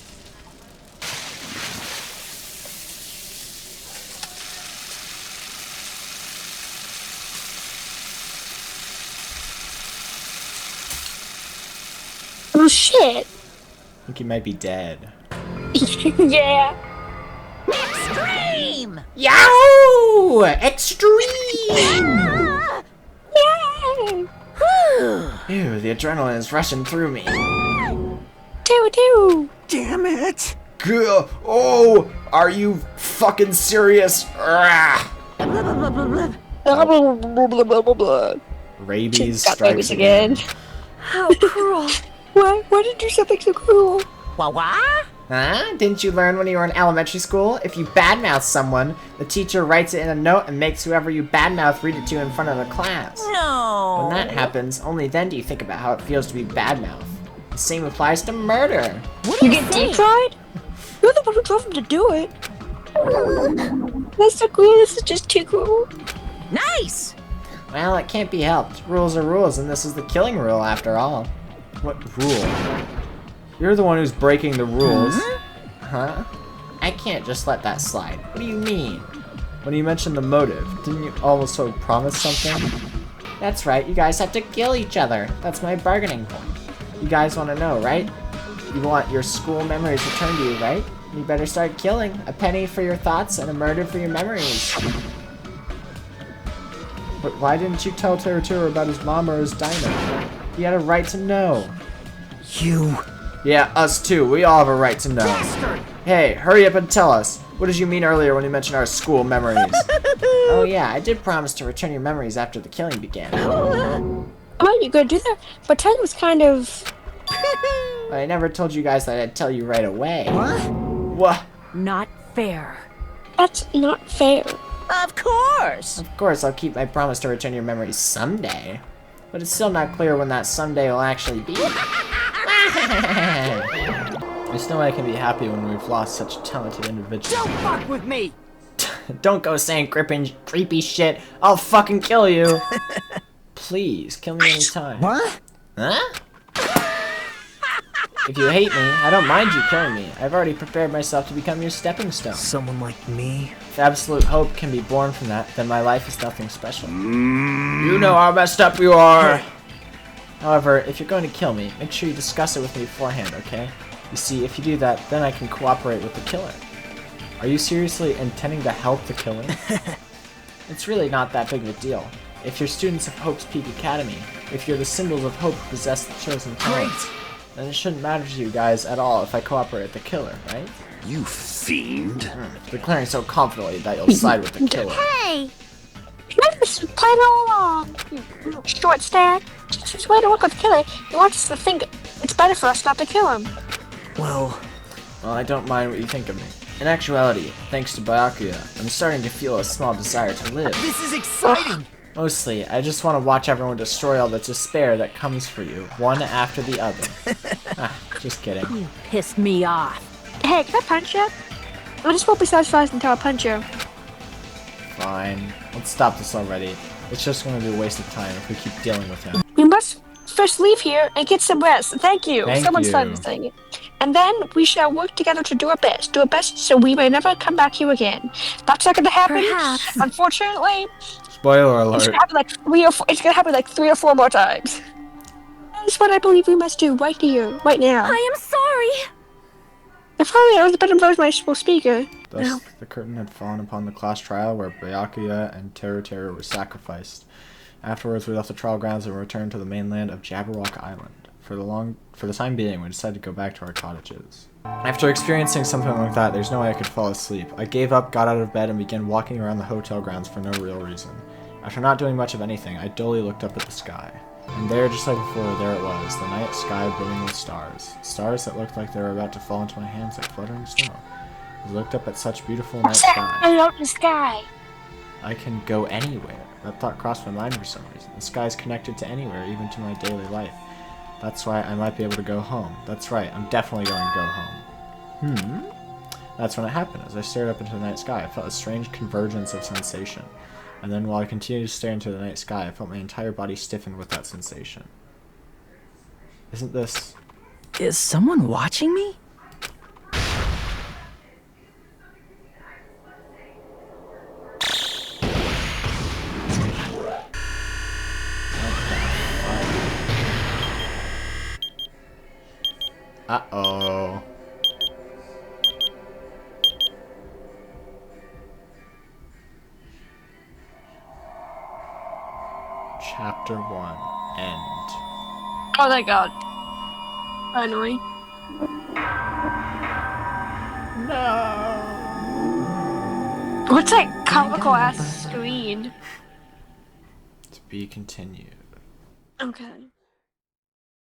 Oh shit! I think he might be dead. Yeah. Extreme! Yow! Extreme! Yay! Ew, the adrenaline is rushing through me. Teru. Damn it! Gah. Oh, are you fucking serious? Rabies Got strikes rabies again. How cruel. Why did you do something so cruel? What? Huh? Didn't you learn when you were in elementary school? If you badmouth someone, the teacher writes it in a note and makes whoever you badmouth read it to in front of the class. No. When that happens, only then do you think about how it feels to be badmouthed. The same applies to murder. You get deep fried? You're the one who drove him to do it. That's so cool. This is just too cool. Nice. Well, it can't be helped. Rules are rules, and this is the killing rule after all. What rule? You're the one who's breaking the rules. Huh? I can't just let that slide. What do you mean? When you mentioned the motive, didn't you also promise something? That's right, you guys have to kill each other. That's my bargaining point. You guys want to know, right? You want your school memories returned to you, right? You better start killing. A penny for your thoughts and a murder for your memories. But why didn't you tell Teru about his mom or his diner? He had a right to know. You... Yeah, us too. We all have a right to know. Bastard! Hey, hurry up and tell us. What did you mean earlier when you mentioned our school memories? Oh yeah, I did promise to return your memories after the killing began. Oh, you gonna do that? But Ted was kind of... I never told you guys that I'd tell you right away. What? What? Not fair. That's not fair. Of course. Of course, I'll keep my promise to return your memories someday. But it's still not clear when that someday will actually be. There's no way I can be happy when we've lost such a talented individual. Don't fuck with me! Don't go saying creepy shit. I'll fucking kill you. Please, kill me anytime. What? Huh? If you hate me, I don't mind you killing me. I've already prepared myself to become your stepping stone. Someone like me? If absolute hope can be born from that, then my life is nothing special. You know how messed up you are! However, if you're going to kill me, make sure you discuss it with me beforehand, okay? You see, if you do that, then I can cooperate with the killer. Are you seriously intending to help the killer? It's really not that big of a deal. If you're students of Hope's Peak Academy, if you're the symbols of hope who possess the chosen talents, then it shouldn't matter to you guys at all if I cooperate with the killer, right? You fiend. Declaring so confidently that you'll side with the killer. Hey! You've been playing all along, you short stack. Just way to work with the killer. He wants us to think it's better for us not to kill him. Well, I don't mind what you think of me. In actuality, thanks to Byakuya, I'm starting to feel a small desire to live. This is exciting! Mostly, I just want to watch everyone destroy all the despair that comes for you, one after the other. Just kidding. You pissed me off. Hey, can I punch you? I just won't be satisfied until I punch you. Fine. Let's stop this already. It's just going to be a waste of time if we keep dealing with him. We must first leave here and get some rest. Thank you. Someone's done this thing. And then we shall work together to do our best. Do our best so we may never come back here again. That's not going to happen. Perhaps. Unfortunately. Spoiler alert. It's going to happen like 3 or 4 more times. That's what I believe we must do right here, right now. I am sorry. If only I was a better motivational speaker. Thus, the curtain had fallen upon the class trial where Byakuya and Teru were sacrificed. Afterwards, we left the trial grounds and returned to the mainland of Jabberwock Island. For the time being, we decided to go back to our cottages. After experiencing something like that, there's no way I could fall asleep. I gave up, got out of bed, and began walking around the hotel grounds for no real reason. After not doing much of anything, I dully looked up at the sky. And there, just like before, there it was, the night sky brimming with stars. Stars that looked like they were about to fall into my hands like fluttering snow. I looked up at such beautiful night sky. I love the sky. I can go anywhere. That thought crossed my mind for some reason. The sky is connected to anywhere, even to my daily life. That's why I might be able to go home. That's right, I'm definitely going to go home. That's when it happened. As I stared up into the night sky, I felt a strange convergence of sensation. And then while I continued to stare into the night sky, I felt my entire body stiffen with that sensation. Isn't this... Is someone watching me? Uh-oh. Chapter 1. End. Oh, thank God. Finally. No. What's that comical ass screen? To be continued. Okay.